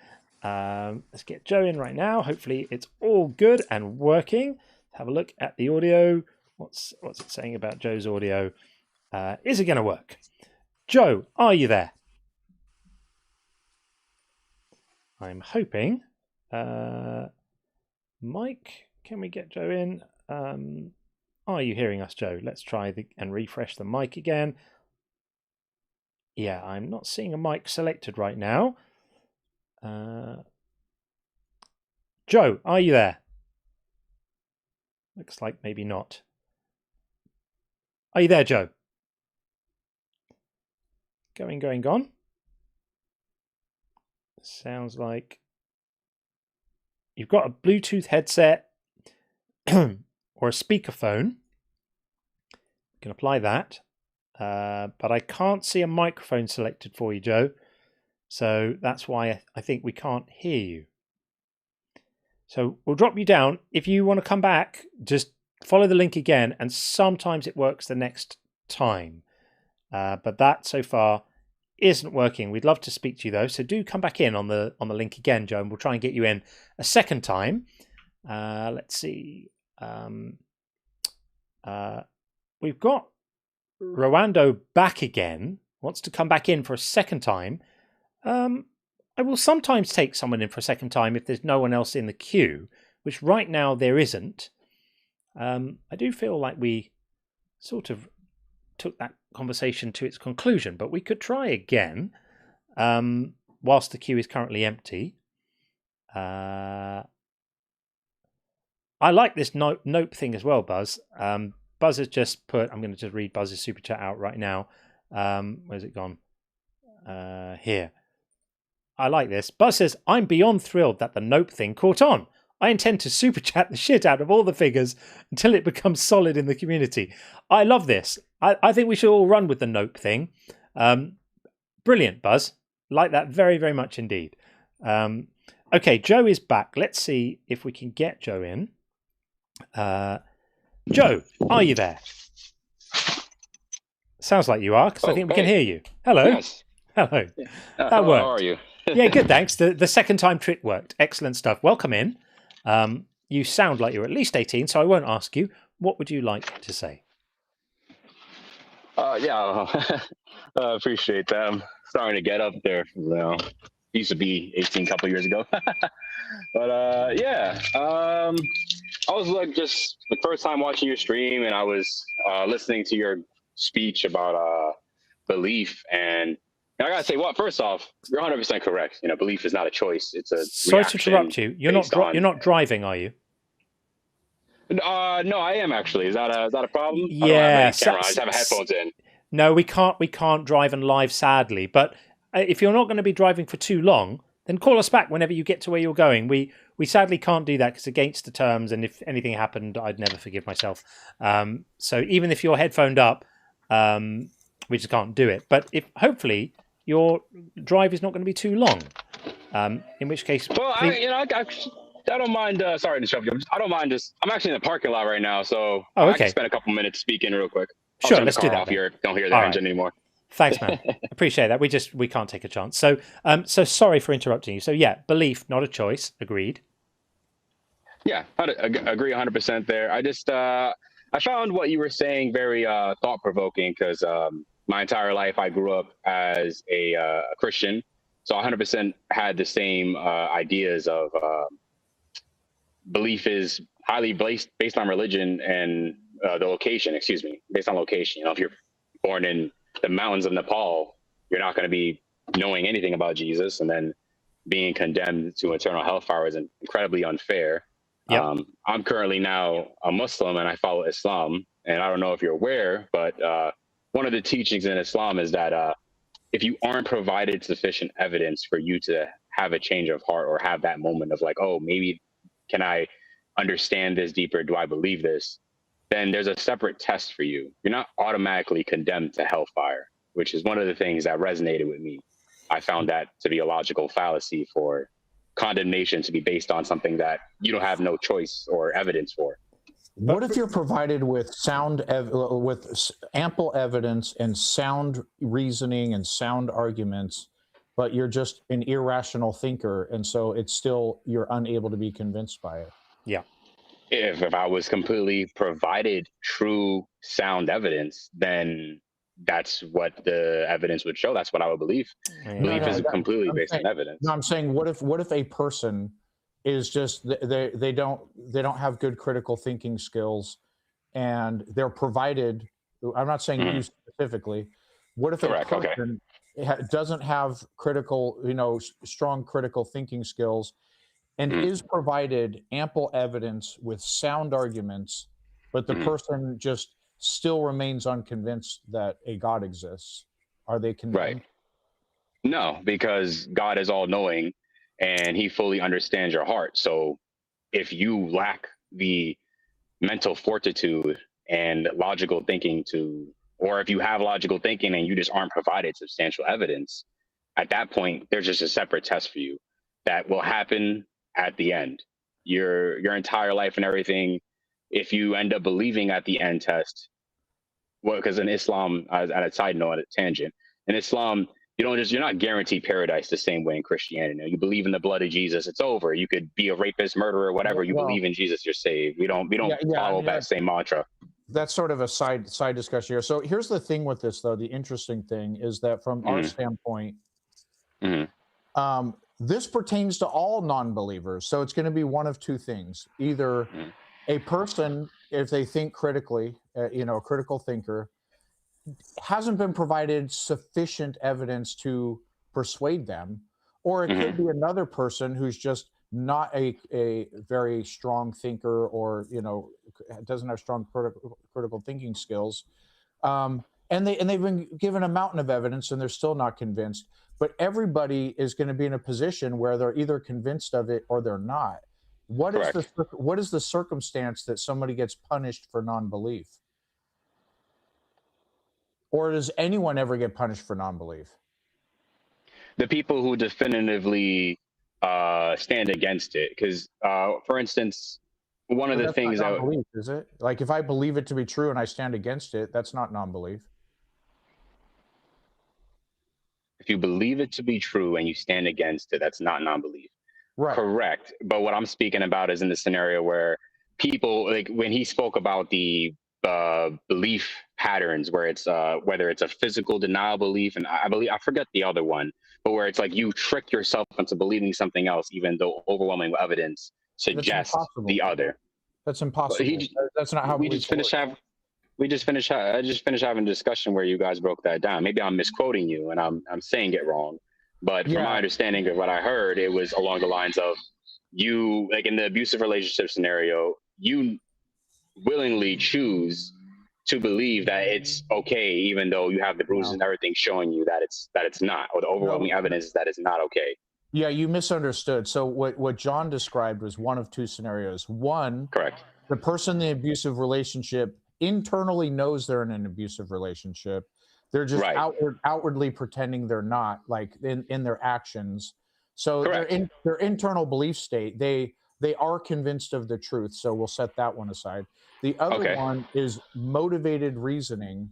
Let's get Joe in right now. Hopefully it's all good and working. Have a look at the audio. What's it saying about Joe's audio? Is it going to work? Joe, are you there? I'm hoping. Mike, can we get Joe in? Are you hearing us, Joe? Let's try and refresh the mic again. Yeah, I'm not seeing a mic selected right now. Joe, are you there? Looks like maybe not. Are you there, Joe? Going, gone. Sounds like you've got a Bluetooth headset or a speakerphone. You can apply that. But I can't see a microphone selected for you, Joe. So that's why I think we can't hear you. So we'll drop you down. If you want to come back, just follow the link again, and sometimes it works the next time. But that so far isn't working. We'd love to speak to you though, so do come back in on the link again, Joe, and we'll try and get you in a second time. Let's see. We've got Rwando back again. Wants to come back in for a second time. I will sometimes take someone in for a second time if there's no one else in the queue, which right now there isn't. I do feel like we sort of took that conversation to its conclusion, but we could try again whilst the queue is currently empty. I like this nope thing as well, Buzz. Buzz has just put, I'm going to just read Buzz's super chat out right now. Where's it gone? Here. I like this. Buzz says, I'm beyond thrilled that the nope thing caught on. I intend to super chat the shit out of all the figures until it becomes solid in the community. I love this. I think we should all run with the nope thing. Brilliant, Buzz. Like that very, very much indeed. Okay, Joe is back. Let's see if we can get Joe in. Joe, are you there? Sounds like you are, because I think we can hear you. Hello. Yes. Hello. That hello, worked. how are you? Yeah, good, thanks. The second time trick worked. Excellent stuff. Welcome in. You sound like you're at least 18, so I won't ask you. What would you like to say? Yeah, I appreciate that. I'm starting to get up there. Used to be 18 a couple years ago. But yeah, I was like just the first time watching your stream, and I was listening to your speech about belief. And I gotta say, well, first off, you're 100% correct. Belief is not a choice; it's a Sorry to interrupt you. You're not driving, are you? No, I am actually. Is that a problem? Yeah, I just have headphones in. No, we can't drive and live, sadly. But if you're not going to be driving for too long, then call us back whenever you get to where you're going. We sadly can't do that because it's against the terms, and if anything happened, I'd never forgive myself. So even if you're headphoned up, we just can't do it. But if hopefully your drive is not going to be too long, in which case, well, I don't mind. Sorry to interrupt you. I don't mind just. I'm actually in the parking lot right now, so Oh, I okay. can spend a couple minutes speaking real quick. I'll Sure, turn let's the do car that off then. here. Don't hear the All engine right. anymore. Thanks, man. Appreciate that. We can't take a chance. So, so sorry for interrupting you. So, yeah, belief, not a choice. Agreed. Yeah, I agree 100% there. I just I found what you were saying very thought provoking because my entire life I grew up as a Christian, so I 100% had the same ideas of belief is highly based on religion and the location. Excuse me, based on location. You know, if you're born in the mountains of Nepal, you're not going to be knowing anything about Jesus, and then being condemned to eternal hellfire is incredibly unfair. Yep. I'm currently now a Muslim and I follow Islam. And I don't know if you're aware, but one of the teachings in Islam is that if you aren't provided sufficient evidence for you to have a change of heart or have that moment of like, oh, maybe can I understand this deeper? Do I believe this? Then there's a separate test for you. You're not automatically condemned to hellfire, which is one of the things that resonated with me. I found that to be a logical fallacy for condemnation to be based on something that you don't have no choice or evidence for. What if you're provided with with ample evidence and sound reasoning and sound arguments, but you're just an irrational thinker, and so it's still you're unable to be convinced by it? Yeah. If I was completely provided true sound evidence, then that's what the evidence would show. That's what I would believe. Belief is completely based on evidence. No, I'm saying what if a person is just they don't have good critical thinking skills, and they're provided. I'm not saying you specifically. What if a person doesn't have strong critical thinking skills, and is provided ample evidence with sound arguments, but the person just still remains unconvinced that a God exists? Are they condemned? Right. No, because God is all knowing and he fully understands your heart. So if you lack the mental fortitude and logical thinking or if you have logical thinking and you just aren't provided substantial evidence, at that point, there's just a separate test for you that will happen at the end. Your entire life and everything, if you end up believing at the end test, well, because in Islam, at a side note, a tangent, in Islam, you're not guaranteed paradise the same way in Christianity. You believe in the blood of Jesus, it's over. You could be a rapist, murderer, whatever. You believe in Jesus, you're saved. We don't follow that same mantra. That's sort of a side discussion here. So here's the thing with this, though. The interesting thing is that from our standpoint, this pertains to all non-believers. So it's going to be one of two things: either a person, if they think critically, a critical thinker, hasn't been provided sufficient evidence to persuade them, or it could be another person who's just not a very strong thinker, or doesn't have strong critical thinking skills, and they've been given a mountain of evidence and they're still not convinced. But everybody is going to be in a position where they're either convinced of it or they're not. What is the circumstance that somebody gets punished for non-belief? Or does anyone ever get punished for non-belief? The people who definitively stand against it. Because, for instance, one of the things that non-belief, is it? Like, if I believe it to be true and I stand against it, that's not non-belief. If you believe it to be true and you stand against it, that's not non-belief. Right. Correct. But what I'm speaking about is in the scenario where people, like when he spoke about the belief patterns, where it's whether it's a physical denial belief, and I forget the other one, but where it's like you trick yourself into believing something else, even though overwhelming evidence suggests the other. That's impossible. That's not how we just finished having. I just finished having a discussion where you guys broke that down. Maybe I'm misquoting you and I'm saying it wrong, but from my understanding of what I heard, it was along the lines of you, like in the abusive relationship scenario, you willingly choose to believe that it's okay, even though you have the bruises and everything showing you that it's not, or the overwhelming evidence is that it's not okay. Yeah, you misunderstood. So what John described was one of two scenarios. One, correct. The person in the abusive relationship internally knows they're in an abusive relationship. They're just outwardly pretending they're not, like in their actions. So their internal belief state, they they are convinced of the truth. So we'll set that one aside. The other one is motivated reasoning,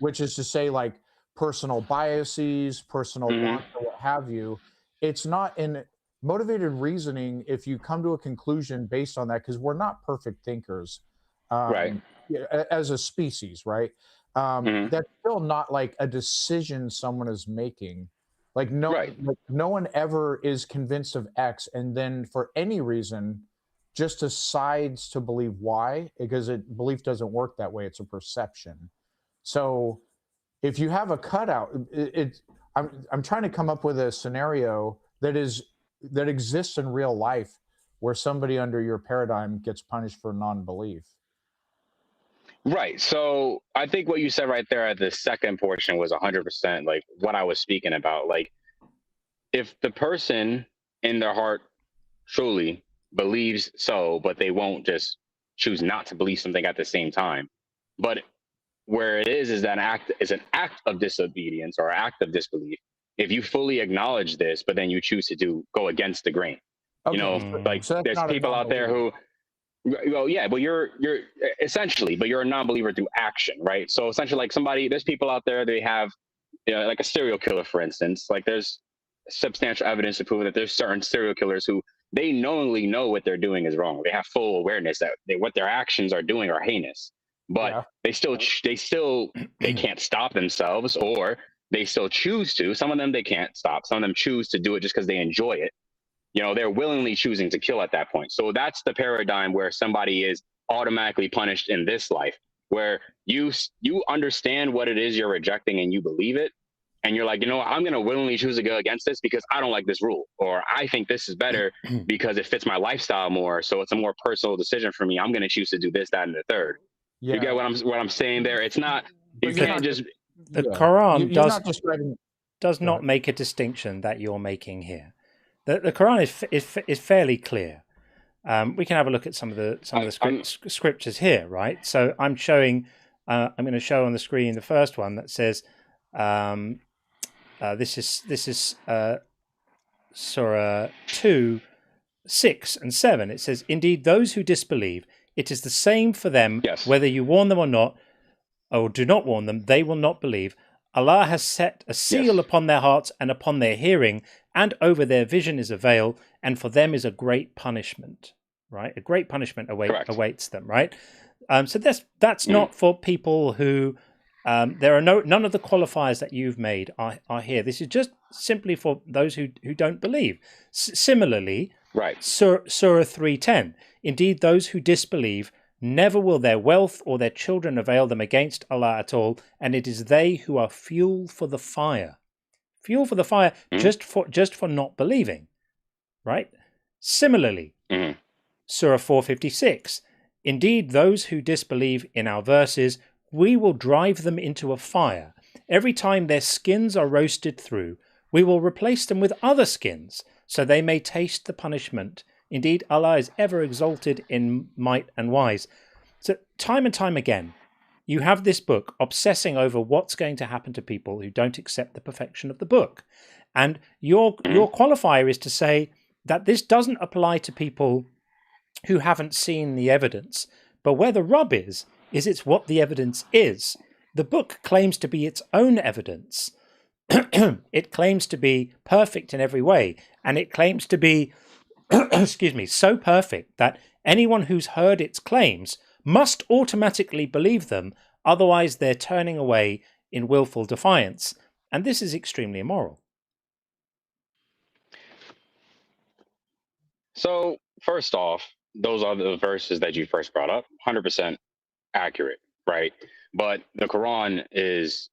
which is to say, like, personal biases, personal wants, or what have you. It's not in motivated reasoning if you come to a conclusion based on that, because we're not perfect thinkers as a species, right? That's still not like a decision someone is making. Like no one ever is convinced of X and then for any reason just decides to believe Y, because belief doesn't work that way. It's a perception. So if you have a cutout, I'm trying to come up with a scenario that exists in real life where somebody under your paradigm gets punished for non-belief. Right. So I think what you said right there at the second portion was 100% like what I was speaking about. Like, if the person in their heart truly believes so, but they won't just choose not to believe something at the same time. But where it is that an act of disobedience or act of disbelief. If you fully acknowledge this, but then you choose to go against the grain, you know, like so there's people out there who, well, yeah, but you're essentially, but you're a non-believer through action, right? So essentially, like there's people out there, they have, you know, like a serial killer, for instance, like there's substantial evidence to prove that there's certain serial killers who they knowingly know what they're doing is wrong. They have full awareness that what their actions are doing are heinous, but they can't stop themselves, or they still choose to. Some of them they can't stop. Some of them choose to do it just because they enjoy it. You know, they're willingly choosing to kill at that point. So that's the paradigm where somebody is automatically punished in this life, where you understand what it is you're rejecting and you believe it. And you're like, you know what, I'm going to willingly choose to go against this because I don't like this rule, or I think this is better because it fits my lifestyle more. So it's a more personal decision for me. I'm going to choose to do this, that, and the third. You get what I'm saying there? It's not, you can't just. The Quran does not make a distinction that you're making here. The Quran is fairly clear. We can have a look at some of the scriptures here, right? So I'm going to show on the screen the first one that says, this is Surah 2, 6 and 7. It says, "Indeed, those who disbelieve, it is the same for them, whether you warn them or not, or do not warn them, they will not believe. Allah has set a seal upon their hearts and upon their hearing, and over their vision is a veil, and for them is a great punishment." Right? A great punishment awaits them, right? So that's not for people who there are none of the qualifiers that you've made are here. This is just simply for those who don't believe. Similarly, Surah 3:10. "Indeed, those who disbelieve, never will their wealth or their children avail them against Allah at all, and it is they who are fuel for the fire." Fuel for the fire, just for not believing, right? Similarly, Surah 4:56. "Indeed, those who disbelieve in our verses, we will drive them into a fire. Every time their skins are roasted through, we will replace them with other skins, so they may taste the punishment. Indeed, Allah is ever exalted in might and wise." So time and time again, you have this book obsessing over what's going to happen to people who don't accept the perfection of the book. And your qualifier is to say that this doesn't apply to people who haven't seen the evidence. But where the rub is it's what the evidence is. The book claims to be its own evidence. It claims to be perfect in every way. And it claims to be, so perfect that anyone who's heard its claims must automatically believe them. Otherwise, they're turning away in willful defiance. And this is extremely immoral. So first off, those are the verses that you first brought up, 100% accurate, right? But the Quran is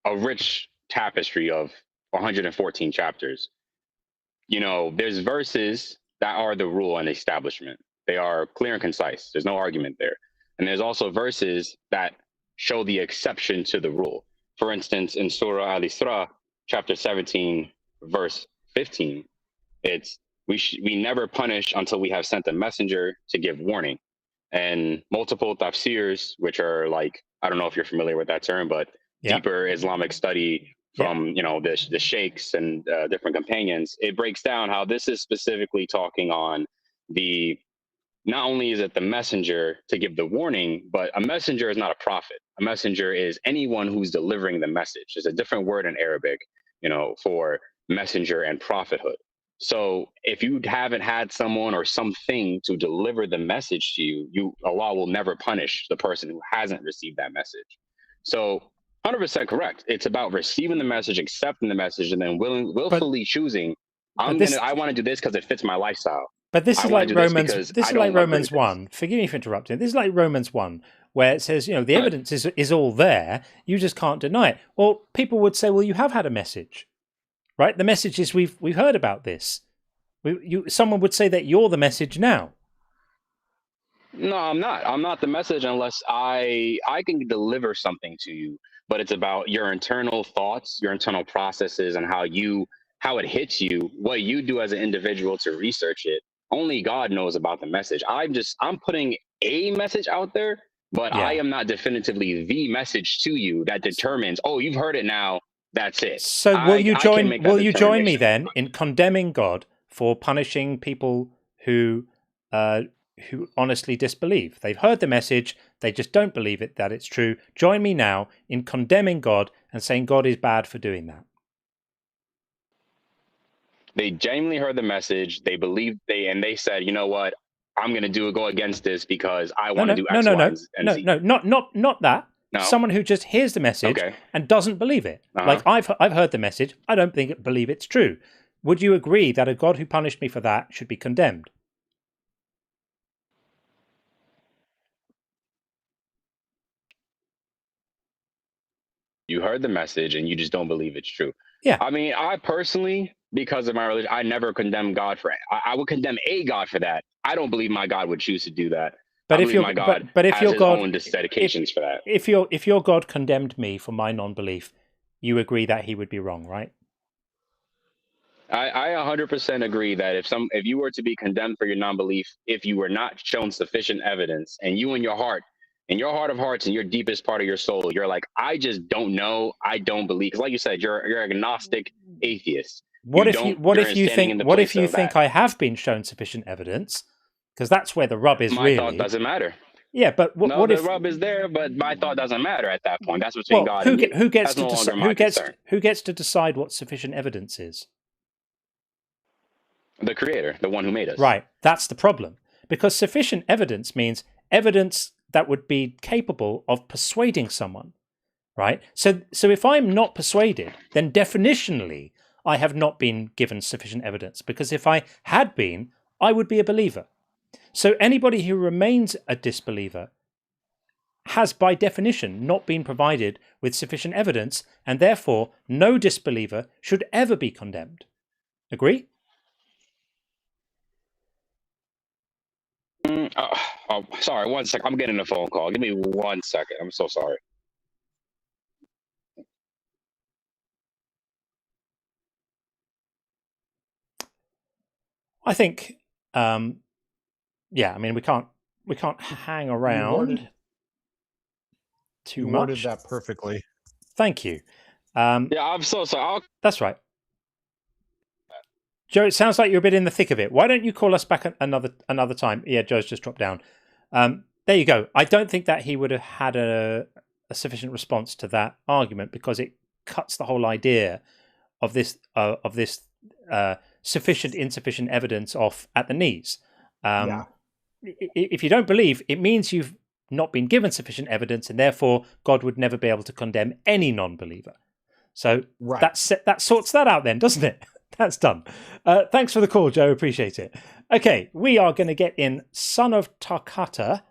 a rich tapestry of 114 chapters. You know, there's verses that are the rule and establishment. They are clear and concise. There's no argument there. And there's also verses that show the exception to the rule. For instance, in Surah Al-Isra, chapter 17, verse 15, it's we never punish until we have sent a messenger to give warning. And multiple tafsirs, which are like, I don't know if you're familiar with that term, but deeper Islamic study from the sheikhs and different companions, it breaks down how this is specifically talking on the. Not only is it the messenger to give the warning, but a messenger is not a prophet. A messenger is anyone who's delivering the message. There's a different word in Arabic, for messenger and prophethood. So if you haven't had someone or something to deliver the message to you, Allah will never punish the person who hasn't received that message. So 100% correct. It's about receiving the message, accepting the message, and then willfully choosing. I want to do this because it fits my lifestyle. But this is like Romans. This is like Romans 1. Forgive me for interrupting. This is like Romans 1, where it says, the evidence is all there. You just can't deny it. Well, people would say, well, you have had a message, right? The message is we've heard about this. Someone would say that you're the message now. No, I'm not. I'm not the message unless I can deliver something to you. But it's about your internal thoughts, your internal processes, and how it hits you, what you do as an individual to research it. Only God knows about the message. I'm putting a message out there, but I am not definitively the message to you that determines, oh, you've heard it now, that's it. So will you join me then in condemning God for punishing people who honestly disbelieve? They've heard the message, they just don't believe it, that it's true. Join me now in condemning God and saying God is bad for doing that. They genuinely heard the message. They believed and they said, you know what? I'm going to go against this because I want to do X, Y, and Z. No, not that. No. Someone who just hears the message and doesn't believe it. Like I've heard the message. I don't believe it's true. Would you agree that a God who punished me for that should be condemned? You heard the message and you just don't believe it's true. Yeah. I mean, I personally, because of my religion, I never condemn God for it. I would condemn a God for that. I don't believe my God would choose to do that. But if your God has his own dedications for that. If your God condemned me for my non-belief, you agree that he would be wrong, right? I 100% agree that if you were to be condemned for your non-belief, if you were not shown sufficient evidence, and you in your heart of hearts, in your deepest part of your soul, you're like, I just don't know, I don't believe. Because like you said, you're agnostic atheist. What if you think I have been shown sufficient evidence? Because that's where the rub is. My thought doesn't matter. Yeah, but what if the rub is there? But my thought doesn't matter at that point. That's between God and me. Who gets to decide what sufficient evidence is? The Creator, the one who made us. Right. That's the problem. Because sufficient evidence means evidence that would be capable of persuading someone. Right. So if I'm not persuaded, then definitionally I have not been given sufficient evidence. Because if I had been, I would be a believer. So anybody who remains a disbeliever has, by definition, not been provided with sufficient evidence, and therefore no disbeliever should ever be condemned. Agree? Sorry, 1 second. I'm getting a phone call. Give me 1 second. I'm so sorry. I think, yeah. I mean, we can't hang around too much. You worded that perfectly. Thank you. Yeah, I'm so sorry. That's right. Joe, it sounds like you're a bit in the thick of it. Why don't you call us back another time? Yeah, Joe's just dropped down. There you go. I don't think that he would have had a sufficient response to that argument because it cuts the whole idea of this sufficient, insufficient evidence off at the knees. If you don't believe, it means you've not been given sufficient evidence, and therefore God would never be able to condemn any non-believer. So that sorts that out then, doesn't it? That's done. Thanks for the call, Joe. Appreciate it. Okay, we are going to get in Son of Tarkata.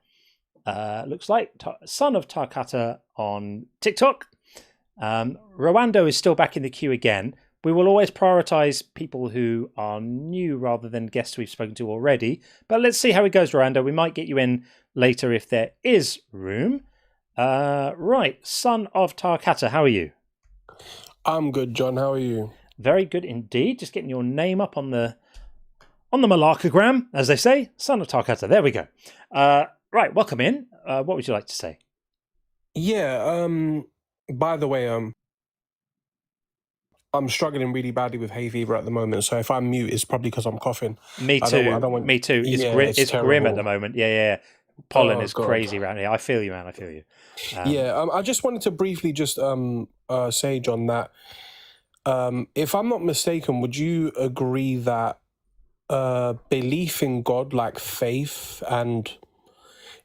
Looks like Son of Tarkata on TikTok. Rwando is still back in the queue again. We will always prioritize people who are new rather than guests we've spoken to already. But let's see how it goes, Rwando. We might get you in later if there is room. Right, Son of Tarkata, how are you? I'm good, John. How are you? Very good indeed. Just getting your name up on the Malarkogram, as they say. Son of Tarkata. There we go. Right, welcome in. What would you like to say? Yeah, by the way, I'm struggling really badly with hay fever at the moment, so if I mute, it's probably because I'm coughing. Me I too. don't want, Me too. It's yeah, it's grim at the terrible. moment. Yeah. Pollen Oh, is God. crazy around here. I feel you, man. I feel you. I just wanted to briefly just say, John, that if I'm not mistaken, would you agree that belief in God, like faith, and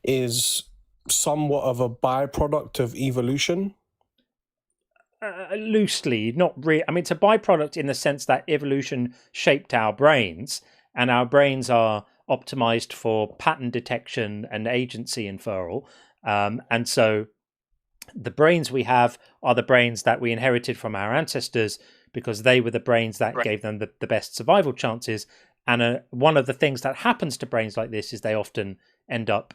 is somewhat of a byproduct of evolution? Loosely, not really. I mean, it's a byproduct in the sense that evolution shaped our brains, and our brains are optimized for pattern detection and agency inferral. And so the brains we have are the brains that we inherited from our ancestors because they were the brains that gave them the best survival chances. And one of the things that happens to brains like this is they often end up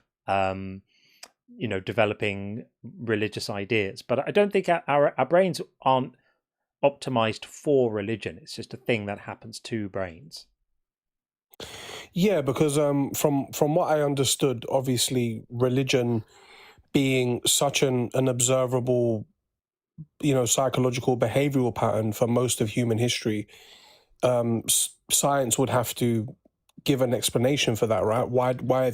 developing religious ideas. But I don't think our brains aren't optimized for religion. It's just a thing that happens to brains. Yeah, because from what I understood, obviously religion being such an observable, psychological behavioral pattern for most of human history, science would have to give an explanation for that, right? Why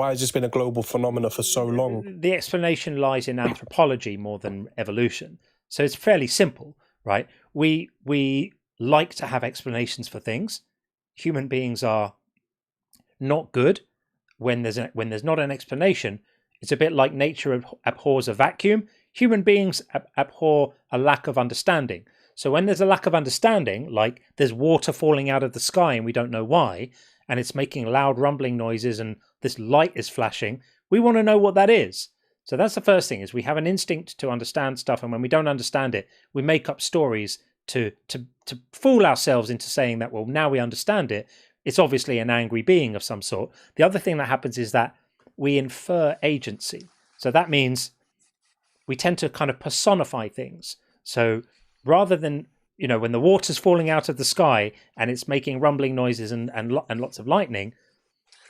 has this been a global phenomena for so long? The explanation lies in anthropology more than evolution. So it's fairly simple, right? We like to have explanations for things. Human beings are not good when there's not an explanation. It's a bit like nature abhors a vacuum. Human beings abhor a lack of understanding. So when there's a lack of understanding, like there's water falling out of the sky and we don't know why, and it's making loud rumbling noises and this light is flashing, we want to know what that is. So that's the first thing, is we have an instinct to understand stuff, and when we don't understand it, we make up stories to fool ourselves into saying that, well, now we understand it. It's obviously an angry being of some sort. The other thing that happens is that we infer agency. So that means we tend to kind of personify things. So rather than, when the water's falling out of the sky and it's making rumbling noises and lots of lightning,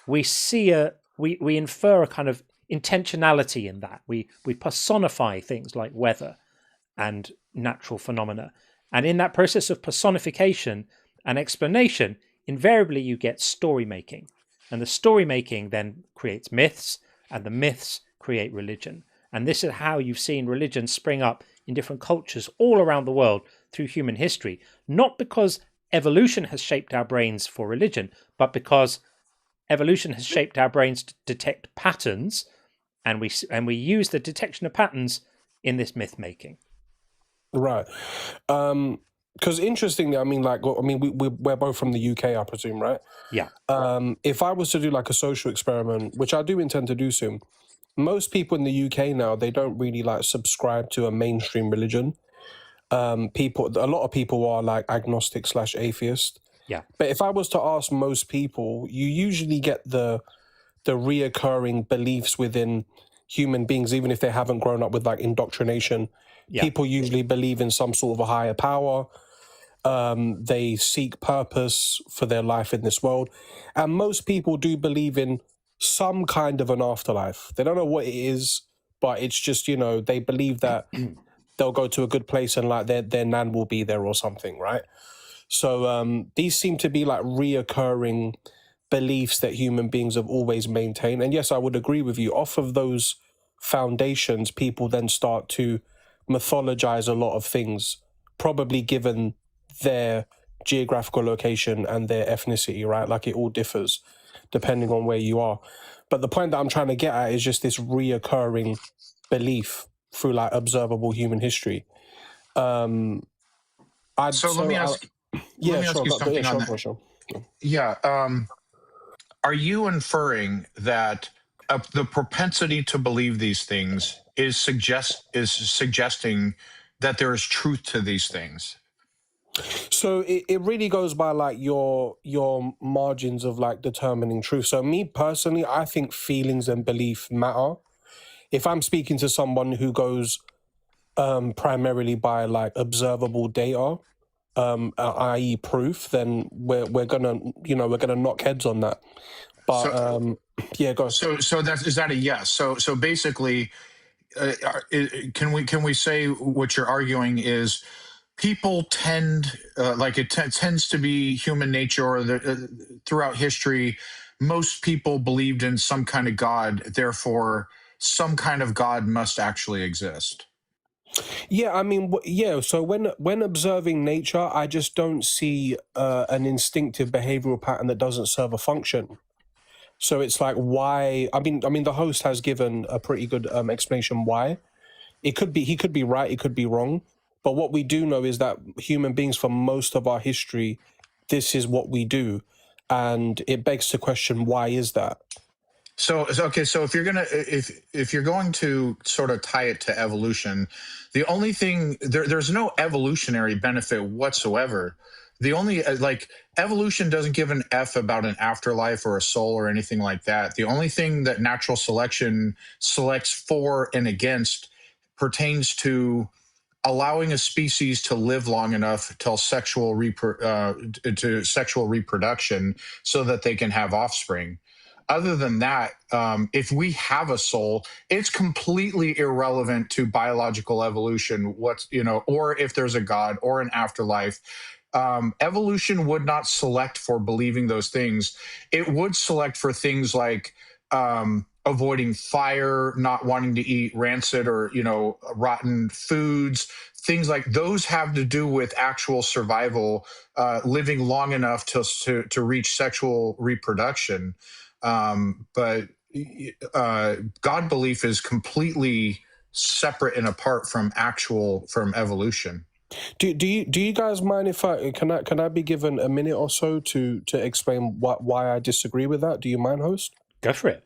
we infer a kind of intentionality in that. We personify things like weather and natural phenomena. And in that process of personification and explanation, invariably you get story making. And the story making then creates myths, and the myths create religion. And this is how you've seen religion spring up in different cultures all around the world through human history. Not because evolution has shaped our brains for religion, but because evolution has shaped our brains to detect patterns, and we use the detection of patterns in this myth making. Right. Because interestingly, we're both from the UK, I presume, right? Yeah. If I was to do like a social experiment, which I do intend to do soon, most people in the UK now, they don't really like subscribe to a mainstream religion. A lot of people are like agnostic / atheist. Yeah. But if I was to ask most people, you usually get the reoccurring beliefs within human beings, even if they haven't grown up with like indoctrination. Yeah. People usually believe in some sort of a higher power. They seek purpose for their life in this world. And most people do believe in some kind of an afterlife. They don't know what it is, but it's just, they believe that they'll go to a good place and like their nan will be there or something, right? So these seem to be like reoccurring beliefs that human beings have always maintained. And yes, I would agree with you. Off of those foundations, people then start to mythologize a lot of things, probably given their geographical location and their ethnicity, right? Like it all differs depending on where you are. But the point that I'm trying to get at is just this reoccurring belief through like observable human history. Let me ask you something on that. Sure. Yeah. Are you inferring that the propensity to believe these things is suggesting that there is truth to these things? So it really goes by like your margins of like determining truth. So me personally, I think feelings and belief matter. If I'm speaking to someone who goes primarily by like observable data, i.e. proof, then we're gonna knock heads on that. But yeah, go. So is that a yes? So basically, can we say what you're arguing is people tend, tends to be human nature, or throughout history, most people believed in some kind of God. Therefore, some kind of God must actually exist. Yeah, I mean, yeah. So when observing nature, I just don't see an instinctive behavioral pattern that doesn't serve a function. So it's like, why? I mean, the host has given a pretty good explanation why. He could be right, he could be wrong. But what we do know is that human beings, for most of our history, this is what we do, and it begs to question, why is that? So if you're going to sort of tie it to evolution, the only thing there's no evolutionary benefit whatsoever. The only evolution doesn't give an F about an afterlife or a soul or anything like that. The only thing that natural selection selects for and against pertains to allowing a species to live long enough till sexual reproduction so that they can have offspring. Other than that, if we have a soul, it's completely irrelevant to biological evolution, or if there's a God or an afterlife. Evolution would not select for believing those things. It would select for things like avoiding fire, not wanting to eat rancid or rotten foods. Things like those have to do with actual survival, living long enough to reach sexual reproduction. But God belief is completely separate and apart from evolution. Do you guys mind if can I be given a minute or so to explain why I disagree with that? Do you mind, host? Go for it.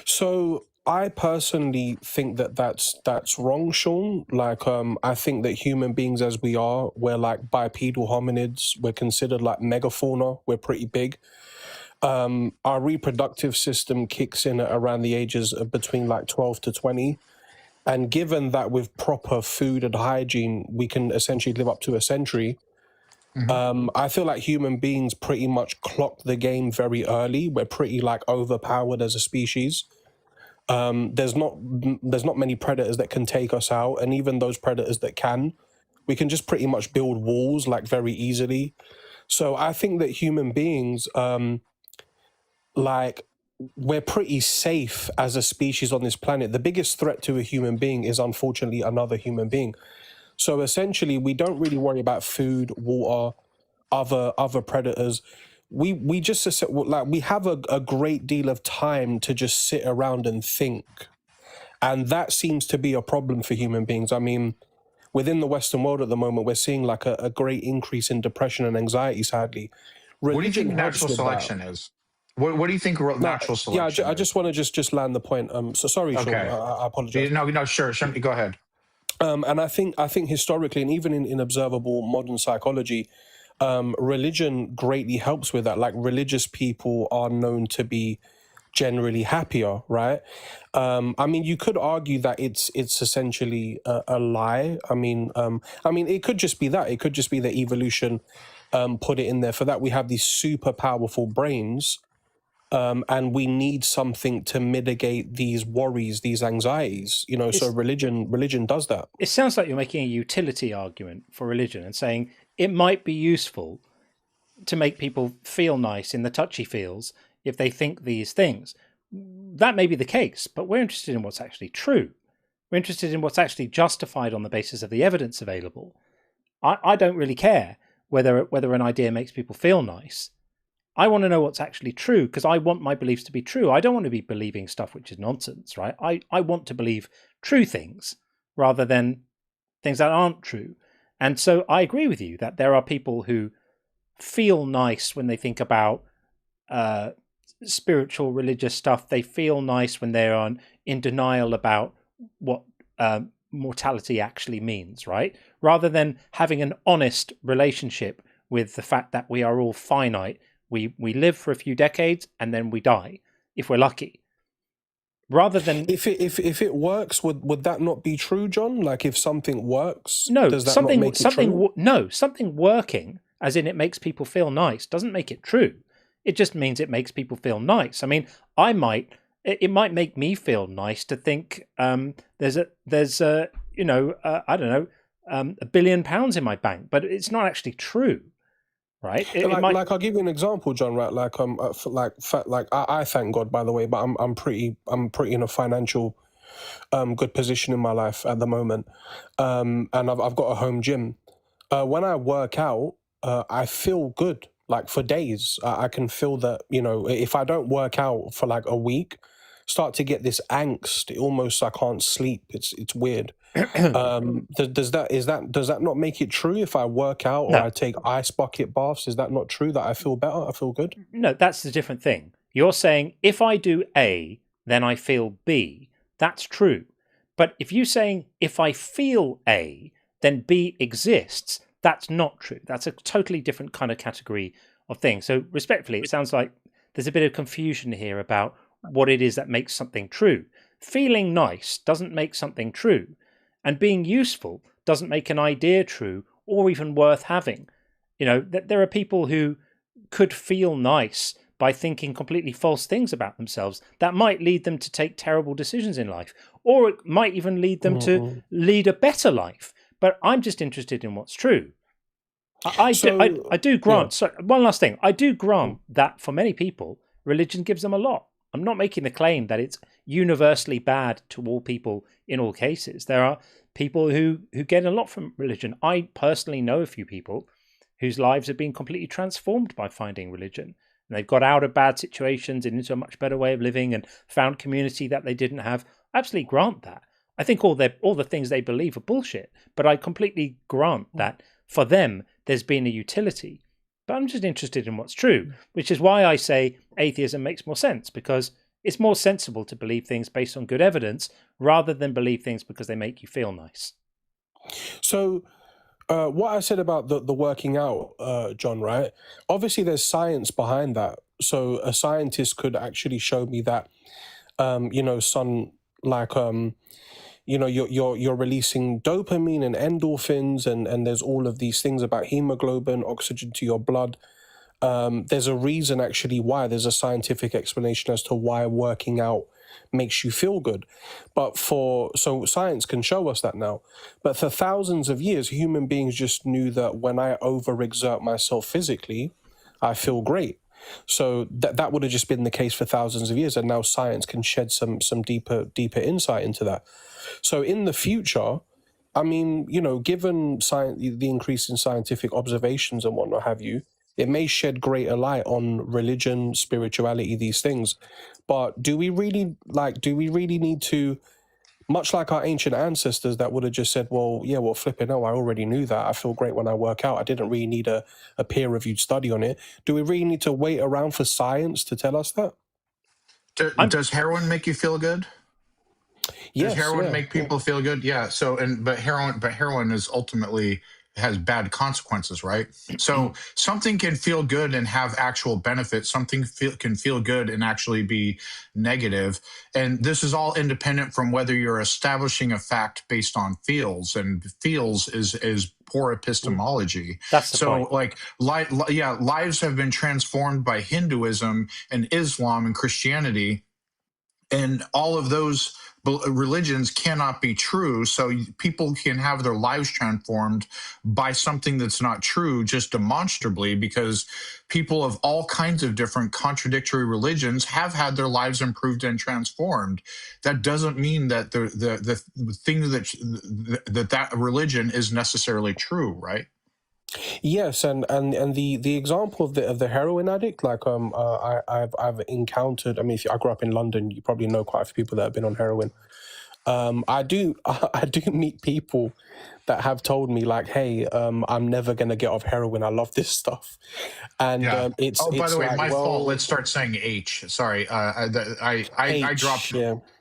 So I personally think that's wrong, Sean. Like, I think that human beings as we are, we're like bipedal hominids. We're considered like megafauna. We're pretty big. Our reproductive system kicks in at around the ages of between like 12 to 20. And given that with proper food and hygiene, we can essentially live up to a century. I feel like human beings pretty much clock the game very early. We're pretty like overpowered as a species. There's not many predators that can take us out, and even those predators that can, we can just pretty much build walls like very easily. So I think that human beings, we're pretty safe as a species on this planet. The biggest threat to a human being is unfortunately another human being. So essentially, we don't really worry about food, water, other predators. We just we have a great deal of time to just sit around and think, and that seems to be a problem for human beings. I mean, within the Western world at the moment, we're seeing like a great increase in depression and anxiety. Sadly, what do you think natural selection is? What do you think natural selection? Yeah, I just want to just land the point. So sorry, Sean. Okay. I apologize. No, sure. Go ahead. And I think historically, and even in observable modern psychology, religion greatly helps with that. Like, religious people are known to be generally happier, right? I mean, you could argue that it's essentially a lie. I mean, it could just be that. It could just be that evolution put it in there. For that, we have these super powerful brains. And we need something to mitigate these worries, these anxieties, so religion does that. It sounds like you're making a utility argument for religion and saying it might be useful to make people feel nice in the touchy feels if they think these things. That may be the case, but we're interested in what's actually true. We're interested in what's actually justified on the basis of the evidence available. I don't really care whether an idea makes people feel nice. I want to know what's actually true, because I want my beliefs to be true. I don't want to be believing stuff which is nonsense, right? I want to believe true things rather than things that aren't true. And so I agree with you that there are people who feel nice when they think about spiritual, religious stuff. They feel nice when they're in denial about what mortality actually means, right? Rather than having an honest relationship with the fact that we are all finite. We live for a few decades and then we die, if we're lucky. Rather than if it works, would that not be true, John? Like, if something works, no, does that not make it true? No, something working, as in it makes people feel nice, doesn't make it true. It just means it makes people feel nice. I mean, it might make me feel nice to think there's a I don't know, £1 billion in my bank, but it's not actually true, right? Like I'll give you an example, John. Right, I thank God, by the way, but I'm pretty in a financial good position in my life at the moment, and I've got a home gym. When I work out, I feel good. Like for days, I can feel that, you know, if I don't work out for like a week, start to get this angst. Almost I can't sleep. It's weird. Does that not make it true if I work out or No. I take ice bucket baths? Is that not true that I feel better? I feel good? No, that's the different thing. You're saying if I do A, then I feel B. That's true. But if you're saying if I feel A, then B exists, that's not true. That's a totally different kind of category of thing. So respectfully, it sounds like there's a bit of confusion here about what it is that makes something true. Feeling nice doesn't make something true, and being useful doesn't make an idea true or even worth having. You know, there are people who could feel nice by thinking completely false things about themselves that might lead them to take terrible decisions in life, or it might even lead them to lead a better life. But I'm just interested in what's true. I do grant. So one last thing, I do grant that for many people, religion gives them a lot. I'm not making the claim that it's universally bad to all people in all cases. There are people who get a lot from religion. I personally know a few people whose lives have been completely transformed by finding religion. And they've got out of bad situations and into a much better way of living and found community that they didn't have. I absolutely grant that. I think all the things they believe are bullshit, but I completely grant that for them there's been a utility. But I'm just interested in what's true, which is why I say atheism makes more sense, because it's more sensible to believe things based on good evidence rather than believe things because they make you feel nice. So what I said about the working out, John, right? Obviously there's science behind that. So a scientist could actually show me that, you're releasing dopamine and endorphins, and there's all of these things about hemoglobin, oxygen to your blood. There's a reason actually why. There's a scientific explanation as to why working out makes you feel good. So science can show us that now. But for thousands of years, human beings just knew that when I overexert myself physically, I feel great. So that would have just been the case for thousands of years, and now science can shed some deeper insight into that. So in the future, I mean, given the increase in scientific observations and whatnot have you, it may shed greater light on religion, spirituality, these things. But do we really need to, much like our ancient ancestors that would have just said, flipping hell, I already knew that. I feel great when I work out. I didn't really need a peer-reviewed study on it. Do we really need to wait around for science to tell us that? Does heroin make you feel good? Does heroin make people feel good? Yeah. So, but heroin is ultimately has bad consequences, right? So something can feel good and have actual benefits. Something can feel good and actually be negative. And this is all independent from whether you're establishing a fact based on feels, and feels is poor epistemology. That's the point. Lives have been transformed by Hinduism and Islam and Christianity, and all of those religions cannot be true. So people can have their lives transformed by something that's not true, just demonstrably, because people of all kinds of different contradictory religions have had their lives improved and transformed. That doesn't mean that the thing that religion is necessarily true, right? Yes, and the example of the heroin addict, like I've encountered. I mean, I grew up in London. You probably know quite a few people that have been on heroin. I do meet people that have told me like, "Hey, I'm never gonna get off heroin. I love this stuff." And it's by the way, like, my fault. Let's start saying H. Sorry, I dropped.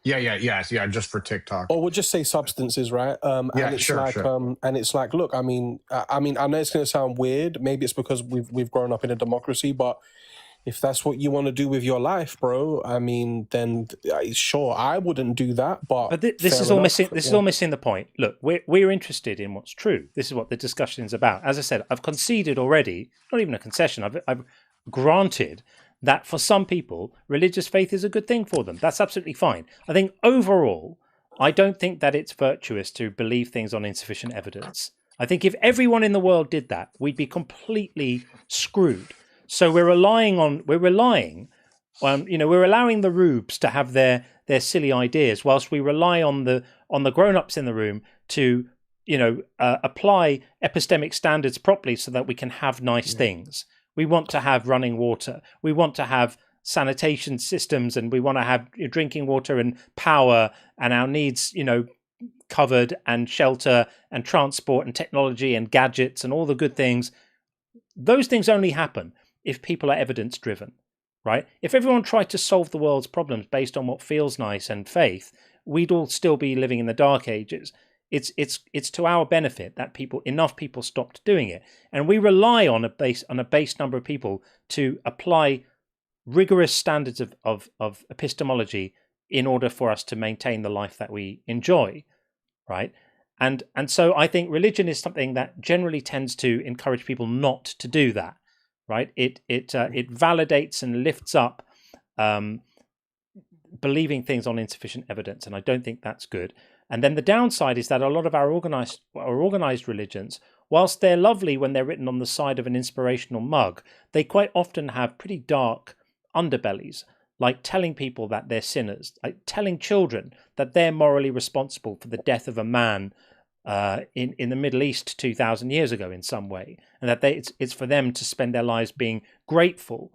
Yeah, just for TikTok. Or we'll just say substances, right? And it's sure. And it's like, look, I mean, I know it's going to sound weird. Maybe it's because we've grown up in a democracy, but if that's what you want to do with your life, bro, I mean, then sure, I wouldn't do that. But this is all missing. This is all missing the point. Look, we're interested in what's true. This is what the discussion is about. As I said, I've conceded already. Not even a concession. I've granted that for some people, religious faith is a good thing for them. That's absolutely fine. I think overall, I don't think that it's virtuous to believe things on insufficient evidence. I think if everyone in the world did that, we'd be completely screwed. So we're allowing the rubes to have their silly ideas, whilst we rely on the grown-ups in the room to apply epistemic standards properly so that we can have nice things. We want to have running water. We want to have sanitation systems, and we want to have drinking water and power and our needs, covered, and shelter and transport and technology and gadgets and all the good things. Those things only happen if people are evidence driven, right? If everyone tried to solve the world's problems based on what feels nice and faith, we'd all still be living in the dark ages. It's to our benefit that enough people stopped doing it, and we rely on a base number of people to apply rigorous standards of epistemology in order for us to maintain the life that we enjoy, right? And so I think religion is something that generally tends to encourage people not to do that, right? It validates and lifts up believing things on insufficient evidence, and I don't think that's good. And then the downside is that a lot of our organized religions, whilst they're lovely when they're written on the side of an inspirational mug, they quite often have pretty dark underbellies, like telling people that they're sinners, like telling children that they're morally responsible for the death of a man in the Middle East 2,000 years ago in some way, and that it's for them to spend their lives being grateful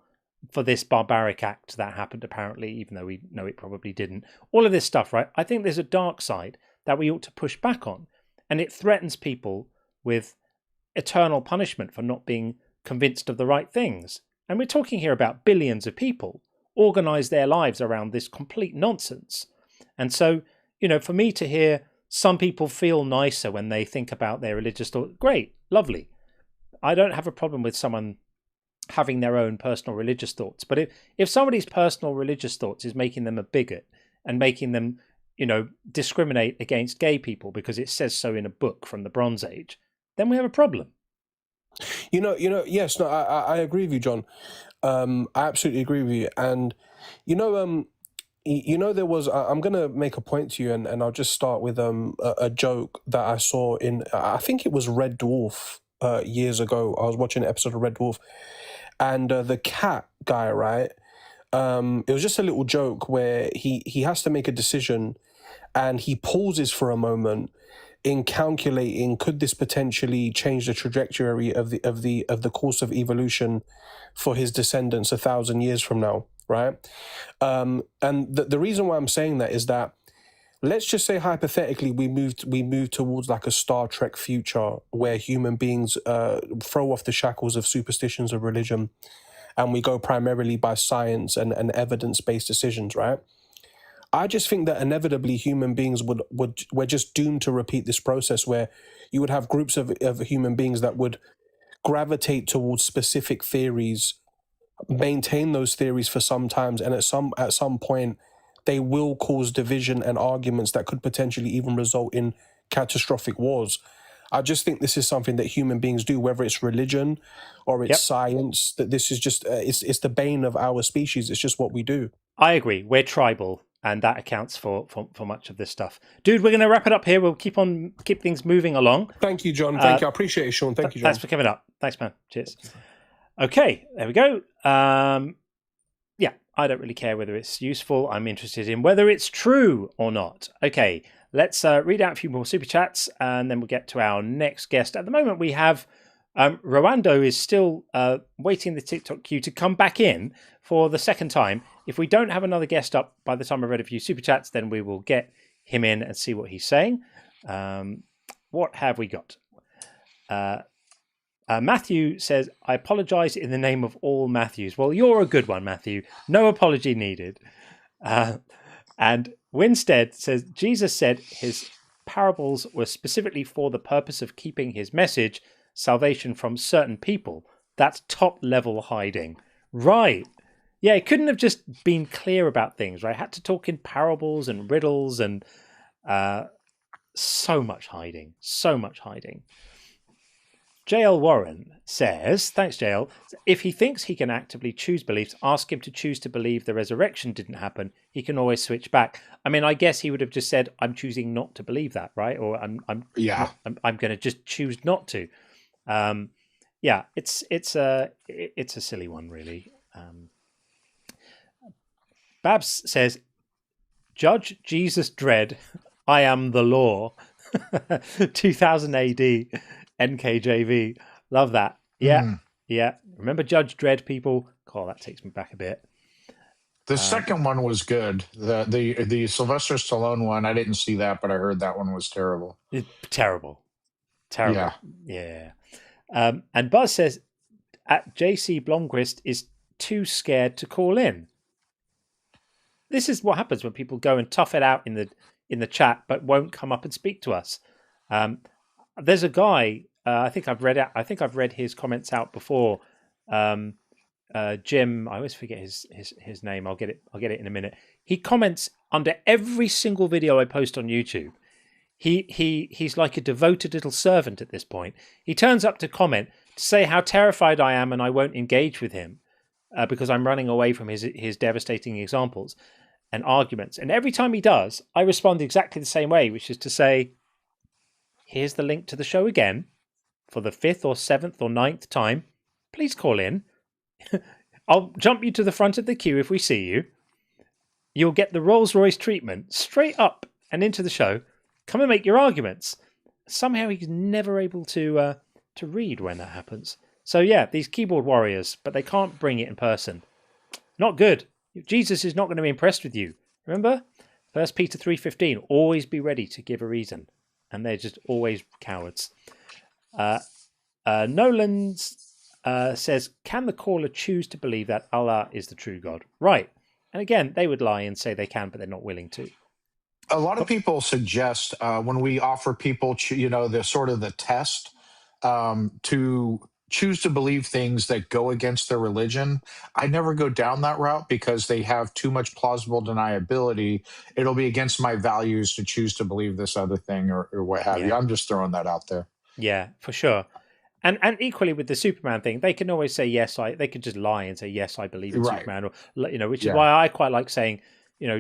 for this barbaric act that happened, apparently, even though we know it probably didn't. All of this stuff, right? I think there's a dark side that we ought to push back on, and it threatens people with eternal punishment for not being convinced of the right things. And we're talking here about billions of people organize their lives around this complete nonsense. And so, for me to hear some people feel nicer when they think about their religious thought, great, lovely. I don't have a problem with someone having their own personal religious thoughts. But if somebody's personal religious thoughts is making them a bigot and making them, discriminate against gay people because it says so in a book from the Bronze Age, then we have a problem. Yes, no, I agree with you, John. I absolutely agree with you. And, there was, I'm going to make a point to you, and I'll just start with a joke that I saw I think it was Red Dwarf years ago. I was watching an episode of Red Dwarf, and the cat guy, right? It was just a little joke where he has to make a decision, and he pauses for a moment in calculating, could this potentially change the trajectory of the course of evolution for his descendants 1,000 years from now, right? And the reason why I'm saying that is that, let's just say hypothetically we move towards like a Star Trek future where human beings throw off the shackles of superstitions of religion, and we go primarily by science and evidence-based decisions, right? I just think that inevitably human beings we're just doomed to repeat this process where you would have groups of human beings that would gravitate towards specific theories, maintain those theories for some times, and at some point they will cause division and arguments that could potentially even result in catastrophic wars. I just think this is something that human beings do, whether it's religion or it's science, that this is just, it's the bane of our species. It's just what we do. I agree. We're tribal, and that accounts for much of this stuff. Dude, we're going to wrap it up here. We'll keep things moving along. Thank you, John. Thank you. I appreciate it, Sean. Thank you, John. Thanks for coming up. Thanks, man. Cheers. Okay, there we go. I don't really care whether it's useful. I'm interested in whether it's true or not. Okay, let's read out a few more super chats, and then we'll get to our next guest. At the moment, we have Rwando is still waiting the TikTok queue to come back in for the second time. If we don't have another guest up by the time I've read a few super chats, then we will get him in and see what he's saying. What have we got? Matthew says, I apologize in the name of all Matthews. Well, you're a good one, Matthew. No apology needed. And Winstead says, Jesus said his parables were specifically for the purpose of keeping his message, salvation from certain people. That's top level hiding. Right. Yeah, it couldn't have just been clear about things, right? Had to talk in parables and riddles and so much hiding. So much hiding. JL Warren says, thanks JL, if he thinks he can actively choose beliefs, ask him to choose to believe the resurrection didn't happen. He can always switch back. I mean, I guess he would have just said, I'm choosing not to believe that, right? Or I'm going to just choose not to. Yeah, it's a silly one, really. Babs says, Judge Jesus Dredd, I am the law. 2000 AD, NKJV. Love that. Yeah, yeah. Remember Judge Dredd, people? God, that takes me back a bit. The second one was good. The Sylvester Stallone one, I didn't see that, but I heard that one was terrible. Terrible. Yeah. And Buzz says, at JC Blomqvist is too scared to call in. This is what happens when people go and tough it out in the chat, but won't come up and speak to us. There's a guy. I think I've read his comments out before. Jim. I always forget his name. I'll get it in a minute. He comments under every single video I post on YouTube. He's like a devoted little servant at this point. He turns up to comment to say how terrified I am and I won't engage with him because I'm running away from his devastating examples and arguments. And every time he does, I respond exactly the same way, which is to say, here's the link to the show again for the 5th or 7th or 9th time. Please call in. I'll jump you to the front of the queue if we see you. You'll get the Rolls-Royce treatment straight up and into the show. Come and make your arguments. Somehow he's never able to read when that happens. So yeah, these keyboard warriors, but they can't bring it in person. Not good. Jesus is not going to be impressed with you. Remember? 1 Peter 3:15. Always be ready to give a reason. And they're just always cowards. Nolan says, can the caller choose to believe that Allah is the true God? Right. And again, they would lie and say they can, but they're not willing to. A lot of people suggest when we offer people, the sort of the test to choose to believe things that go against their religion. I never go down that route because they have too much plausible deniability. It'll be against my values to choose to believe this other thing or what have you. I'm just throwing that out there. Yeah, for sure. And equally with the Superman thing, they can always say yes. They could just lie and say yes, I believe in Superman, or which is why I quite like saying,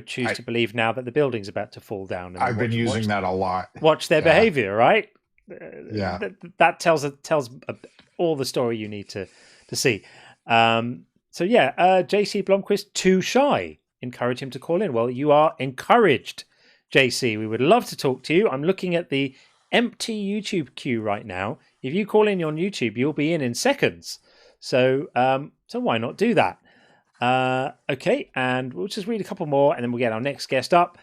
choose to believe now that the building's about to fall down. And I've been using that a lot. Watch their behavior, right? Yeah, that tells all the story you need to see. JC Blomqvist, too shy. Encourage him to call in. Well, you are encouraged, JC. We would love to talk to you. I'm looking at the empty YouTube queue right now. If you call in on YouTube, you'll be in seconds. So why not do that? Okay, and we'll just read a couple more, and then we'll get our next guest up.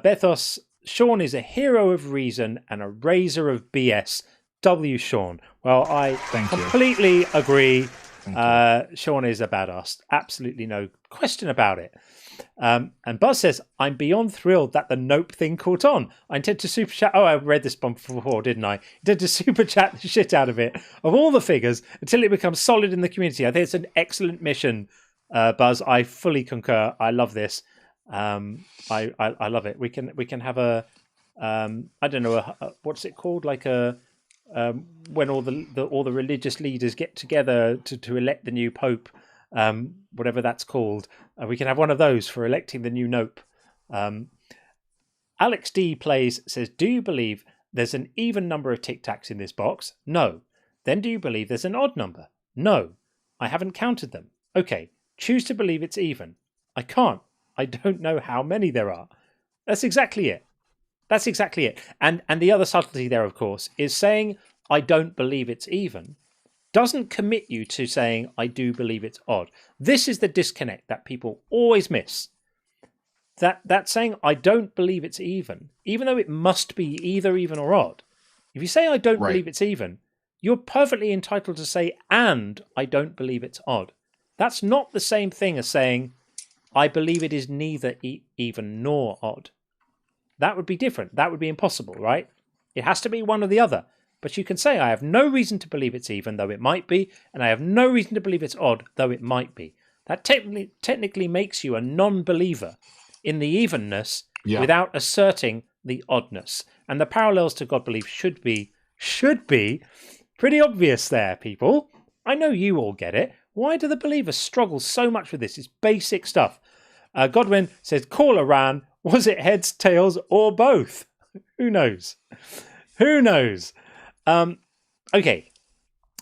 Bethos, Sean is a hero of reason and a raiser of BS. W. Sean. Well, I completely agree. Sean is a badass. Absolutely no question about it. And Buzz says, I'm beyond thrilled that the Nope thing caught on. I intend to super chat. Oh, I read this before, didn't I? Intend to super chat the shit out of it, of all the figures, until it becomes solid in the community. I think it's an excellent mission, Buzz. I fully concur. I love this. I love it. We can have a I don't know, what's it called? Like a when all the religious leaders get together to elect the new pope, whatever that's called. We can have one of those for electing the new Nope. Alex D says, do you believe there's an even number of Tic Tacs in this box? No. Then do you believe there's an odd number? No. I haven't counted them. Okay. Choose to believe it's even. I can't. I don't know how many there are. That's exactly it. That's exactly it. And the other subtlety there, of course, is saying I don't believe it's even doesn't commit you to saying I do believe it's odd. This is the disconnect that people always miss. That saying I don't believe it's even though it must be either even or odd. If you say I don't believe it's even, you're perfectly entitled to say and I don't believe it's odd. That's not the same thing as saying I believe it is neither even nor odd. That would be different. That would be impossible, right? It has to be one or the other. But you can say, I have no reason to believe it's even, though it might be, and I have no reason to believe it's odd, though it might be. That technically makes you a non-believer in the evenness without asserting the oddness. And the parallels to God belief should be Pretty obvious there, people. I know you all get it. Why do the believers struggle so much with this? It's basic stuff. Godwin says, caller ran. Was it heads, tails, or both? Who knows? Who knows? Okay.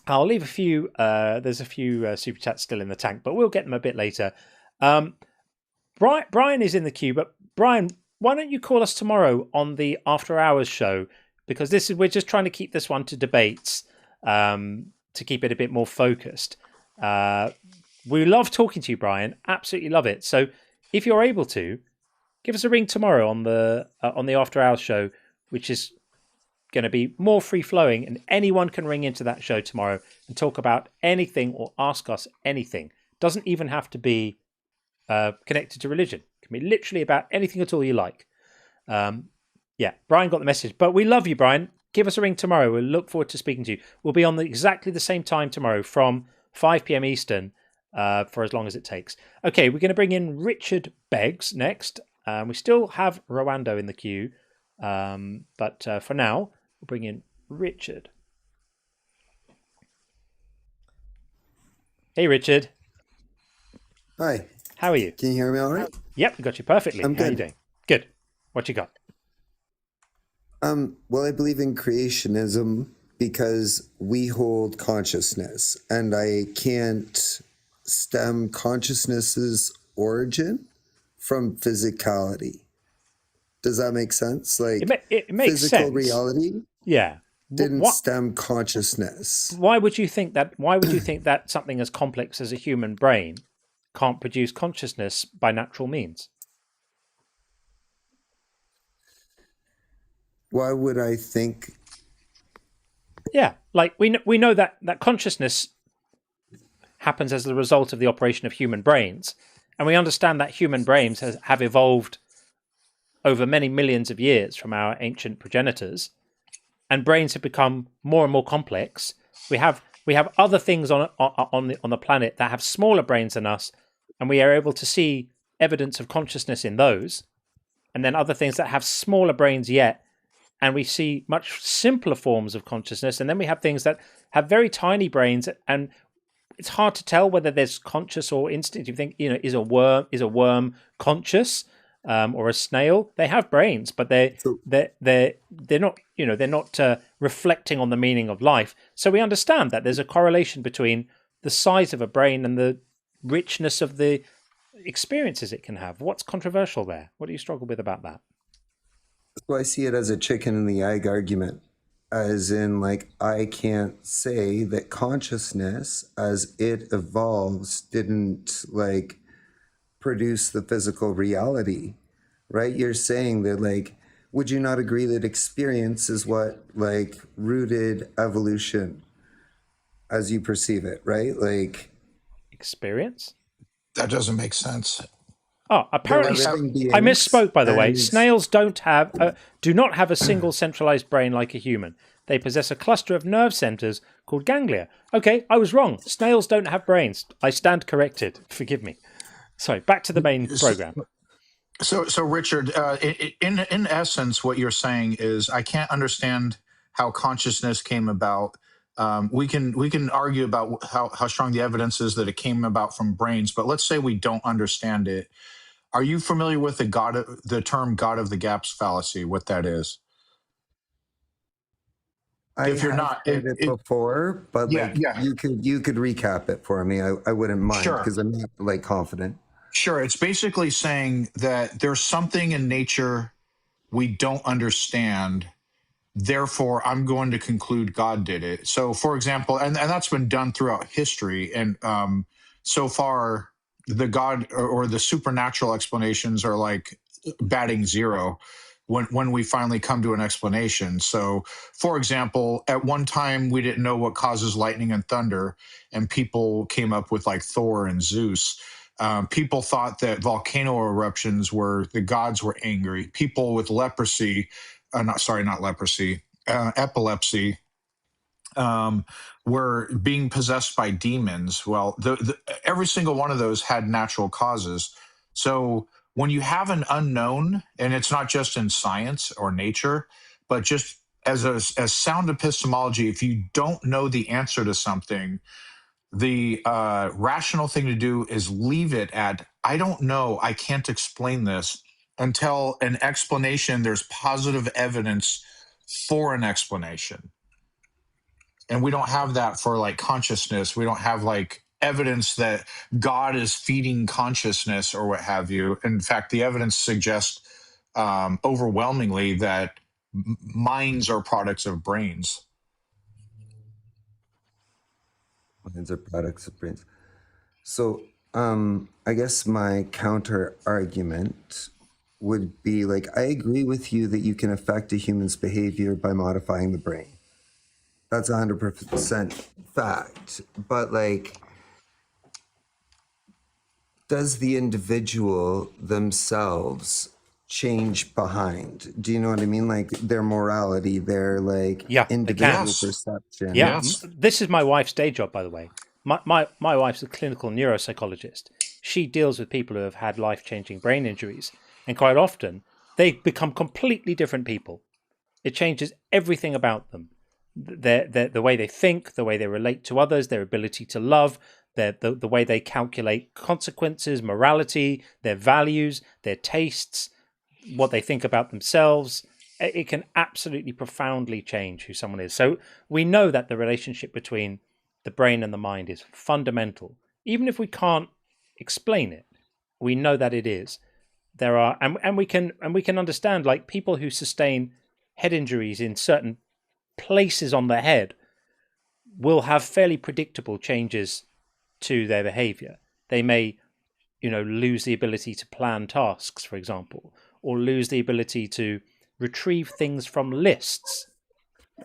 I'll leave a few. There's a few super chats still in the tank, but we'll get them a bit later. Brian is in the queue, but Brian, why don't you call us tomorrow on the After Hours show? Because we're just trying to keep this one to debates, to keep it a bit more focused. We love talking to you, Brian. Absolutely love it. So if you're able to, give us a ring tomorrow on the After Hours show, which is going to be more free flowing, and anyone can ring into that show tomorrow and talk about anything or ask us anything. Doesn't even have to be connected to religion. It can be literally about anything at all you like. Yeah, Brian got the message. But we love you, Brian. Give us a ring tomorrow. We'll look forward to speaking to you. We'll be on exactly the same time tomorrow from 5 p.m. Eastern for as long as it takes. Okay, we're going to bring in Richard Beggs next. We still have Rwando in the queue. But for now, we'll bring in Richard. Hey, Richard. Hi. How are you? Can you hear me all right? Yep, we got you perfectly. I'm How are you good. doing? Good. What you got? Well, I believe in creationism because we hold consciousness, and I can't stem consciousness's origin from physicality. Does that make sense? Like it makes physical sense. reality Yeah. didn't stem consciousness. Why would you think that? Why would you think that something as complex as a human brain can't produce consciousness by natural means? Why would I think? Yeah, like we know that consciousness happens as the result of the operation of human brains, and we understand that human brains have evolved over many millions of years from our ancient progenitors, and brains have become more and more complex. We have other things on the planet that have smaller brains than us, and we are able to see evidence of consciousness in those, and then other things that have smaller brains yet, and we see much simpler forms of consciousness, and then we have things that have very tiny brains, and it's hard to tell whether there's conscious or instinct. You think, is a worm conscious, or a snail? They have brains, but they're not, they're not reflecting on the meaning of life. So we understand that there's a correlation between the size of a brain and the richness of the experiences it can have. What's controversial there? What do you struggle with about that? So I see it as a chicken and the egg argument, as in, like, I can't say that consciousness as it evolves didn't like produce the physical reality, right? You're saying that, like, would you not agree that experience is what like rooted evolution as you perceive it, right? Like experience? That doesn't make sense. Oh, apparently I misspoke, by the way. Snails do not have a single centralized brain like a human. They possess a cluster of nerve centers called ganglia. Okay, I was wrong. Snails don't have brains. I stand corrected. Forgive me. Sorry, back to the main program. So Richard, in essence, what you're saying is I can't understand how consciousness came about. We can argue about how strong the evidence is that it came about from brains, but let's say we don't understand it. Are you familiar with the term "God of the gaps" fallacy? What that is? If you're not heard it before, but Yeah, like yeah. you could recap it for me. I wouldn't mind Sure. because I'm not like confident. Sure. It's basically saying that there's something in nature we don't understand. Therefore, I'm going to conclude God did it. So, for example, and that's been done throughout history. And so far, the God or the supernatural explanations are like batting zero when we finally come to an explanation. So, for example, at one time, we didn't know what causes lightning and thunder, and people came up with like Thor and Zeus. People thought that volcano eruptions were the gods were angry. People with leprosy, epilepsy, were being possessed by demons. Well, every single one of those had natural causes. So when you have an unknown, and it's not just in science or nature, but just as sound epistemology, if you don't know the answer to something, the rational thing to do is leave it at, I don't know, I can't explain this, until an explanation, there's positive evidence for an explanation. And we don't have that for like consciousness. We don't have like evidence that God is feeding consciousness or what have you. In fact, the evidence suggests overwhelmingly that minds are products of brains. Minds are products of brains. So I guess my counter argument would be like, I agree with you that you can affect a human's behavior by modifying the brain. That's 100% fact. But like, does the individual themselves change behind? Do you know what I mean? Like their morality, their like individual perception. Yeah, this is my wife's day job, by the way. My wife's a clinical neuropsychologist. She deals with people who have had life-changing brain injuries, and quite often they become completely different people. It changes everything about them. The way they think, the way they relate to others, their ability to love, the way they calculate consequences, morality, their values, their tastes, what they think about themselves. It can absolutely profoundly change who someone is. So we know that the relationship between the brain and the mind is fundamental. Even if we can't explain it, we know that it is. There are, and we can understand, like people who sustain head injuries in certain places on the head will have fairly predictable changes to their behavior. They may, lose the ability to plan tasks, for example, or lose the ability to retrieve things from lists.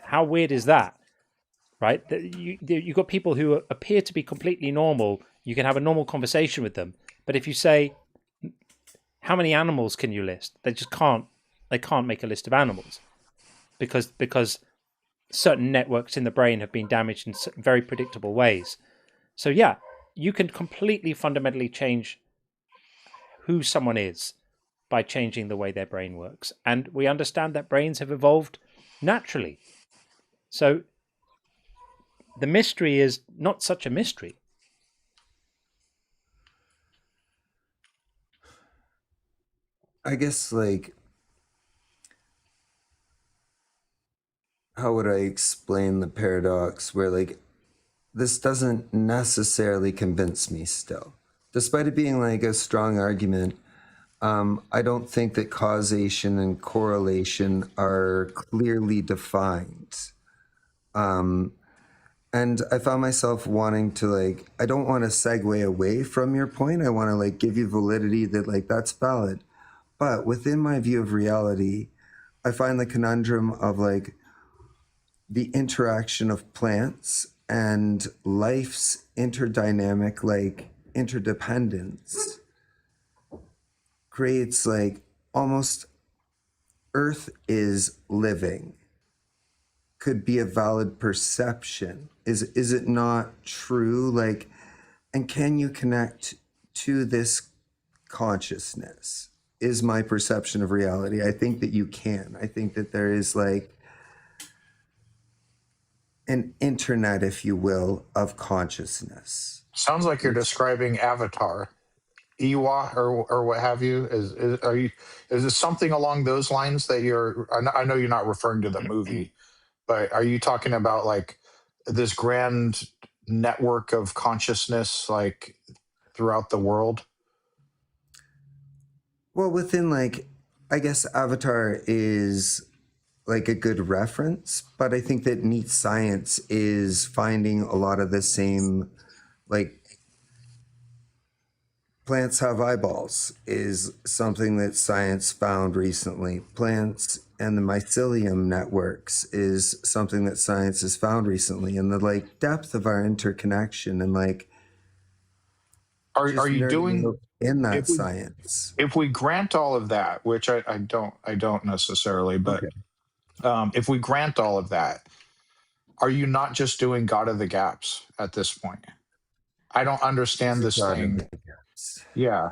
How weird is that? Right? You've got people who appear to be completely normal. You can have a normal conversation with them, but if you say, how many animals can you list? They just can't. They can't make a list of animals because certain networks in the brain have been damaged in very predictable ways. So yeah, you can completely fundamentally change who someone is by changing the way their brain works. And we understand that brains have evolved naturally. So the mystery is not such a mystery. I guess, like, how would I explain the paradox where, like, this doesn't necessarily convince me still. Despite it being, like, a strong argument, I don't think that causation and correlation are clearly defined. And I found myself wanting to, like, I don't want to segue away from your point. I want to, like, give you validity that, like, that's valid. But within my view of reality, I find the conundrum of, like, the interaction of plants and life's interdynamic, like, interdependence creates, like, almost Earth is living could be a valid perception. Is it not true? Like, and can you connect to this consciousness? Is my perception of reality. I think that you can. I think that there is, like, an internet, if you will, of consciousness. Sounds like you're describing Avatar, Iwa, or what have you. Is it something along those lines that you're? I know you're not referring to the movie, but are you talking about, like, this grand network of consciousness, like, throughout the world? Well, within, like, I guess Avatar is, like, a good reference, but I think that neat science is finding a lot of the same, like, plants have eyeballs is something that science found recently. Plants and the mycelium networks is something that science has found recently, and the, like, depth of our interconnection and, like, are you doing in that science? If we grant all of that, which I don't necessarily, but if we grant all of that, are you not just doing God of the gaps at this point? I don't understand this thing. Yeah,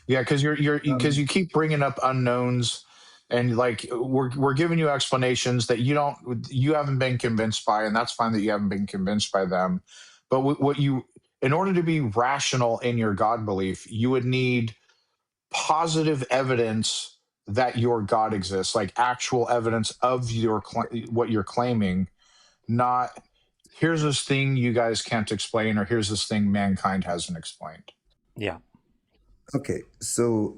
because you keep bringing up unknowns, and like we're giving you explanations that you haven't been convinced by, and that's fine that you haven't been convinced by them. But what you, in order to be rational in your God belief, you would need positive evidence that your God exists, like actual evidence of what you're claiming, not here's this thing you guys can't explain, or here's this thing mankind hasn't explained. Yeah. Okay, so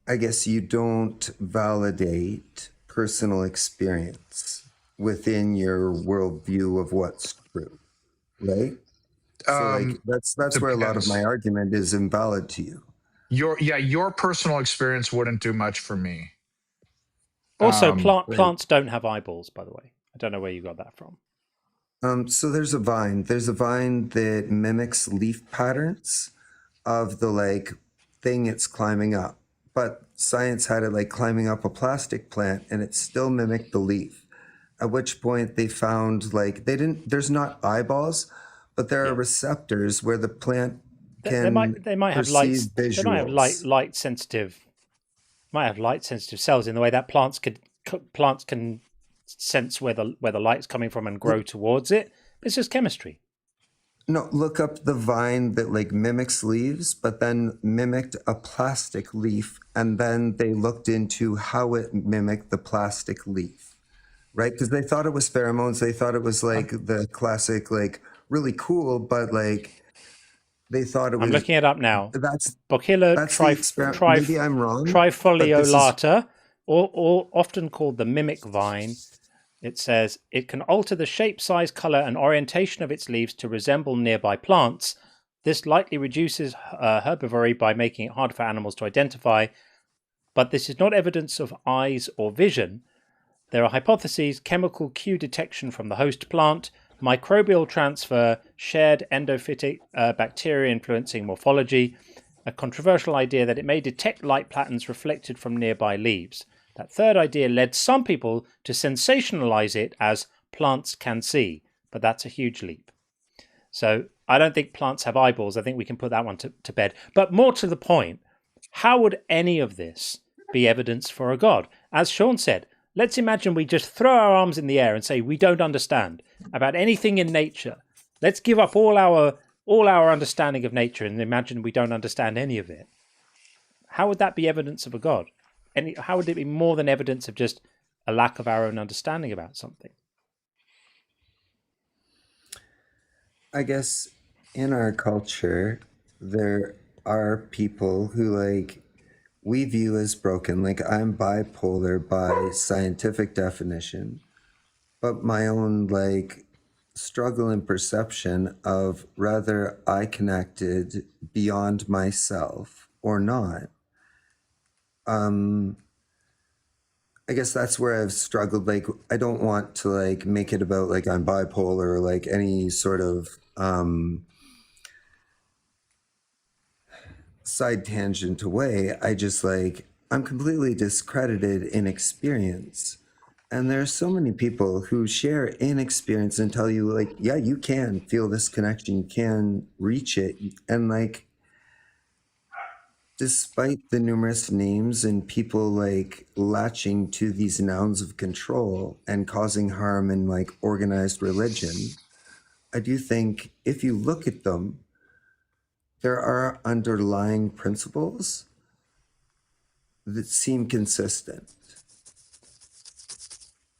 I guess you don't validate personal experience within your worldview of what's true, right? So like that's where a lot of my argument is invalid to you. Your personal experience wouldn't do much for me. Also, plants don't have eyeballs, by the way. I don't know where you got that from. So there's a vine. There's a vine that mimics leaf patterns of the like thing it's climbing up. But science had it like climbing up a plastic plant, and it still mimicked the leaf. At which point they found like there's not eyeballs, but there are receptors where the plant can they might have perceive they might have visuals. light sensitive cells in the way that plants can sense where the light's coming from and grow towards it. It's just chemistry. No, look up the vine that like mimics leaves, but then mimicked a plastic leaf, and then they looked into how it mimicked the plastic leaf, right? Because they thought it was pheromones. They thought it was like the classic, like really cool, but like they thought it was. I'm looking it up now. That's Bacilla maybe I'm wrong. trifoliolata, or often called the mimic vine. It says it can alter the shape, size, color, and orientation of its leaves to resemble nearby plants. This likely reduces herbivory by making it hard for animals to identify, but this is not evidence of eyes or vision. There are hypotheses: chemical cue detection from the host plant, microbial transfer, shared endophytic bacteria influencing morphology, a controversial idea that it may detect light patterns reflected from nearby leaves. That third idea led some people to sensationalize it as plants can see, but that's a huge leap. So I don't think plants have eyeballs. I think we can put that one to bed. But more to the point, how would any of this be evidence for a God? As Sean said, let's imagine we just throw our arms in the air and say we don't understand about anything in nature. Let's give up all our understanding of nature and imagine we don't understand any of it. How would that be evidence of a God? And how would it be more than evidence of just a lack of our own understanding about something? I guess in our culture, there are people who like we view as broken. Like I'm bipolar by scientific definition, but my own like struggle and perception of whether I connected beyond myself or not. I guess that's where I've struggled. Like, I don't want to like make it about like I'm bipolar or like any sort of side tangent away. I just like, I'm completely discredited in experience. And there are so many people who share inexperience and tell you like, yeah, you can feel this connection, you can reach it. And like, despite the numerous names and people like latching to these nouns of control and causing harm in like organized religion, I do think if you look at them, there are underlying principles that seem consistent.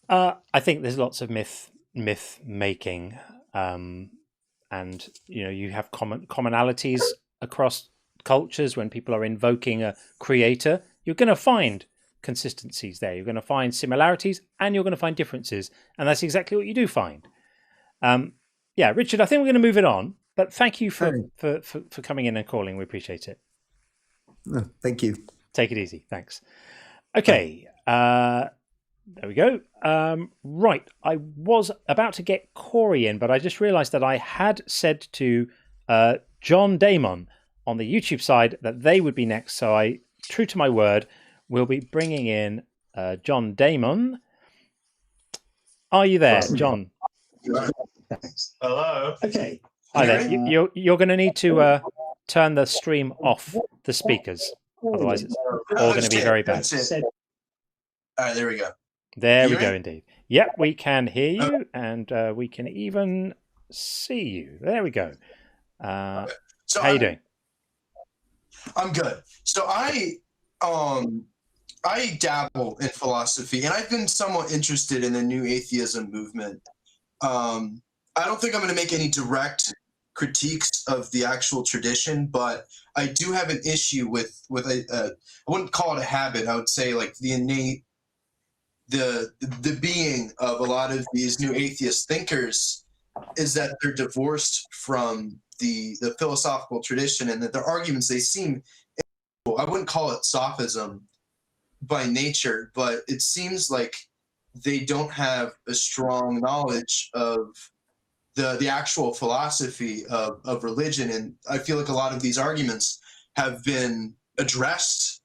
I think there's lots of myth making, and you have commonalities across cultures. When people are invoking a creator, you're going to find consistencies there. You're going to find similarities, and you're going to find differences, and that's exactly what you do find. Yeah, Richard, I think we're going to move it on. But thank you for coming in and calling. We appreciate it. Oh, thank you. Take it easy. Thanks. Okay. There we go. Right. I was about to get Corey in, but I just realized that I had said to John Damon on the YouTube side that they would be next. So I, true to my word, will be bringing in John Damon. Are you there, John? Thanks. Hello. Okay. Hi there. You're going to need to turn the stream off the speakers. Otherwise, it's all going to be very bad. All right, there we go. There we go, indeed. Yep, we can hear you, and we can even see you. There we go. So how you doing? I'm good. So I dabble in philosophy, and I've been somewhat interested in the new atheism movement. I don't think I'm going to make any direct critiques of the actual tradition, but I do have an issue with I wouldn't call it a habit. I would say like the innate, the being of a lot of these new atheist thinkers is that they're divorced from the philosophical tradition, and that their arguments, they seem, I wouldn't call it sophism by nature, but it seems like they don't have a strong knowledge of the actual philosophy of religion. And I feel like a lot of these arguments have been addressed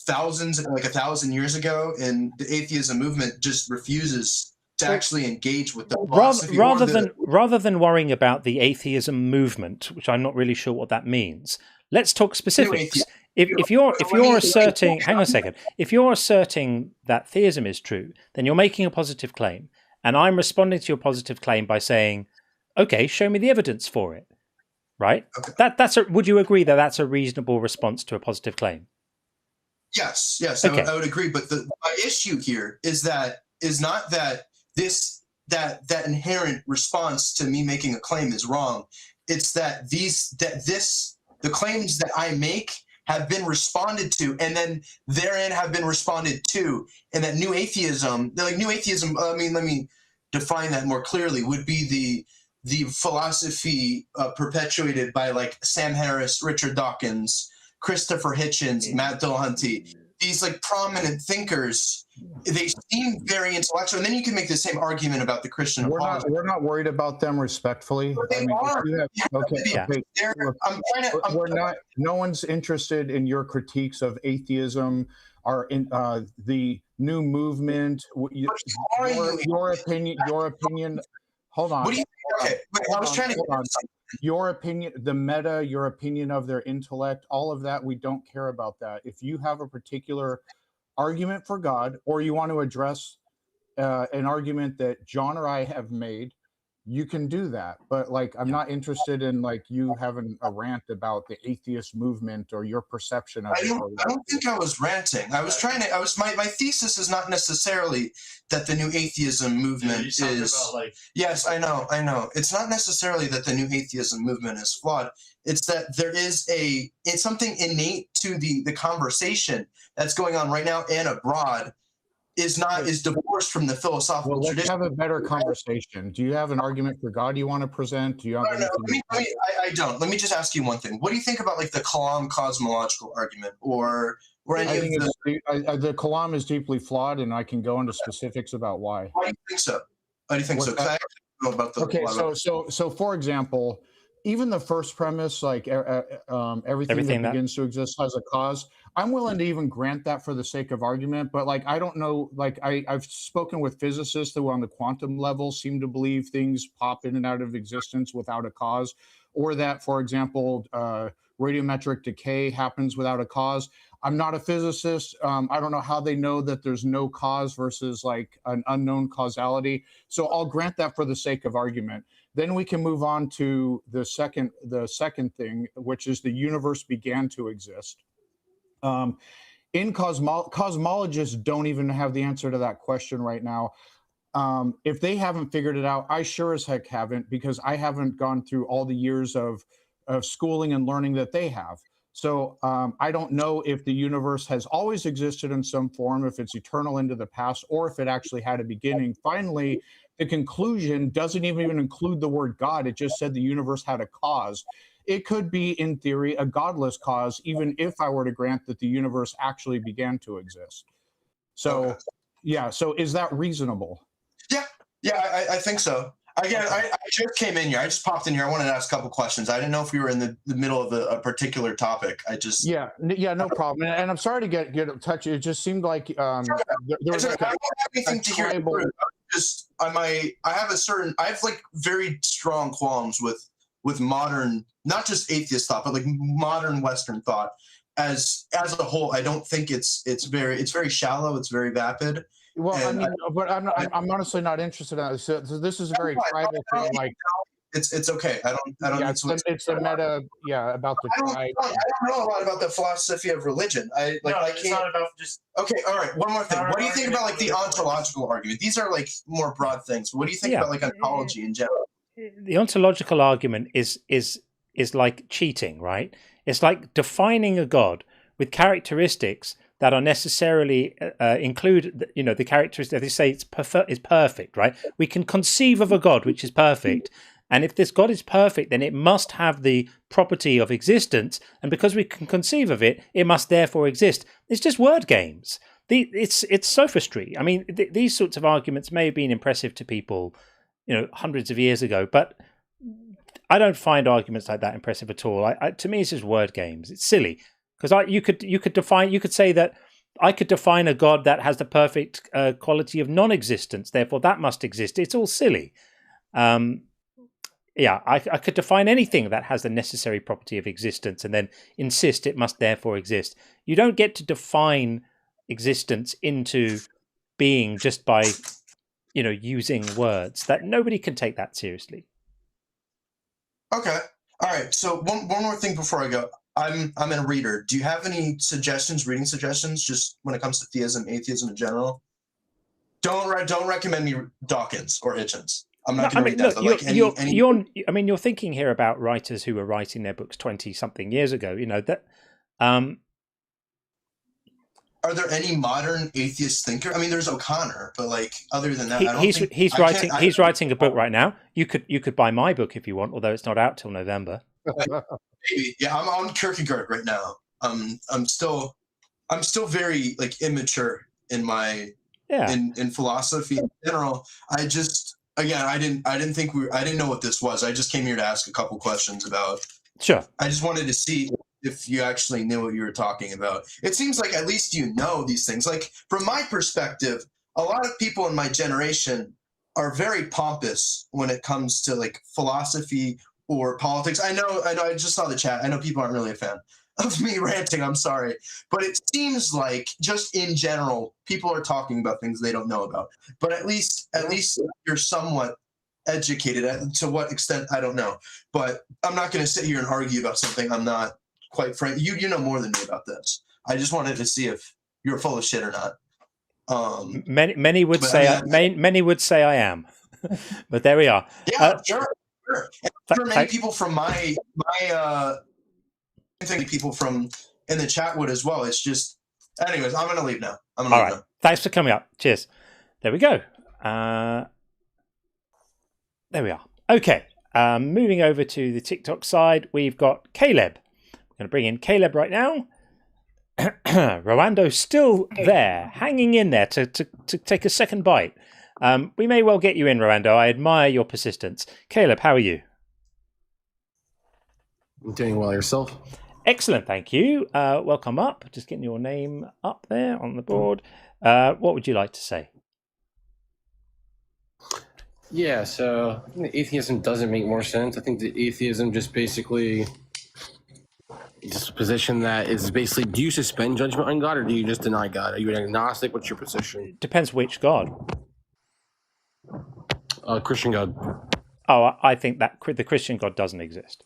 like 1,000 years ago, and the atheism movement just refuses to actually engage with the philosophy. Rather than worrying about the atheism movement, which I'm not really sure what that means, let's talk specifics. If you're asserting, hang on a second, if you're asserting that theism is true, then you're making a positive claim, and I'm responding to your positive claim by saying, okay, show me the evidence for it, right? Okay. Would you agree that that's a reasonable response to a positive claim? Yes, Okay. I would agree. But my issue here is not that that inherent response to me making a claim is wrong. It's that the claims that I make have been responded to, and then therein have been responded to, and that new atheism, I mean, let me define that more clearly, would be the philosophy perpetuated by like Sam Harris, Richard Dawkins, Christopher Hitchens, Matt Dillahunty, these like prominent thinkers. They seem very intellectual, and then you can make the same argument about the Christian apologists. We're not worried about them respectfully. They are. No one's interested in your critiques of atheism, the new movement. Your opinion. Hold on. What do you think? Okay, I was trying to. Your opinion, the meta, your opinion of their intellect, all of that, we don't care about that. If you have a particular argument for God, or you want to address an argument that John or I have made, you can do that. But like, I'm not interested in like you having a rant about the atheist movement or your perception of it. I don't think I was ranting. My thesis is not necessarily that the new atheism movement is. Yes, I know. It's not necessarily that the new atheism movement is flawed. It's that there is it's something innate to the conversation that's going on right now and abroad is divorced from the philosophical tradition. Let's have a better conversation. Do you have an argument for God you want to present? Do you have I don't. Let me just ask you one thing. What do you think about like the Kalam cosmological argument, or any of the Kalam is deeply flawed, and I can go into specifics about why. Why do you think so? Why do you think so? 'Cause I actually don't know about the. Okay, so for example, even the first premise, like everything that begins to exist has a cause, I'm willing to even grant that for the sake of argument. But like, I don't know, like I've spoken with physicists who on the quantum level seem to believe things pop in and out of existence without a cause, or that, for example, radiometric decay happens without a cause. I'm not a physicist. I don't know how they know that there's no cause versus like an unknown causality. So I'll grant that for the sake of argument. Then we can move on to the second thing, which is the universe began to exist. Cosmologists don't even have the answer to that question right now. If they haven't figured it out, I sure as heck haven't, because I haven't gone through all the years of schooling and learning that they have. So I don't know if the universe has always existed in some form, if it's eternal into the past, or if it actually had a beginning. Finally, the conclusion doesn't even include the word God. It just said the universe had a cause. It could be, in theory, a godless cause, even if I were to grant that the universe actually began to exist. So, yeah. So is that reasonable? Yeah, I think so. Again, I just came in here. I just popped in here. I wanted to ask a couple questions. I didn't know if we were in the middle of a particular topic. Yeah, no problem. And I'm sorry to get in touch. It just seemed like there was like I don't have anything to hear. I have like very strong qualms with with modern, not just atheist thought, but like modern Western thought as a whole. I don't think it's very shallow. It's very vapid. Well, I mean, but I'm honestly not interested in it. So this is a very tribal thing. Like, it's okay. I don't. Yeah, need to it's a meta. Yeah, about the tribe. I don't know a lot about the philosophy of religion. I can't. It's not about just. Okay, all right. One more thing. What do you think about like the ontological argument? These are like more broad things. What do you think about like ontology in general? The ontological argument is like cheating, right? It's like defining a god with characteristics that are necessarily include, the characteristics that they say is perfect, right? We can conceive of a god which is perfect, and if this god is perfect, then it must have the property of existence, and because we can conceive of it, it must therefore exist. It's just word games. It's sophistry. I mean, these sorts of arguments may have been impressive to people, hundreds of years ago, but I don't find arguments like that impressive at all. To me, it's just word games. It's silly. Because you could say that I could define a god that has the perfect quality of non-existence, therefore that must exist. It's all silly. I could define anything that has the necessary property of existence and then insist it must therefore exist. You don't get to define existence into being just by, using words. That nobody can take that seriously. Okay. All right. So one more thing before I go. I'm a reader. Do you have any reading suggestions, just when it comes to theism, atheism in general? Don't recommend me Dawkins or Hitchens. I'm not going to read that. But you're thinking here about writers who were writing their books 20-something years ago. Are there any modern atheist thinkers? I mean, there's O'Connor, but like other than that, he's writing a book right now. You could buy my book if you want, although it's not out till November. Maybe. Yeah, I'm on Kierkegaard right now. I'm still very like immature in my in philosophy in general. I didn't know what this was. I just came here to ask a couple questions about. Sure. I just wanted to see if you actually knew what you were talking about. It seems like at least you know these things. Like from my perspective, a lot of people in my generation are very pompous when it comes to like philosophy or politics. I know, I just saw the chat. I know people aren't really a fan of me ranting. I'm sorry. But it seems like just in general, people are talking about things they don't know about. But at least you're somewhat educated. To what extent, I don't know. But I'm not going to sit here and argue about something I'm not quite frank. You know more than me about this. I just wanted to see if you're full of shit or not. Many would say many would say I am. But there we are. Yeah, sure. And for many people from my I think people from in the chat would as well. It's just, anyways, I'm gonna leave now. All right. Thanks for coming up. Cheers. There we go. There we are. Okay. Moving over to the TikTok side, we've got Caleb. We're going to bring in Caleb right now. Rowando's still there, hanging in there to take a second bite. We may well get you in, Rowando. I admire your persistence. Caleb, how are you? I'm doing well. Yourself? Excellent, thank you. Welcome up. Just getting your name up there on the board. What would you like to say? Yeah, so I think the atheism doesn't make more sense. I think the atheism just basically just a position that is basically, do you suspend judgment on God or do you just deny God? Are you an agnostic? What's your position? Depends which God. Christian God. Oh, I think that the Christian God doesn't exist.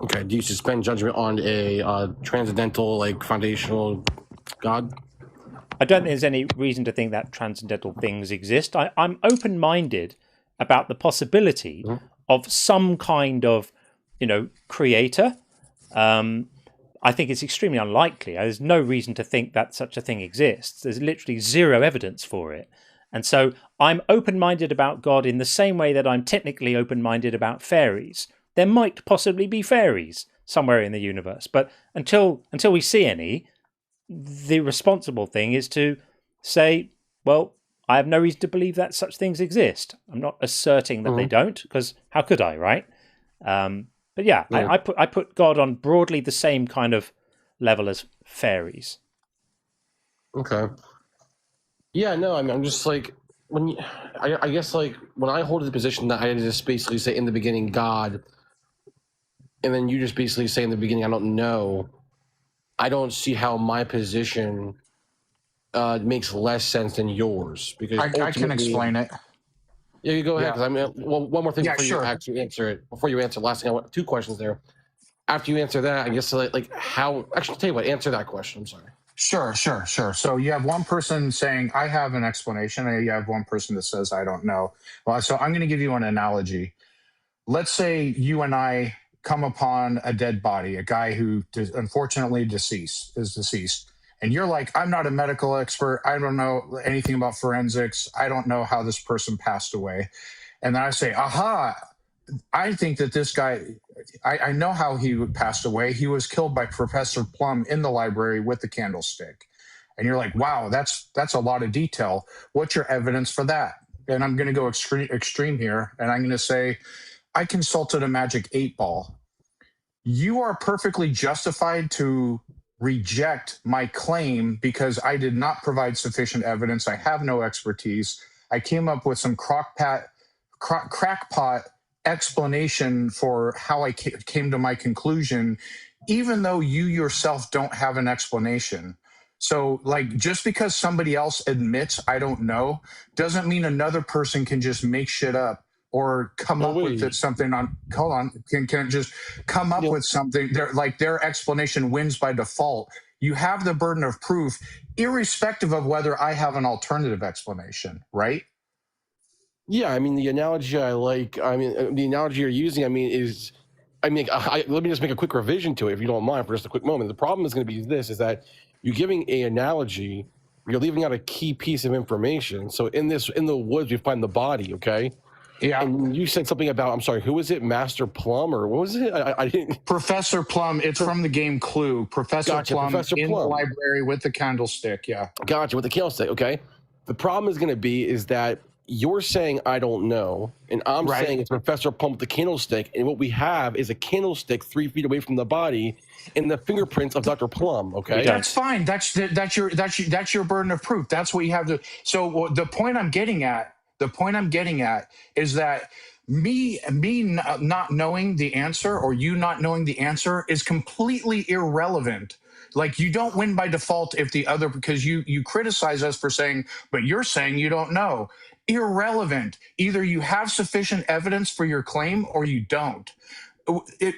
Okay. Do you suspend judgment on a transcendental, like foundational God? I don't think there's any reason to think that transcendental things exist. I'm open-minded about the possibility of some kind of, creator. I think it's extremely unlikely. There's no reason to think that such a thing exists. There's literally zero evidence for it. And so I'm open-minded about God in the same way that I'm technically open-minded about fairies. There might possibly be fairies somewhere in the universe, but until we see any, the responsible thing is to say, well, I have no reason to believe that such things exist. I'm not asserting that they don't, because how could I, right? But yeah, I put God on broadly the same kind of level as fairies. Okay. Yeah, no, I mean, I'm just like, I guess like when I hold the position that I just basically say in the beginning God, and then you just basically say in the beginning I don't know. I don't see how my position makes less sense than yours because I can explain it. Yeah, you go ahead. Yeah. Because I mean, well, one more thing Yeah, before sure. you actually answer it. Before you answer, last thing I want 2 questions there. After you answer that, I guess like how? Actually, tell you what, answer that question. I'm sorry. Sure. So you have one person saying, I have an explanation, and you have one person that says, I don't know. Well, so I'm going to give you an analogy. Let's say you and I come upon a dead body, a guy who unfortunately is deceased. And you're like, I'm not a medical expert. I don't know anything about forensics. I don't know how this person passed away. And then I say, aha, I think that this guy, I know how he passed away. He was killed by Professor Plum in the library with the candlestick. And you're like, wow, that's a lot of detail. What's your evidence for that? And I'm going to go extreme here. And I'm going to say, I consulted a magic 8-ball. You are perfectly justified to reject my claim because I did not provide sufficient evidence. I have no expertise. I came up with some crackpot explanation for how I came to my conclusion, even though you yourself don't have an explanation. So, like, just because somebody else admits I don't know doesn't mean another person can just make shit up or come up with something on. Hold on, can just come up with something. Their explanation wins by default. You have the burden of proof, irrespective of whether I have an alternative explanation, right? Yeah, I mean the analogy the analogy you're using, let me just make a quick revision to it if you don't mind for just a quick moment. The problem is going to be is that you're giving an analogy, you're leaving out a key piece of information. So in the woods we find the body, okay? Yeah. And you said something about, I'm sorry, who was it? Master Plum or what was it? I didn't. Professor Plum. It's from the game Clue. Professor Plum in the library with the candlestick. Yeah. Gotcha, with the candlestick. Okay. The problem is going to be is that you're saying I don't know, and I'm saying it's Professor Plum with the candlestick, and what we have is a candlestick 3 feet away from the body and the fingerprints of Dr. Plum. Okay. That's fine. That's your burden of proof. That's what you have to. So the point I'm getting at is that me not knowing the answer or you not knowing the answer is completely irrelevant. Like, you don't win by default if the other, because you criticize us for saying, but you're saying you don't know. Irrelevant. Either you have sufficient evidence for your claim or you don't.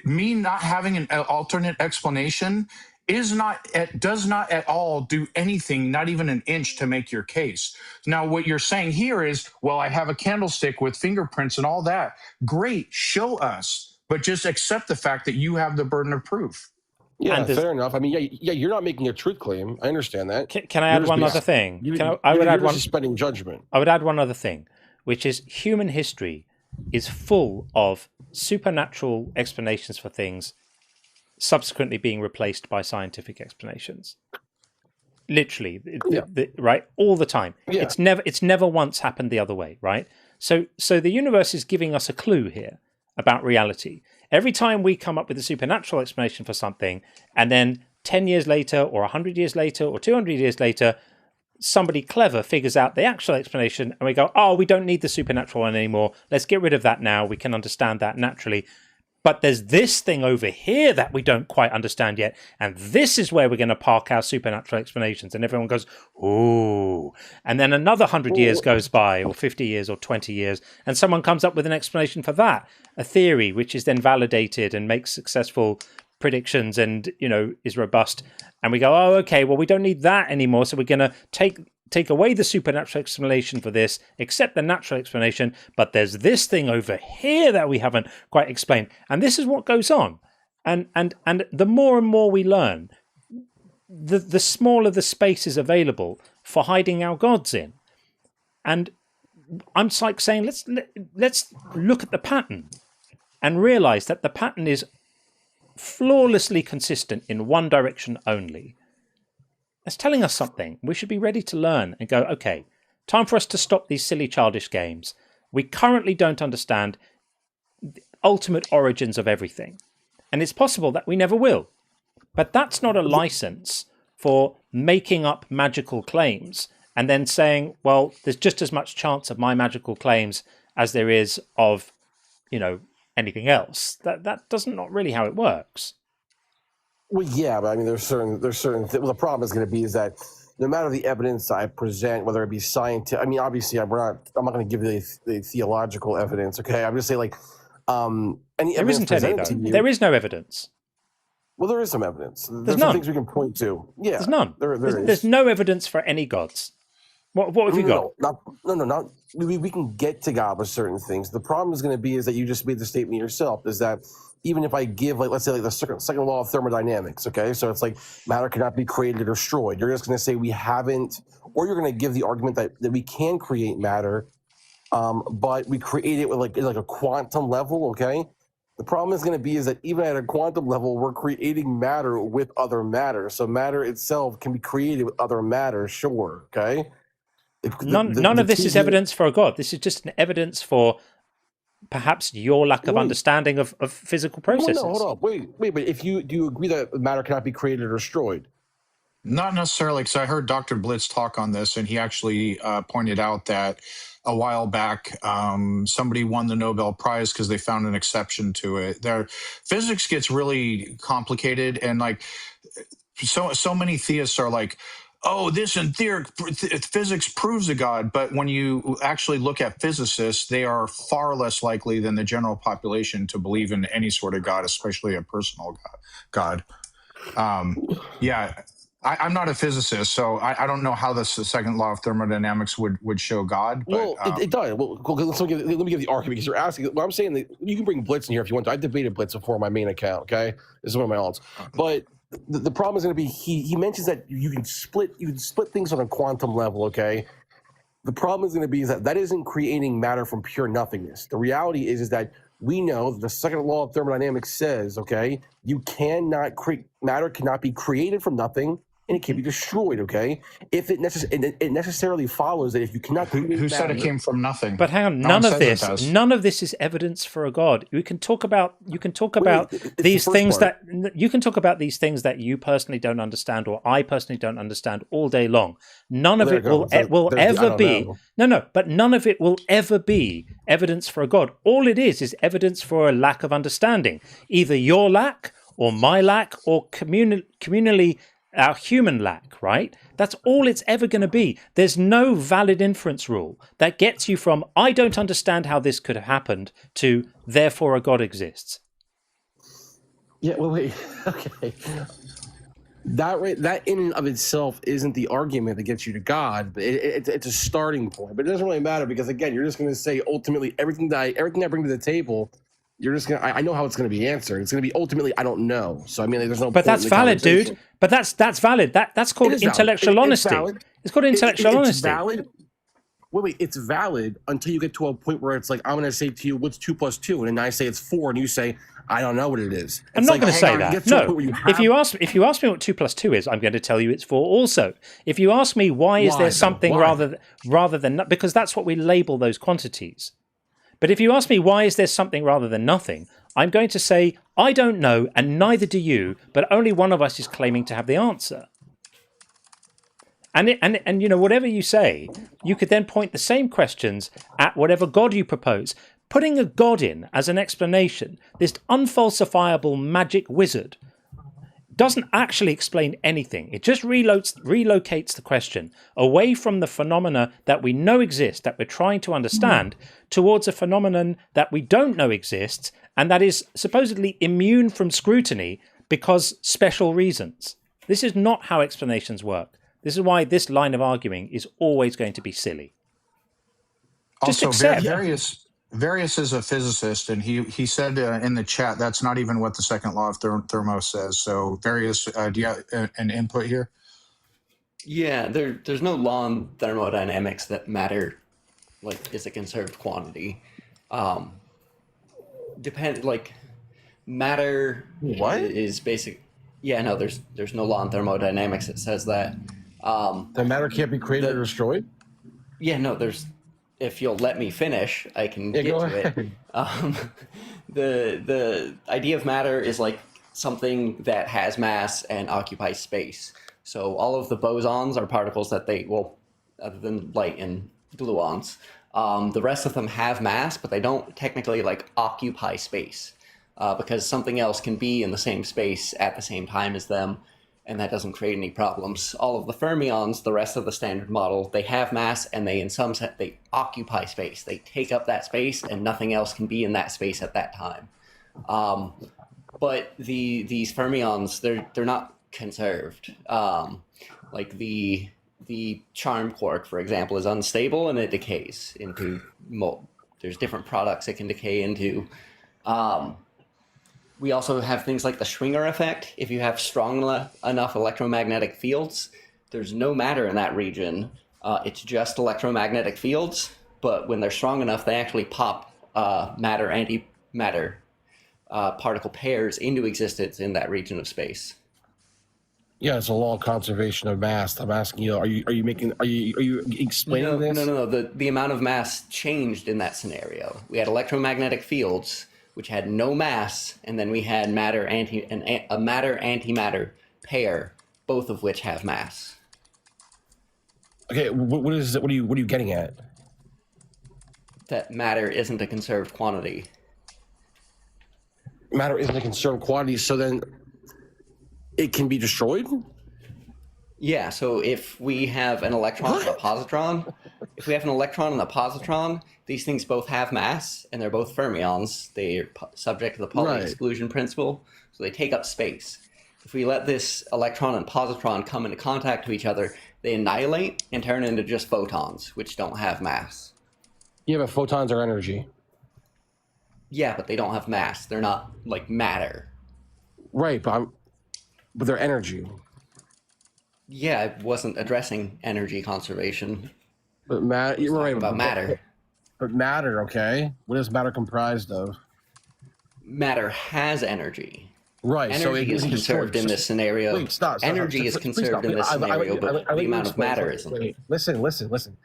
Me not having an alternate explanation does not at all do anything, not even an inch, to make your case. Now, what you're saying here is, well, I have a candlestick with fingerprints and all that. Great, show us, but just accept the fact that you have the burden of proof. Yeah, fair enough. I mean, yeah, you're not making a truth claim. I understand that. Can I add one other thing? You're suspending judgment. I would add one other thing, which is human history is full of supernatural explanations for things subsequently being replaced by scientific explanations. Literally, right? All the time. Yeah. It's never once happened the other way, right? So the universe is giving us a clue here about reality. Every time we come up with a supernatural explanation for something, and then 10 years later, or 100 years later, or 200 years later, somebody clever figures out the actual explanation, and we go, oh, we don't need the supernatural one anymore. Let's get rid of that now. We can understand that naturally. But there's this thing over here that we don't quite understand yet, and this is where we're going to park our supernatural explanations. And everyone goes, ooh. And then another 100 years goes by, or 50 years, or 20 years, and someone comes up with an explanation for that, a theory, which is then validated and makes successful predictions and, is robust. And we go, oh, okay, well, we don't need that anymore, so we're going to take away the supernatural explanation for this, accept the natural explanation, but there's this thing over here that we haven't quite explained. And this is what goes on. And the more and more we learn, the smaller the space is available for hiding our gods in. And I'm like saying, let's look at the pattern and realize that the pattern is flawlessly consistent in one direction only. It's telling us something. We should be ready to learn and go, okay, time for us to stop these silly childish games. We currently don't understand the ultimate origins of everything. And it's possible that we never will. But that's not a license for making up magical claims and then saying, well, there's just as much chance of my magical claims as there is of, anything else. That doesn't not really how it works. Well, yeah, but I mean, there's certain well, the problem is going to be is that no matter the evidence I present, whether it be scientific, I mean, obviously, I'm not going to give you the theological evidence. Okay, I'm just saying any there evidence isn't any presented though. to you, There is no evidence. Well, there is some evidence. There's some none. things we can point to. Yeah, There's none. There's no evidence for any gods. What have you got? No. We can get to God with certain things. The problem is going to be is that you just made the statement yourself. Is that even if I give, let's say, the second law of thermodynamics, okay? So it's like matter cannot be created or destroyed. You're just going to say we haven't, or you're going to give the argument that we can create matter, but we create it with like a quantum level, okay? The problem is going to be is that even at a quantum level, we're creating matter with other matter. So matter itself can be created with other matter, sure, okay? None of this is evidence for a god. This is just an evidence for perhaps your lack of understanding of physical processes. Well, no, hold on. Wait, but do you agree that matter cannot be created or destroyed? Not necessarily, because I heard Dr. Blitz talk on this, and he actually pointed out that a while back, somebody won the Nobel Prize because they found an exception to it. Physics gets really complicated, and like so many theists are like, oh, this in physics proves a god. But when you actually look at physicists, they are far less likely than the general population to believe in any sort of god, especially a personal god. I'm not a physicist, so I don't know how the second law of thermodynamics would show God. But, it does. Well, let me give the argument, because you're asking. Well, I'm saying that you can bring Blitz in here if you want to. I debated Blitz before my main account. Okay, this is one of my alts. But the problem is going to be he mentions that you can split things on a quantum level. Okay, the problem is going to be is that isn't creating matter from pure nothingness. The reality is that we know that the second law of thermodynamics says, okay, you cannot create matter cannot be created from nothing, and it can be destroyed, okay? If it necessarily follows that if you cannot create who said it came from nothing? But hang on, none of this is evidence for a god. You can talk about these things that you personally don't understand, or I personally don't understand all day long. None of it will ever be but none of it will ever be evidence for a god. All it is evidence for a lack of understanding, either your lack or my lack or communally our human lack, right? That's all it's ever going to be. There's no valid inference rule that gets you from I don't understand how this could have happened to therefore a god exists. Yeah, well, wait. Okay. That in and of itself isn't the argument that gets you to God, but it's a starting point. But it doesn't really matter, because again, you're just going to say ultimately everything I bring to the table, you're just gonna. I know how it's gonna be answered. It's gonna be ultimately I don't know. So I mean, there's no. But that's valid, dude. But that's valid. That's called intellectual honesty. It's called intellectual honesty. It's valid. Wait. It's valid until you get to a point where it's like I'm gonna say to you, "What's 2 + 2?" And then I say it's 4, and you say, "I don't know what it is." I'm not going to say that. No. If you ask me what 2 + 2 is, I'm going to tell you it's 4 also. If you ask me why is there something rather than because that's what we label those quantities. But if you ask me why is there something rather than nothing, I'm going to say, I don't know, and neither do you, but only one of us is claiming to have the answer. And whatever you say, you could then point the same questions at whatever God you propose. Putting a God in as an explanation, this unfalsifiable magic wizard, doesn't actually explain anything. It just relocates the question away from the phenomena that we know exist, that we're trying to understand, towards a phenomenon that we don't know exists, and that is supposedly immune from scrutiny because special reasons. This is not how explanations work. This is why this line of arguing is always going to be silly. Just accept. Various is a physicist, and he said in the chat that's not even what the second law of thermo says. So Various, do you have an input here? Yeah, there's no law in thermodynamics that matter is a conserved quantity. Matter is basic. Yeah, no, there's no law in thermodynamics that says that. The matter can't be created or destroyed? Yeah, no, there's. If you'll let me finish, I can get to it. The idea of matter is like something that has mass and occupies space. So all of the bosons are particles that other than light and gluons. The rest of them have mass, but they don't technically like occupy space because something else can be in the same space at the same time as them, and that doesn't create any problems. All of the fermions, the rest of the standard model, they have mass and they, in some sense, they occupy space. They take up that space and nothing else can be in that space at that time. But these fermions, they're not conserved. Like the charm quark, for example, is unstable and it decays into there's different products it can decay into. We also have things like the Schwinger effect. If you have strong enough electromagnetic fields, there's no matter in that region. It's just electromagnetic fields, but when they're strong enough, they actually pop matter-antimatter particle pairs into existence in that region of space. Yeah, it's a law of conservation of mass. I'm asking you, are you explaining this? No. The amount of mass changed in that scenario. We had electromagnetic fields, which had no mass, and then we had a matter-antimatter pair, both of which have mass. Okay, what are you getting at? That matter isn't a conserved quantity. Matter isn't a conserved quantity, so then it can be destroyed? Yeah, so if we have an electron and a positron, these things both have mass, and they're both fermions. They're subject to the Pauli exclusion principle, so they take up space. If we let this electron and positron come into contact with each other, they annihilate and turn into just photons, which don't have mass. Yeah, but photons are energy. Yeah, but they don't have mass. They're not, like, matter. Right, but they're energy. Yeah, I wasn't addressing energy conservation. But you're right about matter. But matter, okay. What is matter comprised of? Matter has energy. Right. Energy so it is conserved in this scenario. Wait, stop. Energy is conserved in this scenario, but the amount of matter isn't. Listen.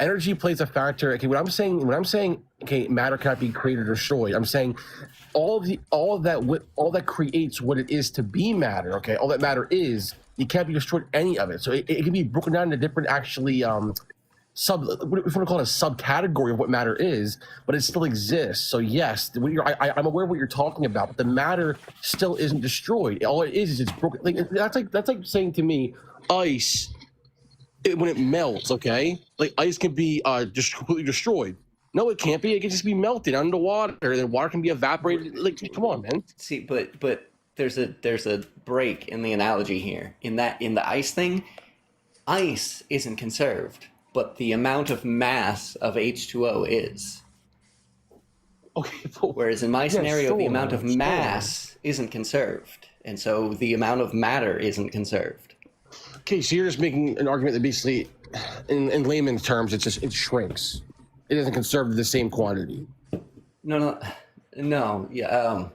Energy plays a factor. Okay, when I'm saying, okay, matter cannot be created or destroyed. I'm saying all that creates what it is to be matter. Okay, all that matter is, you can't be destroyed any of it. So it can be broken down into different actually what if you want to call it a subcategory of what matter is, but it still exists. So yes, I'm aware of what you're talking about, but the matter still isn't destroyed. All it is it's broken. That's like saying to me, ice. When it melts, okay, like ice can be just completely destroyed. No, it can't be. It can just be melted underwater, and then water can be evaporated. Like, come on, man. See, but there's a break in the analogy here. In the ice thing, ice isn't conserved, but the amount of mass of H2O is. Okay. Whereas in my scenario, the amount of mass isn't conserved, and so the amount of matter isn't conserved. Okay, so you're just making an argument that basically, in layman's terms, it shrinks. It isn't conserved to the same quantity. No. Yeah.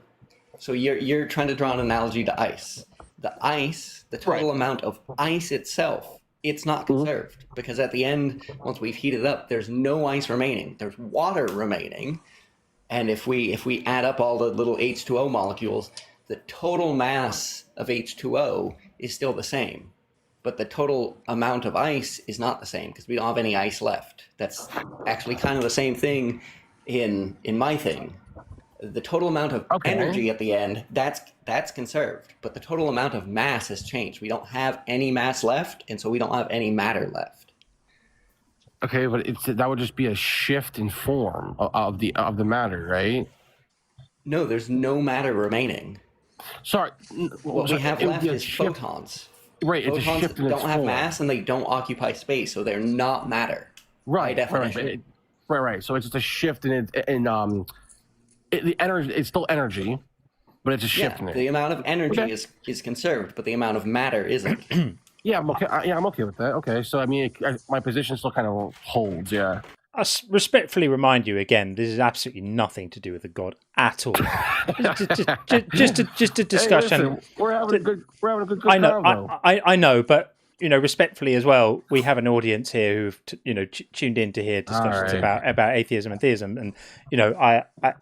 So you're trying to draw an analogy to ice. The total amount of ice itself, it's not conserved because at the end, once we've heated up, there's no ice remaining. There's water remaining, and if we add up all the little H2O molecules, the total mass of H2O is still the same. But the total amount of ice is not the same because we don't have any ice left. That's actually kind of the same thing in my thing. The total amount of energy at the end, that's conserved. But the total amount of mass has changed. We don't have any mass left, and so we don't have any matter left. Okay, but that would just be a shift in form of the matter, right? No, there's no matter remaining. Sorry. What we have left is photons. Right, it's a shift in its don't have form. mass and they don't occupy space, so they're not matter. Right, by definition. Right. So it's just a shift in the energy. It's still energy, but it's a shift in it. The amount of energy is conserved, but the amount of matter isn't. Yeah, I'm okay. I'm okay with that. Okay, so I mean, my position still kind of holds. Yeah. I respectfully remind you again, this is absolutely nothing to do with the God at all. just a discussion. Hey, listen, we're having a good I know, convo. I know, but respectfully as well, we have an audience here who've tuned in to hear discussions about atheism and theism, and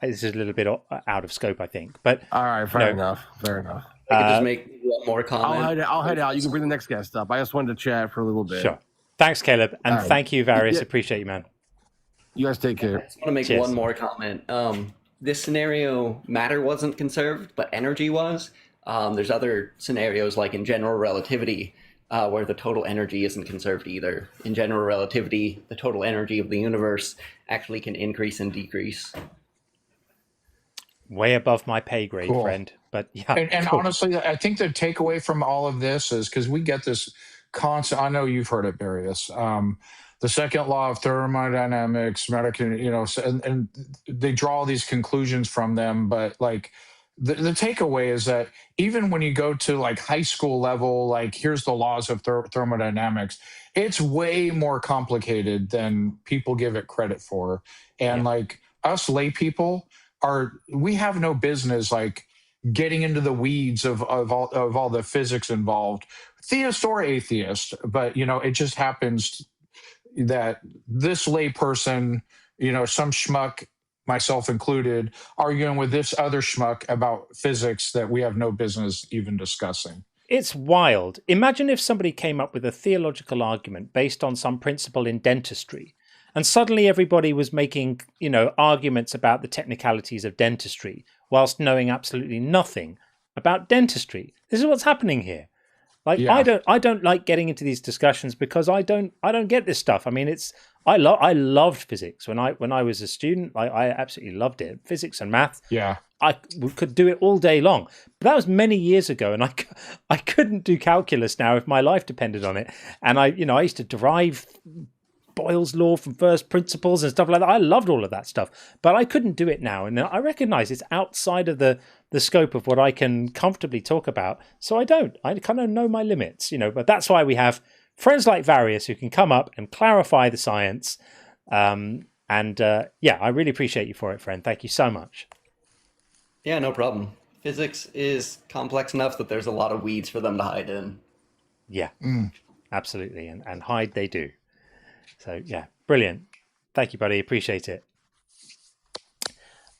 this is a little bit out of scope, I think. But all right, fair enough. I could just make one more comment. I'll head out. You can bring the next guest up. I just wanted to chat for a little bit. Sure. Thanks, Caleb, and All right. thank you, Various. Yeah. Appreciate you, man. You guys take care. I just want to make Cheers. one more comment. This scenario, matter wasn't conserved, but energy was. There's other scenarios, like in general relativity, where the total energy isn't conserved either. In general relativity, the total energy of the universe actually can increase and decrease. Way above my pay grade, Cool. friend. But yeah, And cool. honestly, I think the takeaway from all of this is because we get this constant. I know you've heard it, Darius. The second law of thermodynamics, and they draw all these conclusions from them. But like the takeaway is that even when you go to like high school level, like here's the laws of thermodynamics, it's way more complicated than people give it credit for. And like us lay people we have no business like getting into the weeds of all the physics involved, theist or atheist. But it just happens that this lay person, some schmuck, myself included, arguing with this other schmuck about physics that we have no business even discussing. It's wild. Imagine if somebody came up with a theological argument based on some principle in dentistry, and suddenly everybody was making, arguments about the technicalities of dentistry whilst knowing absolutely nothing about dentistry. This is what's happening here. Like, Yeah. I don't like getting into these discussions because I don't get this stuff. I mean, I loved physics when I was a student. I absolutely loved it. Physics and math. Yeah. I could do it all day long. But that was many years ago, and I couldn't do calculus now if my life depended on it. And I used to derive Boyle's law from first principles and stuff like that. I loved all of that stuff, but I couldn't do it now. And I recognize it's outside of the scope of what I can comfortably talk about. So I kind of know my limits, but that's why we have friends like Various who can come up and clarify the science. I really appreciate you for it, friend. Thank you so much. Yeah, no problem. Physics is complex enough that there's a lot of weeds for them to hide in. Yeah, absolutely. And hide they do. So yeah, brilliant. Thank you, buddy. Appreciate it.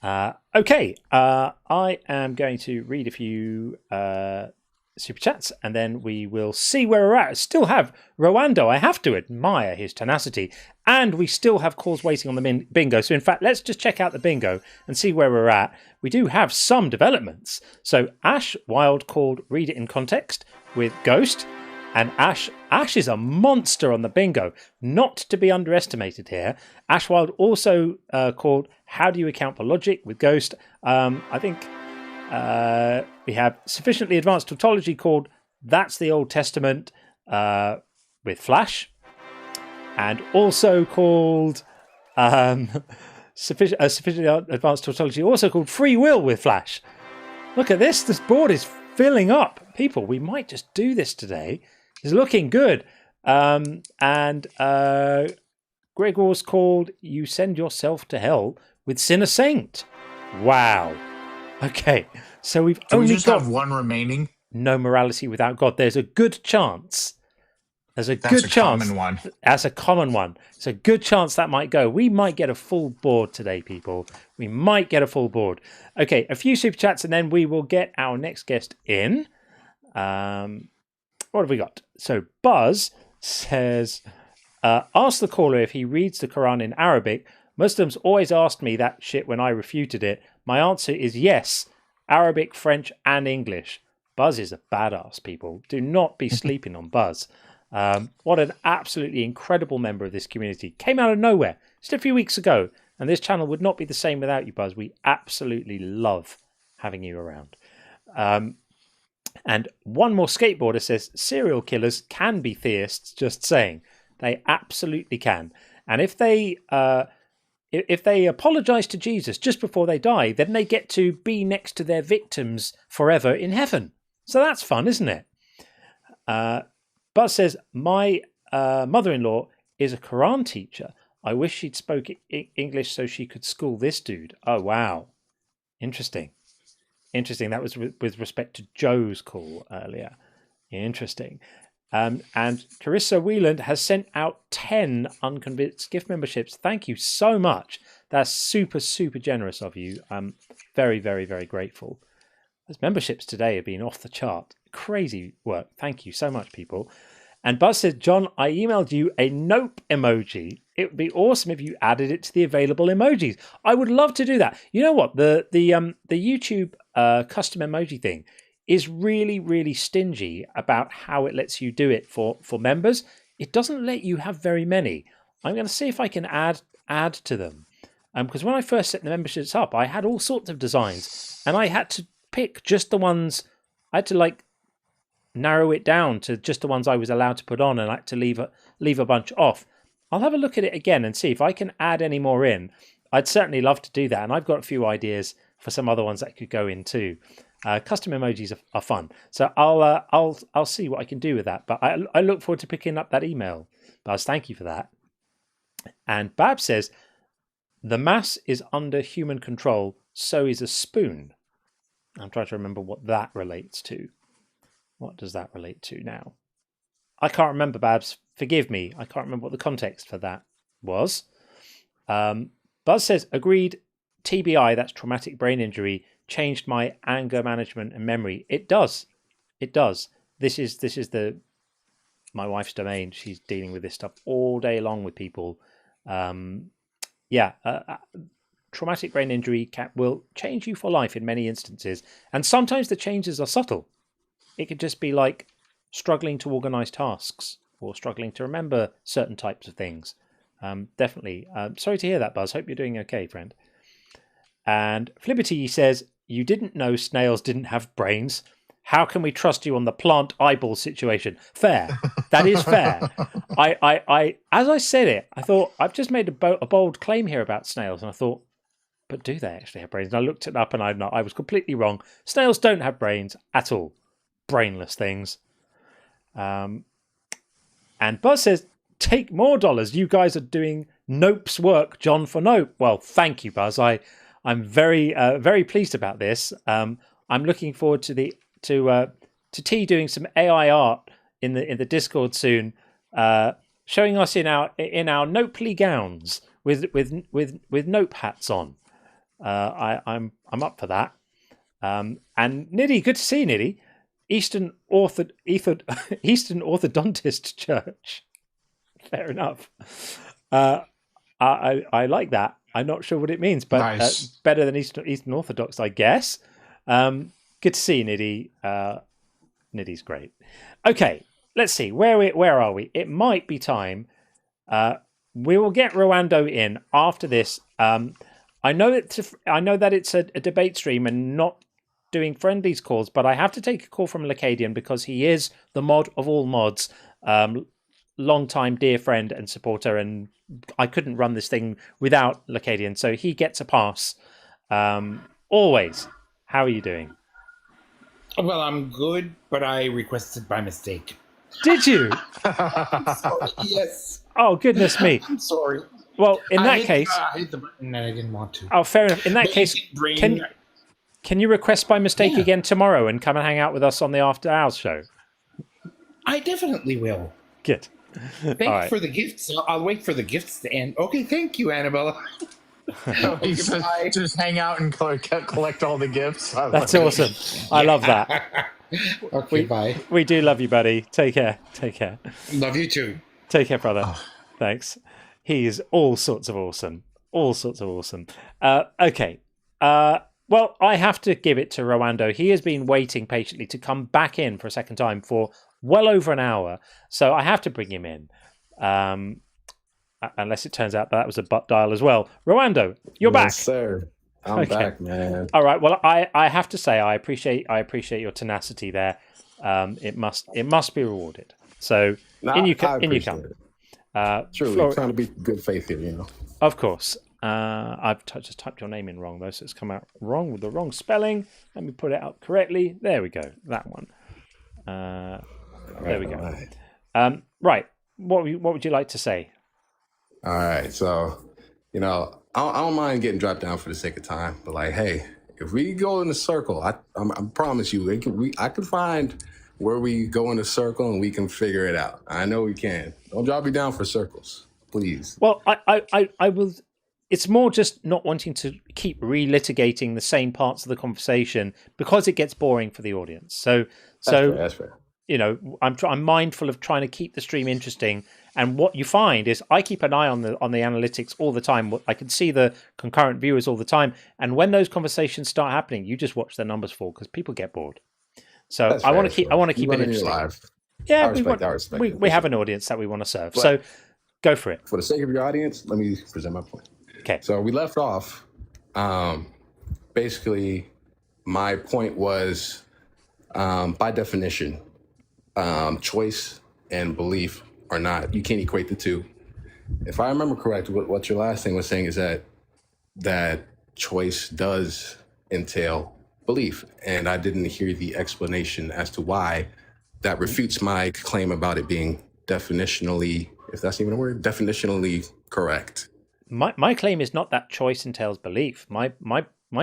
Okay, I am going to read a few super chats, and then we will see where we're at. Still have Rwando. I have to admire his tenacity, and we still have calls waiting on the bingo. So in fact, let's just check out the bingo and see where we're at. We do have some developments. So Ash Wild called Read It in Context with Ghost. And Ash is a monster on the bingo, not to be underestimated here. Ash Wild also called How Do You Account for Logic with Ghost. I think we have Sufficiently Advanced Tautology called That's the Old Testament with Flash. And also called Sufficiently Advanced Tautology, also called Free Will with Flash. Look at this. This board is filling up. People, we might just do this today. It's looking good. Gregor's called You Send Yourself to Hell with Sinner Saint. Wow. Okay. So we've Do we only just got have one remaining? No morality without God. There's a good chance. That's a common one. That's a common one. It's a good chance that might go. We might get a full board today, people. We might get a full board. Okay, a few super chats and then we will get our next guest in. What have we got? So Buzz says, ask the caller if he reads the Quran in Arabic. Muslims always asked me that shit when I refuted it. My answer is yes. Arabic, French, and English. Buzz is a badass, people. Do not be sleeping on Buzz. What an absolutely incredible member of this community. Came out of nowhere just a few weeks ago. And this channel would not be the same without you, Buzz. We absolutely love having you around. And one more skateboarder says, serial killers can be theists, just saying. They absolutely can. And if they apologize to Jesus just before they die, then they get to be next to their victims forever in heaven. So that's fun, isn't it? Buzz says, my mother-in-law is a Quran teacher. I wish she'd spoke English so she could school this dude. Oh, wow. Interesting. That was with respect to Joe's call earlier. Interesting. And Carissa Wieland has sent out 10 Unconvinced gift memberships. Thank you so much. That's super, super generous of you. I'm very, very, very grateful. Those memberships today have been off the chart. Crazy work. Thank you so much, people. And Buzz said, John, I emailed you a nope emoji. It would be awesome if you added it to the available emojis. I would love to do that. You know what? The YouTube custom emoji thing is really, really stingy about how it lets you do it for members. It doesn't let you have very many. I'm going to see if I can add to them. Because when I first set the memberships up, I had all sorts of designs, and I had to pick just the ones. I had to like narrow it down to just the ones I was allowed to put on, and I had to leave a bunch off. I'll have a look at it again and see if I can add any more in. I'd certainly love to do that, and I've got a few ideas for some other ones that could go in too. Custom emojis are fun, so I'll see what I can do with that. But I look forward to picking up that email. Buzz, thank you for that. And Bab says, the mass is under human control, so is a spoon. I'm trying to remember what that relates to. What does that relate to now? I can't remember, Babs. Forgive me. I can't remember what the context for that was. Buzz says, agreed, TBI, that's traumatic brain injury, changed my anger management and memory. It does. It does. This is my wife's domain. She's dealing with this stuff all day long with people. Traumatic brain injury will change you for life in many instances. And sometimes the changes are subtle. It could just be like struggling to organize tasks or struggling to remember certain types of things. Definitely. Sorry to hear that, Buzz. Hope you're doing okay, friend. And Fliberty says, you didn't know snails didn't have brains. How can we trust you on the plant eyeball situation? Fair. That is fair. I as I said it, I thought, I've just made a bold claim here about snails. And I thought, but do they actually have brains? And I looked it up and I was completely wrong. Snails don't have brains at all. Brainless things. And Buzz says, take more dollars. You guys are doing Nope's work, John, for Nope. Well, thank you, Buzz. I'm very, very pleased about this. I'm looking forward to T doing some AI art in the Discord soon, showing us in our Nopely gowns with Nope hats on. I'm up for that. And Niddy, good to see you, Niddy. Eastern Orthodontist Church. Fair enough. I like that. I'm not sure what it means, but nice. Better than Eastern Orthodox, I guess. Good to see you, Niddy. Niddy's great. Okay, let's see. Where are we? It might be time. We will get Rwando in after this. I know that it's a debate stream and not doing friendlies calls, but I have to take a call from Lacadian because he is the mod of all mods, long-time dear friend and supporter, and I couldn't run this thing without Lacadian, so he gets a pass. Always. How are you doing? Well, I'm good, but I requested by mistake. Did you? I'm sorry, yes. Oh, goodness me. I'm sorry. Well, in that case... I hit the button and I didn't want to. Oh, fair enough. In that case, can you request by mistake again tomorrow and come and hang out with us on the After Hours show? I definitely will. Good. Thank you for the gifts. I'll wait for the gifts to end. Okay, thank you, Annabella. Just hang out and collect all the gifts. That's awesome. I love that. Okay, bye. We do love you, buddy. Take care. Take care. Love you too. Take care, brother. Thanks. He is all sorts of awesome. All sorts of awesome. Okay. Well, I have to give it to Rwando. He has been waiting patiently to come back in for a second time for well over an hour. So I have to bring him in. Unless it turns out that was a butt dial as well. Rwando, you're back. Yes, sir. I'm back, man. All right. Well, I have to say I appreciate your tenacity there. It must be rewarded. So in you come. Truly, trying to be good faith here, you know. Of course. I've just typed your name in wrong though, so it's come out wrong with the wrong spelling. Let me put it out correctly. There we go. That one. There we go. Right. Right. What would you like to say? All right. So, you know, I don't mind getting dropped down for the sake of time, but like, hey, if we go in a circle, I promise you, I can find where we go in a circle and we can figure it out. I know we can. Don't drop me down for circles, please. Well, I will. It's more just not wanting to keep relitigating the same parts of the conversation because it gets boring for the audience. So That's fair. I'm mindful of trying to keep the stream interesting. And what you find is I keep an eye on the analytics all the time. I can see the concurrent viewers all the time. And when those conversations start happening, you just watch the numbers fall because people get bored. So I want to keep it interesting. Live. Yeah, I respect we have an audience that we want to serve. But so go for it. For the sake of your audience, let me present my point. Okay. So we left off. Basically, my point was, by definition, choice and belief are not, you can't equate the two. If I remember correct, what your last thing was saying is that choice does entail belief. And I didn't hear the explanation as to why that refutes my claim about it being definitionally, if that's even a word, definitionally correct. My claim is not that choice entails belief. My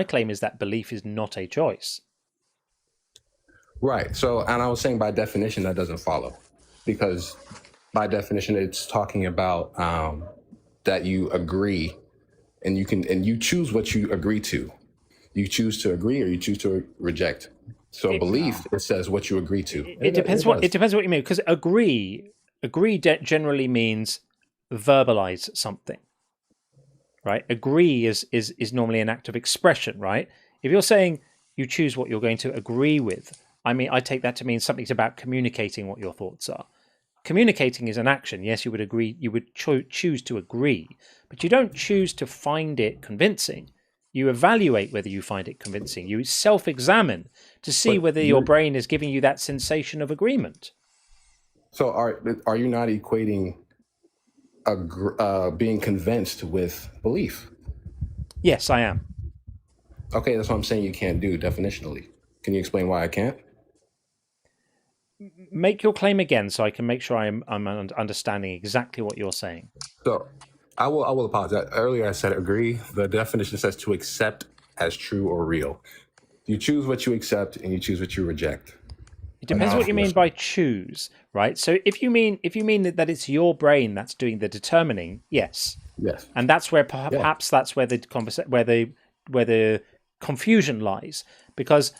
claim is that belief is not a choice. Right. So, and I was saying by definition, that doesn't follow, because by definition, it's talking about that you agree, and you choose what you agree to. You choose to agree or you choose to reject. So belief, it says what you agree to. It depends what you mean, because agree generally means verbalize something, right? Agree is normally an act of expression, right? If you're saying you choose what you're going to agree with, I take that to mean something's about communicating what your thoughts are. Communicating is an action. Yes, you would agree. You would choose to agree, but you don't choose to find it convincing. You evaluate whether you find it convincing. You self-examine to see whether your brain is giving you that sensation of agreement. So are you not equating being convinced with belief? Yes, I am. Okay, that's what I'm saying you can't do definitionally. Can you explain why I can't? Make your claim again so I can make sure I'm understanding exactly what you're saying. So I will apologize. Earlier I said agree. The definition says to accept as true or real. You choose what you accept and you choose what you reject. It depends what you mean by choose, right? So if you mean that it's your brain that's doing the determining, yes. Yes. And that's where perhaps that's where the confusion lies, because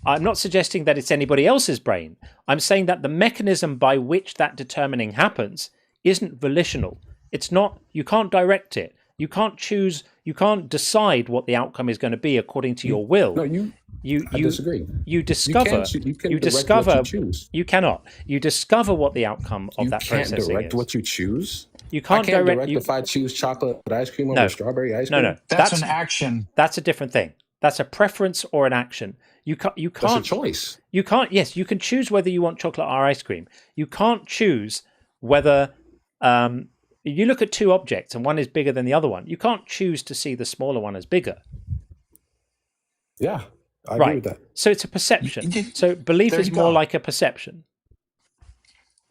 I'm not suggesting that it's anybody else's brain. I'm saying that the mechanism by which that determining happens isn't volitional. It's not. You can't direct it. You can't choose. You can't decide what the outcome is going to be according to your will. No, I disagree. You discover. You discover. What you choose. You cannot. You discover what the outcome of that processing is. You can't direct what you choose. You can't direct if I choose chocolate ice cream over strawberry ice cream. No. That's an action. That's a different thing. That's a preference or an action. You can't. That's a choice. You can't. Yes, you can choose whether you want chocolate or ice cream. You can't choose whether. You look at two objects and one is bigger than the other one. You can't choose to see the smaller one as bigger. Yeah, I agree with that. So it's a perception. So belief is more like a perception.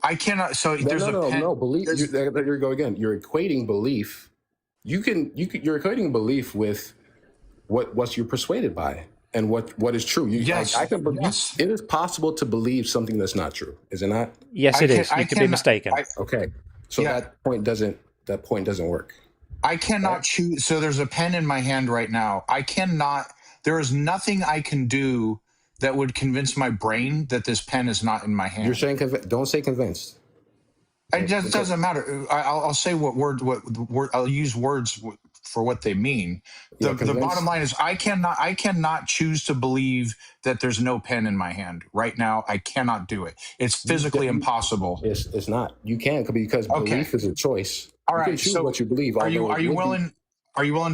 I cannot. So there's no belief. There you go again. You're equating belief. You're equating belief with what you're persuaded by and what is true. Yes, it is possible to believe something that's not true. Is it not? Yes, it is. You could be mistaken. Okay. So that point doesn't work. I cannot choose. So there's a pen in my hand right now. There is nothing I can do that would convince my brain that this pen is not in my hand. You're saying don't say convinced. It just doesn't matter. I'll say what I'll use words for what they mean. The bottom line is I cannot choose to believe that there's no pen in my hand right now. I cannot do it. It's physically impossible. It's not. You can because belief is a choice. All right. You can choose so what you believe. Are you willing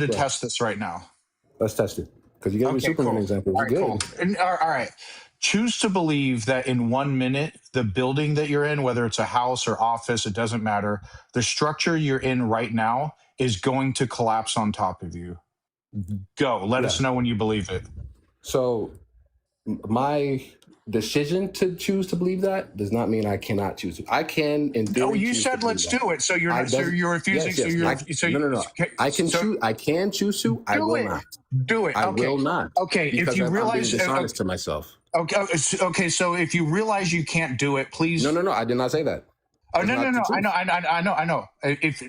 to test this right now? Let's test it because you gave me Superman example. All right, cool. All right. Choose to believe that in 1 minute, the building that you're in, whether it's a house or office, it doesn't matter. The structure you're in right now is going to collapse on top of you. Go. Let us know when you believe it. So my decision to choose to believe that does not mean I cannot choose to. I can. No, you said let's do it. So you're refusing. Yes. No. I can choose. I can choose to. I will not. Do it. I will not. Okay. Because if you realize I'm being dishonest to myself. Okay. So if you realize you can't do it, please. No. I did not say that. Oh, no. I know.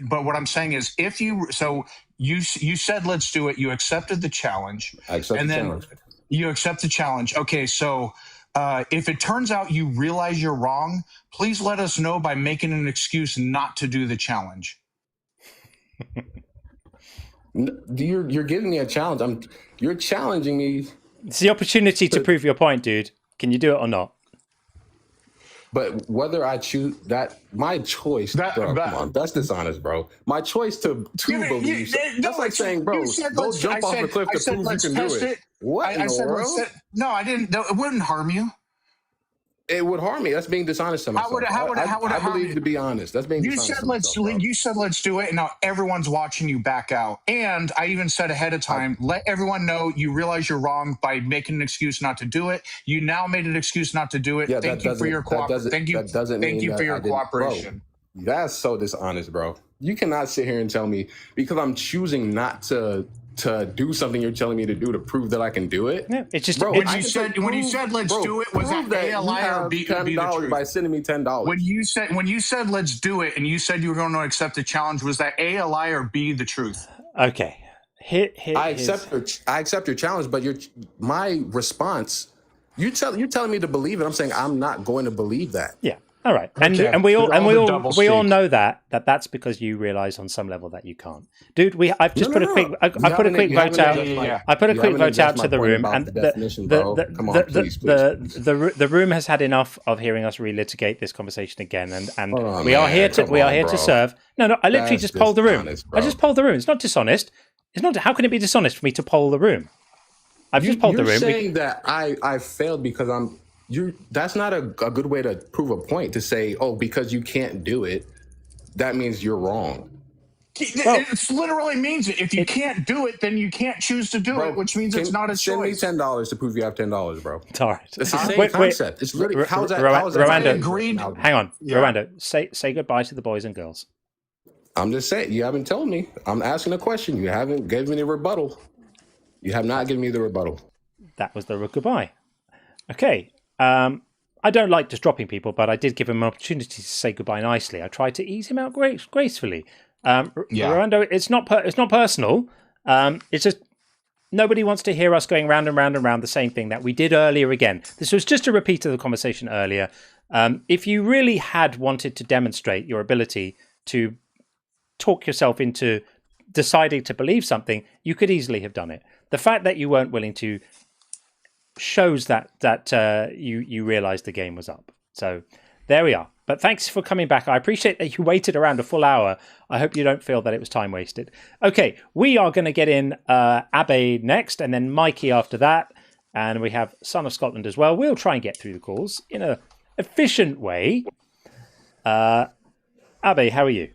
But what I'm saying is, you said let's do it. You accepted the challenge. I accept the challenge. You accept the challenge. Okay, so if it turns out you realize you're wrong, please let us know by making an excuse not to do the challenge. You're giving me a challenge. You're challenging me. It's the opportunity to prove your point, dude. Can you do it or not? But whether I choose that, my choice, bro, come on, that's dishonest, bro. My choice to believe. That's like saying, bro, go jump off a cliff to prove you can do it. What in the world? No, I didn't. It wouldn't harm you. It would harm me. That's being dishonest to myself. I believe to be honest. That's being dishonest to myself. You said let's do it, and now everyone's watching you back out. And I even said ahead of time, let everyone know you realize you're wrong by making an excuse not to do it. You now made an excuse not to do it. Yeah, thank you for your cooperation. Thank you for your cooperation. Bro, that's so dishonest, bro. You cannot sit here and tell me because I'm choosing not to do something you're telling me to do to prove that I can do it. Yeah, it's just bro. When you said let's do it, was that A, a lie, or B? $10 by sending me $10. When you said let's do it, and you said you were going to accept the challenge, was that A, a lie, or B, the truth? Okay, I accept your challenge, but my response. You're telling me to believe it. I'm saying I'm not going to believe that. Yeah. All right, and we all know that's because you realize on some level that you can't, dude. I've just put a quick vote out. I put a quick vote out to the room, and the room has had enough of hearing us relitigate this conversation again, and we are here to serve. No, I literally just polled the room. I just polled the room. It's not dishonest. It's not. How can it be dishonest for me to poll the room? I've just polled the room. You're saying that I failed because I'm. That's not a good way to prove a point, to say, oh, because you can't do it, that means you're wrong. It literally means it. If you can't do it, then you can't choose to do it, which means it's not a choice. Send me $10 to prove you have $10, bro. All right. It's the same concept. It's literally, how's that? Rwanda, agreed. Hang on. Yeah. Rwanda, say goodbye to the boys and girls. I'm just saying, you haven't told me. I'm asking a question. You haven't given me the rebuttal. You have not given me the rebuttal. That was the goodbye. Okay. I don't like just dropping people, but I did give him an opportunity to say goodbye nicely. I tried to ease him out gracefully. Rolando, it's not personal. It's just nobody wants to hear us going round and round and round the same thing that we did earlier again. This was just a repeat of the conversation earlier. If you really had wanted to demonstrate your ability to talk yourself into deciding to believe something, you could easily have done it. The fact that you weren't willing to shows that you realized the game was up. So there we are. But thanks for coming back. I appreciate that you waited around a full hour. I hope you don't feel that it was time wasted. Okay, we are going to get in Abe next, and then Mikey after that, and we have Son of Scotland as well. We'll try and get through the calls in a efficient way. Abe, how are you?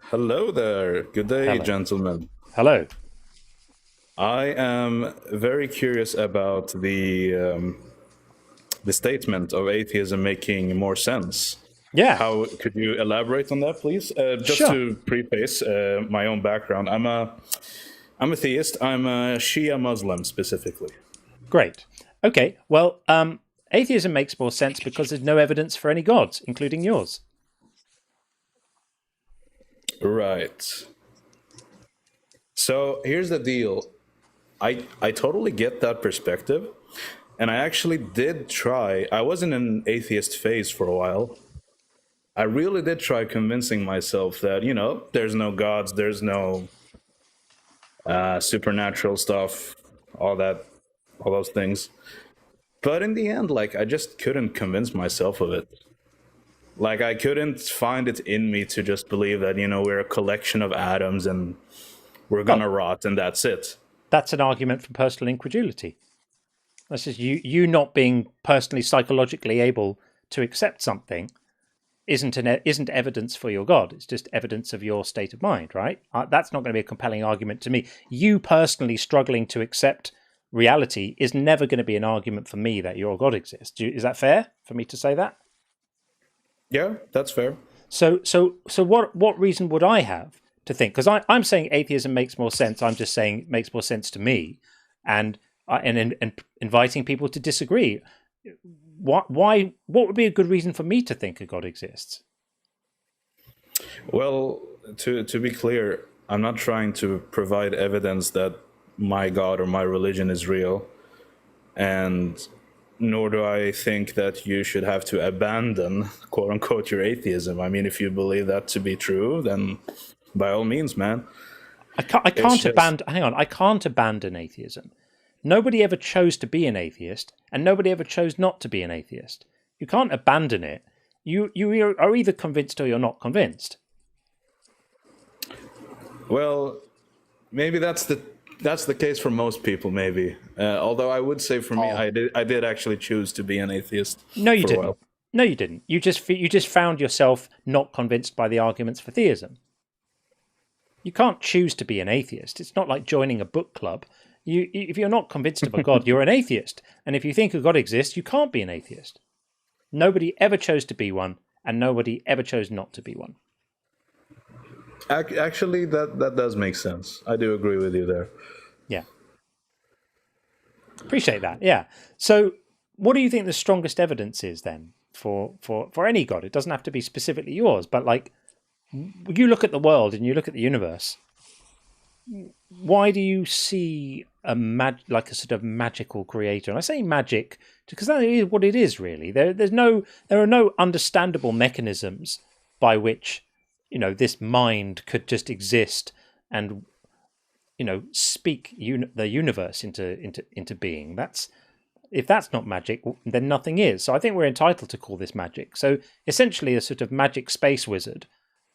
Hello there. Good day, gentlemen. Hello. I am very curious about the statement of atheism making more sense. Yeah. How could you elaborate on that, please? Just to preface my own background, I'm a theist. I'm a Shia Muslim specifically. Great. Okay. Well, atheism makes more sense because there's no evidence for any gods, including yours. Right. So here's the deal. I totally get that perspective, and I actually did try. I was in an atheist phase for a while. I really did try convincing myself that, there's no gods, there's no supernatural stuff, all those things. But in the end, I just couldn't convince myself of it. I couldn't find it in me to just believe that, we're a collection of atoms and we're gonna rot and that's it. That's an argument for personal incredulity. That's just you not being personally psychologically able to accept something isn't evidence for your God. It's just evidence of your state of mind, right? That's not going to be a compelling argument to me. You personally struggling to accept reality is never going to be an argument for me that your God exists. Is that fair for me to say that? Yeah, that's fair. So what reason would I have to think? Because I'm saying atheism makes more sense. I'm just saying it makes more sense to me, and inviting people to disagree. What would be a good reason for me to think a God exists? Well, to be clear, I'm not trying to provide evidence that my God or my religion is real. And nor do I think that you should have to abandon, quote unquote, your atheism. I mean, if you believe that to be true, then by all means, man. I can't abandon. Hang on, I can't abandon atheism. Nobody ever chose to be an atheist, and nobody ever chose not to be an atheist. You can't abandon it. You are either convinced or you're not convinced. Well, maybe that's the case for most people. Maybe, although I would say for me, I did actually choose to be an atheist. No, you for a didn't. while. No, you didn't. You just found yourself not convinced by the arguments for theism. You can't choose to be an atheist. It's not like joining a book club. If you're not convinced of a God, you're an atheist. And if you think a God exists, you can't be an atheist. Nobody ever chose to be one, and nobody ever chose not to be one. Actually, that does make sense. I do agree with you there. Yeah. Appreciate that. Yeah. So what do you think the strongest evidence is then for any God? It doesn't have to be specifically yours, but like you look at the world and you look at the universe. Why do you see like a sort of magical creator? And I say magic because that is what it is, really. There are no understandable mechanisms by which, this mind could just exist and, speak the universe into being. If that's not magic, then nothing is. So I think we're entitled to call this magic. So essentially a sort of magic space wizard.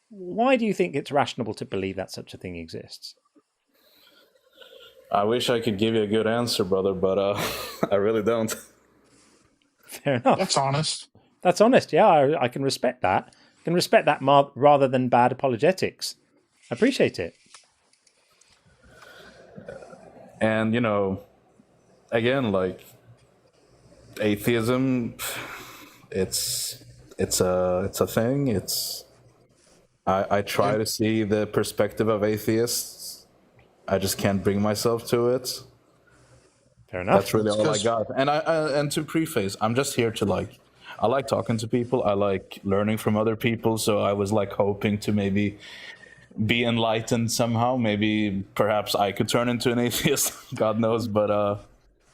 Why do you think it's rational to believe that such a thing exists? I wish I could give you a good answer, brother, but I really don't. Fair enough. That's honest. That's honest. Yeah, I can respect that. I can respect that rather than bad apologetics. I appreciate it. And again, like atheism, it's a thing. I try to see the perspective of atheists. I just can't bring myself to it. Fair enough. That's really all I got. And to preface, I'm just here to I like talking to people. I like learning from other people. So I was hoping to maybe be enlightened somehow. Maybe perhaps I could turn into an atheist. God knows. But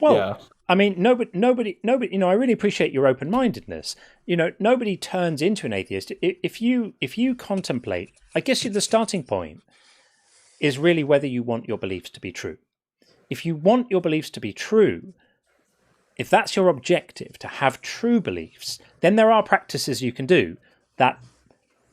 yeah. I mean, nobody. I really appreciate your open-mindedness. Nobody turns into an atheist. If you contemplate, I guess the starting point is really whether you want your beliefs to be true. If you want your beliefs to be true, if that's your objective, to have true beliefs, then there are practices you can do that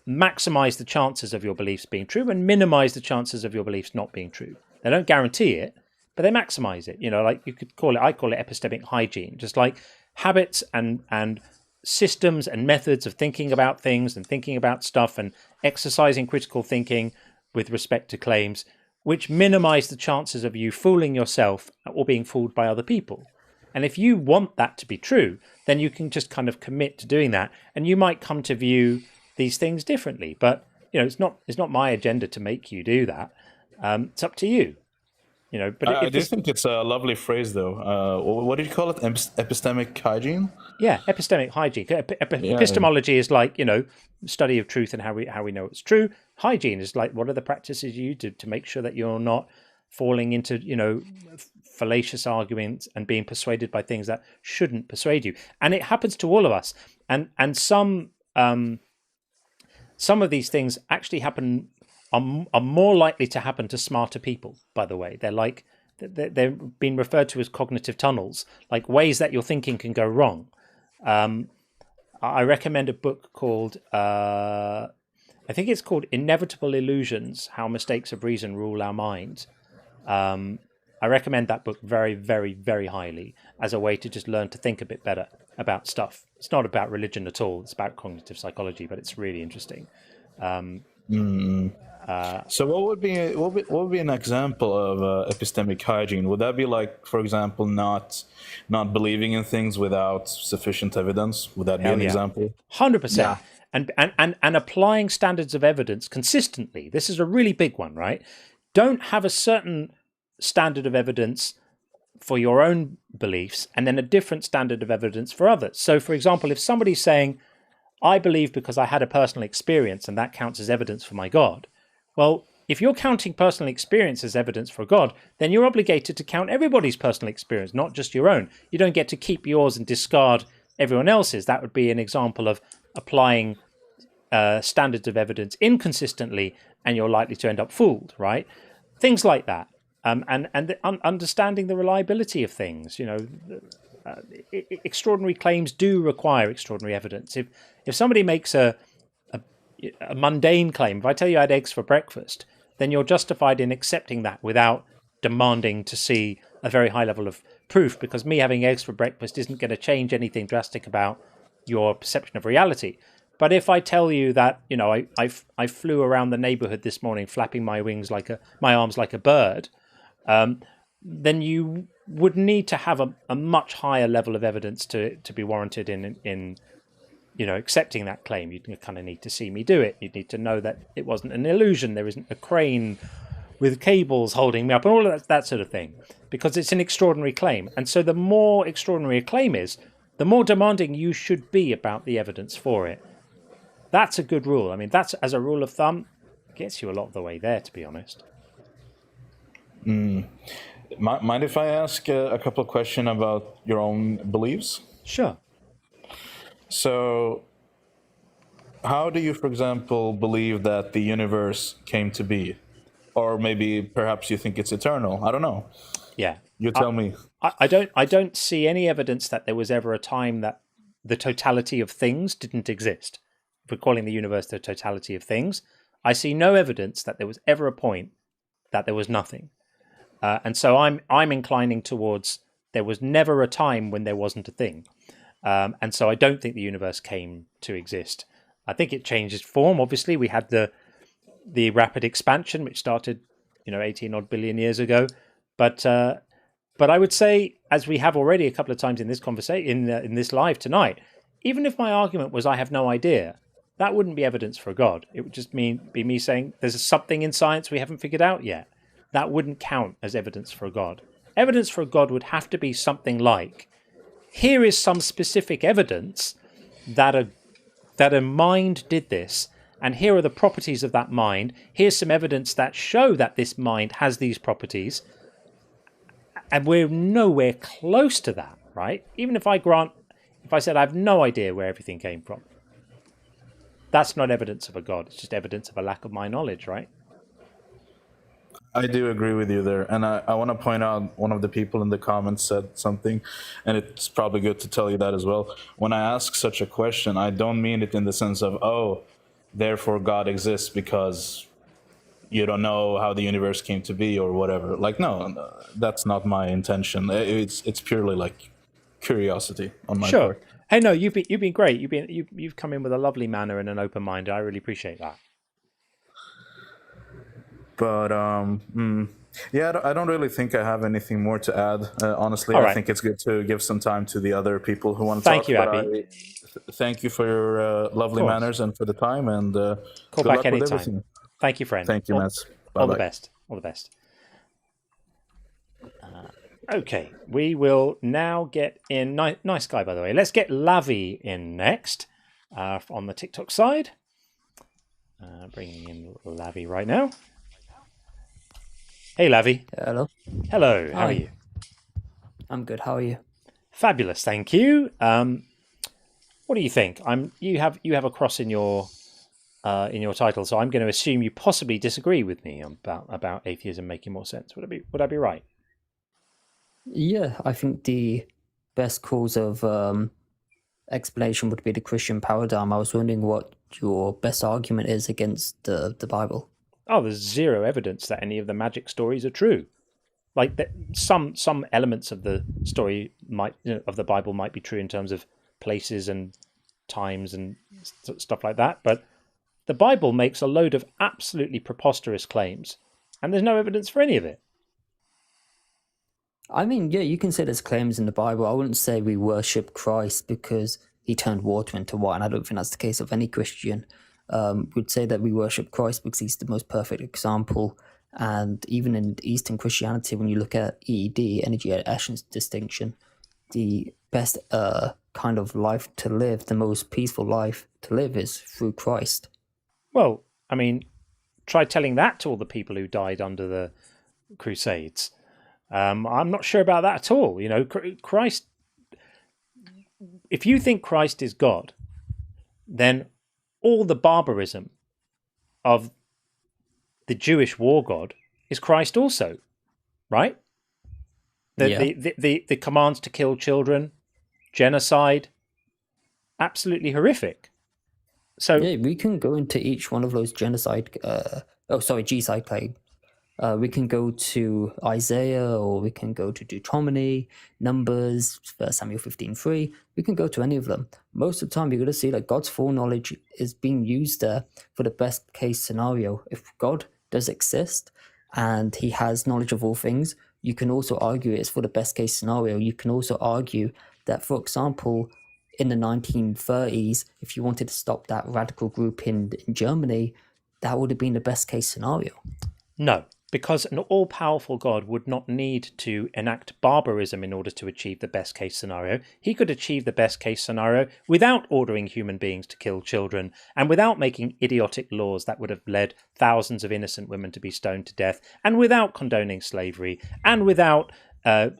maximize the chances of your beliefs being true and minimize the chances of your beliefs not being true. They don't guarantee it, but they maximize it. Like you could call it, I call it epistemic hygiene, just like habits and systems and methods of thinking about things and thinking about stuff and exercising critical thinking with respect to claims, which minimize the chances of you fooling yourself or being fooled by other people. And if you want that to be true, then you can just kind of commit to doing that, and you might come to view these things differently. But it's not my agenda to make you do that. It's up to you. But I do think it's a lovely phrase, though. What did you call it? Epistemic hygiene? Yeah, epistemic hygiene. Epistemology is like study of truth and how we know it's true. Hygiene is like what are the practices you do to make sure that you're not falling into fallacious arguments and being persuaded by things that shouldn't persuade you. And it happens to all of us. And some of these things actually happen. Are more likely to happen to smarter people, by the way. They're being referred to as cognitive tunnels, like ways that your thinking can go wrong. I recommend a book called, I think it's called Inevitable Illusions, How Mistakes of Reason Rule Our Minds. I recommend that book very, very, very highly as a way to just learn to think a bit better about stuff. It's not about religion at all. It's about cognitive psychology, but it's really interesting. So what would be an example of epistemic hygiene? Would that be like, for example, not believing in things without sufficient evidence? Would that be an example? 100%. Yeah. And applying standards of evidence consistently. This is a really big one, right? Don't have a certain standard of evidence for your own beliefs and then a different standard of evidence for others. So, for example, if somebody's saying, I believe because I had a personal experience and that counts as evidence for my God, well, if you're counting personal experience as evidence for God, then you're obligated to count everybody's personal experience, not just your own. You don't get to keep yours and discard everyone else's. That would be an example of applying standards of evidence inconsistently, and you're likely to end up fooled, right? Things like that. And understanding the reliability of things. Extraordinary claims do require extraordinary evidence. If somebody makes a mundane claim, if I tell you I had eggs for breakfast, then you're justified in accepting that without demanding to see a very high level of proof, because me having eggs for breakfast isn't going to change anything drastic about your perception of reality. But if I tell you that, I flew around the neighborhood this morning flapping my arms like a bird, then you would need to have a much higher level of evidence to be warranted in accepting that claim. You'd kind of need to see me do it. You'd need to know that it wasn't an illusion. There isn't a crane with cables holding me up and all of that sort of thing, because it's an extraordinary claim. And so the more extraordinary a claim is, the more demanding you should be about the evidence for it. That's a good rule. I mean, that's, as a rule of thumb, gets you a lot of the way there, to be honest. Mind if I ask a couple of questions about your own beliefs? Sure. So, how do you, for example, believe that the universe came to be? Or maybe, perhaps you think it's eternal. I don't know. Yeah. You tell me. I don't see any evidence that there was ever a time that the totality of things didn't exist. If we're calling the universe the totality of things, I see no evidence that there was ever a point that there was nothing. And so I'm inclining towards there was never a time when there wasn't a thing. And so I don't think the universe came to exist. I think it changed its form. Obviously, we had the rapid expansion, which started 18 odd billion years ago. But I would say, as we have already a couple of times in this conversation, in this live tonight, even if my argument was I have no idea, that wouldn't be evidence for God. It would just be me saying there's something in science we haven't figured out yet. That wouldn't count as evidence for God. Evidence for God would have to be something like, here is some specific evidence that a mind did this, and here are the properties of that mind. Here's some evidence that show that this mind has these properties, and we're nowhere close to that, right? Even if I said I have no idea where everything came from, that's not evidence of a God. It's just evidence of a lack of my knowledge, right? I do agree with you there. And I want to point out, one of the people in the comments said something, and it's probably good to tell you that as well. When I ask such a question, I don't mean it in the sense of, oh, therefore God exists because you don't know how the universe came to be or whatever. Like, no, that's not my intention. It's purely like curiosity on my part. Hey, no, you've been great. You've come in with a lovely manner and an open mind. I really appreciate that. But yeah, I don't really think I have anything more to add. Honestly, All I right. think it's good to give some time to the other people who want to Thank talk. you, but Abby. Thank you for your lovely course. manners and for the time. And Call good back luck with anytime. everything. Thank you, friend. Thank you, Matt. All the Bye-bye. best. All the best. Okay, we will now get in. Nice guy, by the way. Let's get Lavi in next on the TikTok side. Bringing in Lavi right now. Hey, Lavi. Hello. Hello. How Hi. are you? I'm good. How are you? Fabulous, thank you. What do you think? You have a cross in your title, so I'm going to assume you possibly disagree with me about atheism making more sense. Would I be right? Yeah, I think the best cause of explanation would be the Christian paradigm. I was wondering what your best argument is against the Bible. Oh, there's zero evidence that any of the magic stories are true. Like some elements of the story of the Bible might be true in terms of places and times and stuff like that, but the Bible makes a load of absolutely preposterous claims, and there's no evidence for any of it. I mean, yeah, you can say there's claims in the Bible. I wouldn't say we worship Christ because he turned water into wine. I don't think that's the case of any Christian. We'd say that we worship Christ because he's the most perfect example. And even in Eastern Christianity, when you look at EED, energy at essence distinction, the best kind of life to live, the most peaceful life to live is through Christ. Well, I mean, try telling that to all the people who died under the Crusades. I'm not sure about that at all. You know, Christ, if you think Christ is God, then all the barbarism of the Jewish war god is Christ also, right? The commands to kill children, genocide, absolutely horrific. So yeah, we can go into each one of those genocide. G-side claims. We can go to Isaiah, or we can go to Deuteronomy, Numbers, 1 Samuel 15:3. We can go to any of them. Most of the time, you're going to see that God's foreknowledge is being used there for the best case scenario. If God does exist and he has knowledge of all things, you can also argue it's for the best case scenario. You can also argue that, for example, in the 1930s, if you wanted to stop that radical group in Germany, that would have been the best case scenario. No, because an all-powerful God would not need to enact barbarism in order to achieve the best case scenario. He could achieve the best case scenario without ordering human beings to kill children and without making idiotic laws that would have led thousands of innocent women to be stoned to death, and without condoning slavery, and without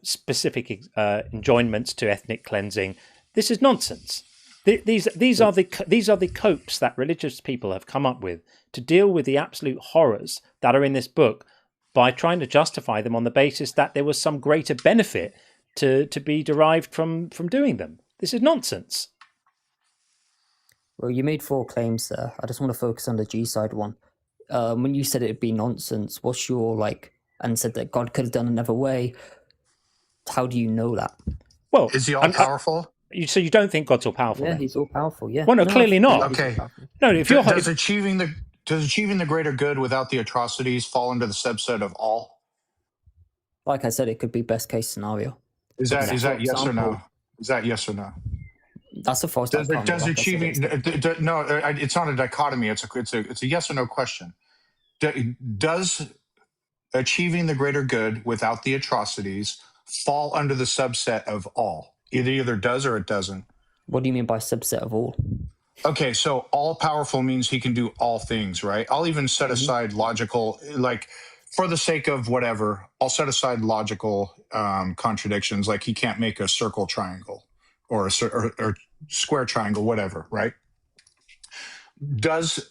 specific enjoinments to ethnic cleansing. This is nonsense. These are the copes that religious people have come up with to deal with the absolute horrors that are in this book, by trying to justify them on the basis that there was some greater benefit to be derived from doing them. This is nonsense. Well, you made 4 claims there. I just want to focus on the G-side one. When you said it'd be nonsense, what's your and said that God could have done another way, how do you know that? Well, is he all powerful? So you don't think God's all powerful? Yeah, then? He's all powerful. Yeah. Well, no, clearly not. Okay. No, if you're does achieving the greater good without the atrocities fall into the subset of all? Like I said, it could be best case scenario. Is that yes or no? Is that yes or no? That's a false dichotomy. Does achieving no? It's not a dichotomy. It's a yes or no question. Does achieving the greater good without the atrocities fall under the subset of all? It either does or it doesn't. What do you mean by subset of all? Okay, so all powerful means he can do all things, right? I'll even set aside logical, for the sake of whatever, I'll set aside logical contradictions, like he can't make a circle triangle or square triangle, whatever, right? Does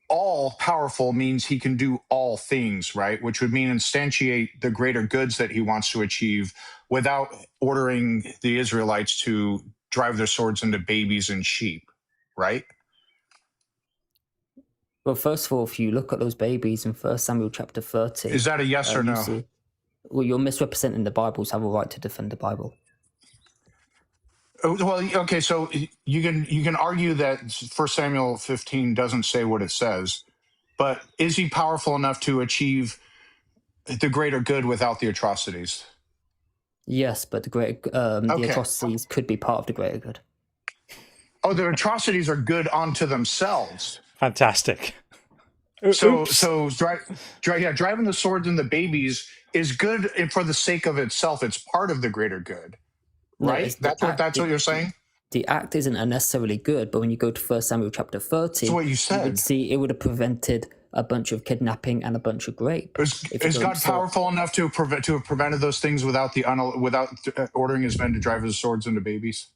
all powerful means he can do all things, right? Which would mean instantiate the greater goods that he wants to achieve without ordering the Israelites to drive their swords into babies and sheep, right? Well, first of all, if you look at those babies in 1 Samuel chapter 30... Is that a yes or no? Well, you're misrepresenting the Bible, so have a right to defend the Bible. Well, okay, so you can argue that 1 Samuel 15 doesn't say what it says, but is he powerful enough to achieve the greater good without the atrocities? Yes, but the atrocities could be part of the greater good. Oh, the atrocities are good unto themselves. Fantastic. So driving the swords into babies is good for the sake of itself. It's part of the greater good, right? No, that's what you're saying? The act isn't necessarily good, but when you go to 1 Samuel chapter 30, that's what you said. You would see it would have prevented a bunch of kidnapping and a bunch of rape. Is God powerful enough to have prevented those things without ordering his men to drive his swords into babies?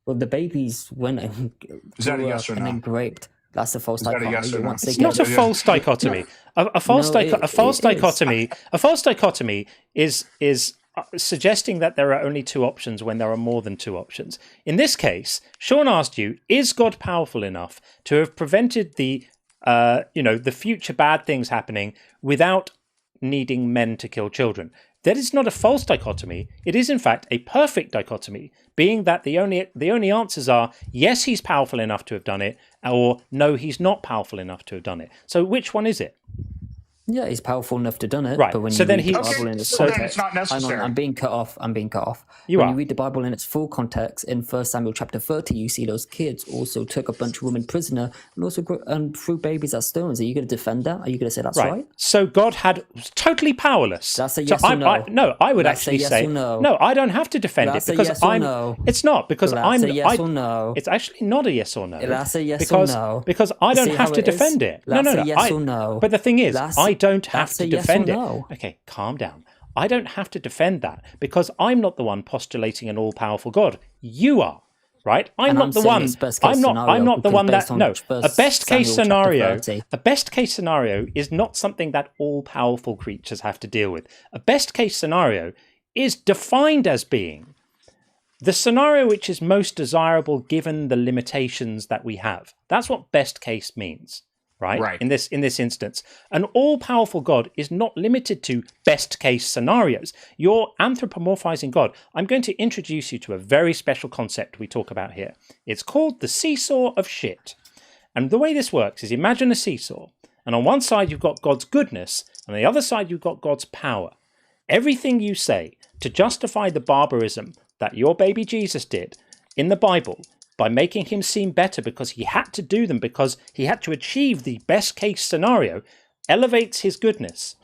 Well, the babies went and is that a yes or no? And raped. That's a false dichotomy. Yes it's not a false dichotomy. A false dichotomy is suggesting that there are only 2 options when there are more than 2 options. In this case, Sean asked you, is God powerful enough to have prevented the future bad things happening without needing men to kill children? That is not a false dichotomy. It is, in fact, a perfect dichotomy, being that the only answers are yes, he's powerful enough to have done it, or no, he's not powerful enough to have done it. So which one is it? Yeah, he's powerful enough to done it. Right. But when So you then read he- the Bible in its so full then context, it's not hang on, necessary. I'm being cut off. You when are. you read the Bible in its full context, in 1 Samuel chapter 30, you see those kids also took a bunch of women prisoner and also threw babies at stones. Are you going to defend that? Are you going to say that's right? So God was totally powerless. That's a So yes or no. No, I would That's a actually yes say or no. no. I don't have to defend That's it a because yes or I'm. no. It's not because That's I'm. a yes or no. It's actually not a yes or no. That's a yes because, or no. Because I don't See have how to it is? defend it. That's no. a yes or no. But the thing is, I don't have that's to a yes or defend it. no. Okay, calm down. I don't have to defend that because I'm not the one postulating an all-powerful God. You are. Right, I'm not the one. I'm not the one that. No, a best case scenario. A best case scenario is not something that all powerful creatures have to deal with. A best case scenario is defined as being the scenario which is most desirable given the limitations that we have. That's what best case means. Right. In this instance, an all-powerful God is not limited to best-case scenarios. You're anthropomorphizing God. I'm going to introduce you to a very special concept we talk about here. It's called the seesaw of shit. And the way this works is imagine a seesaw, and on one side you've got God's goodness, and on the other side you've got God's power. Everything you say to justify the barbarism that your baby Jesus did in the Bible, by making him seem better because he had to do them, because he had to achieve the best case scenario, elevates his goodness.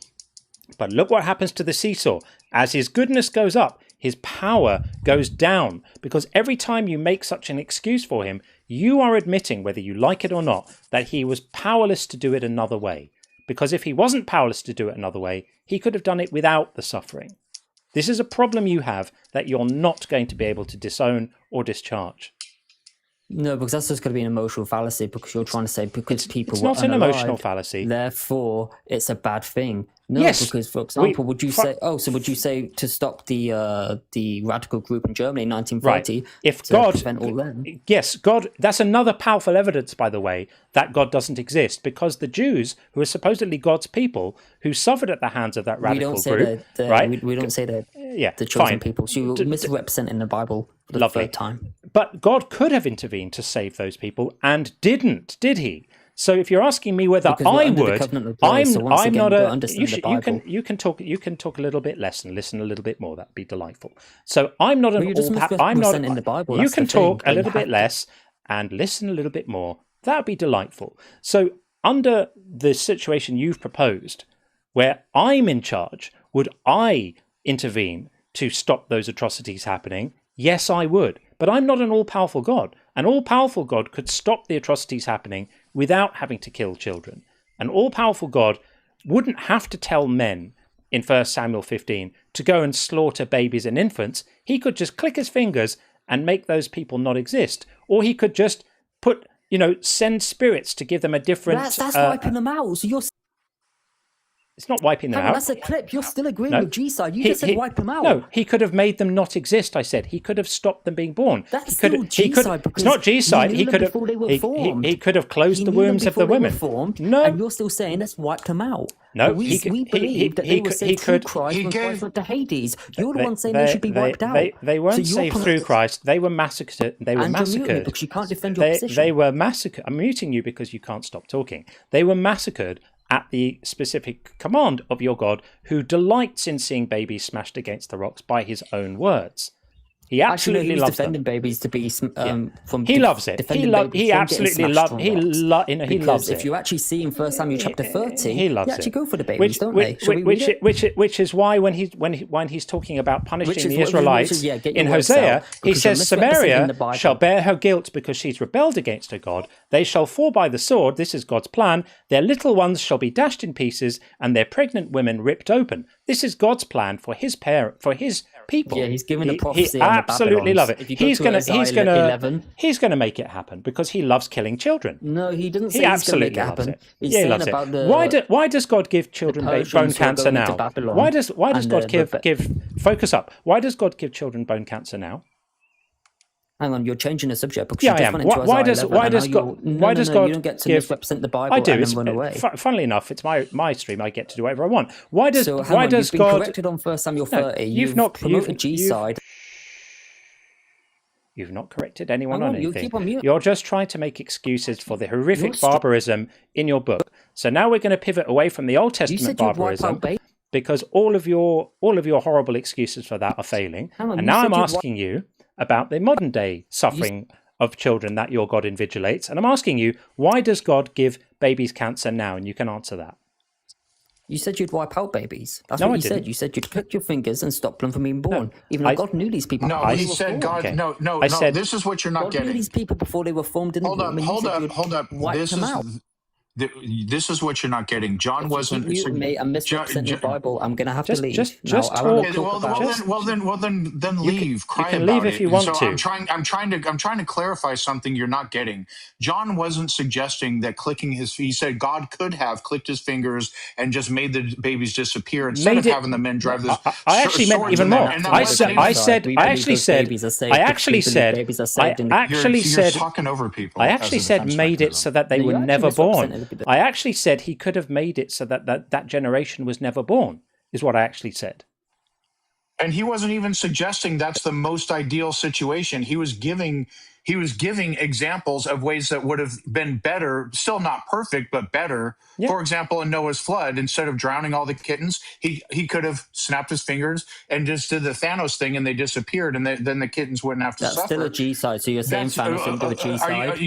But look what happens to the seesaw. As his goodness goes up, his power goes down, because every time you make such an excuse for him, you are admitting, whether you like it or not, that he was powerless to do it another way. Because if he wasn't powerless to do it another way, he could have done it without the suffering. This is a problem you have that you're not going to be able to disown or discharge. No, because that's just going to be an emotional fallacy, because you're trying to say because people it's were not an unalived, emotional fallacy. Therefore, it's a bad thing. No, Yes, because for example, would you say? Oh, so would you say to stop the radical group in Germany in 1930? Right. If to God, prevent all them? Yes, God. That's another powerful evidence, by the way, that God doesn't exist, because the Jews, who are supposedly God's people, who suffered at the hands of that radical group, right? We don't say that. Yeah, the chosen fine. people. So you're misrepresenting the Bible for the third time. But God could have intervened to save those people, and didn't, did he? So if you're asking me whether I would, I'm not a. You can talk a little bit less and listen a little bit more. That'd be delightful. So I'm not an all. I'm not in the Bible. You can talk a little bit less and listen a little bit more. That'd be delightful. So under the situation you've proposed, where I'm in charge, would I intervene to stop those atrocities happening? Yes, I would. But I'm not an all-powerful God. An all-powerful God could stop the atrocities happening without having to kill children. An all-powerful God wouldn't have to tell men in 1 Samuel 15 to go and slaughter babies and infants. He could just click his fingers and make those people not exist. Or he could just send spirits to give them a different... That's wiping them out. So you're... It's not wiping them out. That's a clip. You're still agreeing with G-side. You just said wipe them out. No, he could have made them not exist, I said. He could have stopped them being born. That's still G-side. It's not G-side. He could have closed the wombs of the women. No. And you're still saying let's wipe them out. No, we believe that they were saved through Christ when Christ went to Hades. You're the one saying they should be wiped out. They weren't saved through Christ. They were massacred. They were massacred because you can't defend your position. They were massacred. I'm muting you because you can't stop talking. They were massacred at the specific command of your God, who delights in seeing babies smashed against the rocks by his own words. He absolutely loves defending babies to be from. He loves it. He absolutely loves. He loves it. If you actually see in 1 Samuel chapter 30, he loves they actually it. go for the babies, don't they? Which is why when he's talking about punishing the Israelites in Hosea, he says Samaria shall bear her guilt because she's rebelled against her God. They shall fall by the sword. This is God's plan. Their little ones shall be dashed in pieces, and their pregnant women ripped open. This is God's plan for his people. Yeah, he's given a prophecy. He absolutely love it. He's going to make it happen because he loves killing children. No, he doesn't say he he's going to make it happen. He's saying loves about it. Why does God give children bone cancer now? Why does God give focus up? Why does God give children bone cancer now? Hang on, you're changing the subject. Because yeah, I am. Why does God? You don't get to misrepresent the Bible I do. And then run away. Funnily enough, it's my stream. I get to do whatever I want. Why does you've God? Been corrected on 1 Samuel 30. You've not promoted G-side. You've not corrected anyone on anything. You're just trying to make excuses for the horrific barbarism in your book. So now we're going to pivot away from the Old Testament barbarism because all of your horrible excuses for that are failing. And now I'm asking you about the modern day suffering of children that your God invigilates. And I'm asking you, why does God give babies cancer now? And you can answer that. You said you'd wipe out babies. That's No, what I you said. didn't. You said you'd click your fingers and stop them from being born. Even though God knew these people. No, before he they were said formed. God. Okay. No. I said- This is what you're not God knew getting. these people before they were formed in the womb. and you said Hold up. you'd wipe This them is out. this is what you're not getting. John wasn't. If you keep muting me and misrepresenting the Bible, I'm going to have to leave. Just Now, I talk. wanna talk about- Then leave. Cry you can about leave it. if you want so to. I'm trying to clarify something you're not getting. John wasn't suggesting that clicking his. He said God could have clicked his fingers and just made the babies disappear instead of having the men drive this. I actually meant even more. I actually said. You're talking over people. I actually said made it so that they were never born. I actually said he could have made it so that generation was never born, is what I actually said. And he wasn't even suggesting that's the most ideal situation. He was giving examples of ways that would have been better, still not perfect, but better. Yeah. For example, in Noah's flood, instead of drowning all the kittens, he could have snapped his fingers and just did the Thanos thing, and they disappeared, and then the kittens wouldn't have to suffer. That's still a G side. So you're saying Thanos didn't do a G side?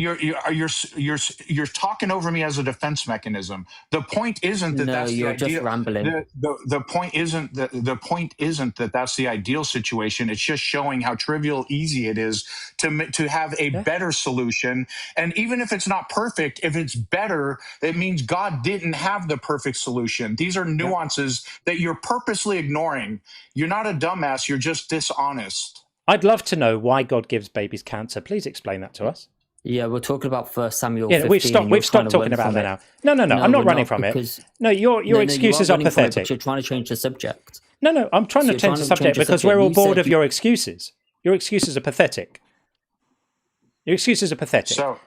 You're talking over me as a defense mechanism. The point isn't that that's you're the just rambling. The point isn't that that's the ideal situation. It's just showing how trivial easy it is to have a better solution. And even if it's not perfect, if it's better, it means God didn't have the perfect solution. These are nuances that you're purposely ignoring. You're not a dumbass, you're just dishonest. I'd love to know why God gives babies cancer. Please explain that to us. Yeah, we're talking about 1 Samuel. Yeah, 15, we've stopped talking about that now. No, I'm not running from it. No, your excuses are pathetic. You're trying to change the subject. No, I'm trying to change the subject because we're all bored of your excuses. Your excuses are pathetic. Your excuses are pathetic. So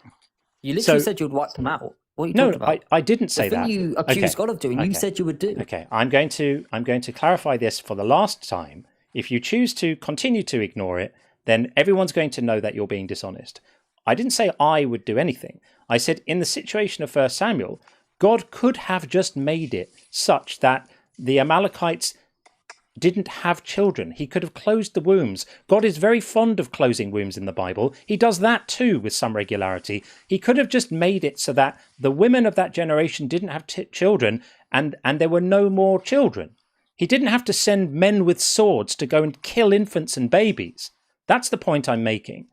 you literally said you'd wipe them out. What are you talking about? I didn't say that. The thing you accused God of doing, you said you would do. Okay, I'm going to clarify this for the last time. If you choose to continue to ignore it, then everyone's going to know that you're being dishonest. I didn't say I would do anything. I said in the situation of 1 Samuel, God could have just made it such that the Amalekites didn't have children. He could have closed the wombs. God is very fond of closing wombs in the Bible. He does that too with some regularity. He could have just made it so that the women of that generation didn't have children and there were no more children. He didn't have to send men with swords to go and kill infants and babies. That's the point I'm making.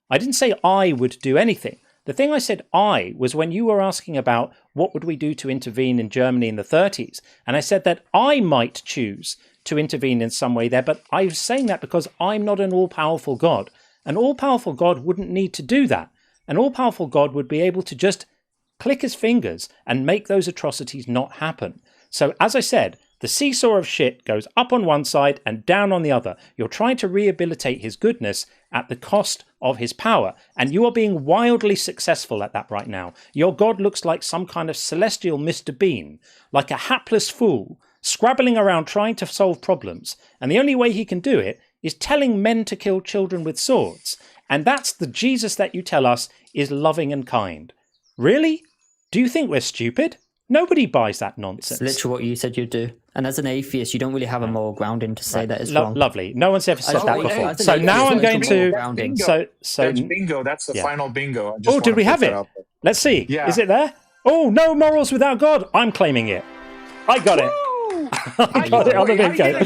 I didn't say I would do anything. The thing I said I was when you were asking about what would we do to intervene in Germany in the 30s. And I said that I might choose to intervene in some way there, but I was saying that because I'm not an all-powerful God. An all-powerful God wouldn't need to do that. An all-powerful God would be able to just click his fingers and make those atrocities not happen. So as I said, the seesaw of shit goes up on one side and down on the other. You're trying to rehabilitate his goodness at the cost of his power, and you are being wildly successful at that right now. Your God looks like some kind of celestial Mr. Bean, like a hapless fool, scrabbling around trying to solve problems, and the only way he can do it is telling men to kill children with swords. And that's the Jesus that you tell us is loving and kind. Really? Do you think we're stupid? Nobody buys that nonsense. It's literally what you said you'd do. And as an atheist, you don't really have a moral grounding to say that it's wrong. Lovely. No one's ever said that before. So now I'm going to... That's bingo. That's the final bingo. Oh, did we have it? Let's see. Yeah. Is it there? Oh, no morals without God. I'm claiming it. I got it. I got it on the bingo.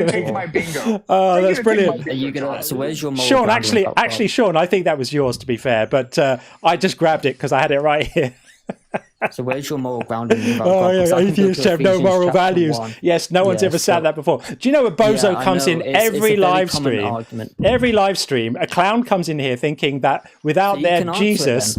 Take my bingo. Oh, that's brilliant. Are you gonna, so where's your moral Sean, actually, Sean, I think that was yours, to be fair. But I just grabbed it because I had it right here. So where's your moral grounding? Atheists have no moral values. Yes, no one's ever said that before. Do you know a bozo comes in every live stream? Every live stream, a clown comes in here thinking that without their Jesus,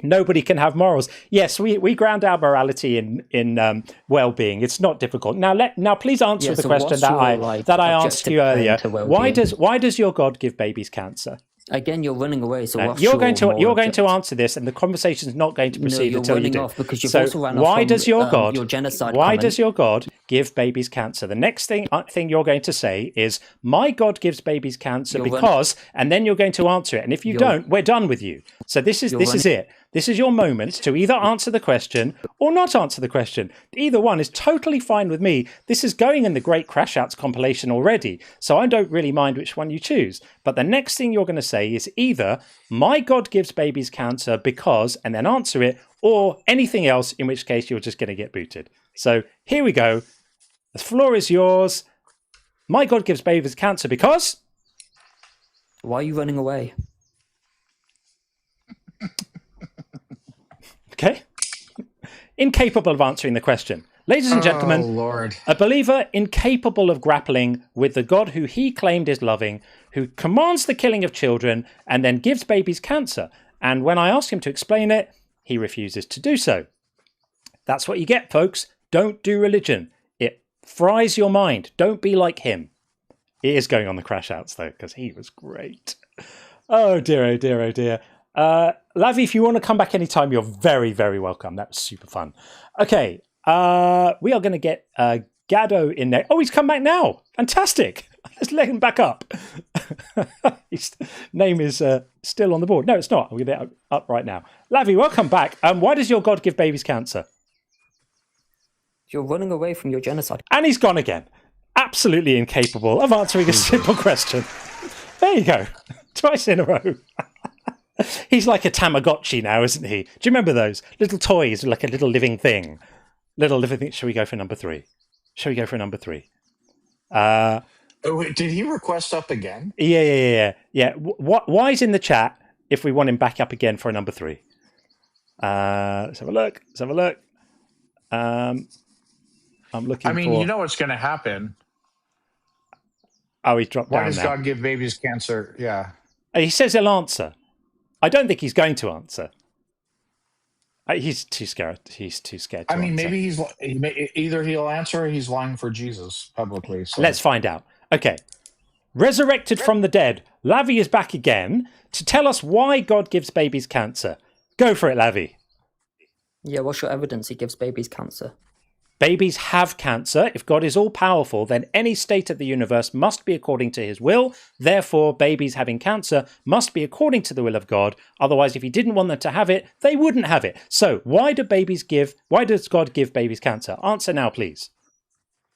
nobody can have morals. Yes, we ground our morality in well-being. It's not difficult. Now, please answer the question that I asked you earlier. Why does your God give babies cancer? Again, you're running away. So you're going to answer this, and the conversation's not going to proceed until you do. Off because you've also ran off why from, does your God? Your genocide why does your God give babies cancer? The next thing you're going to say is, "My God gives babies cancer because," and then you're going to answer it. And if you don't, we're done with you. So this is it. This is your moment to either answer the question or not answer the question. Either one is totally fine with me. This is going in the Great Crash Outs compilation already, so I don't really mind which one you choose. But the next thing you're going to say is either my God gives babies cancer because, and then answer it, or anything else, in which case you're just going to get booted. So here we go. The floor is yours. My God gives babies cancer because... Why are you running away? Okay. Incapable of answering the question. Ladies and gentlemen, Lord. A believer incapable of grappling with the God who he claimed is loving, who commands the killing of children and then gives babies cancer. And when I ask him to explain it, he refuses to do so. That's what you get, folks. Don't do religion. It fries your mind. Don't be like him. It is going on the crash outs, though, because he was great. Oh, dear, oh, dear, oh, dear. Lavi, if you want to come back anytime, you're very, very welcome. That was super fun. Okay, we are going to get Gaddo in there. Oh, he's come back now. Fantastic. Let's let him back up. His name is still on the board. No, it's not. I'm going to get it up right now. Lavi, welcome back. Why does your God give babies cancer? You're running away from your genocide. And he's gone again. Absolutely incapable of answering a simple question. There you go. Twice in a row. He's like a Tamagotchi now, isn't he? Do you remember those? Little toys, like a little living thing. Little living thing. Shall we go for number 3? Shall we go for number 3? Wait, did he request up again? Yeah. Why's in the chat if we want him back up again for a number 3? Let's have a look. I'm looking I mean, for... you know what's going to happen. Oh, he's dropped down Why does now. God give babies cancer? Yeah. He says he'll answer. I don't think he's going to answer. He's too scared. He's too scared to I mean, answer. maybe either he'll answer or he's lying for Jesus publicly. So. Let's find out. Okay. Resurrected from the dead, Lavi is back again to tell us why God gives babies cancer. Go for it, Lavi. Yeah, what's your evidence he gives babies cancer? Babies have cancer. If God is all-powerful, then any state of the universe must be according to his will. Therefore, babies having cancer must be according to the will of God. Otherwise, if he didn't want them to have it, they wouldn't have it. So, why does God give babies cancer? Answer now, please.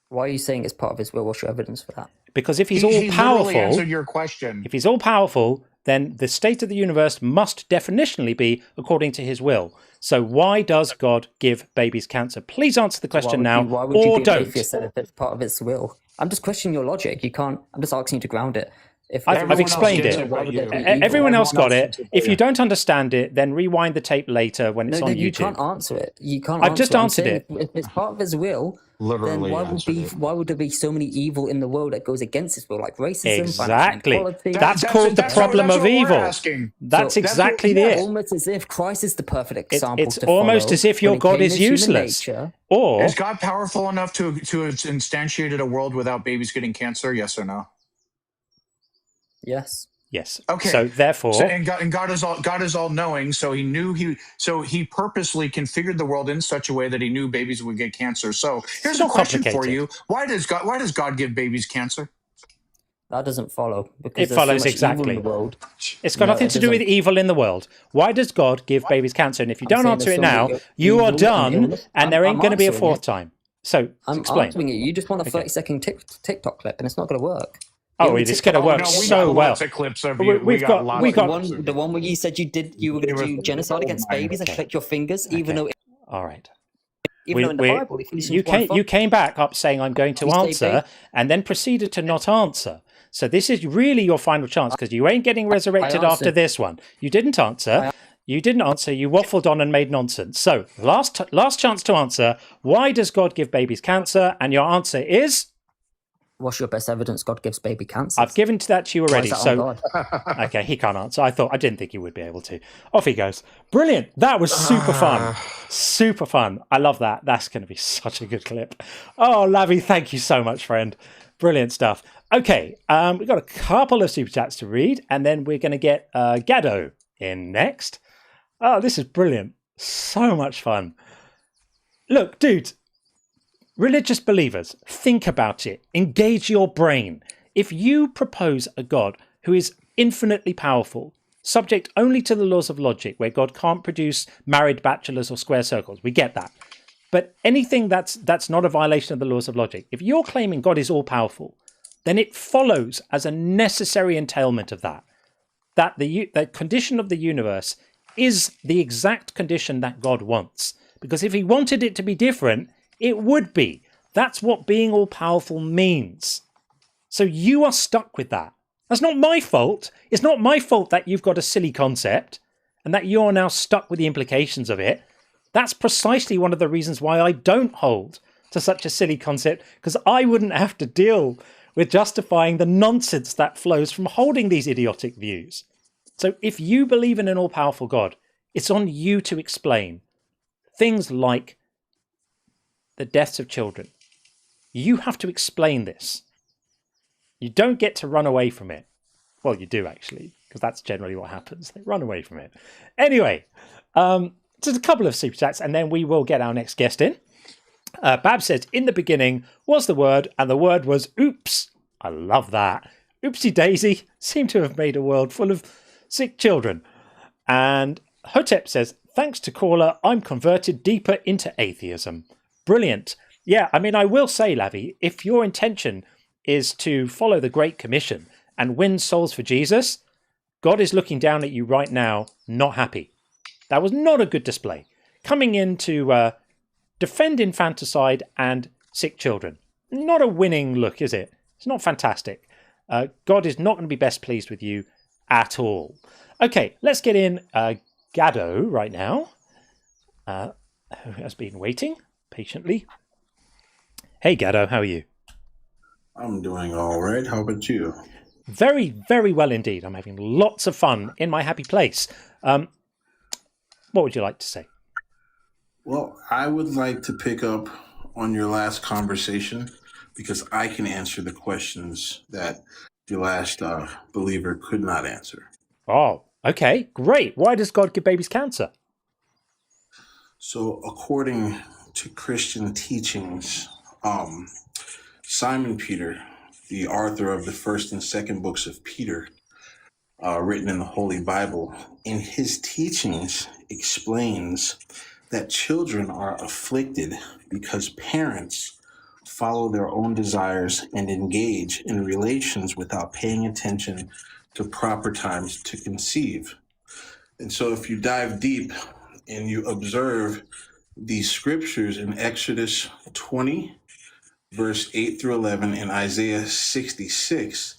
Why are you saying it's part of his will? What's your evidence for that? Because if he's He literally all-powerful... answered your question. If he's all-powerful, then the state of the universe must definitionally be according to his will. So why does God give babies cancer? Please answer the question now, why would or you be an don't. atheist then if it's part of its will? I'm just questioning your logic. You can't. I'm just asking you to ground it. I've explained it. Everyone else got it. If you don't understand it, then rewind the tape later when it's on YouTube. You can't answer it. You can't. I've just answered it. If it's part of his will, Literally then why would there be so many evil in the world that goes against his will, like racism, Exactly. financial inequality? That's called the problem of evil. That's exactly it. Almost as if Christ is the perfect example. It's almost as if your God is useless. Or is God powerful enough to have instantiated a world without babies getting cancer? Yes or no? Yes. Yes. Okay. So therefore, and God is all knowing. So he purposely configured the world in such a way that he knew babies would get cancer. So here's a question for you: Why does God give babies cancer? That doesn't follow. Because it follows exactly. It's got nothing to do with evil in the world. Why does God give babies cancer? And if you don't answer it now, you are done, and there ain't going to be a fourth time. So explain. Answering it. You just want a 30-second TikTok clip, and it's not going to work. Oh, it's going to work so well. Clips of you. We got the one where you said you were going to do genocide against babies and click your fingers, even though. All right. Even though in the Bible, you came back up saying I'm going to answer, and then proceeded to not answer. So this is really your final chance because you ain't getting resurrected after this one. You didn't answer. You didn't answer. You waffled on and made nonsense. So last chance to answer. Why does God give babies cancer? And your answer is. What's your best evidence God gives baby cancer? I've given that to you already. So, okay, he can't answer. I didn't think he would be able to. Off he goes. Brilliant. That was super fun. Super fun. I love that. That's going to be such a good clip. Oh, Lavi, thank you so much, friend. Brilliant stuff. Okay, we've got a couple of super chats to read, and then we're going to get Gaddo in next. Oh, this is brilliant. So much fun. Look, dude. Religious believers, think about it. Engage your brain. If you propose a God who is infinitely powerful, subject only to the laws of logic, where God can't produce married bachelors or square circles. We get that. But anything that's not a violation of the laws of logic, if you're claiming God is all-powerful, then it follows as a necessary entailment of that the condition of the universe is the exact condition that God wants. Because if he wanted it to be different, it would be. That's what being all-powerful means. So you are stuck with that. That's not my fault. It's not my fault that you've got a silly concept and that you're now stuck with the implications of it. That's precisely one of the reasons why I don't hold to such a silly concept, because I wouldn't have to deal with justifying the nonsense that flows from holding these idiotic views. So if you believe in an all-powerful God, it's on you to explain things like the deaths of children. You have to explain this. You don't get to run away from it. Well, you do actually, because that's generally what happens. They run away from it. Anyway, just a couple of super chats, and then we will get our next guest in. Bab says, in the beginning was the word, and the word was oops. I love that. Oopsie daisy, seem to have made a world full of sick children. And Hotep says, thanks to caller, I'm converted deeper into atheism. Brilliant. Yeah, I mean, I will say, Lavi, if your intention is to follow the Great Commission and win souls for Jesus, God is looking down at you right now, not happy. That was not a good display. Coming in to defend infanticide and sick children. Not a winning look, is it? It's not fantastic. God is not going to be best pleased with you at all. Okay, let's get in Gaddo right now, who has been waiting patiently. Hey, Gaddo, how are you? I'm doing all right. How about you? Very, very well indeed. I'm having lots of fun in my happy place. What would you like to say? Well, I would like to pick up on your last conversation because I can answer the questions that the last believer could not answer. Oh, okay, great. Why does God give babies cancer? So, according to Christian teachings, Simon Peter, the author of the first and second books of Peter, written in the Holy Bible, in his teachings explains that children are afflicted because parents follow their own desires and engage in relations without paying attention to proper times to conceive. And so if you dive deep and you observe these scriptures in Exodus 20, verse 8 through 11, and Isaiah 66,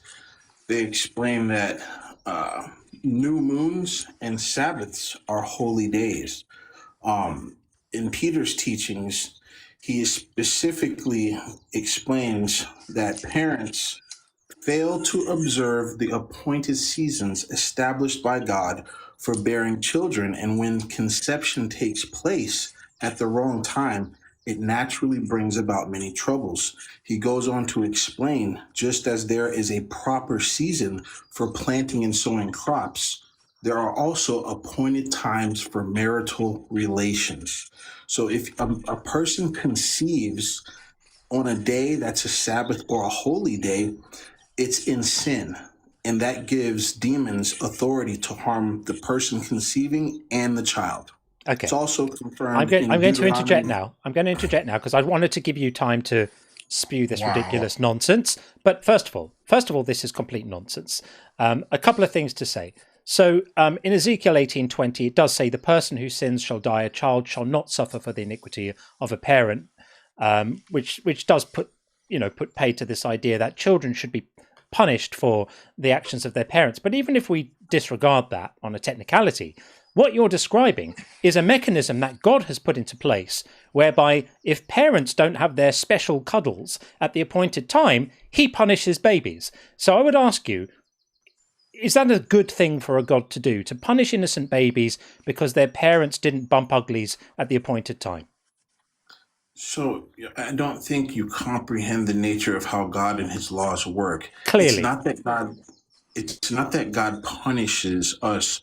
they explain that new moons and Sabbaths are holy days. In Peter's teachings, he specifically explains that parents fail to observe the appointed seasons established by God for bearing children, and when conception takes place at the wrong time, it naturally brings about many troubles. He goes on to explain, just as there is a proper season for planting and sowing crops, there are also appointed times for marital relations. So if a person conceives on a day that's a Sabbath or a holy day, it's in sin. And that gives demons authority to harm the person conceiving and the child. Okay. It's also confirmed. I'm going to interject now. I'm going to interject now because I wanted to give you time to spew this ridiculous nonsense. But first of all, this is complete nonsense. A couple of things to say. So in Ezekiel 18:20, it does say the person who sins shall die. A child shall not suffer for the iniquity of a parent, which does put pay to this idea that children should be punished for the actions of their parents. But even if we disregard that on a technicality, what you're describing is a mechanism that God has put into place whereby if parents don't have their special cuddles at the appointed time, he punishes babies. So I would ask you, is that a good thing for a God to do, to punish innocent babies because their parents didn't bump uglies at the appointed time? So I don't think you comprehend the nature of how God and his laws work. Clearly. It's not that God punishes us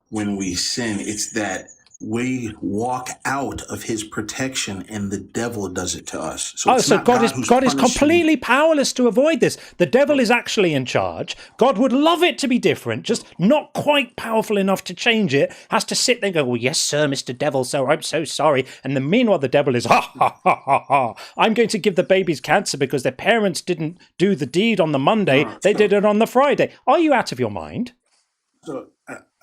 when we sin. It's that we walk out of his protection and the devil does it to us. So Oh, it's so not God who's is punishing. completely powerless to avoid this. The devil is actually in charge. God would love it to be different, just not quite powerful enough to change it. Has to sit there and go, well, yes, sir, Mr. Devil, sir, I'm so sorry. And then meanwhile, the devil is, ha, ha, ha, ha, ha. I'm going to give the babies cancer because their parents didn't do the deed on the Monday. They did it on the Friday. Are you out of your mind? So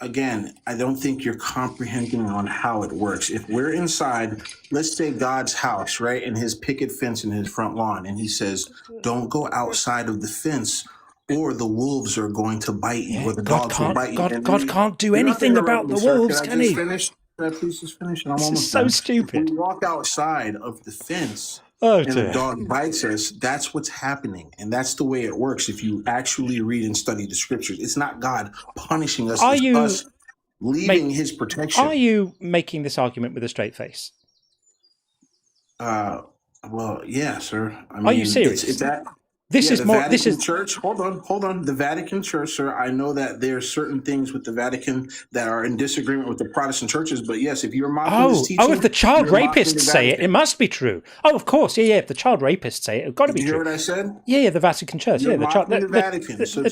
again, I don't think you're comprehending on how it works. If we're inside, let's say God's house, right, and his picket fence in his front lawn, and he says, don't go outside of the fence or the wolves are going to bite you, or the dogs will bite you. God can't do anything about the wolves, can he? Can I please just finish? And I'm This is almost so done. stupid. If we walk outside of the fence Oh, and dear. the dog bites us, that's what's happening. And that's the way it works if you actually read and study the scriptures. It's not God punishing us. Are It's you us leaving his protection. Are you making this argument with a straight face? Well, yeah, sir. I mean, Are you serious? It's that. This is the more. Vatican This is Church. Hold on. The Vatican Church, sir. I know that there are certain things with the Vatican that are in disagreement with the Protestant churches. But yes, if you're mocking this teaching, if the child you're mocking rapists the say it, Vatican. it must be true. Oh, of course, yeah. If the child rapists say it, it's got to be Did you true. hear what I said? Yeah, the Vatican Church. You're Yeah, the mocking child. the Vatican.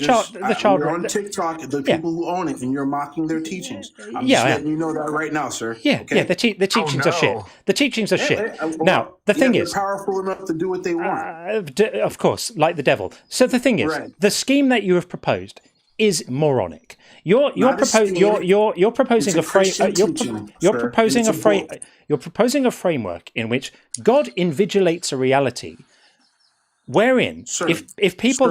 Child. You're on TikTok. The Yeah. people who own it, and you're mocking their teachings. I'm Yeah, just I am. letting you know that right now, sir. Yeah, Okay? yeah. The teachings are shit. The teachings are shit. Now, the thing they're is, powerful enough to do what they want. of course, like the devil. So the thing is, Right. the scheme that you have proposed is moronic. You're Not a scheme. proposing It's a a frame. Christian teaching, You're sir, proposing and a it's a frame. book. You're proposing a framework in which God invigilates a reality, wherein if people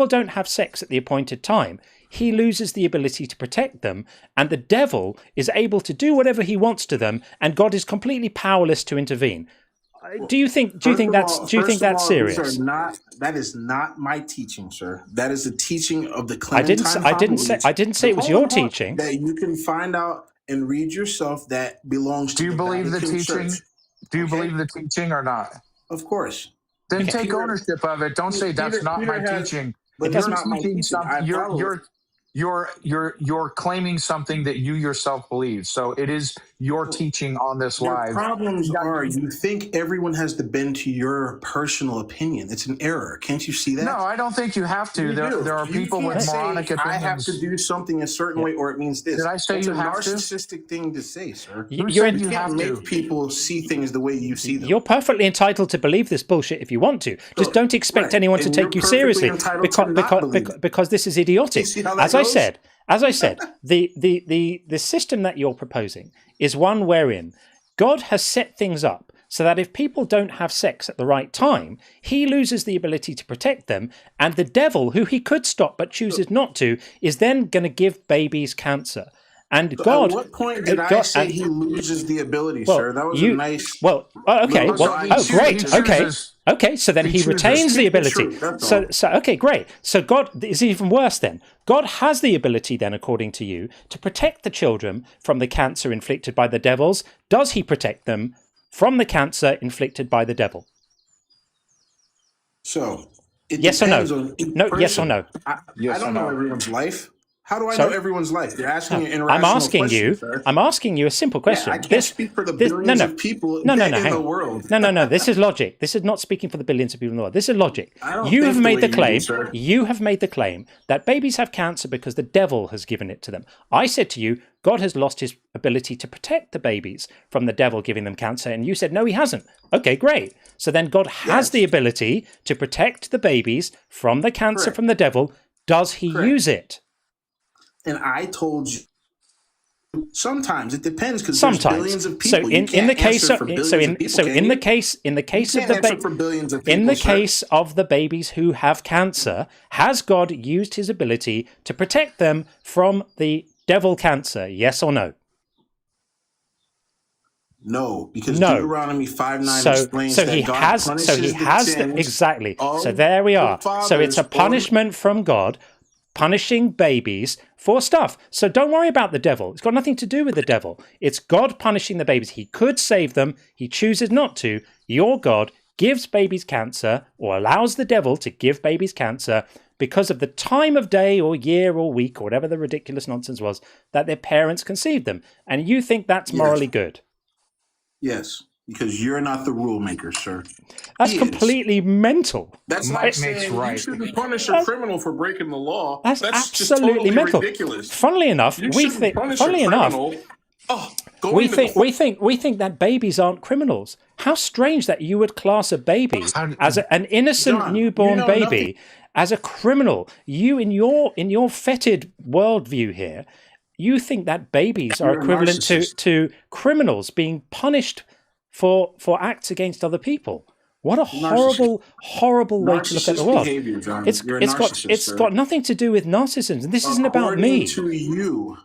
don't have sex at the appointed time, he loses the ability to protect them, and the devil is able to do whatever he wants to them, and God is completely powerless to intervene. Do you think that's serious? That is not my teaching, sir. That is the teaching of the Clementine I didn't say it was your teaching. That you can find out and read yourself. That belongs to Do you believe the Vatican teaching? Church. Do you believe the teaching or not? Of course. Then Okay. take Peter- ownership of it. Don't say that's Peter- not Peter my has- teaching. but You're it's not my teaching teaching. something. I follow it. You're claiming something that you yourself believe. So it is your teaching on this Your live. problems are you think everyone has to bend to your personal opinion. It's an error. Can't you see that? No, I don't think you have to. You do. There are You people can't with say, moronic opinions. I have to do something a certain way, or it means this. Did I say That's you a have to? narcissistic thing to say, sir. You can't make people see things the way you see them. You're perfectly entitled to believe this bullshit if you want to. Just don't expect right. anyone to And take you're you seriously perfectly entitled to not believe because this is idiotic. You see how that As I goes? said, the system that you're proposing is one wherein God has set things up so that if people don't have sex at the right time, he loses the ability to protect them, and the devil, who he could stop but chooses not to, is then going to give babies cancer. And So God, at what point did I say he loses the ability, sir? That was a nice. Okay. Great. Okay. So then he retains the ability. So okay, great. So God is even worse then. God has the ability then, according to you, to protect the children from the cancer inflicted by the devils. Does he protect them from the cancer inflicted by the devil? So it yes or no? depends on each No. Yes or person. no? I don't know everyone's life. How do I Sorry? know everyone's life? You're asking an I'm irrational asking question, you. sir. I'm asking you a simple question. Yeah, I can't speak for the billions of people in hang the on. world. No. This is logic. This is not speaking for the billions of people in the world. This is logic. I don't You think have the made way the you do, claim. sir. You have made the claim that babies have cancer because the devil has given it to them. I said to you, God has lost his ability to protect the babies from the devil giving them cancer, and you said no, he hasn't. Okay, great. So then God has the ability to protect the babies from the cancer Correct. from the devil. Does he use it? And I told you. Sometimes it depends because there's Sometimes. billions of So people. in the case of the case of the babies who have cancer, has God used his ability to protect them from the devil cancer? Yes or no? No, because No. Deuteronomy 5:9 So explains he that God has punishes the sins exactly. of So there we the are. So it's a fathers punishment from God, punishing babies for stuff. So don't worry about the devil. It's got nothing to do with the devil. It's God punishing the babies. He could save them. He chooses not to. Your God gives babies cancer, or allows the devil to give babies cancer. because of the time of day or year or week or whatever the ridiculous nonsense was that their parents conceived them. And you think that's morally good? Yes, because you're not the rule maker, sir. That's completely mental. That's like saying you shouldn't punish a criminal for breaking the law. That's just absolutely totally mental. ridiculous. Funnily enough, You we shouldn't think. punish Funnily a enough, criminal. we think that babies aren't criminals. How strange that you would class a baby as an innocent John, newborn you know baby nothing. as a criminal. You in your fetid worldview here, you think that babies are You're a equivalent narcissist. to criminals being punished for acts against other people. What a horrible way to look at the Narcissist world. behavior, John. It's You're a narcissist, it's sir. got nothing to do with narcissism. And this isn't about me. According to you.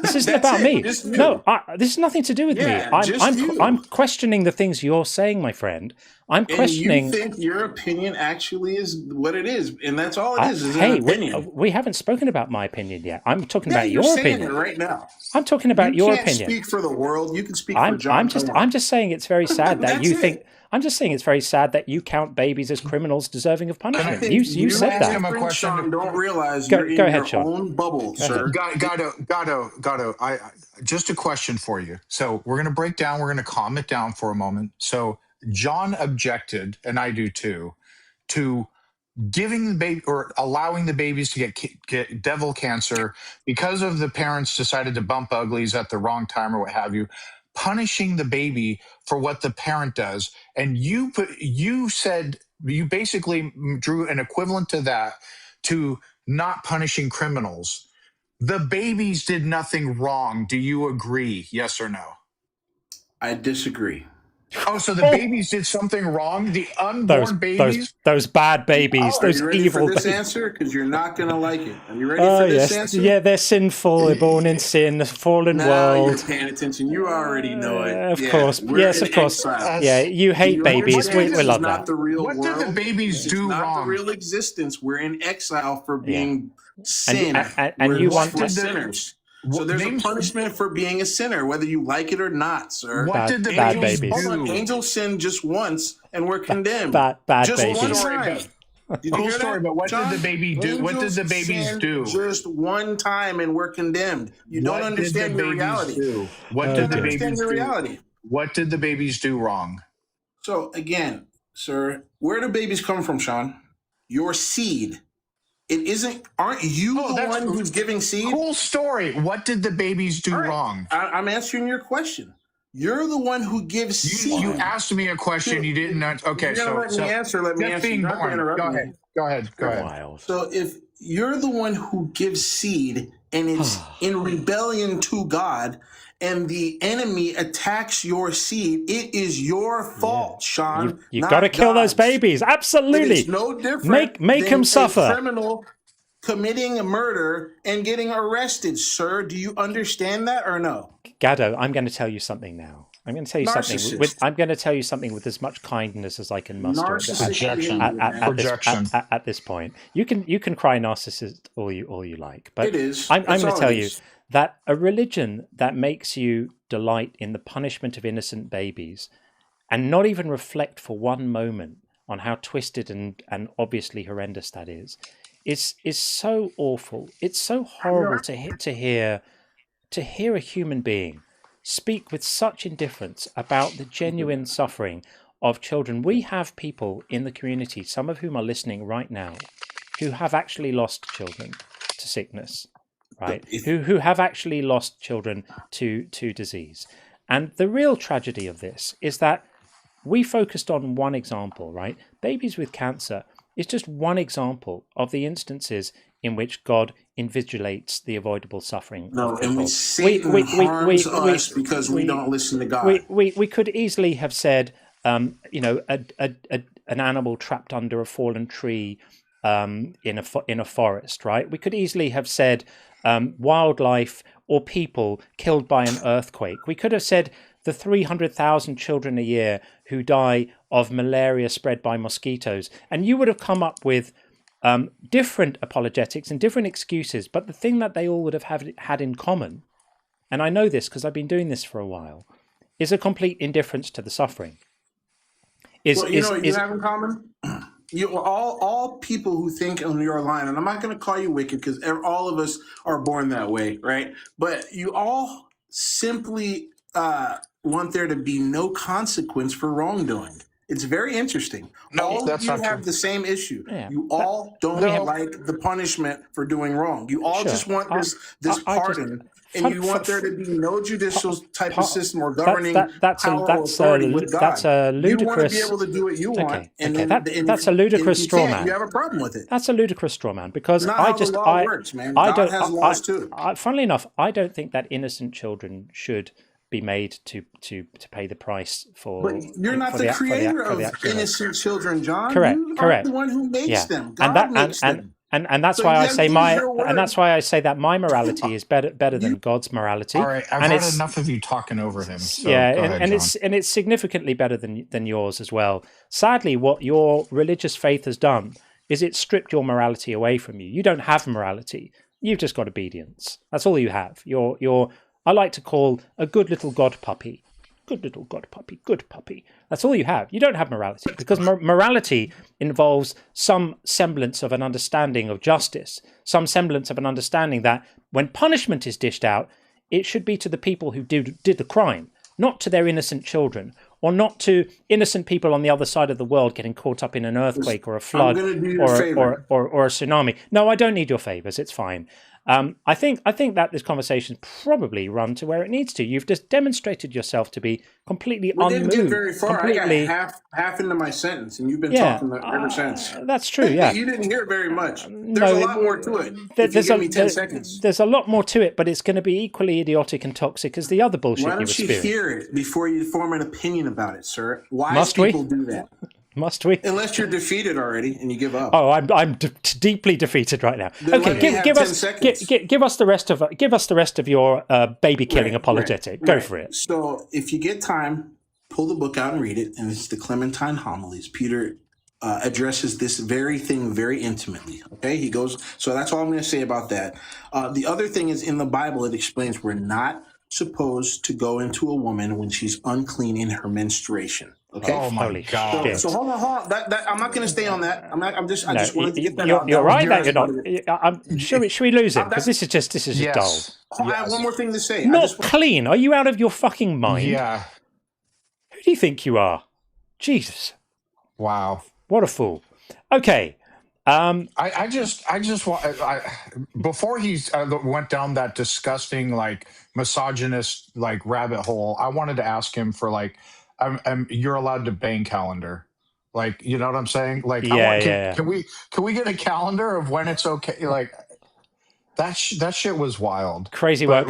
This isn't That's about it, me. just you. No, this has nothing to do with Yeah, me. just you. I'm questioning the things you're saying, my friend. I'm questioning. And you think your opinion actually is what it is, and that's all it is Hey, an opinion. we haven't spoken about my opinion yet. I'm talking Yeah, about you're your saying opinion it right now. I'm talking about You your can't opinion. speak for the world. You can speak for John. I'm just saying it's very sad that That's you it. think. I'm just saying it's very sad that you count babies as criminals deserving of I punishment. think You said that. him a question. Sean, don't realize Go- you're in go ahead, your Sean. own bubble, sir. Gatto. I just a question for you. So we're going to break down. We're going to calm it down for a moment. So John objected, and I do too, to giving the baby or allowing the babies to get devil cancer because of the parents decided to bump uglies at the wrong time or what have you, punishing the baby for what the parent does. And you said you basically drew an equivalent to that to not punishing criminals. The babies did nothing wrong. Do you agree? Yes or no? I disagree. Oh, so the babies did something wrong? The unborn babies? Those bad babies, Are those you ready evil for this babies. answer? Because you're not going to like it. Are you ready Oh for this yes, answer? yeah, they're sinful. They're born in sin, a fallen Now you're world. paying attention. You already know it. Of Yeah, course, we're yes, in of course. exile. Yeah, you hate You babies. understand We this is love not that. the real What world. did the babies This do is not wrong? the real existence. We're in exile for being sin. And We're you want for to- sinners. So there's a punishment for being a sinner, whether you like it or not, sir. What did the bad babies babies. Hold on, do? angels sin just once, and we're condemned. Bad just babies. one Story, time. but- Did you Cool hear story, that, but what John? did the baby do? What did the Angels babies sin do? Just one time, and we're condemned. You What don't did the understand your babies reality. do? What You did don't the understand babies your do? reality. What did the babies do wrong? So again, sir, where do babies come from, Sean? Your seed. It isn't. Aren't you the that's one who's giving seed? Cool story. What did the babies do All right. wrong? I'm answering your question. You're the one who gives seed. You asked me a question. You didn't. Okay, You're gonna let me answer. Let me just answer. being You're not gonna born. interrupt Go me. ahead. Go ahead. Go ahead. So if you're the one who gives seed and it's in rebellion to God, and the enemy attacks your seed, it is your fault, Sean. You've not got to kill those God's. babies. Absolutely. It's no different. Make than them a suffer. criminal committing a murder and getting arrested, sir. Do you understand that or no? Gaddo, I'm going to tell you something now. I'm going to tell you something. Narcissist. I'm going to tell you something with as much kindness as I can muster Narcissist at this point. You can cry narcissist all you like, but It is. I'm That's going all to tell it you is. that a religion that makes you delight in the punishment of innocent babies and not even reflect for one moment on how twisted and obviously horrendous that is so awful. It's so horrible to hear a human being speak with such indifference about the genuine suffering of children. We have people in the community, some of whom are listening right now, who have actually lost children to sickness, right? Who have actually lost children to disease. And the real tragedy of this is that we focused on one example, right? Babies with cancer is just one example of the instances in which God invigilates the avoidable suffering. No, of and people. Satan harms us because we don't listen to God. We could easily have said, an animal trapped under a fallen tree in a forest, right? We could easily have said wildlife or people killed by an earthquake. We could have said the 300,000 children a year who die of malaria spread by mosquitoes, and you would have come up with different apologetics and different excuses. But the thing that they all would have had in common, and I know this because I've been doing this for a while, is a complete indifference to the suffering. You know what you have in common? You all people who think on your line, and I'm not going to call you wicked because all of us are born that way, right? But you all simply want there to be no consequence for wrongdoing. It's very interesting. No, All of that's you not have true. the same issue. Yeah, You all don't like the punishment for doing wrong. You all just want this pardon, and you want there to be no judicial type of system or governing power or authority with God. That's a ludicrous. You want to be able to do what you want, and that's a ludicrous if you straw can't, man. you have a problem with it. That's a ludicrous straw man because Not how the law works, man. God has laws too. Funnily enough, I don't think that innocent children should be made to pay the price for. But you're not the creator of innocent children, John. Correct. You correct. are the one who makes them. God makes them. And that's So why you I have to say use that's why I say that my morality is better than God's morality. All right, I've had enough of you talking over him. So go ahead, and it's significantly better than yours as well. Sadly, what your religious faith has done is it stripped your morality away from you. You don't have morality. You've just got obedience. That's all you have. You're I like to call a good little God puppy. Good little God puppy, good puppy. That's all you have. You don't have morality because morality involves some semblance of an understanding of justice, some semblance of an understanding that when punishment is dished out, it should be to the people who did the crime, not to their innocent children, or not to innocent people on the other side of the world getting caught up in an earthquake or a flood or a tsunami. No, I don't need your favors. It's fine. I think that this conversation's probably run to where it needs to. You've just demonstrated yourself to be completely unmoved. Didn't get very far. I got half into my sentence, and you've been talking ever since. That's true. Yeah, you didn't hear very much. There's a lot more to it. If you give me 10 seconds. There's a lot more to it, but it's going to be equally idiotic and toxic as the other bullshit Why don't you've experienced. you hear it before you form an opinion about it, sir? Wise Must people we? do that. Must we? Unless you're defeated already and you give up. Oh, I'm deeply defeated right now. Then Okay, give us the rest of your baby killing apologetic. Go for it. So, if you get time, pull the book out and read it, and it's the Clementine Homilies. Peter addresses this very thing very intimately. Okay, he goes. So that's all I'm going to say about that. The other thing is in the Bible, it explains we're not supposed to go into a woman when she's unclean in her menstruation. Okay. Oh my God! So hold on. That I'm not going to stay on that. I just wanted to get that out. You're right that you're not. Should we lose it? Because this is just dull. I have one more thing to say. Not clean. Are you out of your fucking mind? Yeah. Who do you think you are? Jesus. Wow. What a fool. Okay. I just want before he went down that disgusting misogynist rabbit hole. I wanted to ask him for you're allowed to bang calendar, you know what I'm saying? Can we get a calendar of when it's okay? That shit was wild, crazy work.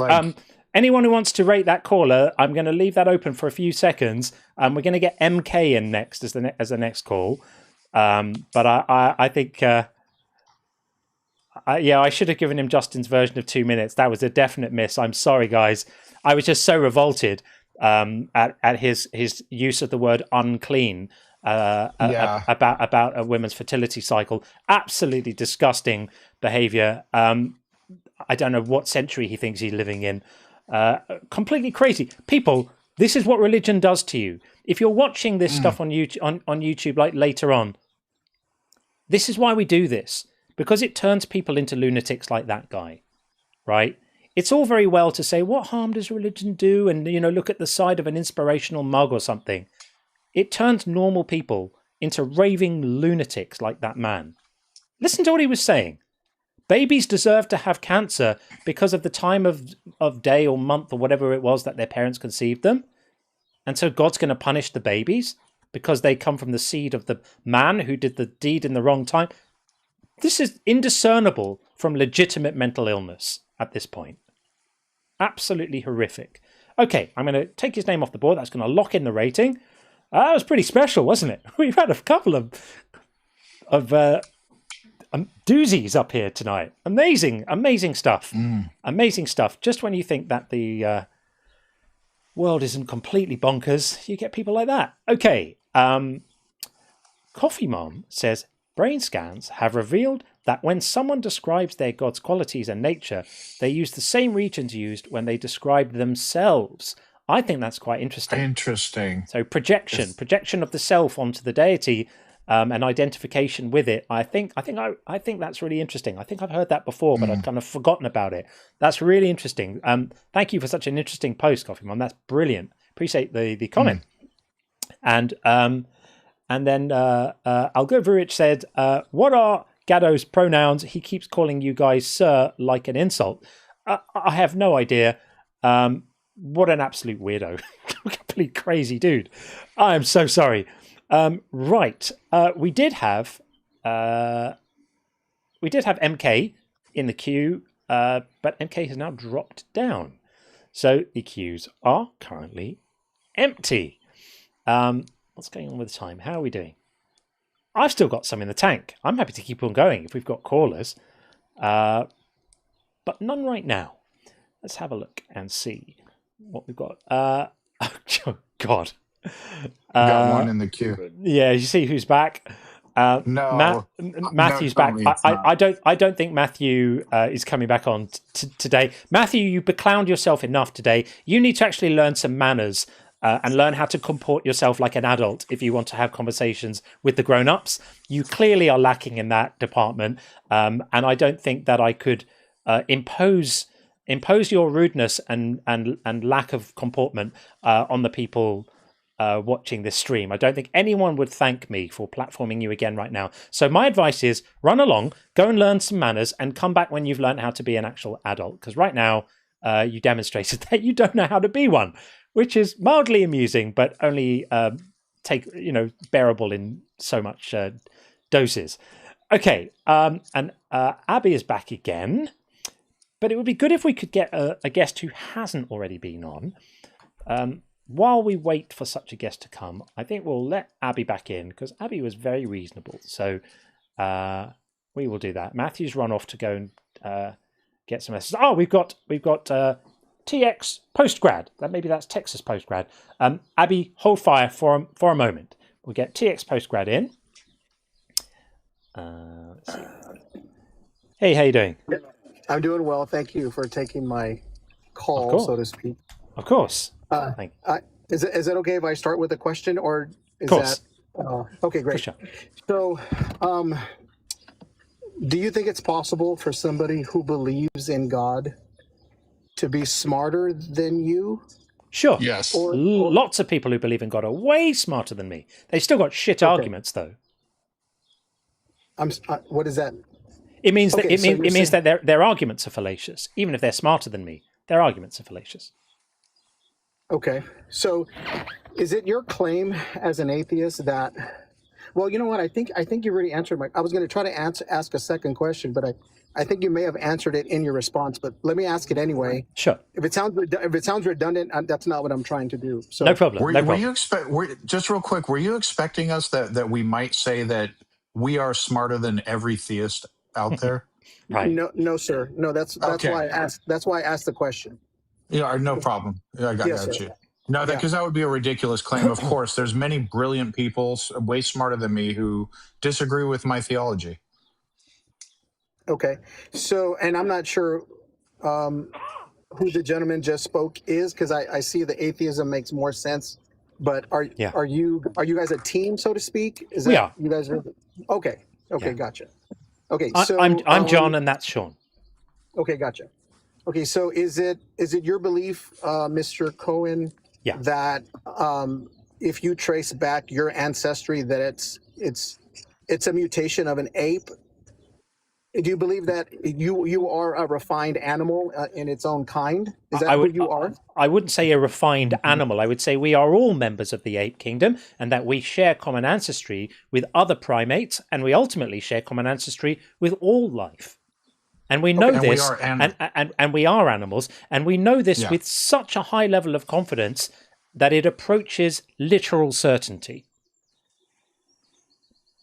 Anyone who wants to rate that caller, I'm going to leave that open for a few seconds. We're going to get MK in next as the next call. But I think, I should have given him Justin's version of 2 minutes. That was a definite miss. I'm sorry, guys. I was just so revolted at his use of the word unclean about a women's fertility cycle. Absolutely disgusting behavior. I don't know what century he thinks he's living in. Completely crazy. People, this is what religion does to you. If you're watching this stuff on YouTube later on, this is why we do this, because it turns people into lunatics like that guy, right? It's all very well to say, what harm does religion do? And, look at the side of an inspirational mug or something. It turns normal people into raving lunatics like that man. Listen to what he was saying. Babies deserve to have cancer because of the time of day or month or whatever it was that their parents conceived them. And so God's going to punish the babies because they come from the seed of the man who did the deed in the wrong time. This is indiscernible from legitimate mental illness at this point. Absolutely horrific. Okay, I'm going to take his name off the board. That's going to lock in the rating. That was pretty special, wasn't it? We've had a couple of doozies up here tonight. Amazing stuff. Amazing stuff. Just when you think that the world isn't completely bonkers, you get people like that. Okay. Coffee Mom says, brain scans have revealed that when someone describes their God's qualities and nature, they use the same regions used when they describe themselves. I think that's quite interesting. Interesting. So projection of the self onto the deity. and identification with it. I think that's really interesting. I think I've heard that before, but I've kind of forgotten about it. That's really interesting. Thank you for such an interesting post, Coffeemon. That's brilliant. Appreciate the comment. And then Algovurich said, "What are Gado's pronouns? He keeps calling you guys sir like an insult." I have no idea. What an absolute weirdo. Complete crazy dude. I am so sorry. Right. We did have MK in the queue, but MK has now dropped down. So the queues are currently empty. What's going on with the time? How are we doing? I've still got some in the tank. I'm happy to keep on going if we've got callers, but none right now. Let's have a look and see what we've got. Oh, God. Got one in the queue. Yeah, you see who's back. No, Matthew's back. I don't think Matthew is coming back on today. Matthew, you beclowned yourself enough today. You need to actually learn some manners and learn how to comport yourself like an adult if you want to have conversations with the grown-ups. You clearly are lacking in that department, and I don't think that I could impose your rudeness and lack of comportment on the people watching this stream. I don't think anyone would thank me for platforming you again right now. So my advice is run along, go and learn some manners, and come back when you've learned how to be an actual adult. Because right now you demonstrated that you don't know how to be one, which is mildly amusing, but only bearable in so much doses. Okay, and Abby is back again. But it would be good if we could get a guest who hasn't already been on. While we wait for such a guest to come, I think we'll let Abby back in because Abby was very reasonable. So we will do that. Matthew's run off to go and get some messages. Oh, we've got TX postgrad. Maybe that's Texas postgrad. Abby, hold fire for a moment. We'll get TX postgrad in. Let's see. Hey, how you doing? I'm doing well. Thank you for taking my call, so to speak. Of course. Is it okay if I start with a question, or is that okay? Great. Sure. So, do you think it's possible for somebody who believes in God to be smarter than you? Sure. Yes. Or lots of people who believe in God are way smarter than me. They've still got shit arguments, though. What is that? It means that means that their arguments are fallacious, even if they're smarter than me. Their arguments are fallacious. Okay, so is it your claim as an atheist that? Well, you know what? I think you already answered I was going to try to ask a second question, but I think you may have answered it in your response. But let me ask it anyway. Sure. If it sounds redundant, that's not what I'm trying to do. So no problem. Were you just real quick? Were you expecting us that we might say that we are smarter than every theist out there? Right. No, sir. No, that's okay. why I asked. That's why I asked the question. Yeah, no problem. I got you. No, because that would be a ridiculous claim. Of course, there's many brilliant people, way smarter than me, who disagree with my theology. Okay, so, and I'm not sure who the gentleman just spoke is, because I see the atheism makes more sense. But are you guys a team, so to speak? We are. You guys are. Okay. Gotcha. Okay, so I'm John, and that's Sean. Okay, gotcha. Okay, so is it your belief, Mr. Cohen, that if you trace back your ancestry, that it's a mutation of an ape? Do you believe that you are a refined animal in its own kind? Is that who you are? I wouldn't say a refined animal. I would say we are all members of the ape kingdom, and that we share common ancestry with other primates, and we ultimately share common ancestry with all life. And we know this, and we are animals, and we know this with such a high level of confidence that it approaches literal certainty.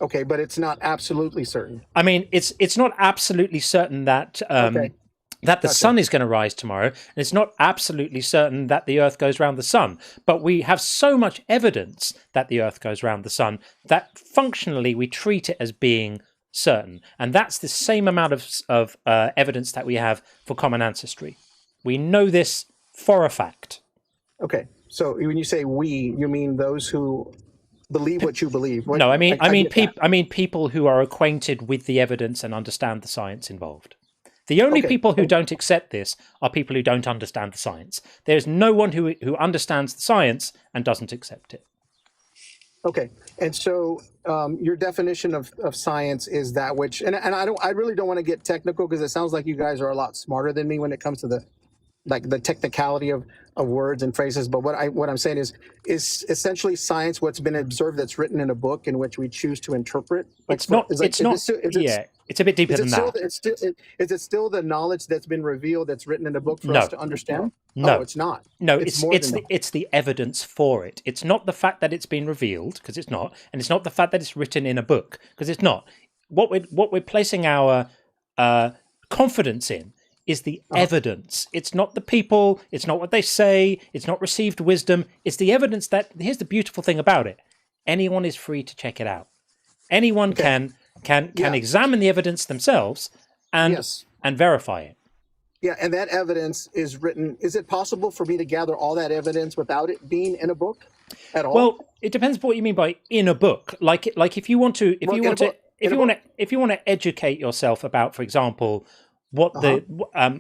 Okay, but it's not absolutely certain. I mean, it's not absolutely certain that that the sun is going to rise tomorrow, and it's not absolutely certain that the Earth goes around the sun. But we have so much evidence that the Earth goes around the sun that functionally we treat it as being certain, and that's the same amount of evidence that we have for common ancestry. We know this for a fact. Okay, so when you say we, you mean those who believe what you believe. What, no, I mean get that. people who are acquainted with the evidence and understand the science involved. The only people who don't accept this are people who don't understand the science. There's no one who understands the science and doesn't accept it. Okay, and so your definition of science is that which, and I really don't want to get technical because it sounds like you guys are a lot smarter than me when it comes to the technicality of words and phrases. But what I'm saying is essentially science what's been observed that's written in a book in which we choose to interpret. Like it's a bit deeper than that. Is it still the knowledge that's been revealed that's written in a book for us to understand? No, it's not. No, it's the evidence for it. It's not the fact that it's been revealed, because it's not, and it's not the fact that it's written in a book, because it's not. What we're placing our confidence in is the evidence. It's not the people. It's not what they say. It's not received wisdom. It's the evidence that. Here's the beautiful thing about it: anyone is free to check it out. Anyone can examine the evidence themselves and verify it. Yeah, and that evidence is written. Is it possible for me to gather all that evidence without it being in a book at all? Well, it depends on what you mean by in a book. Like if you want to educate yourself about, for example, what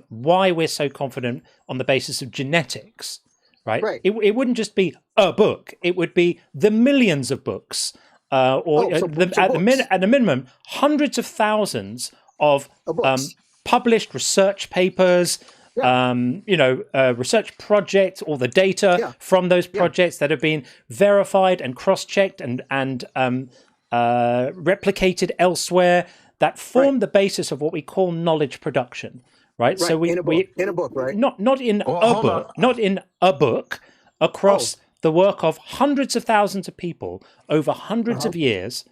why we're so confident on the basis of genetics, right? It wouldn't just be a book. It would be the millions of books, at the minimum, hundreds of thousands of published research papers, research projects, all the data from those projects that have been verified and cross-checked and replicated elsewhere, that form the basis of what we call knowledge production, right? So in a book, right? Not in a book, across the work of hundreds of thousands of people over hundreds of years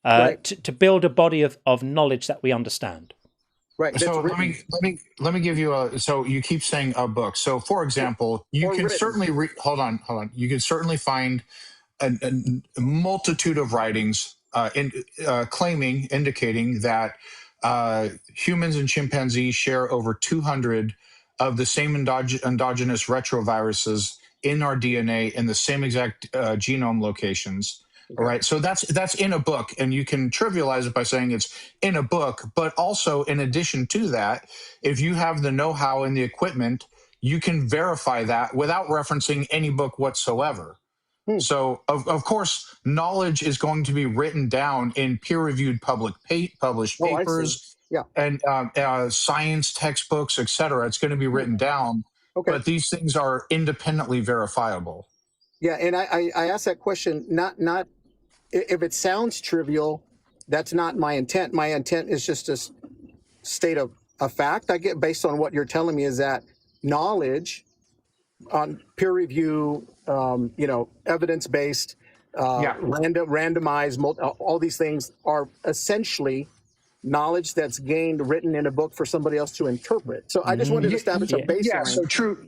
to build a body of knowledge that we understand. Right. So let me give you so you keep saying a book. So for example, you can certainly hold on. You can certainly find a multitude of writings indicating that humans and chimpanzees share over 200 of the same endogenous retroviruses in our DNA in the same exact genome locations. All right, so that's in a book, and you can trivialize it by saying it's in a book. But also, in addition to that, if you have the know-how and the equipment, you can verify that without referencing any book whatsoever. So, of course, knowledge is going to be written down in peer-reviewed published papers and science textbooks, et cetera. It's going to be written down, but these things are independently verifiable. Yeah, and I asked that question not if it sounds trivial, that's not my intent. My intent is just to state a fact I get based on what you're telling me is that knowledge on peer review, evidence-based, randomized, all these things are essentially knowledge that's gained written in a book for somebody else to interpret. So I just wanted to establish a baseline.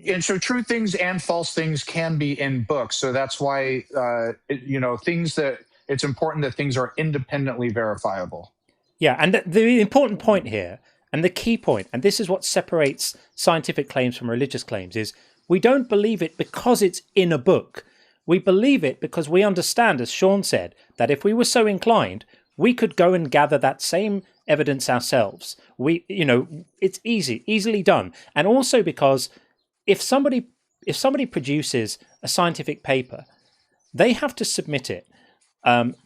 Yeah, so true things and false things can be in books. So that's why things that it's important that things are independently verifiable. Yeah, and the important point here, and the key point, and this is what separates scientific claims from religious claims, is we don't believe it because it's in a book. We believe it because we understand, as Sean said, that if we were so inclined, we could go and gather that same evidence ourselves. It's easily done. And also because if somebody produces a scientific paper, they have to submit it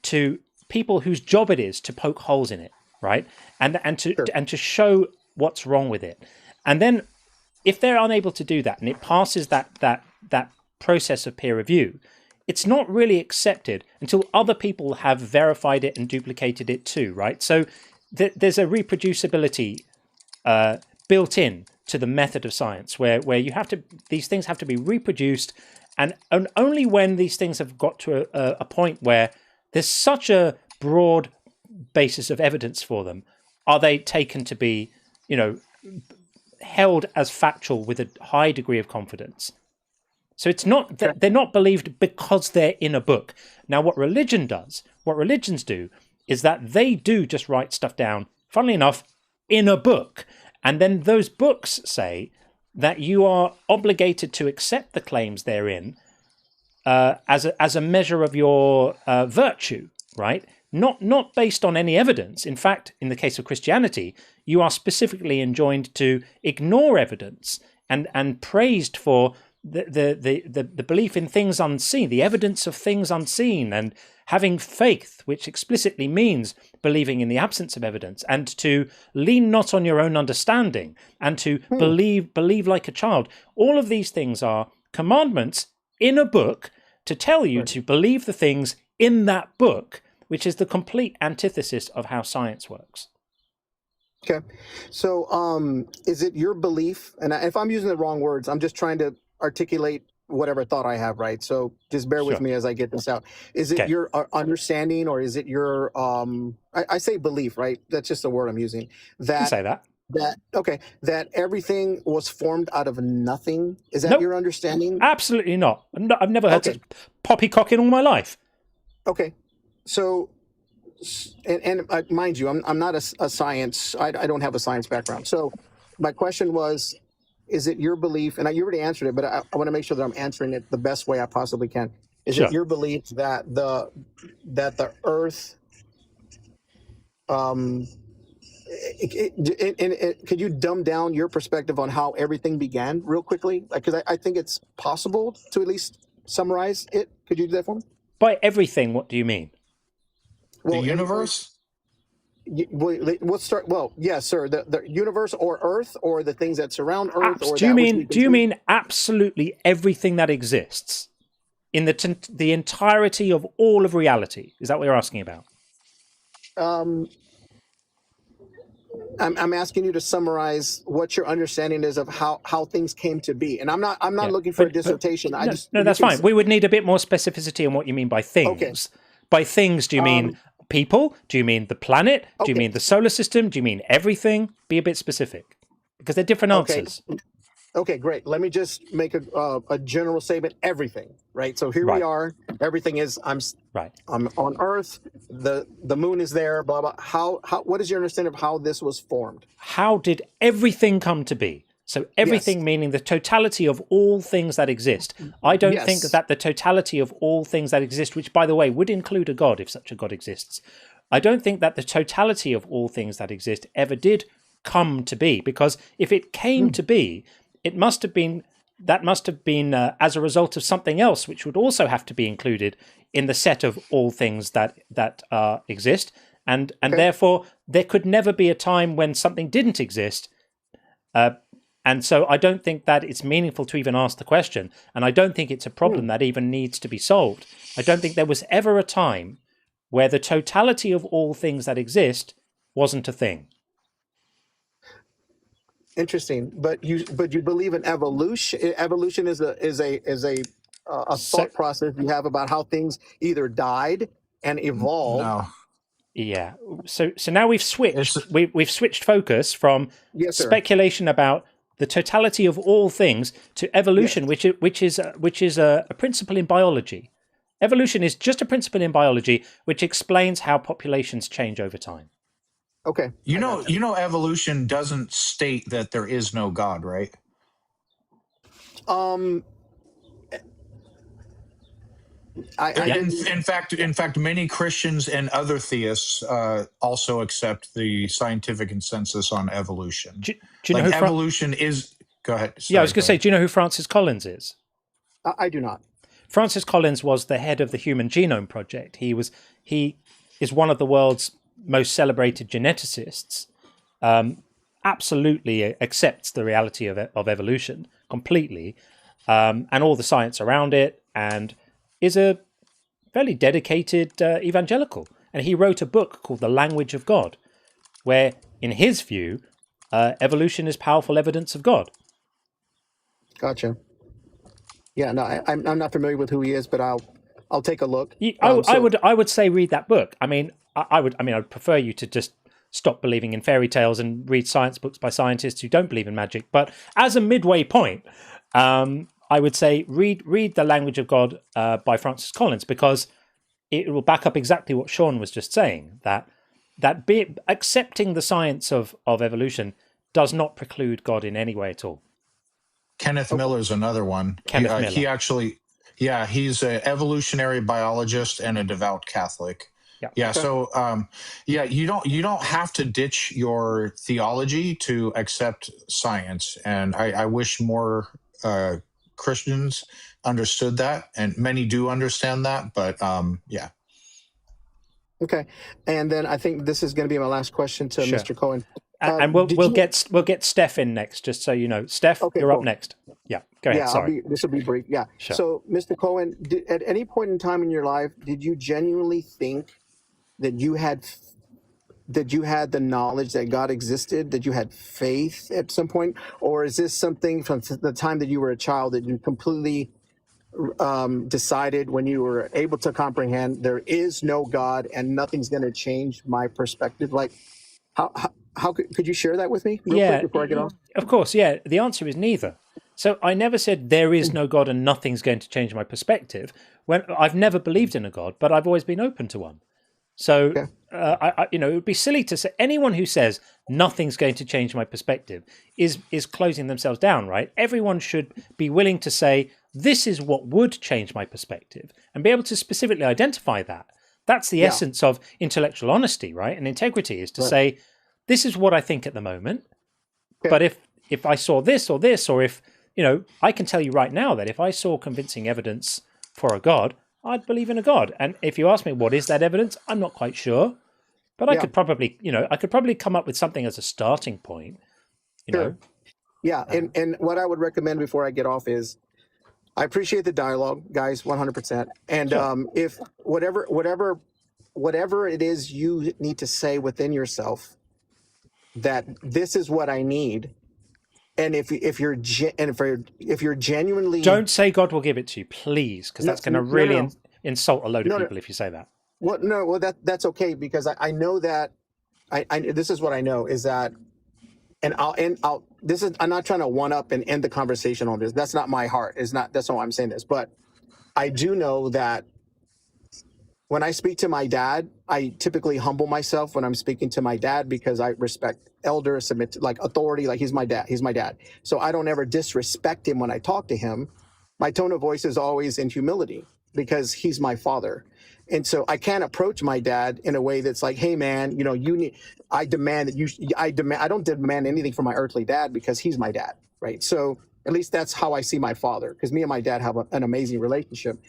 to people whose job it is to poke holes in it, right? And to show what's wrong with it. And then if they're unable to do that and it passes that process of peer review, it's not really accepted until other people have verified it and duplicated it too, right? So there's a reproducibility built in to the method of science where these things have to be reproduced, and only when these things have got to a point where there's such a broad basis of evidence for them are they taken to be, held as factual with a high degree of confidence. So it's not that they're not believed because they're in a book. Now, what religions do is that they do just write stuff down, funnily enough, in a book. And then those books say that you are obligated to accept the claims therein as a measure of your virtue, right? Not based on any evidence. In fact, in the case of Christianity, you are specifically enjoined to ignore evidence and praised for the belief in things unseen, the evidence of things unseen, and having faith, which explicitly means believing in the absence of evidence, and to lean not on your own understanding, and to believe like a child. All of these things are commandments in a book to tell you to believe the things in that book, which is the complete antithesis of how science works. Okay. So is it your belief, and if I'm using the wrong words, I'm just trying to articulate whatever thought I have, right? So just bear with me as I get this out. Is it your understanding, or is it your, I say belief, right? That's just the word I'm using. That, you can say that. That everything was formed out of nothing? Is that your understanding? Absolutely not. I've never heard such poppycock in all my life. Okay. So, and mind you, I'm not a science, I don't have a science background. So my question was, is it your belief, and you already answered it, but I want to make sure that I'm answering it the best way I possibly can. Is it your belief that the earth, could you dumb down your perspective on how everything began real quickly? Because I think it's possible to at least summarize it. Could you do that for me? By everything, what do you mean? Well, the universe? Let's start. Well, yes, sir. The universe, or Earth, or the things that surround Earth. Or do you mean absolutely everything that exists in the entirety of all of reality? Is that what you're asking about? I'm asking you to summarize what your understanding is of how things came to be, and I'm not looking for a dissertation. No, that's fine. We would need a bit more specificity on what you mean by things. Okay. By things, do you mean people? Do you mean the planet? Do you mean the solar system? Do you mean everything? Be a bit specific, because they're different answers. Okay, great. Let me just make a general statement. Everything, right? So here we are. Everything is. I'm on Earth. The moon is there. Blah blah. How? What is your understanding of how this was formed? How did everything come to be? So everything meaning the totality of all things that exist. I don't think that the totality of all things that exist, which by the way would include a God if such a God exists, I don't think that the totality of all things that exist ever did come to be, because if it came to be, it must have been as a result of something else, which would also have to be included in the set of all things that exist, and therefore there could never be a time when something didn't exist. And so I don't think that it's meaningful to even ask the question, and I don't think it's a problem that even needs to be solved. I don't think there was ever a time where the totality of all things that exist wasn't a thing. Interesting, but you believe in evolution. Evolution is a thought process you have about how things either died and evolved. No. Yeah. So now we've switched. We've switched focus from speculation about the totality of all things to evolution, which is a principle in biology. Evolution is just a principle in biology which explains how populations change over time. Okay. You know, evolution doesn't state that there is no God, right? In fact, many Christians and other theists also accept the scientific consensus on evolution. Do you know who evolution is? Go ahead. Sorry, I was going to say, do you know who Francis Collins is? I do not. Francis Collins was the head of the Human Genome Project. He is one of the world's most celebrated geneticists. Absolutely accepts the reality of evolution completely, and all the science around it, and is a fairly dedicated evangelical. And he wrote a book called The Language of God, where, in his view, evolution is powerful evidence of God. Gotcha. Yeah, no, I'm not familiar with who he is, but I'll take a look. I would say read that book. I would prefer you to just stop believing in fairy tales and read science books by scientists who don't believe in magic. But as a midway point, I would say read The Language of God by Francis Collins, because it will back up exactly what Sean was just saying, that accepting the science of evolution does not preclude God in any way at all. Kenneth Miller's another one. Kenneth Miller. Yeah, he's an evolutionary biologist and a devout Catholic. Yeah. Okay. So, yeah, you don't have to ditch your theology to accept science, and I wish more Christians understood that, and many do understand that. But yeah. Okay, and then I think this is going to be my last question to Sure. Mr. Cohen. And we'll get Steph in next, just so you know. Steph, you're up next. Yeah, go ahead. Sorry. This will be brief. Yeah. Sure. So, Mr. Cohen, at any point in time in your life, did you genuinely think that you had the knowledge that God existed, that you had faith at some point, or is this something from the time that you were a child that you completely decided when you were able to comprehend there is no God and nothing's going to change my perspective? Like, how could you share that with me real quick before I get off? Of course, yeah. The answer is neither. So I never said there is no God and nothing's going to change my perspective. When I've never believed in a God, but I've always been open to one. So it would be silly to say anyone who says nothing's going to change my perspective is closing themselves down, right? Everyone should be willing to say this is what would change my perspective and be able to specifically identify that. That's the essence of intellectual honesty, right? And integrity is to say this is what I think at the moment. But if I saw this, or if I can tell you right now that if I saw convincing evidence for a God, I'd believe in a God. And if you ask me what is that evidence, I'm not quite sure. But I could probably come up with something as a starting point. You know. Yeah, and what I would recommend before I get off is I appreciate the dialogue, guys, 100%. And if whatever it is you need to say within yourself, that this is what I need. And if you're genuinely, don't say God will give it to you, please, because that's going to really insult a load of people if you say that. Well, that's okay, because I know that I this is what I know is that, and I'm not trying to one up and end the conversation on this. That's not my heart. That's not why I'm saying this. But I do know that when I speak to my dad, I typically humble myself when I'm speaking to my dad, because I respect elders, submit to, like, authority, like he's my dad. So I don't ever disrespect him when I talk to him. My tone of voice is always in humility because he's my father. And so I can't approach my dad in a way that's like, hey man, I don't demand anything from my earthly dad because he's my dad, right? So at least that's how I see my father, because me and my dad have an amazing relationship.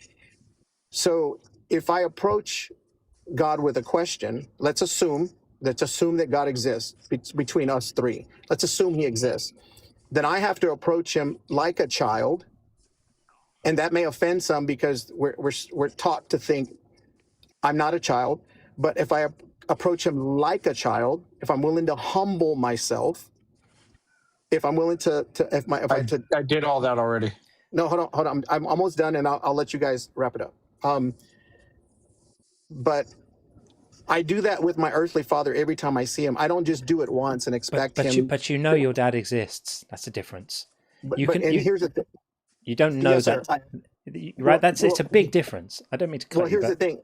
So if I approach God with a question, let's assume that God exists between us three. Let's assume he exists. Then I have to approach him like a child, and that may offend some because we're taught to think I'm not a child. But if I approach him like a child, if I'm willing to humble myself, if I'm willing I did all that already. No, hold on. I'm almost done, and I'll let you guys wrap it up. But I do that with my earthly father every time I see him. I don't just do it once and expect him. But you know your dad exists. That's the difference. Here's the thing. You don't know that. Right? It's a big difference. I don't mean to cut you. Here's the thing.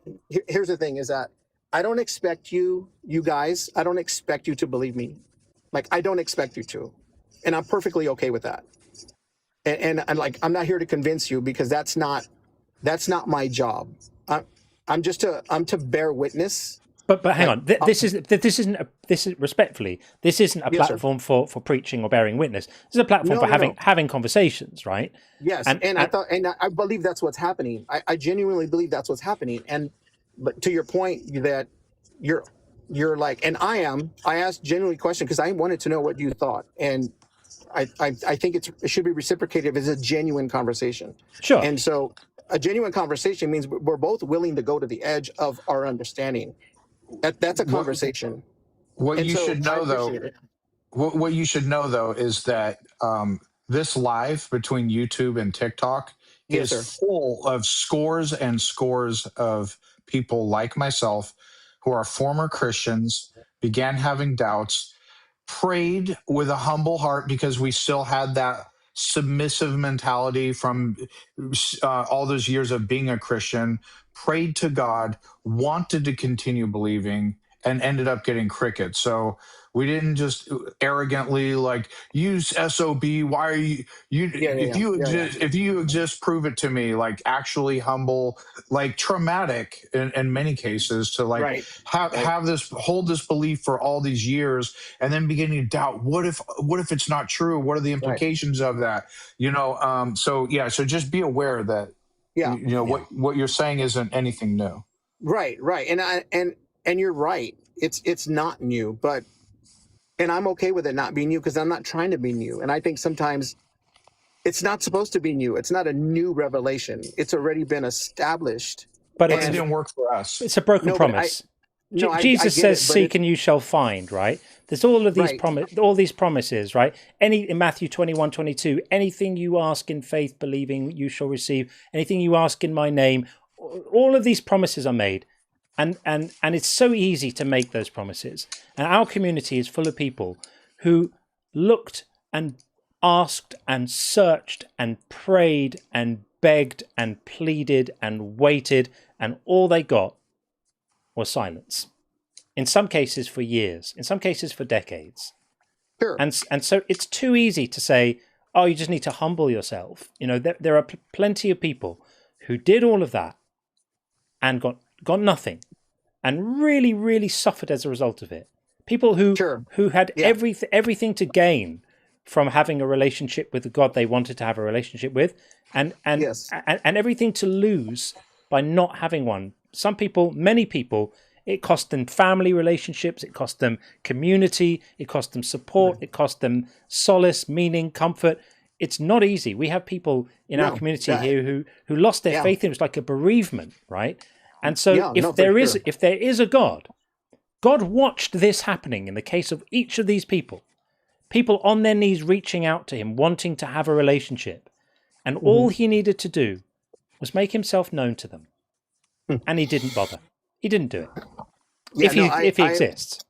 Here's the thing is that I don't expect you guys, I don't expect you to believe me. Like, I don't expect you to. And I'm perfectly okay with that. And like, I'm not here to convince you, because that's not my job. I'm to bear witness. But hang on. This isn't respectfully. This isn't a platform for preaching or bearing witness. This is a platform for having conversations, right? Yes, and I believe that's what's happening. I genuinely believe that's what's happening. But to your point that you're like, and I asked genuinely question because I wanted to know what you thought, and I think it should be reciprocated if it's a genuine conversation. Sure. And so a genuine conversation means we're both willing to go to the edge of our understanding. That's a conversation. What you should know, though, is that this live between YouTube and TikTok is full of scores and scores of people like myself who are former Christians, began having doubts, prayed with a humble heart because we still had that submissive mentality from all those years of being a Christian, prayed to God, wanted to continue believing, and ended up getting crickets. So we didn't just arrogantly like use SOB. Why are you if you exist, prove it to me. Like actually humble, like traumatic in many cases to like have this hold this belief for all these years and then beginning to doubt what if it's not true? What are the implications of that? So just be aware that what you're saying isn't anything new. Right. And you're right. It's not new, and I'm okay with it not being new because I'm not trying to be new. And I think sometimes it's not supposed to be new. It's not a new revelation. It's already been established. But it didn't work for us. It's a broken promise. Jesus says, "Seek and you shall find." Right? There's all of these all these promises. Right? In Matthew 21:22, anything you ask in faith, believing, you shall receive. Anything you ask in my name, all of these promises are made. And it's so easy to make those promises. And our community is full of people who looked and asked and searched and prayed and begged and pleaded and waited, and all they got was silence. In some cases for years, in some cases for decades. Sure. And so it's too easy to say, oh, you just need to humble yourself. There are plenty of people who did all of that and got nothing, and really, really suffered as a result of it. People who had everything to gain from having a relationship with the God they wanted to have a relationship with, and everything to lose by not having one. Some people, many people, it cost them family relationships, it cost them community, it cost them support, it cost them solace, meaning, comfort. It's not easy. We have people in our community here who lost their faith. It was like a bereavement, right? And so if there is a God watched this happening in the case of each of these people on their knees reaching out to him, wanting to have a relationship. And all he needed to do was make himself known to them. And he didn't bother. He didn't do it. If he exists.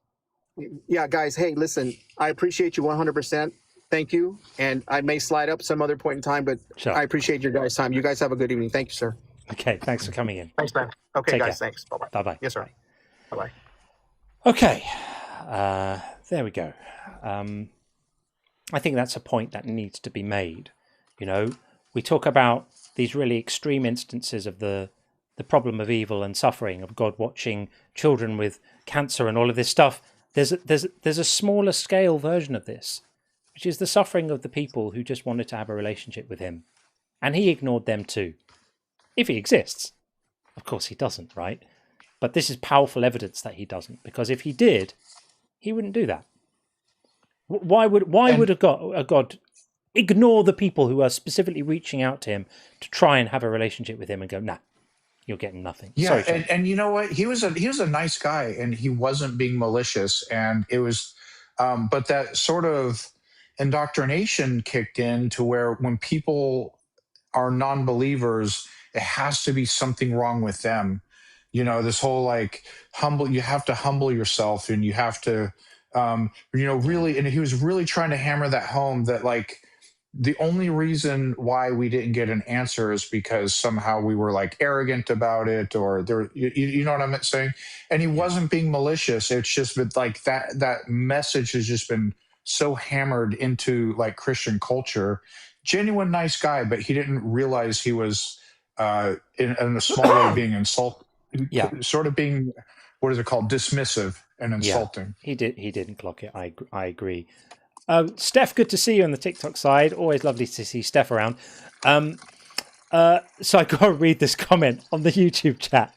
Yeah, guys, hey, listen, I appreciate you 100%. Thank you. And I may slide up some other point in time, but I appreciate your guys' time. You guys have a good evening. Thank you, sir. Okay, thanks for coming in. Thanks, man. Okay, Take guys, care. thanks. Bye-bye. Bye-bye. Yes, sir. Bye-bye. Okay, there we go. I think that's a point that needs to be made. We talk about these really extreme instances of the problem of evil and suffering, of God watching children with cancer and all of this stuff. There's a smaller scale version of this, which is the suffering of the people who just wanted to have a relationship with him. And he ignored them too. If he exists. Of course he doesn't, right? But this is powerful evidence that he doesn't, because if he did, he wouldn't do that. Why would a God ignore the people who are specifically reaching out to him to try and have a relationship with him and go, nah, you're getting nothing? Yeah, Sorry, and you know what? He was a nice guy, and he wasn't being malicious, and it was, but that sort of indoctrination kicked in to where when people are non-believers, it has to be something wrong with them. This whole like you have to humble yourself, and you have to, really, and he was really trying to hammer that home that like the only reason why we didn't get an answer is because somehow we were like arrogant about it, or there, you know what I'm saying? And he wasn't being malicious. It's just been like that message has just been so hammered into like Christian culture. Genuine nice guy, but he didn't realize he was in a small way being sort of being, what is it called, dismissive and insulting. He didn't clock it. I agree. Steph, good to see you on the TikTok side. Always lovely to see Steph around. So I got to read this comment on the YouTube chat.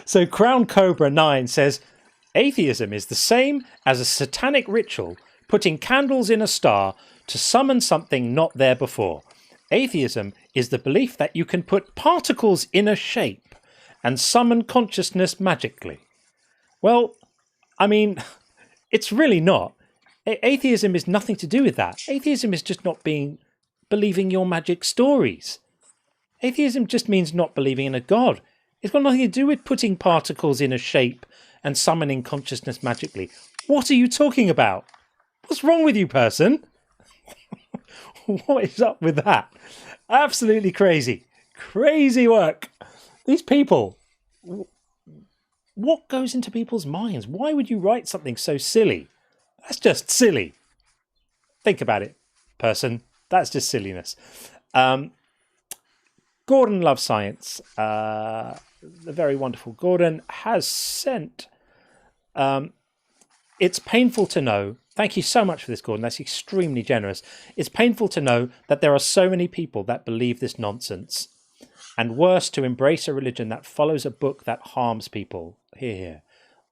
So Crown Cobra 9 says, atheism is the same as a satanic ritual putting candles in a star to summon something not there before. Atheism is the belief that you can put particles in a shape and summon consciousness magically. Well, I mean, it's really not. Atheism is nothing to do with that. Atheism is just not believing your magic stories. Atheism just means not believing in a God. It's got nothing to do with putting particles in a shape and summoning consciousness magically. What are you talking about? What's wrong with you, person? What is up with that? Absolutely crazy. Crazy work. These people. what goes into people's minds? Why would you write something so silly? That's just silly. Think about it, person. That's just silliness. Gordon Loves Science, the very wonderful Gordon, has sent... it's painful to know... Thank you so much for this, Gordon. That's extremely generous. It's painful to know that there are so many people that believe this nonsense. And worse, to embrace a religion that follows a book that harms people. Hear, hear.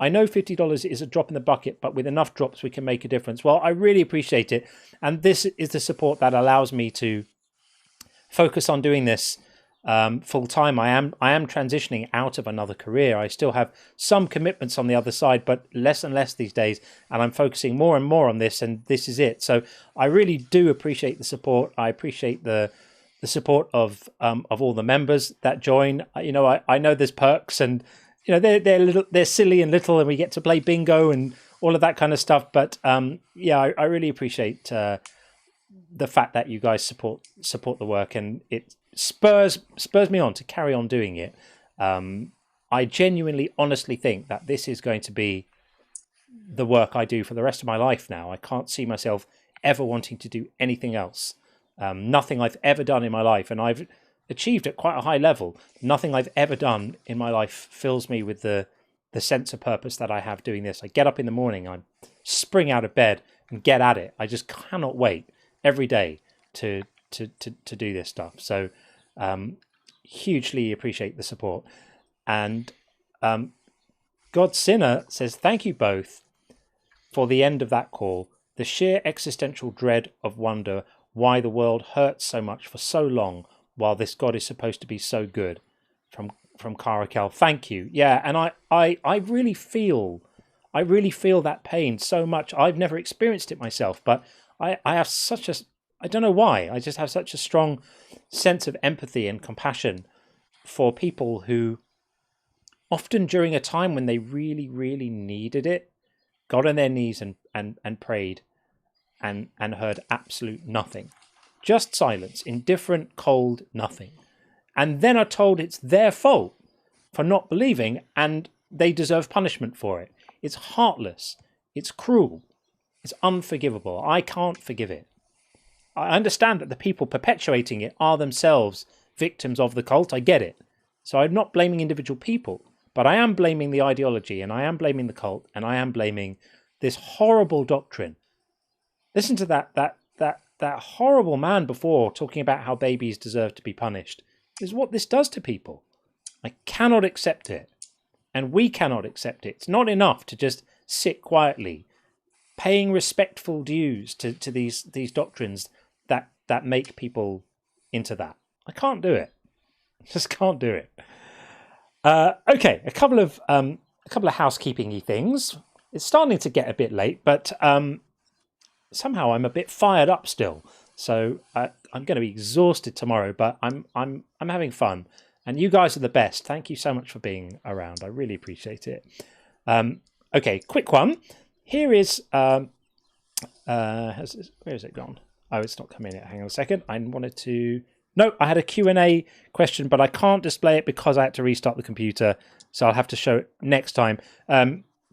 I know $50 is a drop in the bucket, but with enough drops we can make a difference. Well, I really appreciate it. And this is the support that allows me to focus on doing this full time. I am transitioning out of another career. I still have some commitments on the other side, but less and less these days. And I'm focusing more and more on this, and this is it. So I really do appreciate the support. I appreciate the support of all the members that join. You know, I know there's perks, and you know they're silly and little, and we get to play bingo and all of that kind of stuff. But yeah, I really appreciate the fact that you guys support the work, and it spurs me on to carry on doing it. I genuinely, honestly think that this is going to be the work I do for the rest of my life now. I can't see myself ever wanting to do anything else. Nothing I've ever done in my life, and I've achieved at quite a high level. Nothing I've ever done in my life fills me with the sense of purpose that I have doing this. I get up in the morning, I spring out of bed and get at it. I just cannot wait every day to do this stuff. So hugely appreciate the support. And God Sinner says, thank you both for the end of that call. The sheer existential dread of wonder why the world hurts so much for so long while this God is supposed to be so good. From Caracal. Thank you. Yeah, and I really feel that pain so much. I've never experienced it myself, but I have such a, I don't know why, I just have such a strong sense of empathy and compassion for people who often during a time when they really, really needed it, got on their knees and prayed and heard absolute nothing. Just silence, indifferent, cold, nothing. And then are told it's their fault for not believing and they deserve punishment for it. It's heartless. It's cruel. It's unforgivable. I can't forgive it. I understand that the people perpetuating it are themselves victims of the cult. I get it. So I'm not blaming individual people, but I am blaming the ideology, and I am blaming the cult, and I am blaming this horrible doctrine. Listen to that horrible man before talking about how babies deserve to be punished. This is what this does to people. I cannot accept it. And we cannot accept it. It's not enough to just sit quietly, paying respectful dues to these doctrines that make people into that. I can't do it. Just can't do it. Okay, a couple of housekeeping-y things. It's starting to get a bit late, but somehow I'm a bit fired up still. So I'm going to be exhausted tomorrow, but I'm having fun, and you guys are the best. Thank you so much for being around. I really appreciate it. Okay, quick one. Here is where is it gone? Oh, it's not coming yet. Hang on a second. I wanted to. No, I had a Q&A question, but I can't display it because I had to restart the computer, so I'll have to show it next time.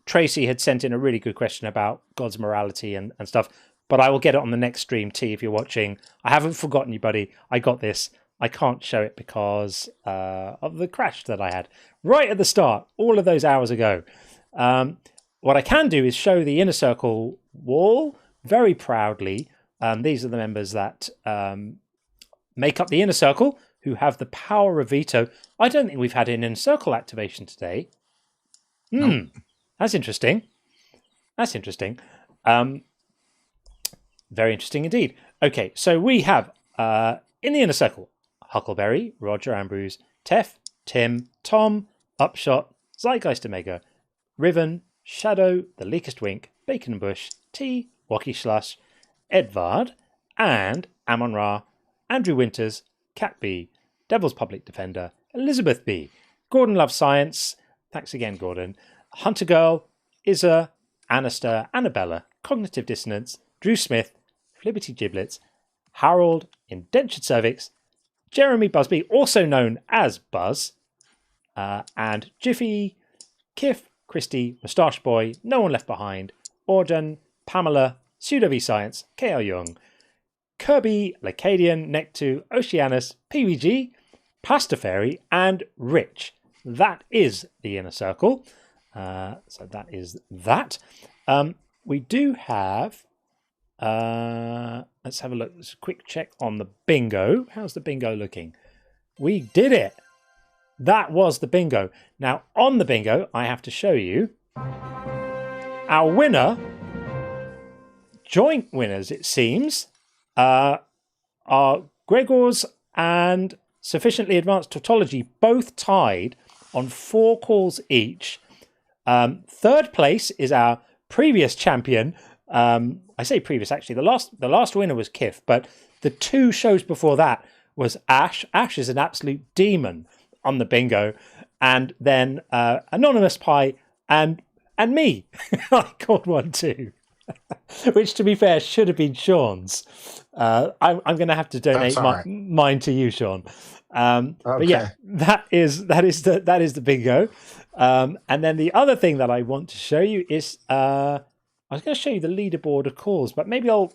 Tracy had sent in a really good question about God's morality and stuff, but I will get it on the next stream. T, if you're watching, I haven't forgotten you, buddy. I got this. I can't show it because of the crash that I had right at the start, all of those hours ago. What I can do is show the Inner Circle wall very proudly. These are the members that make up the Inner Circle, who have the power of veto. I don't think we've had an Inner Circle activation today. Nope. That's interesting. That's interesting. Very interesting indeed. Okay, so we have in the Inner Circle, Huckleberry, Roger Ambrose, Tef, Tim, Tom, Upshot, Zeitgeist Omega, Riven, Shadow, The Leakest Wink, Bacon and Bush, T, Wacky Schlush, Edvard, and Amon Ra, Andrew Winters, Cat B, Devil's Public Defender, Elizabeth B, Gordon Loves Science, thanks again Gordon, Hunter Girl, Izza, Anastair, Annabella, Cognitive Dissonance, Drew Smith, Liberty Giblets, Harold, Indentured Cervix, Jeremy Busby, also known as Buzz, and Jiffy, Kif, Christy, Moustache Boy, No One Left Behind, Auden, Pamela, Pseudo V Science, K.L. Young, Kirby, Lacadian, Nectu, Oceanus, PVG, Pasta Fairy, and Rich. That is the inner circle. So that is that. We do have... let's have a look. Let's a quick check on the bingo. How's the bingo looking? We did it. That was the bingo. Now, on the bingo, I have to show you our winner, joint winners, it seems, are Gregor's and Sufficiently Advanced Tautology, both tied on 4 calls each. Third place is our previous champion. I say previous, actually. The last winner was Kif, but the 2 shows before that was Ash. Ash is an absolute demon on the bingo. And then Anonymous Pie and me. I got one too. Which, to be fair, should have been Sean's. I'm going to have to donate mine to you, Sean. But yeah, that is the bingo. And then the other thing that I want to show you is I was going to show you the leaderboard of calls, but maybe I'll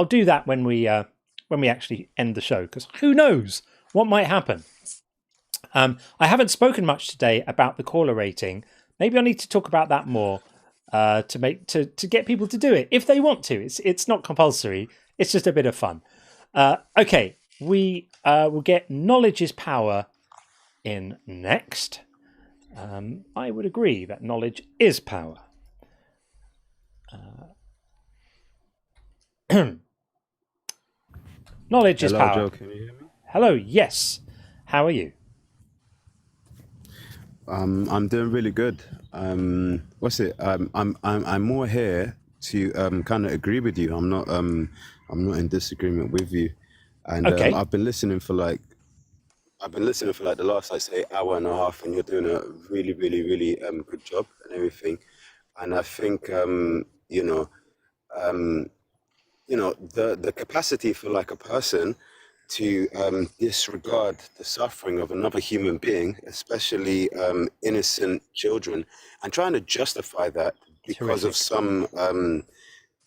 do that when we actually end the show, because who knows what might happen. I haven't spoken much today about the caller rating. Maybe I need to talk about that more to get people to do it if they want to. It's not compulsory. It's just a bit of fun. Okay, we will get Knowledge is Power in next. I would agree that knowledge is power. Knowledge is power. Joe, can you hear me? Hello, yes. How are you? I'm doing really good. I'm more here to kind of agree with you. I'm not in disagreement with you. And Okay. I've been listening for like the last, I say, hour and a half, and you're doing a really, really, really good job and everything. And I think the capacity for like a person to disregard the suffering of another human being, especially innocent children, and trying to justify that because of some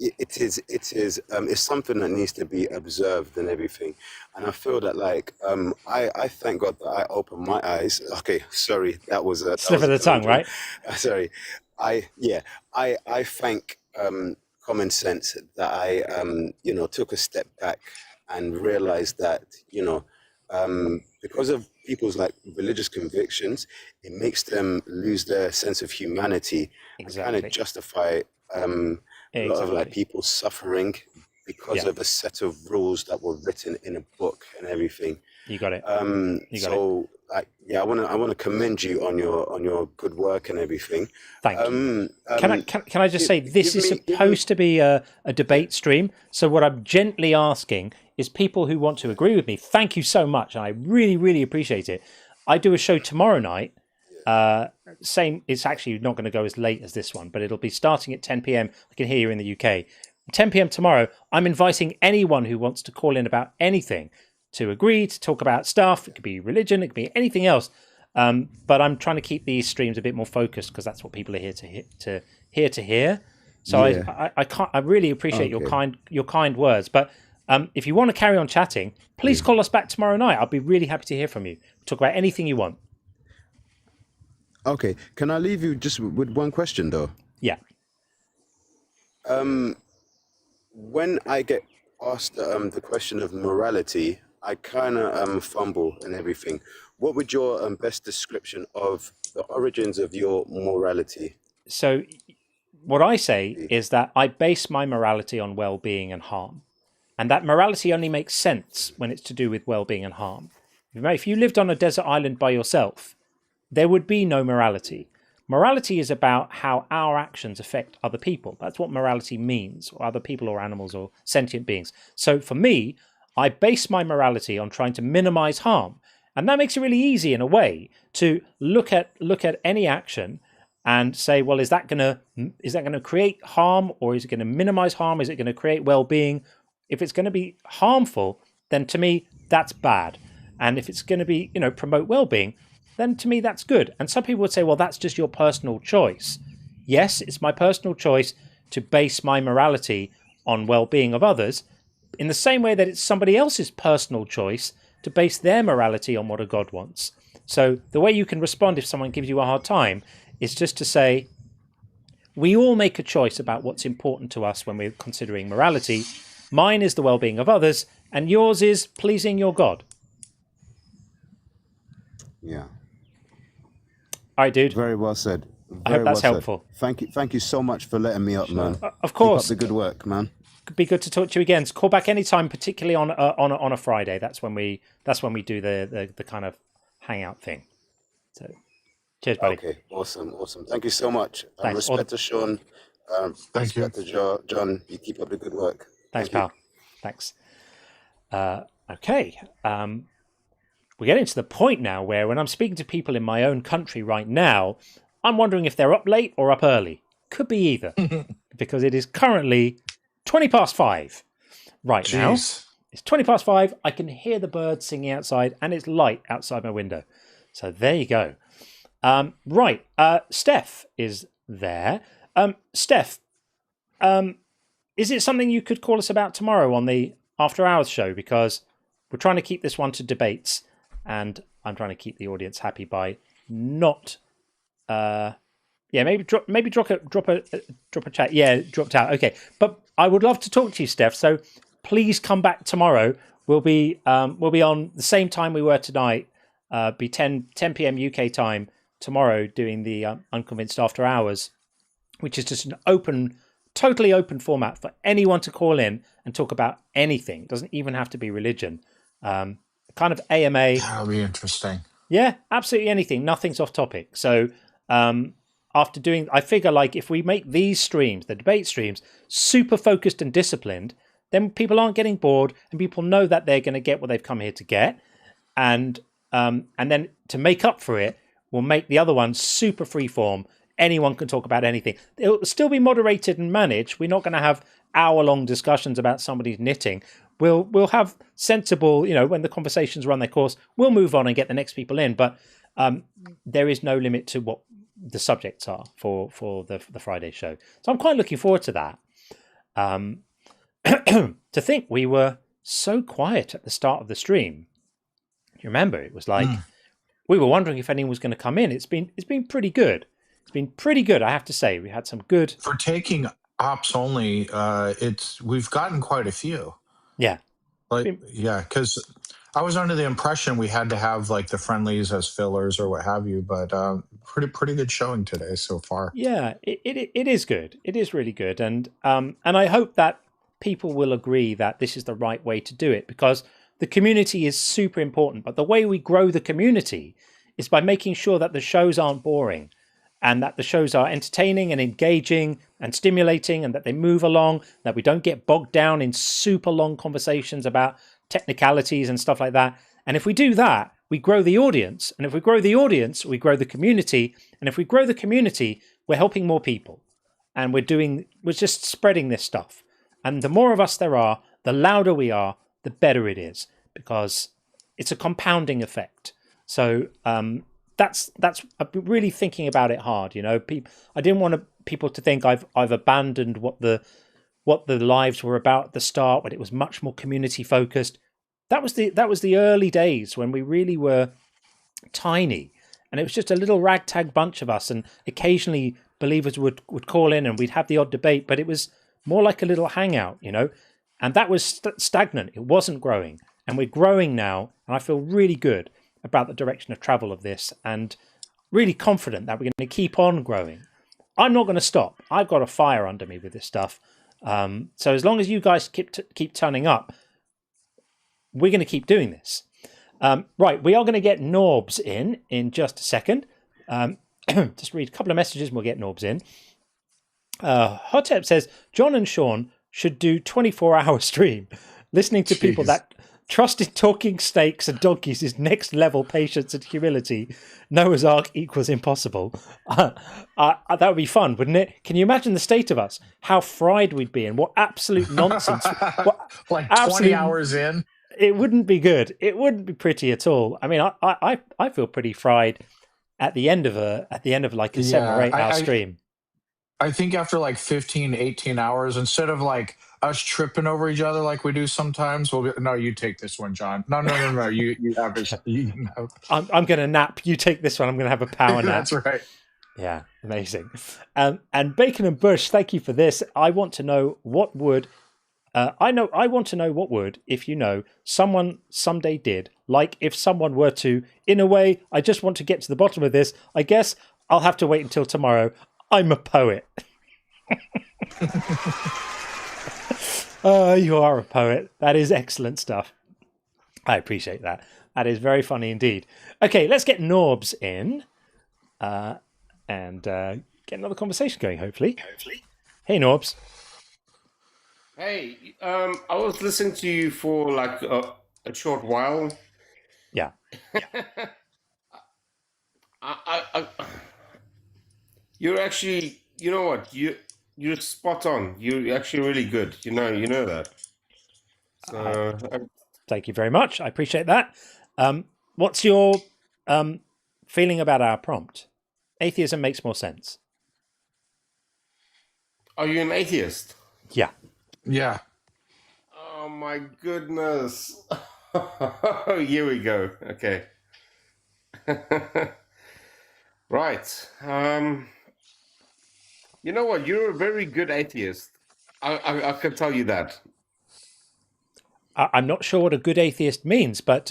it's something that needs to be observed and everything. And I feel that like I thank God that I opened my eyes. Okay, sorry, that was a Slip of the tongue, right? Sorry, I thank common sense that I took a step back and realized that because of people's like religious convictions, it makes them lose their sense of humanity and kind of justify a lot of like people suffering because of a set of rules that were written in a book and everything. You got it. I want to commend you on your good work and everything. Thank you. Can I just say this is supposed to be a debate stream? So what I'm gently asking is people who want to agree with me. Thank you so much, and I really, really appreciate it. I do a show tomorrow night. Same. It's actually not going to go as late as this one, but it'll be starting at 10 p.m. I can hear you in the UK. 10 p.m. tomorrow. I'm inviting anyone who wants to call in about anything to agree, to talk about stuff. It could be religion, it could be anything else. But I'm trying to keep these streams a bit more focused because that's what people are here to hear. So yeah. I really appreciate your kind words. But if you want to carry on chatting, please call us back tomorrow night. I'll be really happy to hear from you. Talk about anything you want. Okay, can I leave you just with one question though? Yeah. When I get asked the question of morality, I kind of fumble and everything. What would your best description of the origins of your morality? So what I say is that I base my morality on well-being and harm. And that morality only makes sense when it's to do with well-being and harm. If you lived on a desert island by yourself, there would be no morality. Morality is about how our actions affect other people. That's what morality means, or other people or animals or sentient beings. So for me, I base my morality on trying to minimize harm. And that makes it really easy in a way to look at any action and say, well, is that going to create harm, or is it going to minimize harm? Is it going to create well-being? If it's going to be harmful, then to me, that's bad. And if it's going to be, promote well-being, then to me that's good. And some people would say, well, that's just your personal choice. Yes, it's my personal choice to base my morality on well-being of others, in the same way that it's somebody else's personal choice to base their morality on what a God wants. So the way you can respond if someone gives you a hard time is just to say, we all make a choice about what's important to us when we're considering morality. Mine is the well-being of others, and yours is pleasing your God. Yeah. All right, dude. Very well said. I hope that's helpful. Thank you so much for letting me up, man. Of course. Keep up the good work, man. Could be good to talk to you again. So call back anytime, particularly on a Friday. That's when we do the kind of hangout thing. So, cheers, buddy. Okay, awesome. Thank you so much. Thanks. Respect to Sean. Thank you. Respect to John. You keep up the good work. Thanks, pal. Thanks. Okay. We're getting to the point now where when I'm speaking to people in my own country right now, I'm wondering if they're up late or up early. Could be either, because it is currently 5:20 right now. It's 5:20. I can hear the birds singing outside, and it's light outside my window. So there you go. Right. Steph is there. Steph, is it something you could call us about tomorrow on the After Hours show? Because we're trying to keep this one to debates, and I'm trying to keep the audience happy by not... maybe drop a chat. Yeah, dropped out. Okay, but I would love to talk to you, Steph. So please come back tomorrow. We'll be on the same time we were tonight. Be 10 p.m. UK time tomorrow, doing the Unconvinced After Hours, which is just an totally open format for anyone to call in and talk about anything. It doesn't even have to be religion. Kind of AMA. That'll be interesting. Yeah, absolutely anything. Nothing's off topic. So I figure like if we make these streams, the debate streams, super focused and disciplined, then people aren't getting bored and people know that they're going to get what they've come here to get. And then to make up for it, we'll make the other one super freeform. Anyone can talk about anything. It'll still be moderated and managed. We're not going to have hour-long discussions about somebody's knitting. We'll have sensible, when the conversations run their course, we'll move on and get the next people in. But there is no limit to what the subjects are for the Friday show. So I'm quite looking forward to that. To think we were so quiet at the start of the stream. You remember, it was like we were wondering if anyone was going to come in. It's been pretty good. It's been pretty good, I have to say. We had some good for taking ops only. We've gotten quite a few. Yeah. Because I was under the impression we had to have like the friendlies as fillers or what have you, but pretty good showing today so far. Yeah, it is good. It is really good, and I hope that people will agree that this is the right way to do it, because the community is super important. But the way we grow the community is by making sure that the shows aren't boring, and that the shows are entertaining and engaging and stimulating, and that they move along, that we don't get bogged down in super long conversations about technicalities and stuff like that. And if we do that, we grow the audience. And if we grow the audience, we grow the community. And if we grow the community, we're helping more people. And we're just spreading this stuff. And the more of us there are, the louder we are, the better it is, because it's a compounding effect. So that's I've been really thinking about it hard. I didn't want people to think I've abandoned what the lives were about at the start, when it was much more community focused. That was the early days when we really were tiny, and it was just a little ragtag bunch of us, and occasionally believers would call in and we'd have the odd debate, but it was more like a little hangout, and that was stagnant. It wasn't growing, and we're growing now, and I feel really good about the direction of travel of this, and really confident that we're going to keep on growing. I'm not going to stop. I've got a fire under me with this stuff. So as long as you guys keep turning up, we're going to keep doing this. Right, we are going to get Norbs in just a second. Just read a couple of messages and we'll get Norbs in. Hotep says, John and Sean should do 24-hour stream. Listening to people that trust in talking snakes and donkeys is next level patience and humility. Noah's Ark equals impossible. That would be fun, wouldn't it? Can you imagine the state of us? How fried we'd be, and what absolute nonsense. Like 20 hours in? It wouldn't be good. It wouldn't be pretty at all. I mean, I feel pretty fried at the end of like a 7 or 8 hour stream. I think after like 15, 18 hours, instead of like us tripping over each other like we do sometimes, we'll be, no, you take this one, John. No. You have it. I'm going to nap. You take this one. I'm going to have a power nap. That's right. Yeah, amazing. And Bacon and Bush, thank you for this. I want to know what would if you know someone someday did, like if someone were to, in a way, I just want to get to the bottom of this. I guess I'll have to wait until tomorrow. I'm a poet. Oh, you are a poet. That is excellent stuff. I appreciate that. That is very funny indeed. Okay, let's get Norbs in and get another conversation going, hopefully. Hey, Norbs. Hey, I was listening to you for like a short while. Yeah. You're actually, you know what? You're spot on. You're actually really good. You know that. So thank you very much. I appreciate that. What's your feeling about our prompt? Atheism makes more sense. Are you an atheist? Yeah. Yeah. Oh my goodness. Here we go. Okay. Right. You know what? You're a very good atheist. I can tell you that. I'm not sure what a good atheist means, but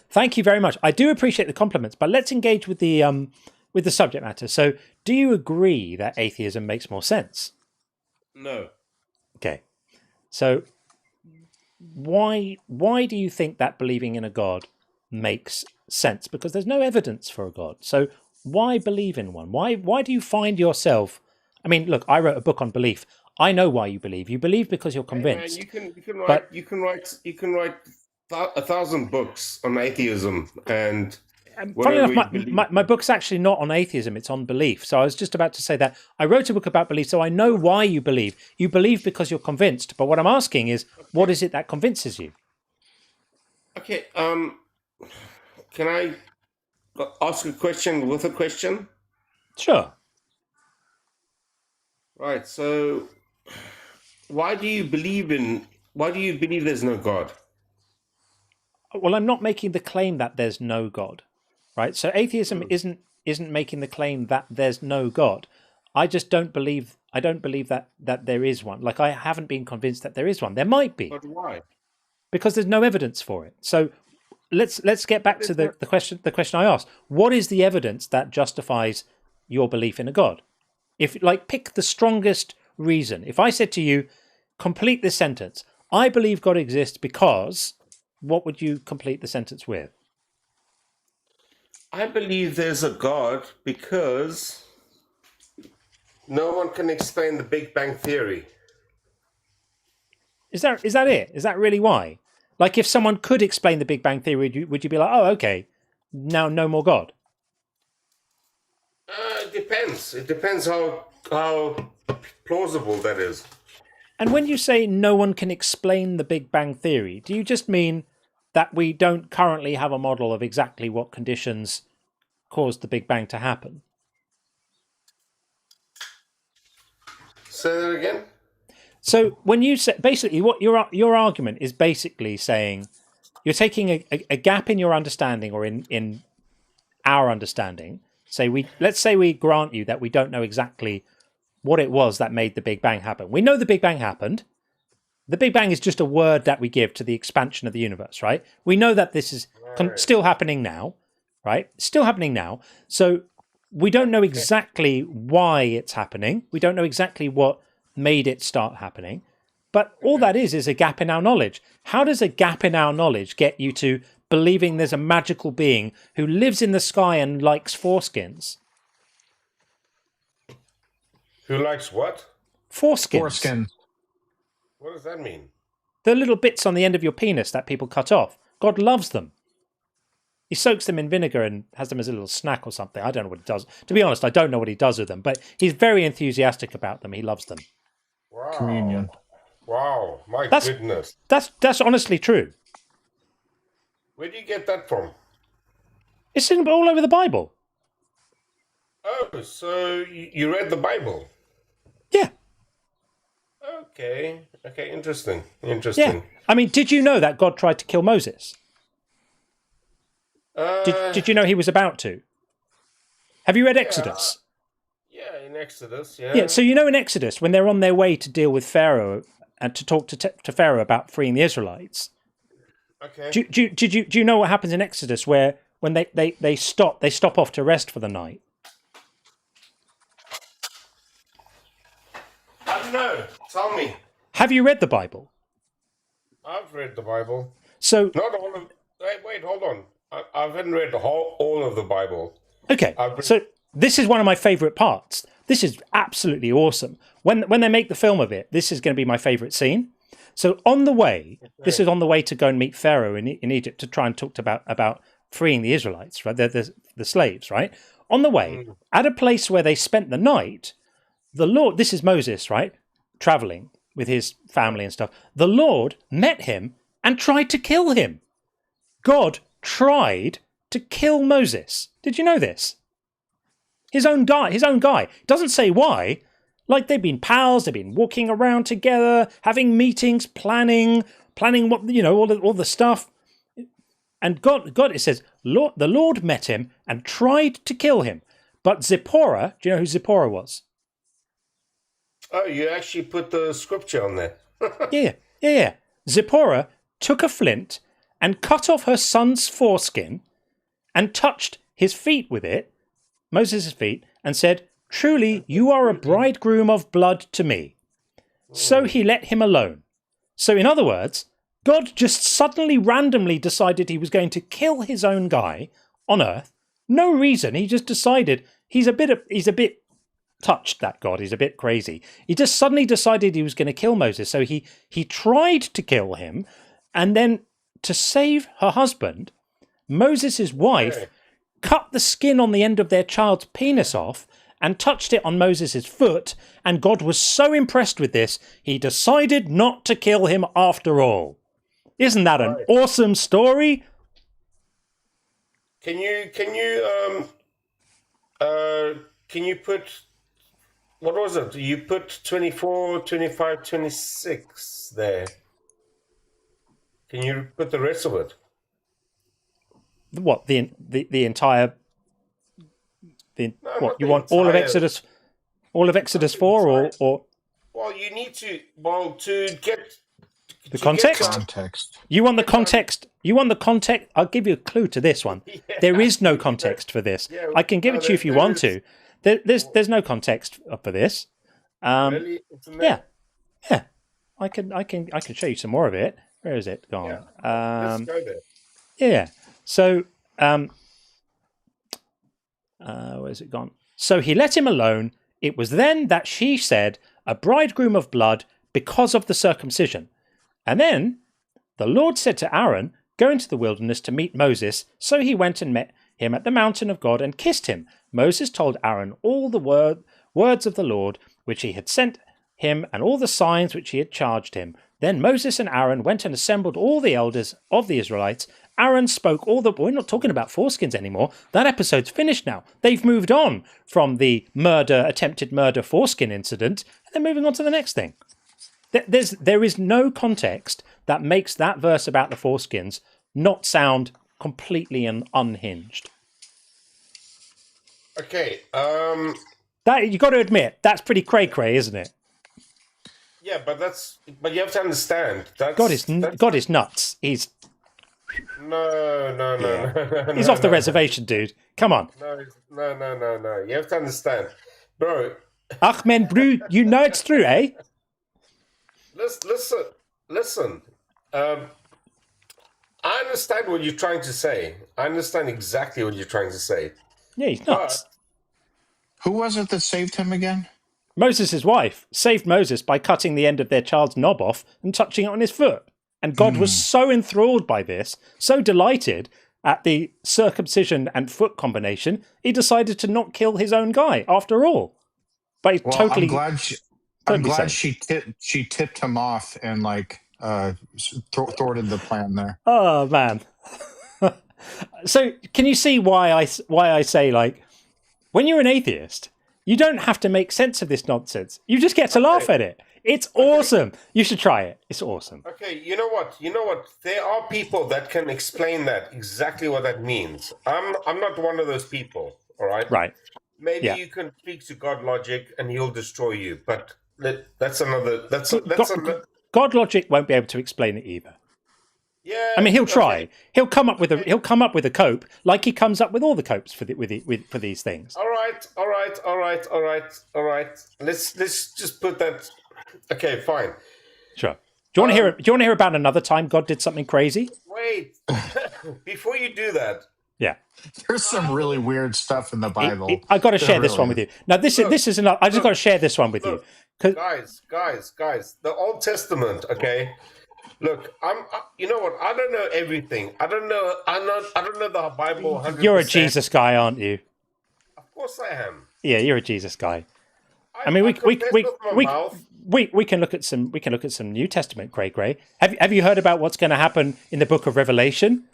thank you very much. I do appreciate the compliments, but let's engage with the subject matter. So, do you agree that atheism makes more sense? No. Okay. So, why do you think that believing in a God makes sense? Because there's no evidence for a God. So, why believe in one? Why do you find yourself? I mean, look, I wrote a book on belief. I know why you believe. You believe because you're convinced. Hey man, you can write 1,000 books on atheism and. Funny enough, my book's actually not on atheism, it's on belief. So I was just about to say that I wrote a book about belief, so I know why you believe. You believe because you're convinced. But what I'm asking is, what is it that convinces you? Okay, can I ask a question with a question? Sure. Right, so why do you believe there's no God? Well, I'm not making the claim that there's no God. Right, so atheism isn't making the claim that there's no God. I just don't believe. I don't believe that there is one. Like I haven't been convinced that there is one. There might be. But why? Because there's no evidence for it. So let's get back to the question I asked. What is the evidence that justifies your belief in a God? If pick the strongest reason. If I said to you, complete this sentence. I believe God exists because. What would you complete the sentence with? I believe there's a God because no one can explain the Big Bang Theory. Is that it? Is that really why? Like, if someone could explain the Big Bang Theory, would you be like, oh, okay, now no more God? It depends. It depends how plausible that is. And when you say no one can explain the Big Bang Theory, do you just mean that we don't currently have a model of exactly what conditions caused the Big Bang to happen? Say that again. So when you say, basically what your argument is basically saying, you're taking a gap in your understanding or in our understanding. Let's say we grant you that we don't know exactly what it was that made the Big Bang happen. We know the Big Bang happened. The Big Bang is just a word that we give to the expansion of the universe, right? We know that this is still happening now, right? Still happening now. So we don't know exactly why it's happening. We don't know exactly what made it start happening. But all that is a gap in our knowledge. How does a gap in our knowledge get you to believing there's a magical being who lives in the sky and likes foreskins? Who likes what? Foreskins. Foreskin. What does that mean? The little bits on the end of your penis that people cut off. God loves them. He soaks them in vinegar and has them as a little snack or something. I don't know what he does. To be honest, I don't know what he does with them, but he's very enthusiastic about them. He loves them. Wow. Communion. Wow, my That's- goodness. That's honestly true. Where do you get that from? It's all over the Bible. Oh, so you read the Bible? Yeah. Okay. Okay. Interesting. Yeah. I mean, did you know that God tried to kill Moses? Did you know he was about to? Have you read Exodus? Yeah, in Exodus, yeah. Yeah, so you know in Exodus, when they're on their way to deal with Pharaoh and to talk to Pharaoh about freeing the Israelites. Okay. Do you know what happens in Exodus when they stop off to rest for the night? I don't know. Tell me. Have you read the Bible? I've read the Bible. So not all of. Wait, hold on. I haven't read all of the Bible. Okay, so this is one of my favorite parts. This is absolutely awesome. When they make the film of it, this is going to be my favorite scene. So on the way, this is on the way to go and meet Pharaoh in Egypt to try and talk about freeing the Israelites, right? The slaves, right? On the way, at a place where they spent the night, the Lord, this is Moses, right? Traveling with his family and stuff. The Lord met him and tried to kill him. God tried to kill Moses. Did you know this? His own guy. Doesn't say why. Like they've been pals, they've been walking around together, having meetings, planning what, all the stuff. And God, it says, the Lord met him and tried to kill him. But Zipporah, do you know who Zipporah was? Oh, you actually put the scripture on there. Yeah. Zipporah took a flint and cut off her son's foreskin and touched his feet with it, Moses' feet, and said, "Truly, you are a bridegroom of blood to me." So he let him alone. So in other words, God just suddenly randomly decided he was going to kill his own guy on earth. No reason. He just decided he's a bit touched, that God. He's a bit crazy. He just suddenly decided he was going to kill Moses. So he tried to kill him, and then to save her husband, Moses' wife cut the skin on the end of their child's penis off and touched it on Moses' foot, and God was so impressed with this, he decided not to kill him after all. Isn't that an awesome story? Can you put, what was it? You put 24, 25, 26 there. Can you put the rest of it? What, the entire? No, You want all of Exodus? All of Exodus 4, or? Well, you need to get the context. You want the context. You want the context. I'll give you a clue to this one. There is no context for this. I can give it to you if you want to. There's no context for this. Really? Yeah. I can show you some more of it. Where is it gone? Let's go there. Yeah. So, where's it gone? So he let him alone. It was then that she said, "A bridegroom of blood," because of the circumcision. And then the Lord said to Aaron, "Go into the wilderness to meet Moses." So he went and met him at the mountain of God and kissed him. Moses told Aaron all the words of the Lord, which he had sent him, and all the signs which he had charged him. Then Moses and Aaron went and assembled all the elders of the Israelites. Aaron spoke all the... We're not talking about foreskins anymore. That episode's finished now. They've moved on from the attempted murder foreskin incident, and they're moving on to the next thing. There is no context that makes that verse about the foreskins not sound completely unhinged. Okay. That you got to admit, that's pretty cray-cray, isn't it? Yeah, but you have to understand. God is nuts. He's no. He's off the reservation, dude. Come on. No. You have to understand, bro. Ahmed, bro, you know it's true, eh? Listen. I understand what you're trying to say. I understand exactly what you're trying to say. Yeah, he's nuts. Who was it that saved him again? Moses' wife saved Moses by cutting the end of their child's knob off and touching it on his foot. And God was so enthralled by this, so delighted at the circumcision and foot combination, he decided to not kill his own guy after all. But he's totally... I'm glad she tipped him off and thwarted the plan there. Oh man, So can you see why I say, like, when you're an atheist, you don't have to make sense of this nonsense. You just get to laugh at it. It's awesome. You should try it. It's awesome. Okay, you know what? There are people that can explain that, exactly what that means. I'm not one of those people, all right? Right. Maybe you can speak to God logic and he'll destroy you, but that's another. God logic won't be able to explain it either. Yeah. I mean, he'll try. He'll come up with a cope, like he comes up with all the copes for these things. All right. Let's just put that. Okay, fine. Sure. Do you want to hear about another time God did something crazy? Wait, before you do that. Yeah. There's some really weird stuff in the Bible. I got to share this one with you. Now, this is enough. I just got to share this one with you. Guys, the Old Testament. Okay. Look, you know what? I don't know everything. I don't know the Bible 100%. You're a Jesus guy, aren't you? Of course I am. Yeah, you're a Jesus guy. I mean, we can look at some New Testament, Cray. Have you heard about what's going to happen in the Book of Revelation?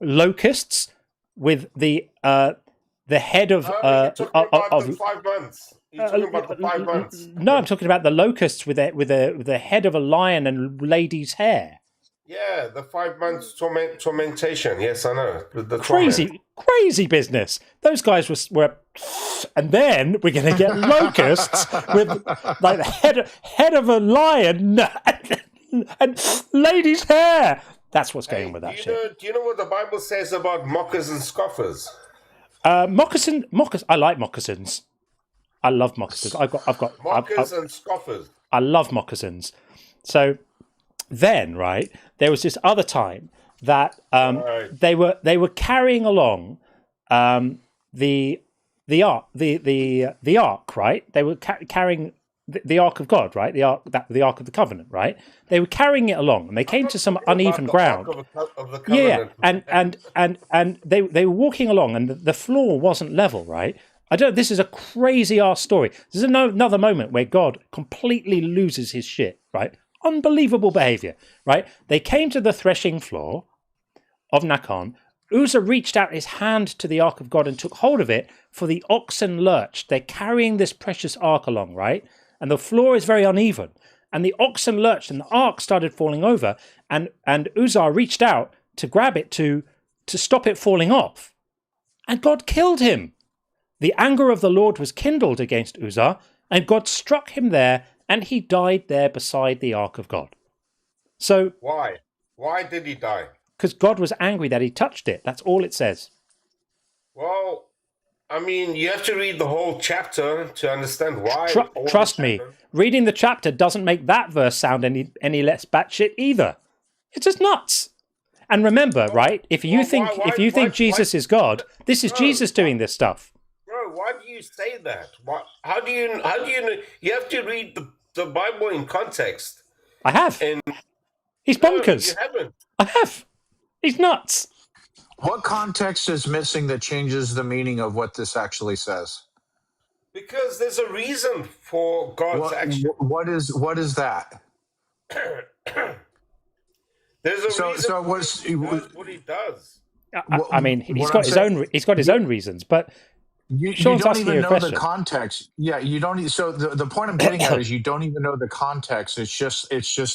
Locusts with the head of the 5 months. You're talking about the 5 months. No, I'm talking about the locusts with the head of a lion and lady's hair. Yeah, the 5 months tormentation. Yes, I know. The crazy business. Those guys were, and then we're going to get locusts with like the head of a lion and lady's hair. That's what's going on with that shit. Do you know what the Bible says about mockers and scoffers? Moccasins. I like moccasins. I love moccasins. I've got mockers and scoffers. I love moccasins. So then, right, there was this other time that they were carrying along the ark, right? They were carrying the Ark of God, right? The Ark of the Covenant, right? They were carrying it along, and they came to some uneven ground. Yeah, and they were walking along, and the floor wasn't level, right? This is a crazy ass story. This is another moment where God completely loses his shit, right? Unbelievable behavior, right? They came to the threshing floor of Nakon. Uzzah reached out his hand to the Ark of God and took hold of it, for the oxen lurched. They're carrying this precious ark along, right? And the floor is very uneven. And the oxen lurched and the ark started falling over. And Uzzah reached out to grab it to stop it falling off. And God killed him. The anger of the Lord was kindled against Uzzah, and God struck him there, and he died there beside the ark of God. So why? Why did he die? Because God was angry that he touched it. That's all it says. Well, I mean, you have to read the whole chapter to understand why. Trust me, reading the chapter doesn't make that verse sound any less batshit either. It's just nuts. And remember, right? If you think Jesus is God, this is Jesus doing this stuff. Bro, why do you say that? How do you know? You have to read the Bible in context. I have. He's bonkers. No, you haven't. I have. He's nuts. What context is missing that changes the meaning of what this actually says? Because there's a reason for God's action. What is that? There's a reason for what he does. I mean, he's got his own reasons, but you don't even know the context. Yeah, you don't. So the point I'm getting at is you don't even know the context. It's just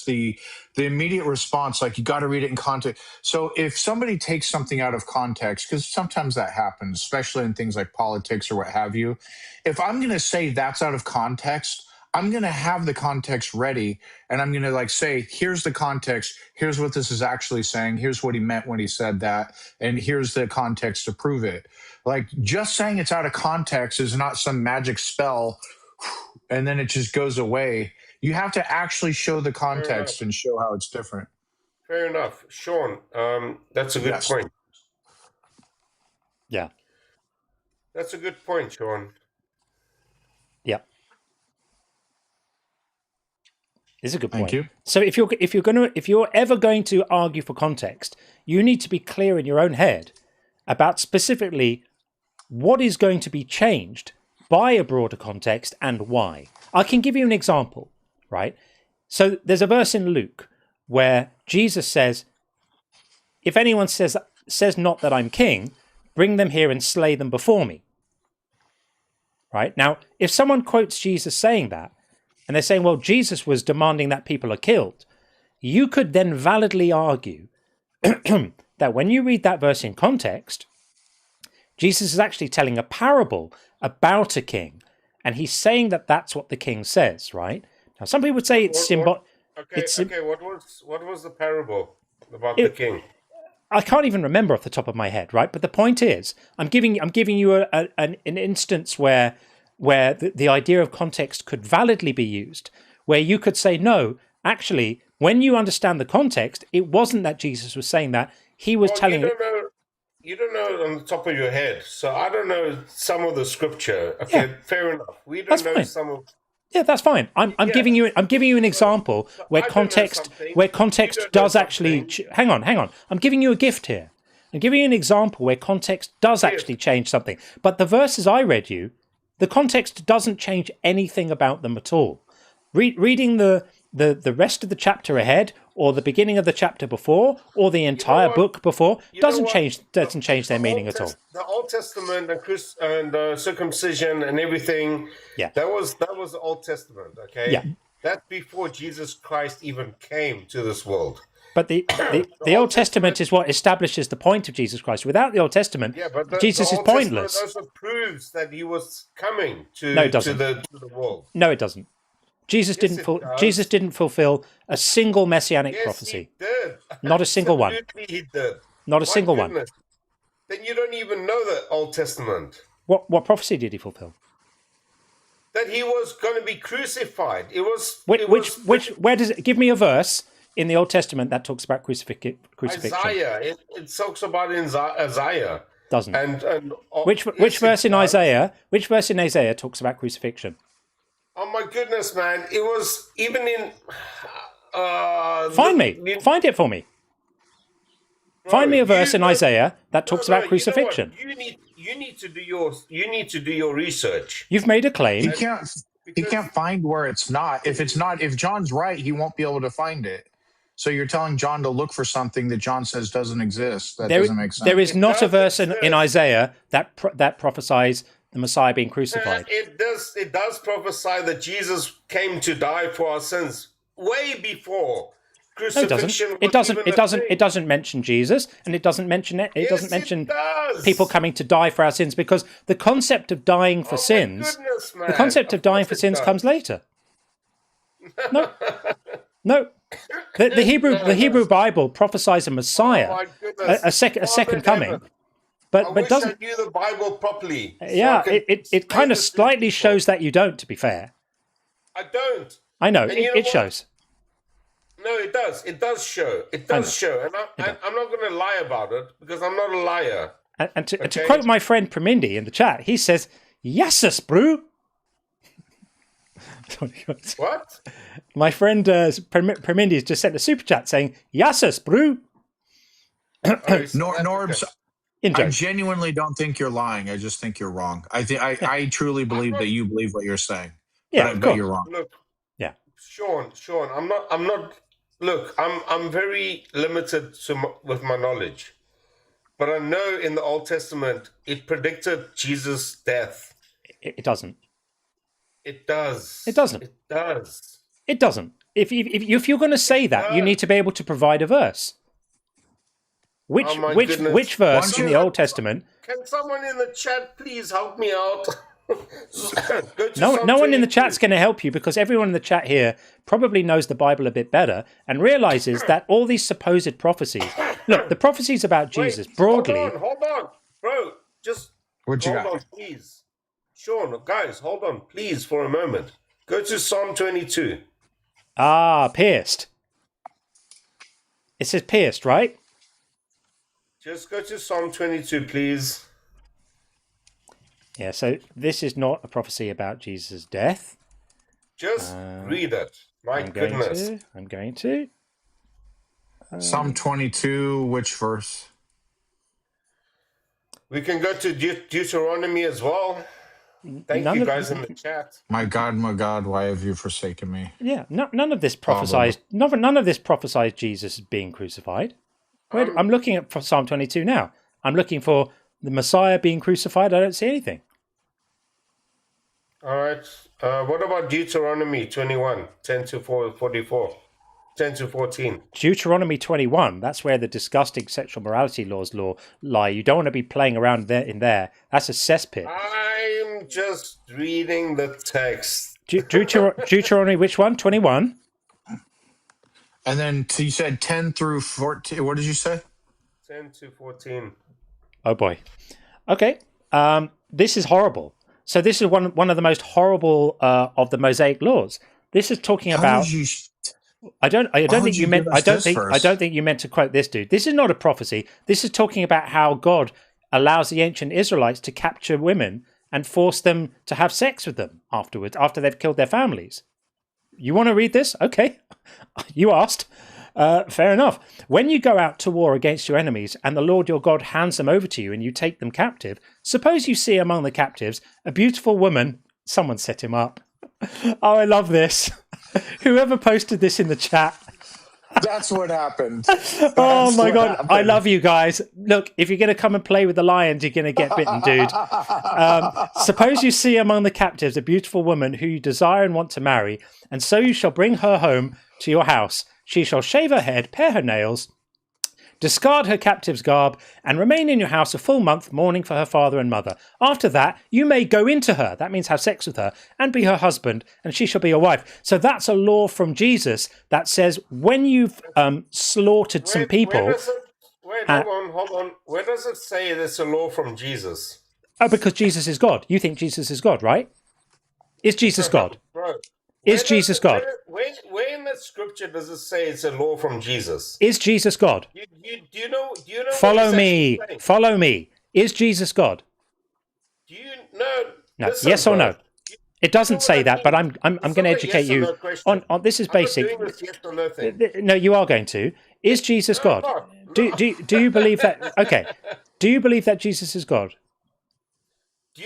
the immediate response. Like, you got to read it in context. So if somebody takes something out of context, because sometimes that happens, especially in things like politics or what have you. If I'm going to say that's out of context, I'm going to have the context ready, and I'm going to say, here's the context. Here's what this is actually saying. Here's what he meant when he said that. And here's the context to prove it. Like, just saying it's out of context is not some magic spell and then it just goes away. You have to actually show the context and show how it's different. Fair enough. Sean, that's a good point. Yeah. That's a good point, Sean. Yeah. It's a good point. Thank you. So if you're ever going to argue for context, you need to be clear in your own head about specifically what is going to be changed by a broader context and why. I can give you an example, right? So there's a verse in Luke where Jesus says, if anyone says says not that I'm king, bring them here and slay them before me. Right? Now, if someone quotes Jesus saying that, and they're saying, well, Jesus was demanding that people are killed, you could then validly argue that when you read that verse in context, Jesus is actually telling a parable about a king, and he's saying that that's what the king says, right? Now, some people would say it's symbol. Okay. What was the parable about the king? I can't even remember off the top of my head, right? But the point is, I'm giving you an instance where the idea of context could validly be used, where you could say, no, actually, when you understand the context, it wasn't that Jesus was saying that. He was telling... You don't know on the top of your head, so I don't know some of the scripture. Okay, Yeah. Fair enough. We don't That's know fine. some of... Yeah, that's fine. I'm giving you an example where context does actually hang on. I'm giving you a gift here. I'm giving you an example where context does actually change something. But the verses I read you, the context doesn't change anything about them at all. Reading the rest of the chapter ahead, or the beginning of the chapter before, or the entire book before, doesn't change their meaning at all. The Old Testament and circumcision and everything. Yeah, that was the Old Testament. Okay. Yeah. That's before Jesus Christ even came to this world. But the Old Testament is what establishes the point of Jesus Christ. Without the Old Testament, Jesus is pointless. It also proves that he was coming to the world. No, it doesn't. Jesus didn't fulfill a single messianic prophecy. He did. Not a single one. Absolutely he did. Not a single one. Then you don't even know the Old Testament. What prophecy did he fulfill? That he was going to be crucified. Where does it give me a verse in the Old Testament that talks about crucifixion? Isaiah. It talks about in Isaiah. Doesn't. And which verse in Isaiah? Which verse in Isaiah talks about crucifixion? Oh my goodness, man! It was even in. Find it for me. Find me a verse in Isaiah that talks about crucifixion. You need to do your research. You've made a claim. He can't find where it's not. If John's right, he won't be able to find it. So you're telling John to look for something that John says doesn't exist. That doesn't make sense. There is not a verse in Isaiah that prophesies the Messiah being crucified. It does prophesy that Jesus came to die for our sins way before crucifixion. It doesn't mention Jesus, and it doesn't mention it. It doesn't mention people coming to die for our sins, because the concept of dying for sins, the concept of dying for sins comes later. No. The Hebrew Bible prophesies a Messiah, a second coming. But doesn't I knew the Bible properly. Yeah, it kind of slightly shows that you don't, to be fair. I don't. I know, it shows. No, it does. It does show. It does show. And I'm not going to lie about it, because I'm not a liar. And to quote my friend Premindi in the chat, he says, "Yesus, bro." What? My friend Premindi has just sent a super chat saying, "Yesus, bro." Norbs, I genuinely don't think you're lying. I just think you're wrong. I truly believe that you believe what you're saying. Yeah, but you're wrong. Look, yeah, Sean, I'm not. Look, I'm very limited with my knowledge, but I know in the Old Testament it predicted Jesus' death. It doesn't. It does. It doesn't. It does. It doesn't. If you're going to say that, you need to be able to provide a verse. Which verse in the Old Testament? Can someone in the chat please help me out? No one in the chat's going to help you, because everyone in the chat here probably knows the Bible a bit better and realizes that all these supposed prophecies. Look, the prophecies about Jesus broadly. Hold on, bro. Just what you hold got? on, please. Sean, guys, hold on, please, for a moment. Go to Psalm 22. Pierced. It says pierced, right? Just go to Psalm 22, please. Yeah, so this is not a prophecy about Jesus' death. Just read it. My goodness. I'm going to. Psalm 22, which verse? We can go to Deuteronomy as well. Thank you guys in the chat. My God, why have you forsaken me? Yeah, none of this prophesies. None of this prophesies Jesus being crucified. I'm looking at Psalm 22 now. I'm looking for the Messiah being crucified. I don't see anything. All right. What about Deuteronomy 21, 10 to 44, 10 to 14? Deuteronomy 21, that's where the disgusting sexual morality laws lie. You don't want to be playing around there. That's a cesspit. I'm just reading the text. Deuteronomy, which one? 21? And then you said 10 through 14. What did you say? 10 to 14. Oh, boy. Okay. This is horrible. So this is one of the most horrible of the Mosaic laws. This is talking about. I don't think you meant to quote this, dude. This is not a prophecy. This is talking about how God allows the ancient Israelites to capture women and force them to have sex with them afterwards, after they've killed their families. You want to read this? Okay. You asked. Fair enough. When you go out to war against your enemies and the Lord your God hands them over to you and you take them captive, suppose you see among the captives a beautiful woman. Someone set him up. Oh, I love this. Whoever posted this in the chat. That's what happened. Oh my God. Happened. I love you guys. Look, if you're going to come and play with the lions, you're going to get bitten, dude. Suppose you see among the captives a beautiful woman who you desire and want to marry, and so you shall bring her home to your house. She shall shave her head, pare her nails, discard her captive's garb, and remain in your house a full month, mourning for her father and mother. After that, you may go into her, that means have sex with her, and be her husband, and she shall be your wife. So that's a law from Jesus that says when you've slaughtered some people... Hold on. Where does it say there's a law from Jesus? Oh, because Jesus is God. You think Jesus is God, right? Is Jesus God? Bro, is Jesus God? Where in the scripture does it say it's a law from Jesus? Is Jesus God? Do you know? Follow me. Is Jesus God? Do you know? No. Yes or no? It doesn't say that, but I'm going to educate you on this. Is basic. I'm not doing this yes or no thing. No, you are going to. Is Jesus God? Do you believe that? Okay. Do you believe that Jesus is God? Do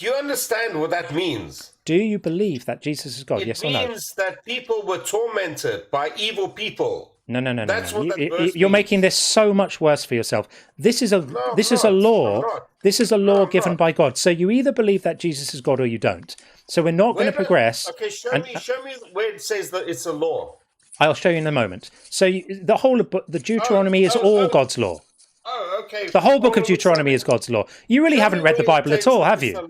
you understand what that means? Do you believe that Jesus is God? Yes or no? It means that people were tormented by evil people. No. That's what that verse You're means. making this so much worse for yourself. This is a law. This is a law given by God. So you either believe that Jesus is God or you don't. So we're not going to progress. Okay, show me where it says that it's a law. I'll show you in a moment. So the whole of the Deuteronomy is all God's law. Oh, okay. The whole book of Deuteronomy is God's law. You really haven't read the Bible at all, have you?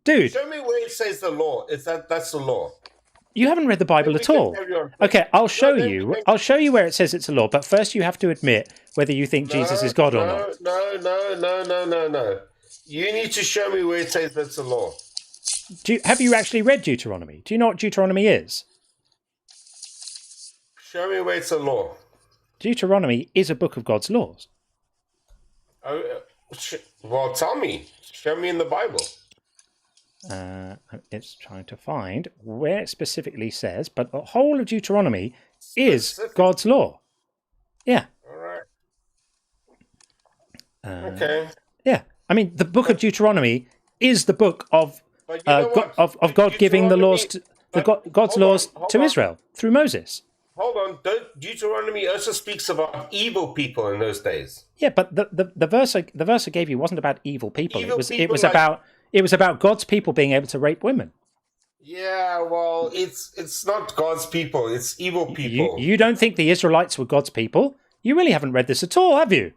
Dude. Show me where it says the law. That's the law. You haven't read the Bible at all. Okay, I'll show you. I'll show you where it says it's a law, but first you have to admit whether you think Jesus is God or not. No. You need to show me where it says that's a law. Have you actually read Deuteronomy? Do you know what Deuteronomy is? Show me where it's a law. Deuteronomy is a book of God's laws. Well, tell me. Show me in the Bible. It's trying to find where it specifically says, but the whole of Deuteronomy is God's law. Yeah. All right. Okay. Yeah. I mean, the book of Deuteronomy is the book of God giving the laws to God's laws to Israel through Moses. Hold on. Deuteronomy also speaks about evil people in those days. Yeah, but the verse I gave you wasn't about evil people. It was about God's people being able to rape women. Yeah, well, it's not God's people. It's evil people. You don't think the Israelites were God's people? You really haven't read this at all, have you?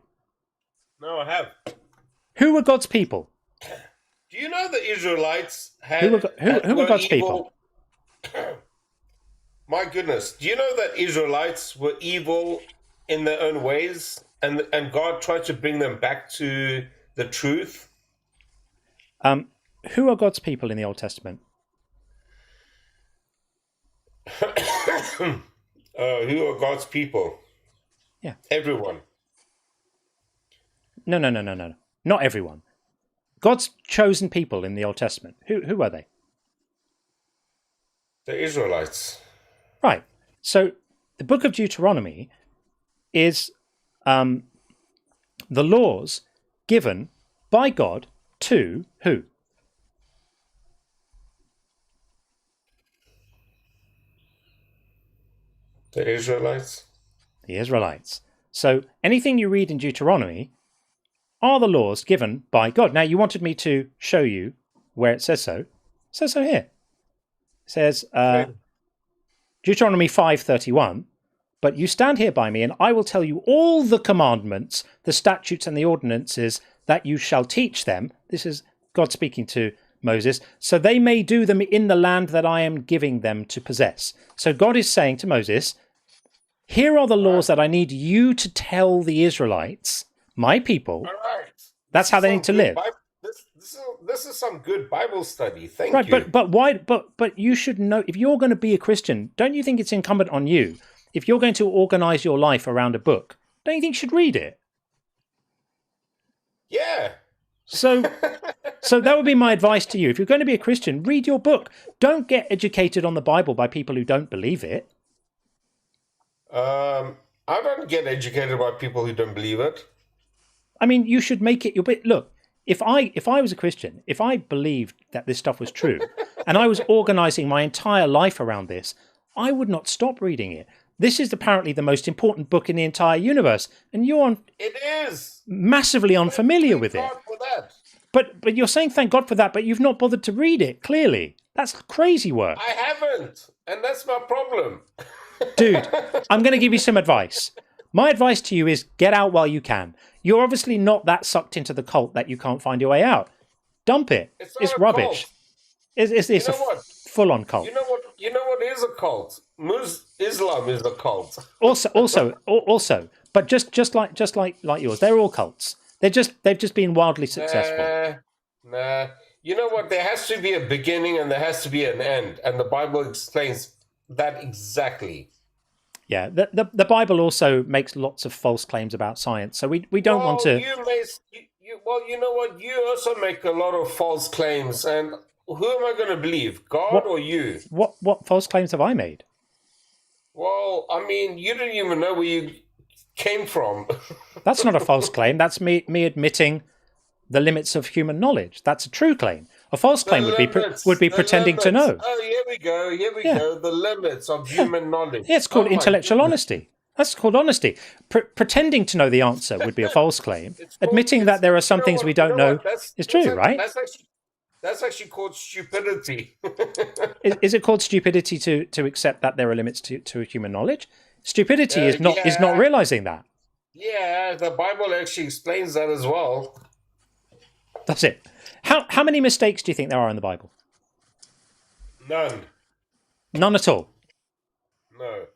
No, I have. Who were God's people? Do you know the Israelites who were God's people? My goodness. Do you know that Israelites were evil in their own ways and God tried to bring them back to the truth? Who are God's people in the Old Testament? Who are God's people? Yeah. Everyone. No. Not everyone. God's chosen people in the Old Testament. Who are they? The Israelites. Right. So the book of Deuteronomy is the laws given by God to who? The Israelites. The Israelites. So anything you read in Deuteronomy are the laws given by God. Now, you wanted me to show you where it says so. It says so here. It says Deuteronomy 5:31. But you stand here by me, and I will tell you all the commandments, the statutes, and the ordinances that you shall teach them. This is God speaking to Moses, so they may do them in the land that I am giving them to possess. So God is saying to Moses, here are the laws that I need you to tell the Israelites, my people. All right. That's how they need to live. This is some good Bible study. Thank Right, you. but why? But you should know, if you're going to be a Christian, don't you think it's incumbent on you? If you're going to organize your life around a book, don't you think you should read it? Yeah. So that would be my advice to you. If you're going to be a Christian, read your book. Don't get educated on the Bible by people who don't believe it. I don't get educated by people who don't believe it. I mean, you should make it your bit. Look, if I was a Christian, if I believed that this stuff was true, and I was organizing my entire life around this, I would not stop reading it. This is apparently the most important book in the entire universe, and you're It is massively unfamiliar with it. God for that. But you're saying thank God for that, but you've not bothered to read it, clearly. That's crazy work. I haven't, and that's my problem. Dude, I'm going to give you some advice. My advice to you is get out while you can. You're obviously not that sucked into the cult that you can't find your way out. Dump it. It's rubbish. It's a full-on cult. You know what is a cult? Islam is a cult. Also, but just like yours, they're all cults. They've just been wildly successful. Nah. You know what? There has to be a beginning and there has to be an end, and the Bible explains that exactly. Yeah, the Bible also makes lots of false claims about science, so we don't want to. You know what? You also make a lot of false claims, and who am I going to believe, God or you? What false claims have I made? Well, I mean, you didn't even know where you came from. That's not a false claim. That's me admitting the limits of human knowledge. That's a true claim. A false claim would be pretending to know. Oh, here we go. The limits of human knowledge. Yeah, it's called intellectual honesty. That's called honesty. Pretending to know the answer would be a false claim. Admitting that there are some things we don't know is true, right? That's actually called stupidity. Is it called stupidity to accept that there are limits to human knowledge? Stupidity is not realizing that. Yeah, the Bible actually explains that as well. That's it. How many mistakes do you think there are in the Bible? None. None at all. No.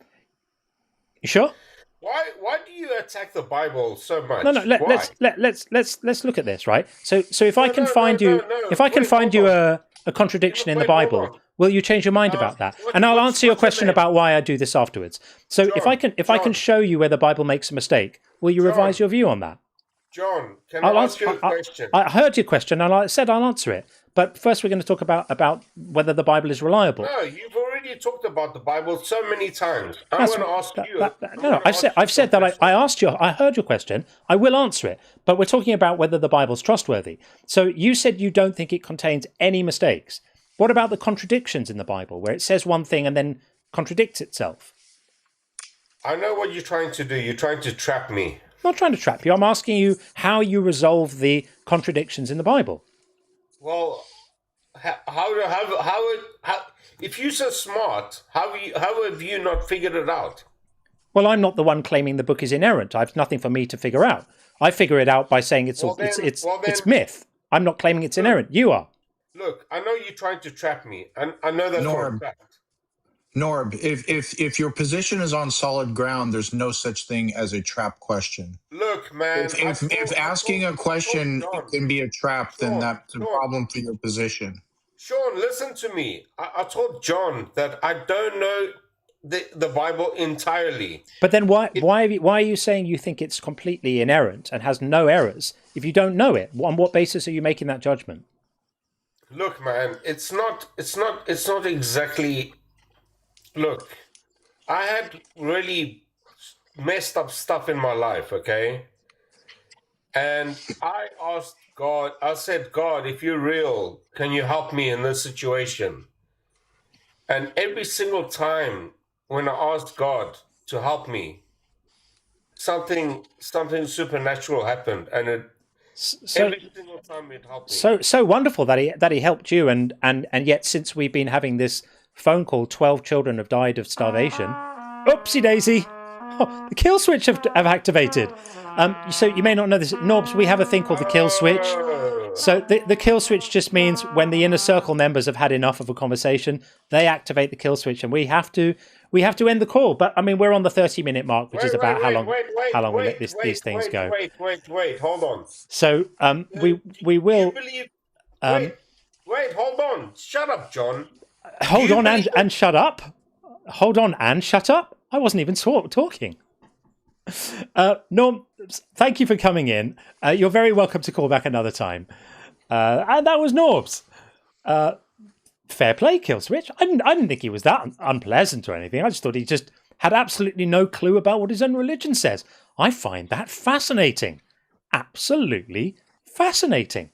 You sure? Why do you attack the Bible so much? No. Let's look at this, right? So if I can find you a contradiction in the Bible, will you change your mind about that? And I'll answer your question about why I do this afterwards. So John, if I can show you where the Bible makes a mistake, will you revise your view on that? John, can I ask you a question? I heard your question, and I said I'll answer it. But first, we're going to talk about whether the Bible is reliable. No, you've already talked about the Bible so many times. I'm going to ask you. I've said that I asked you. I heard your question. I will answer it. But we're talking about whether the Bible's trustworthy. So you said you don't think it contains any mistakes. What about the contradictions in the Bible, where it says one thing and then contradicts itself? I know what you're trying to do. You're trying to trap me. I'm not trying to trap you. I'm asking you how you resolve the contradictions in the Bible. Well, how if you're so smart, how have you not figured it out? Well, I'm not the one claiming the book is inerrant. It's nothing for me to figure out. I figure it out by saying it's myth. I'm not claiming it's inerrant. You are. Look, I know you're trying to trap me, and I know that for a fact. Norb, if your position is on solid ground, there's no such thing as a trap question. Look, man. If asking a question can be a trap, then that's a problem for your position. Sean, listen to me. I told John that I don't know the Bible entirely. But then why are you saying you think it's completely inerrant and has no errors if you don't know it? On what basis are you making that judgment? Look, man, it's not exactly. Look, I had really messed up stuff in my life, okay? And I asked God, I said, God, if you're real, can you help me in this situation? And every single time when I asked God to help me, something supernatural happened, and it every single time it helped me. So wonderful that he helped you, and yet since we've been having this phone call, 12 children have died of starvation. Oopsie daisy! Oh, the kill switch have activated. So you may not know this, Norbs. We have a thing called the kill switch. So the kill switch just means when the inner circle members have had enough of a conversation, they activate the kill switch, and we have to end the call. But I mean, we're on the 30-minute mark, which is about how long we let these things go. Wait, hold on. So we will. Wait, hold on. Shut up, John. Hold on and shut up. Hold on and shut up. I wasn't even talking. Norm, thank you for coming in. You're very welcome to call back another time. And that was Norbs. Fair play, Kill Switch. I didn't think he was that unpleasant or anything. I just thought he just had absolutely no clue about what his own religion says. I find that fascinating. Absolutely fascinating.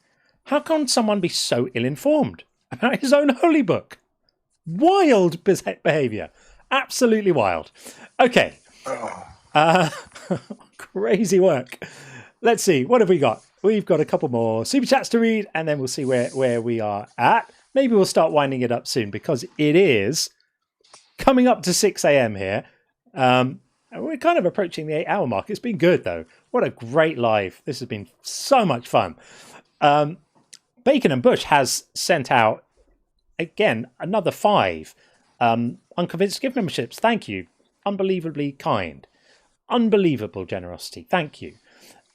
How can someone be so ill-informed about his own holy book? Wild behaviour. Absolutely wild. Okay. Crazy work. Let's see. What have we got? We've got a couple more super chats to read, and then we'll see where we are at. Maybe we'll start winding it up soon because it is coming up to 6 a.m. here. We're kind of approaching the 8-hour mark. It's been good, though. What a great live. This has been so much fun. Bacon and Bush has sent out, again, another 5 Unconvinced gift memberships. Thank you. Unbelievably kind. Unbelievable generosity. Thank you.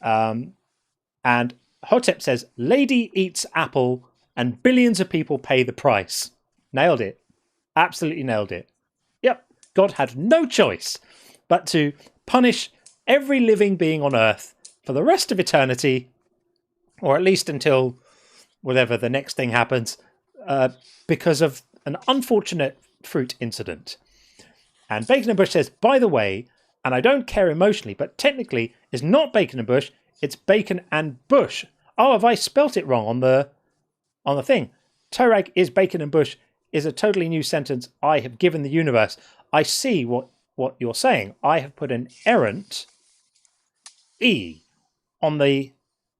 And Hotep says, Lady eats apple and billions of people pay the price. Nailed it. Absolutely nailed it. Yep. God had no choice but to punish every living being on earth for the rest of eternity, or at least until whatever the next thing happens, because of an unfortunate fruit incident. And Bacon and Bush says, by the way, and I don't care emotionally, but technically it's not Bacon and Bush, it's Bacon and Bush. Oh, have I spelt it wrong on the thing? Torag is Bacon and Bush is a totally new sentence I have given the universe. I see what you're saying. I have put an errant E on the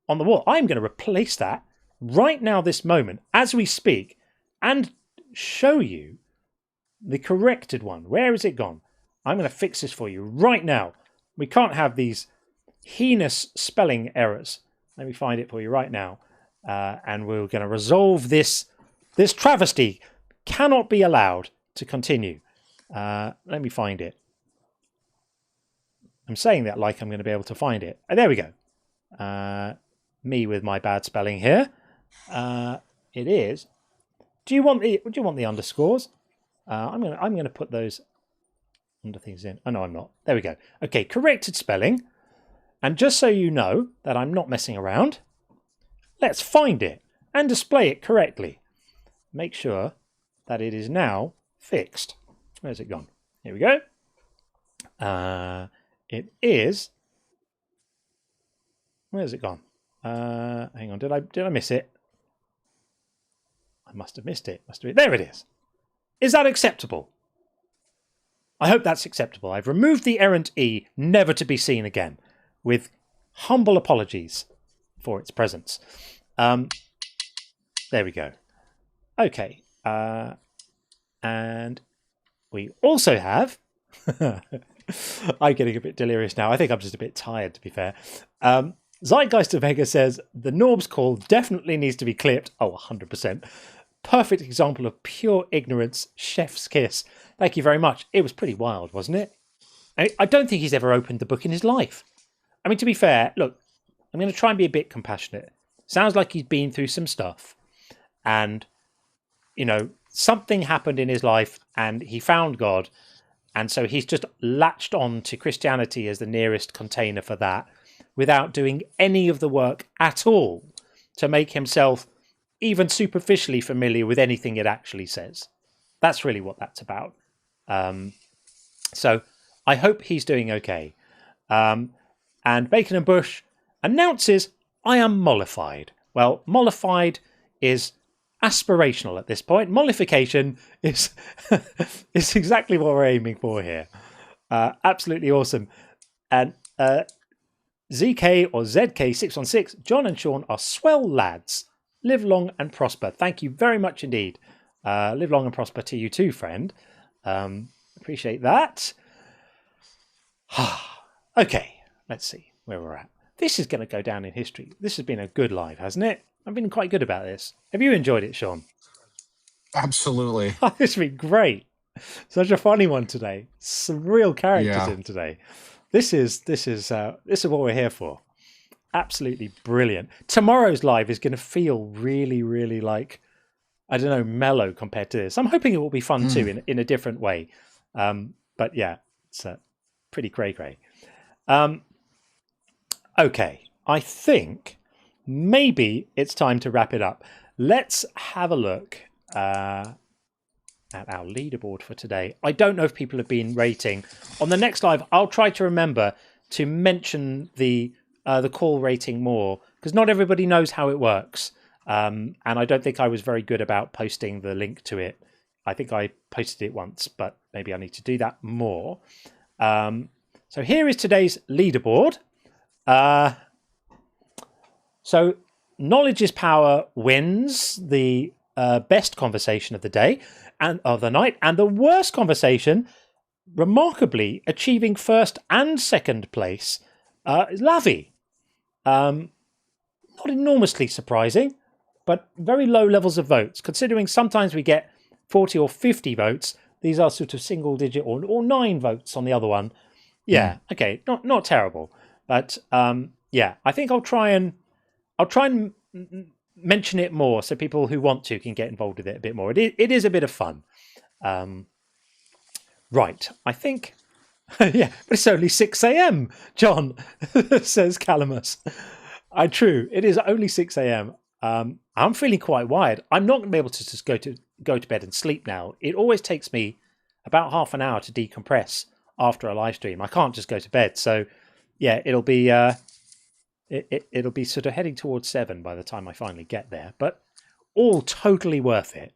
wall. I'm going to replace that right now, this moment, as we speak, and show you the corrected one. Where has it gone? I'm going to fix this for you right now. We can't have these heinous spelling errors. Let me find it for you right now. And we're going to resolve this travesty. Cannot be allowed to continue. Let me find it. I'm saying that like I'm going to be able to find it. Oh, there we go. Me with my bad spelling here. It is. Do you want the underscores? I'm going to put those under things in. Oh no, I'm not. There we go. Okay, corrected spelling. And just so you know that I'm not messing around, let's find it and display it correctly. Make sure that it is now fixed. Where's it gone? Here we go. It is. Where's it gone? Hang on. Did I miss it? I must have missed it. There it is. Is that acceptable? I hope that's acceptable. I've removed the errant E, never to be seen again, with humble apologies for its presence. There we go. Okay. And we also have... I'm getting a bit delirious now. I think I'm just a bit tired, to be fair. Zeitgeist of Vega says, the Norbs call definitely needs to be clipped. Oh, 100%. Perfect example of pure ignorance. Chef's kiss. Thank you very much. It was pretty wild, wasn't it? I don't think he's ever opened the book in his life. I mean, to be fair, look, I'm going to try and be a bit compassionate. Sounds like he's been through some stuff. And, you know, something happened in his life and he found God. And so he's just latched on to Christianity as the nearest container for that without doing any of the work at all to make himself even superficially familiar with anything it actually says. That's really what that's about. So I hope he's doing okay. And Bacon and Bush announces, I am mollified. Well, mollified is aspirational at this point. Mollification is is exactly what we're aiming for here. Absolutely awesome. And ZK or ZK616, John and Sean are swell lads. Live long and prosper. Thank you very much indeed. Live long and prosper to you too, friend. Appreciate that. Okay, let's see where we're at. This is going to go down in history. This has been a good live, hasn't it? I've been quite good about this. Have you enjoyed it, Sean? Absolutely. It's been great. Such a funny one today. Some real characters in today. This is what we're here for. Absolutely brilliant. Tomorrow's live is going to feel really, really like, I don't know, mellow compared to this. I'm hoping it will be fun too in a different way. But yeah, it's pretty cray-cray. Okay, I think maybe it's time to wrap it up. Let's have a look at our leaderboard for today. I don't know if people have been rating. On the next live, I'll try to remember to mention the call rating more, because not everybody knows how it works. And I don't think I was very good about posting the link to it. I think I posted it once, but maybe I need to do that more. So here is today's leaderboard. So knowledge is power wins the best conversation of the day and of the night, and the worst conversation, remarkably achieving first and second place, is Lavi. Not enormously surprising, but very low levels of votes, considering sometimes we get 40 or 50 votes. These are sort of single digit or 9 votes on the other one. Yeah, okay, not terrible, but yeah, I think I'll try and mention it more so people who want to can get involved with it a bit more. It is a bit of fun. Right, I think, yeah, but it's only 6 a.m, John, says Calamus. True, it is only 6 a.m. I'm feeling quite wired. I'm not going to be able to just go to bed and sleep now. It always takes me about half an hour to decompress after a live stream. I can't just go to bed. So yeah, it'll be it'll be sort of heading towards 7 by the time I finally get there, but all totally worth it.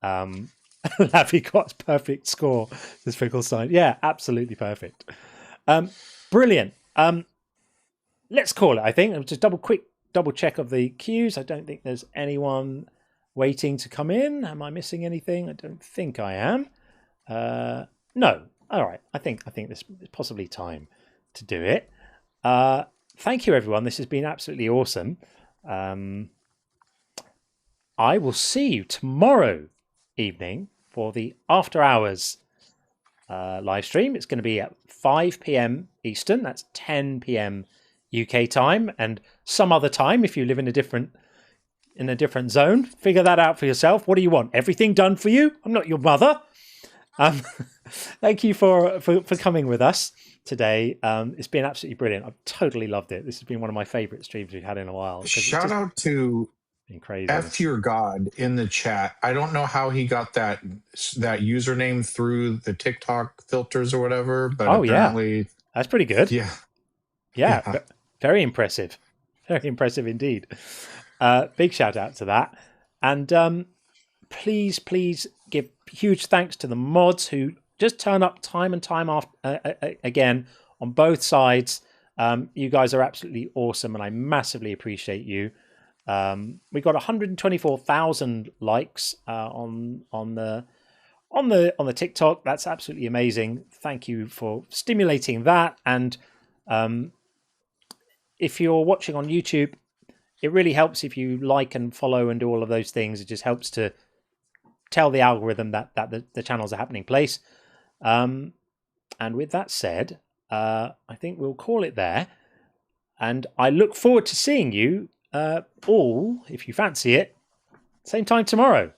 Lavi got perfect score, this Finkelstein. Yeah, absolutely perfect. Brilliant. Let's call it, I think. Just double check of the queues. I don't think there's anyone waiting to come in. Am I missing anything? I don't think I am. No. All right. I think this is possibly time to do it. Thank you, everyone. This has been absolutely awesome. I will see you tomorrow evening for the After Hours live stream. It's going to be at 5 p.m. Eastern. That's 10 p.m. UK time, and some other time if you live in a different zone. Figure that out for yourself. What do you want? Everything done for you? I'm not your mother. Thank you for coming with us today. It's been absolutely brilliant. I've totally loved it. This has been one of my favorite streams we've had in a while. Shout out to crazy. F your God in the chat. I don't know how he got that username through the TikTok filters or whatever, but apparently that's pretty good. Yeah. Very impressive. Very impressive indeed. Big shout out to that. And please give huge thanks to the mods who just turn up time and time again on both sides. You guys are absolutely awesome, and I massively appreciate you. We got 124,000 likes on the TikTok. That's absolutely amazing. Thank you for stimulating that. And if you're watching on YouTube, it really helps if you like and follow and do all of those things. It just helps to tell the algorithm that the channels are happening place. And with that said, I think we'll call it there. And I look forward to seeing you all, if you fancy it, same time tomorrow.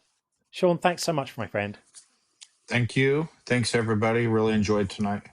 Sean, thanks so much, my friend. Thank you. Thanks, everybody. Really enjoyed tonight.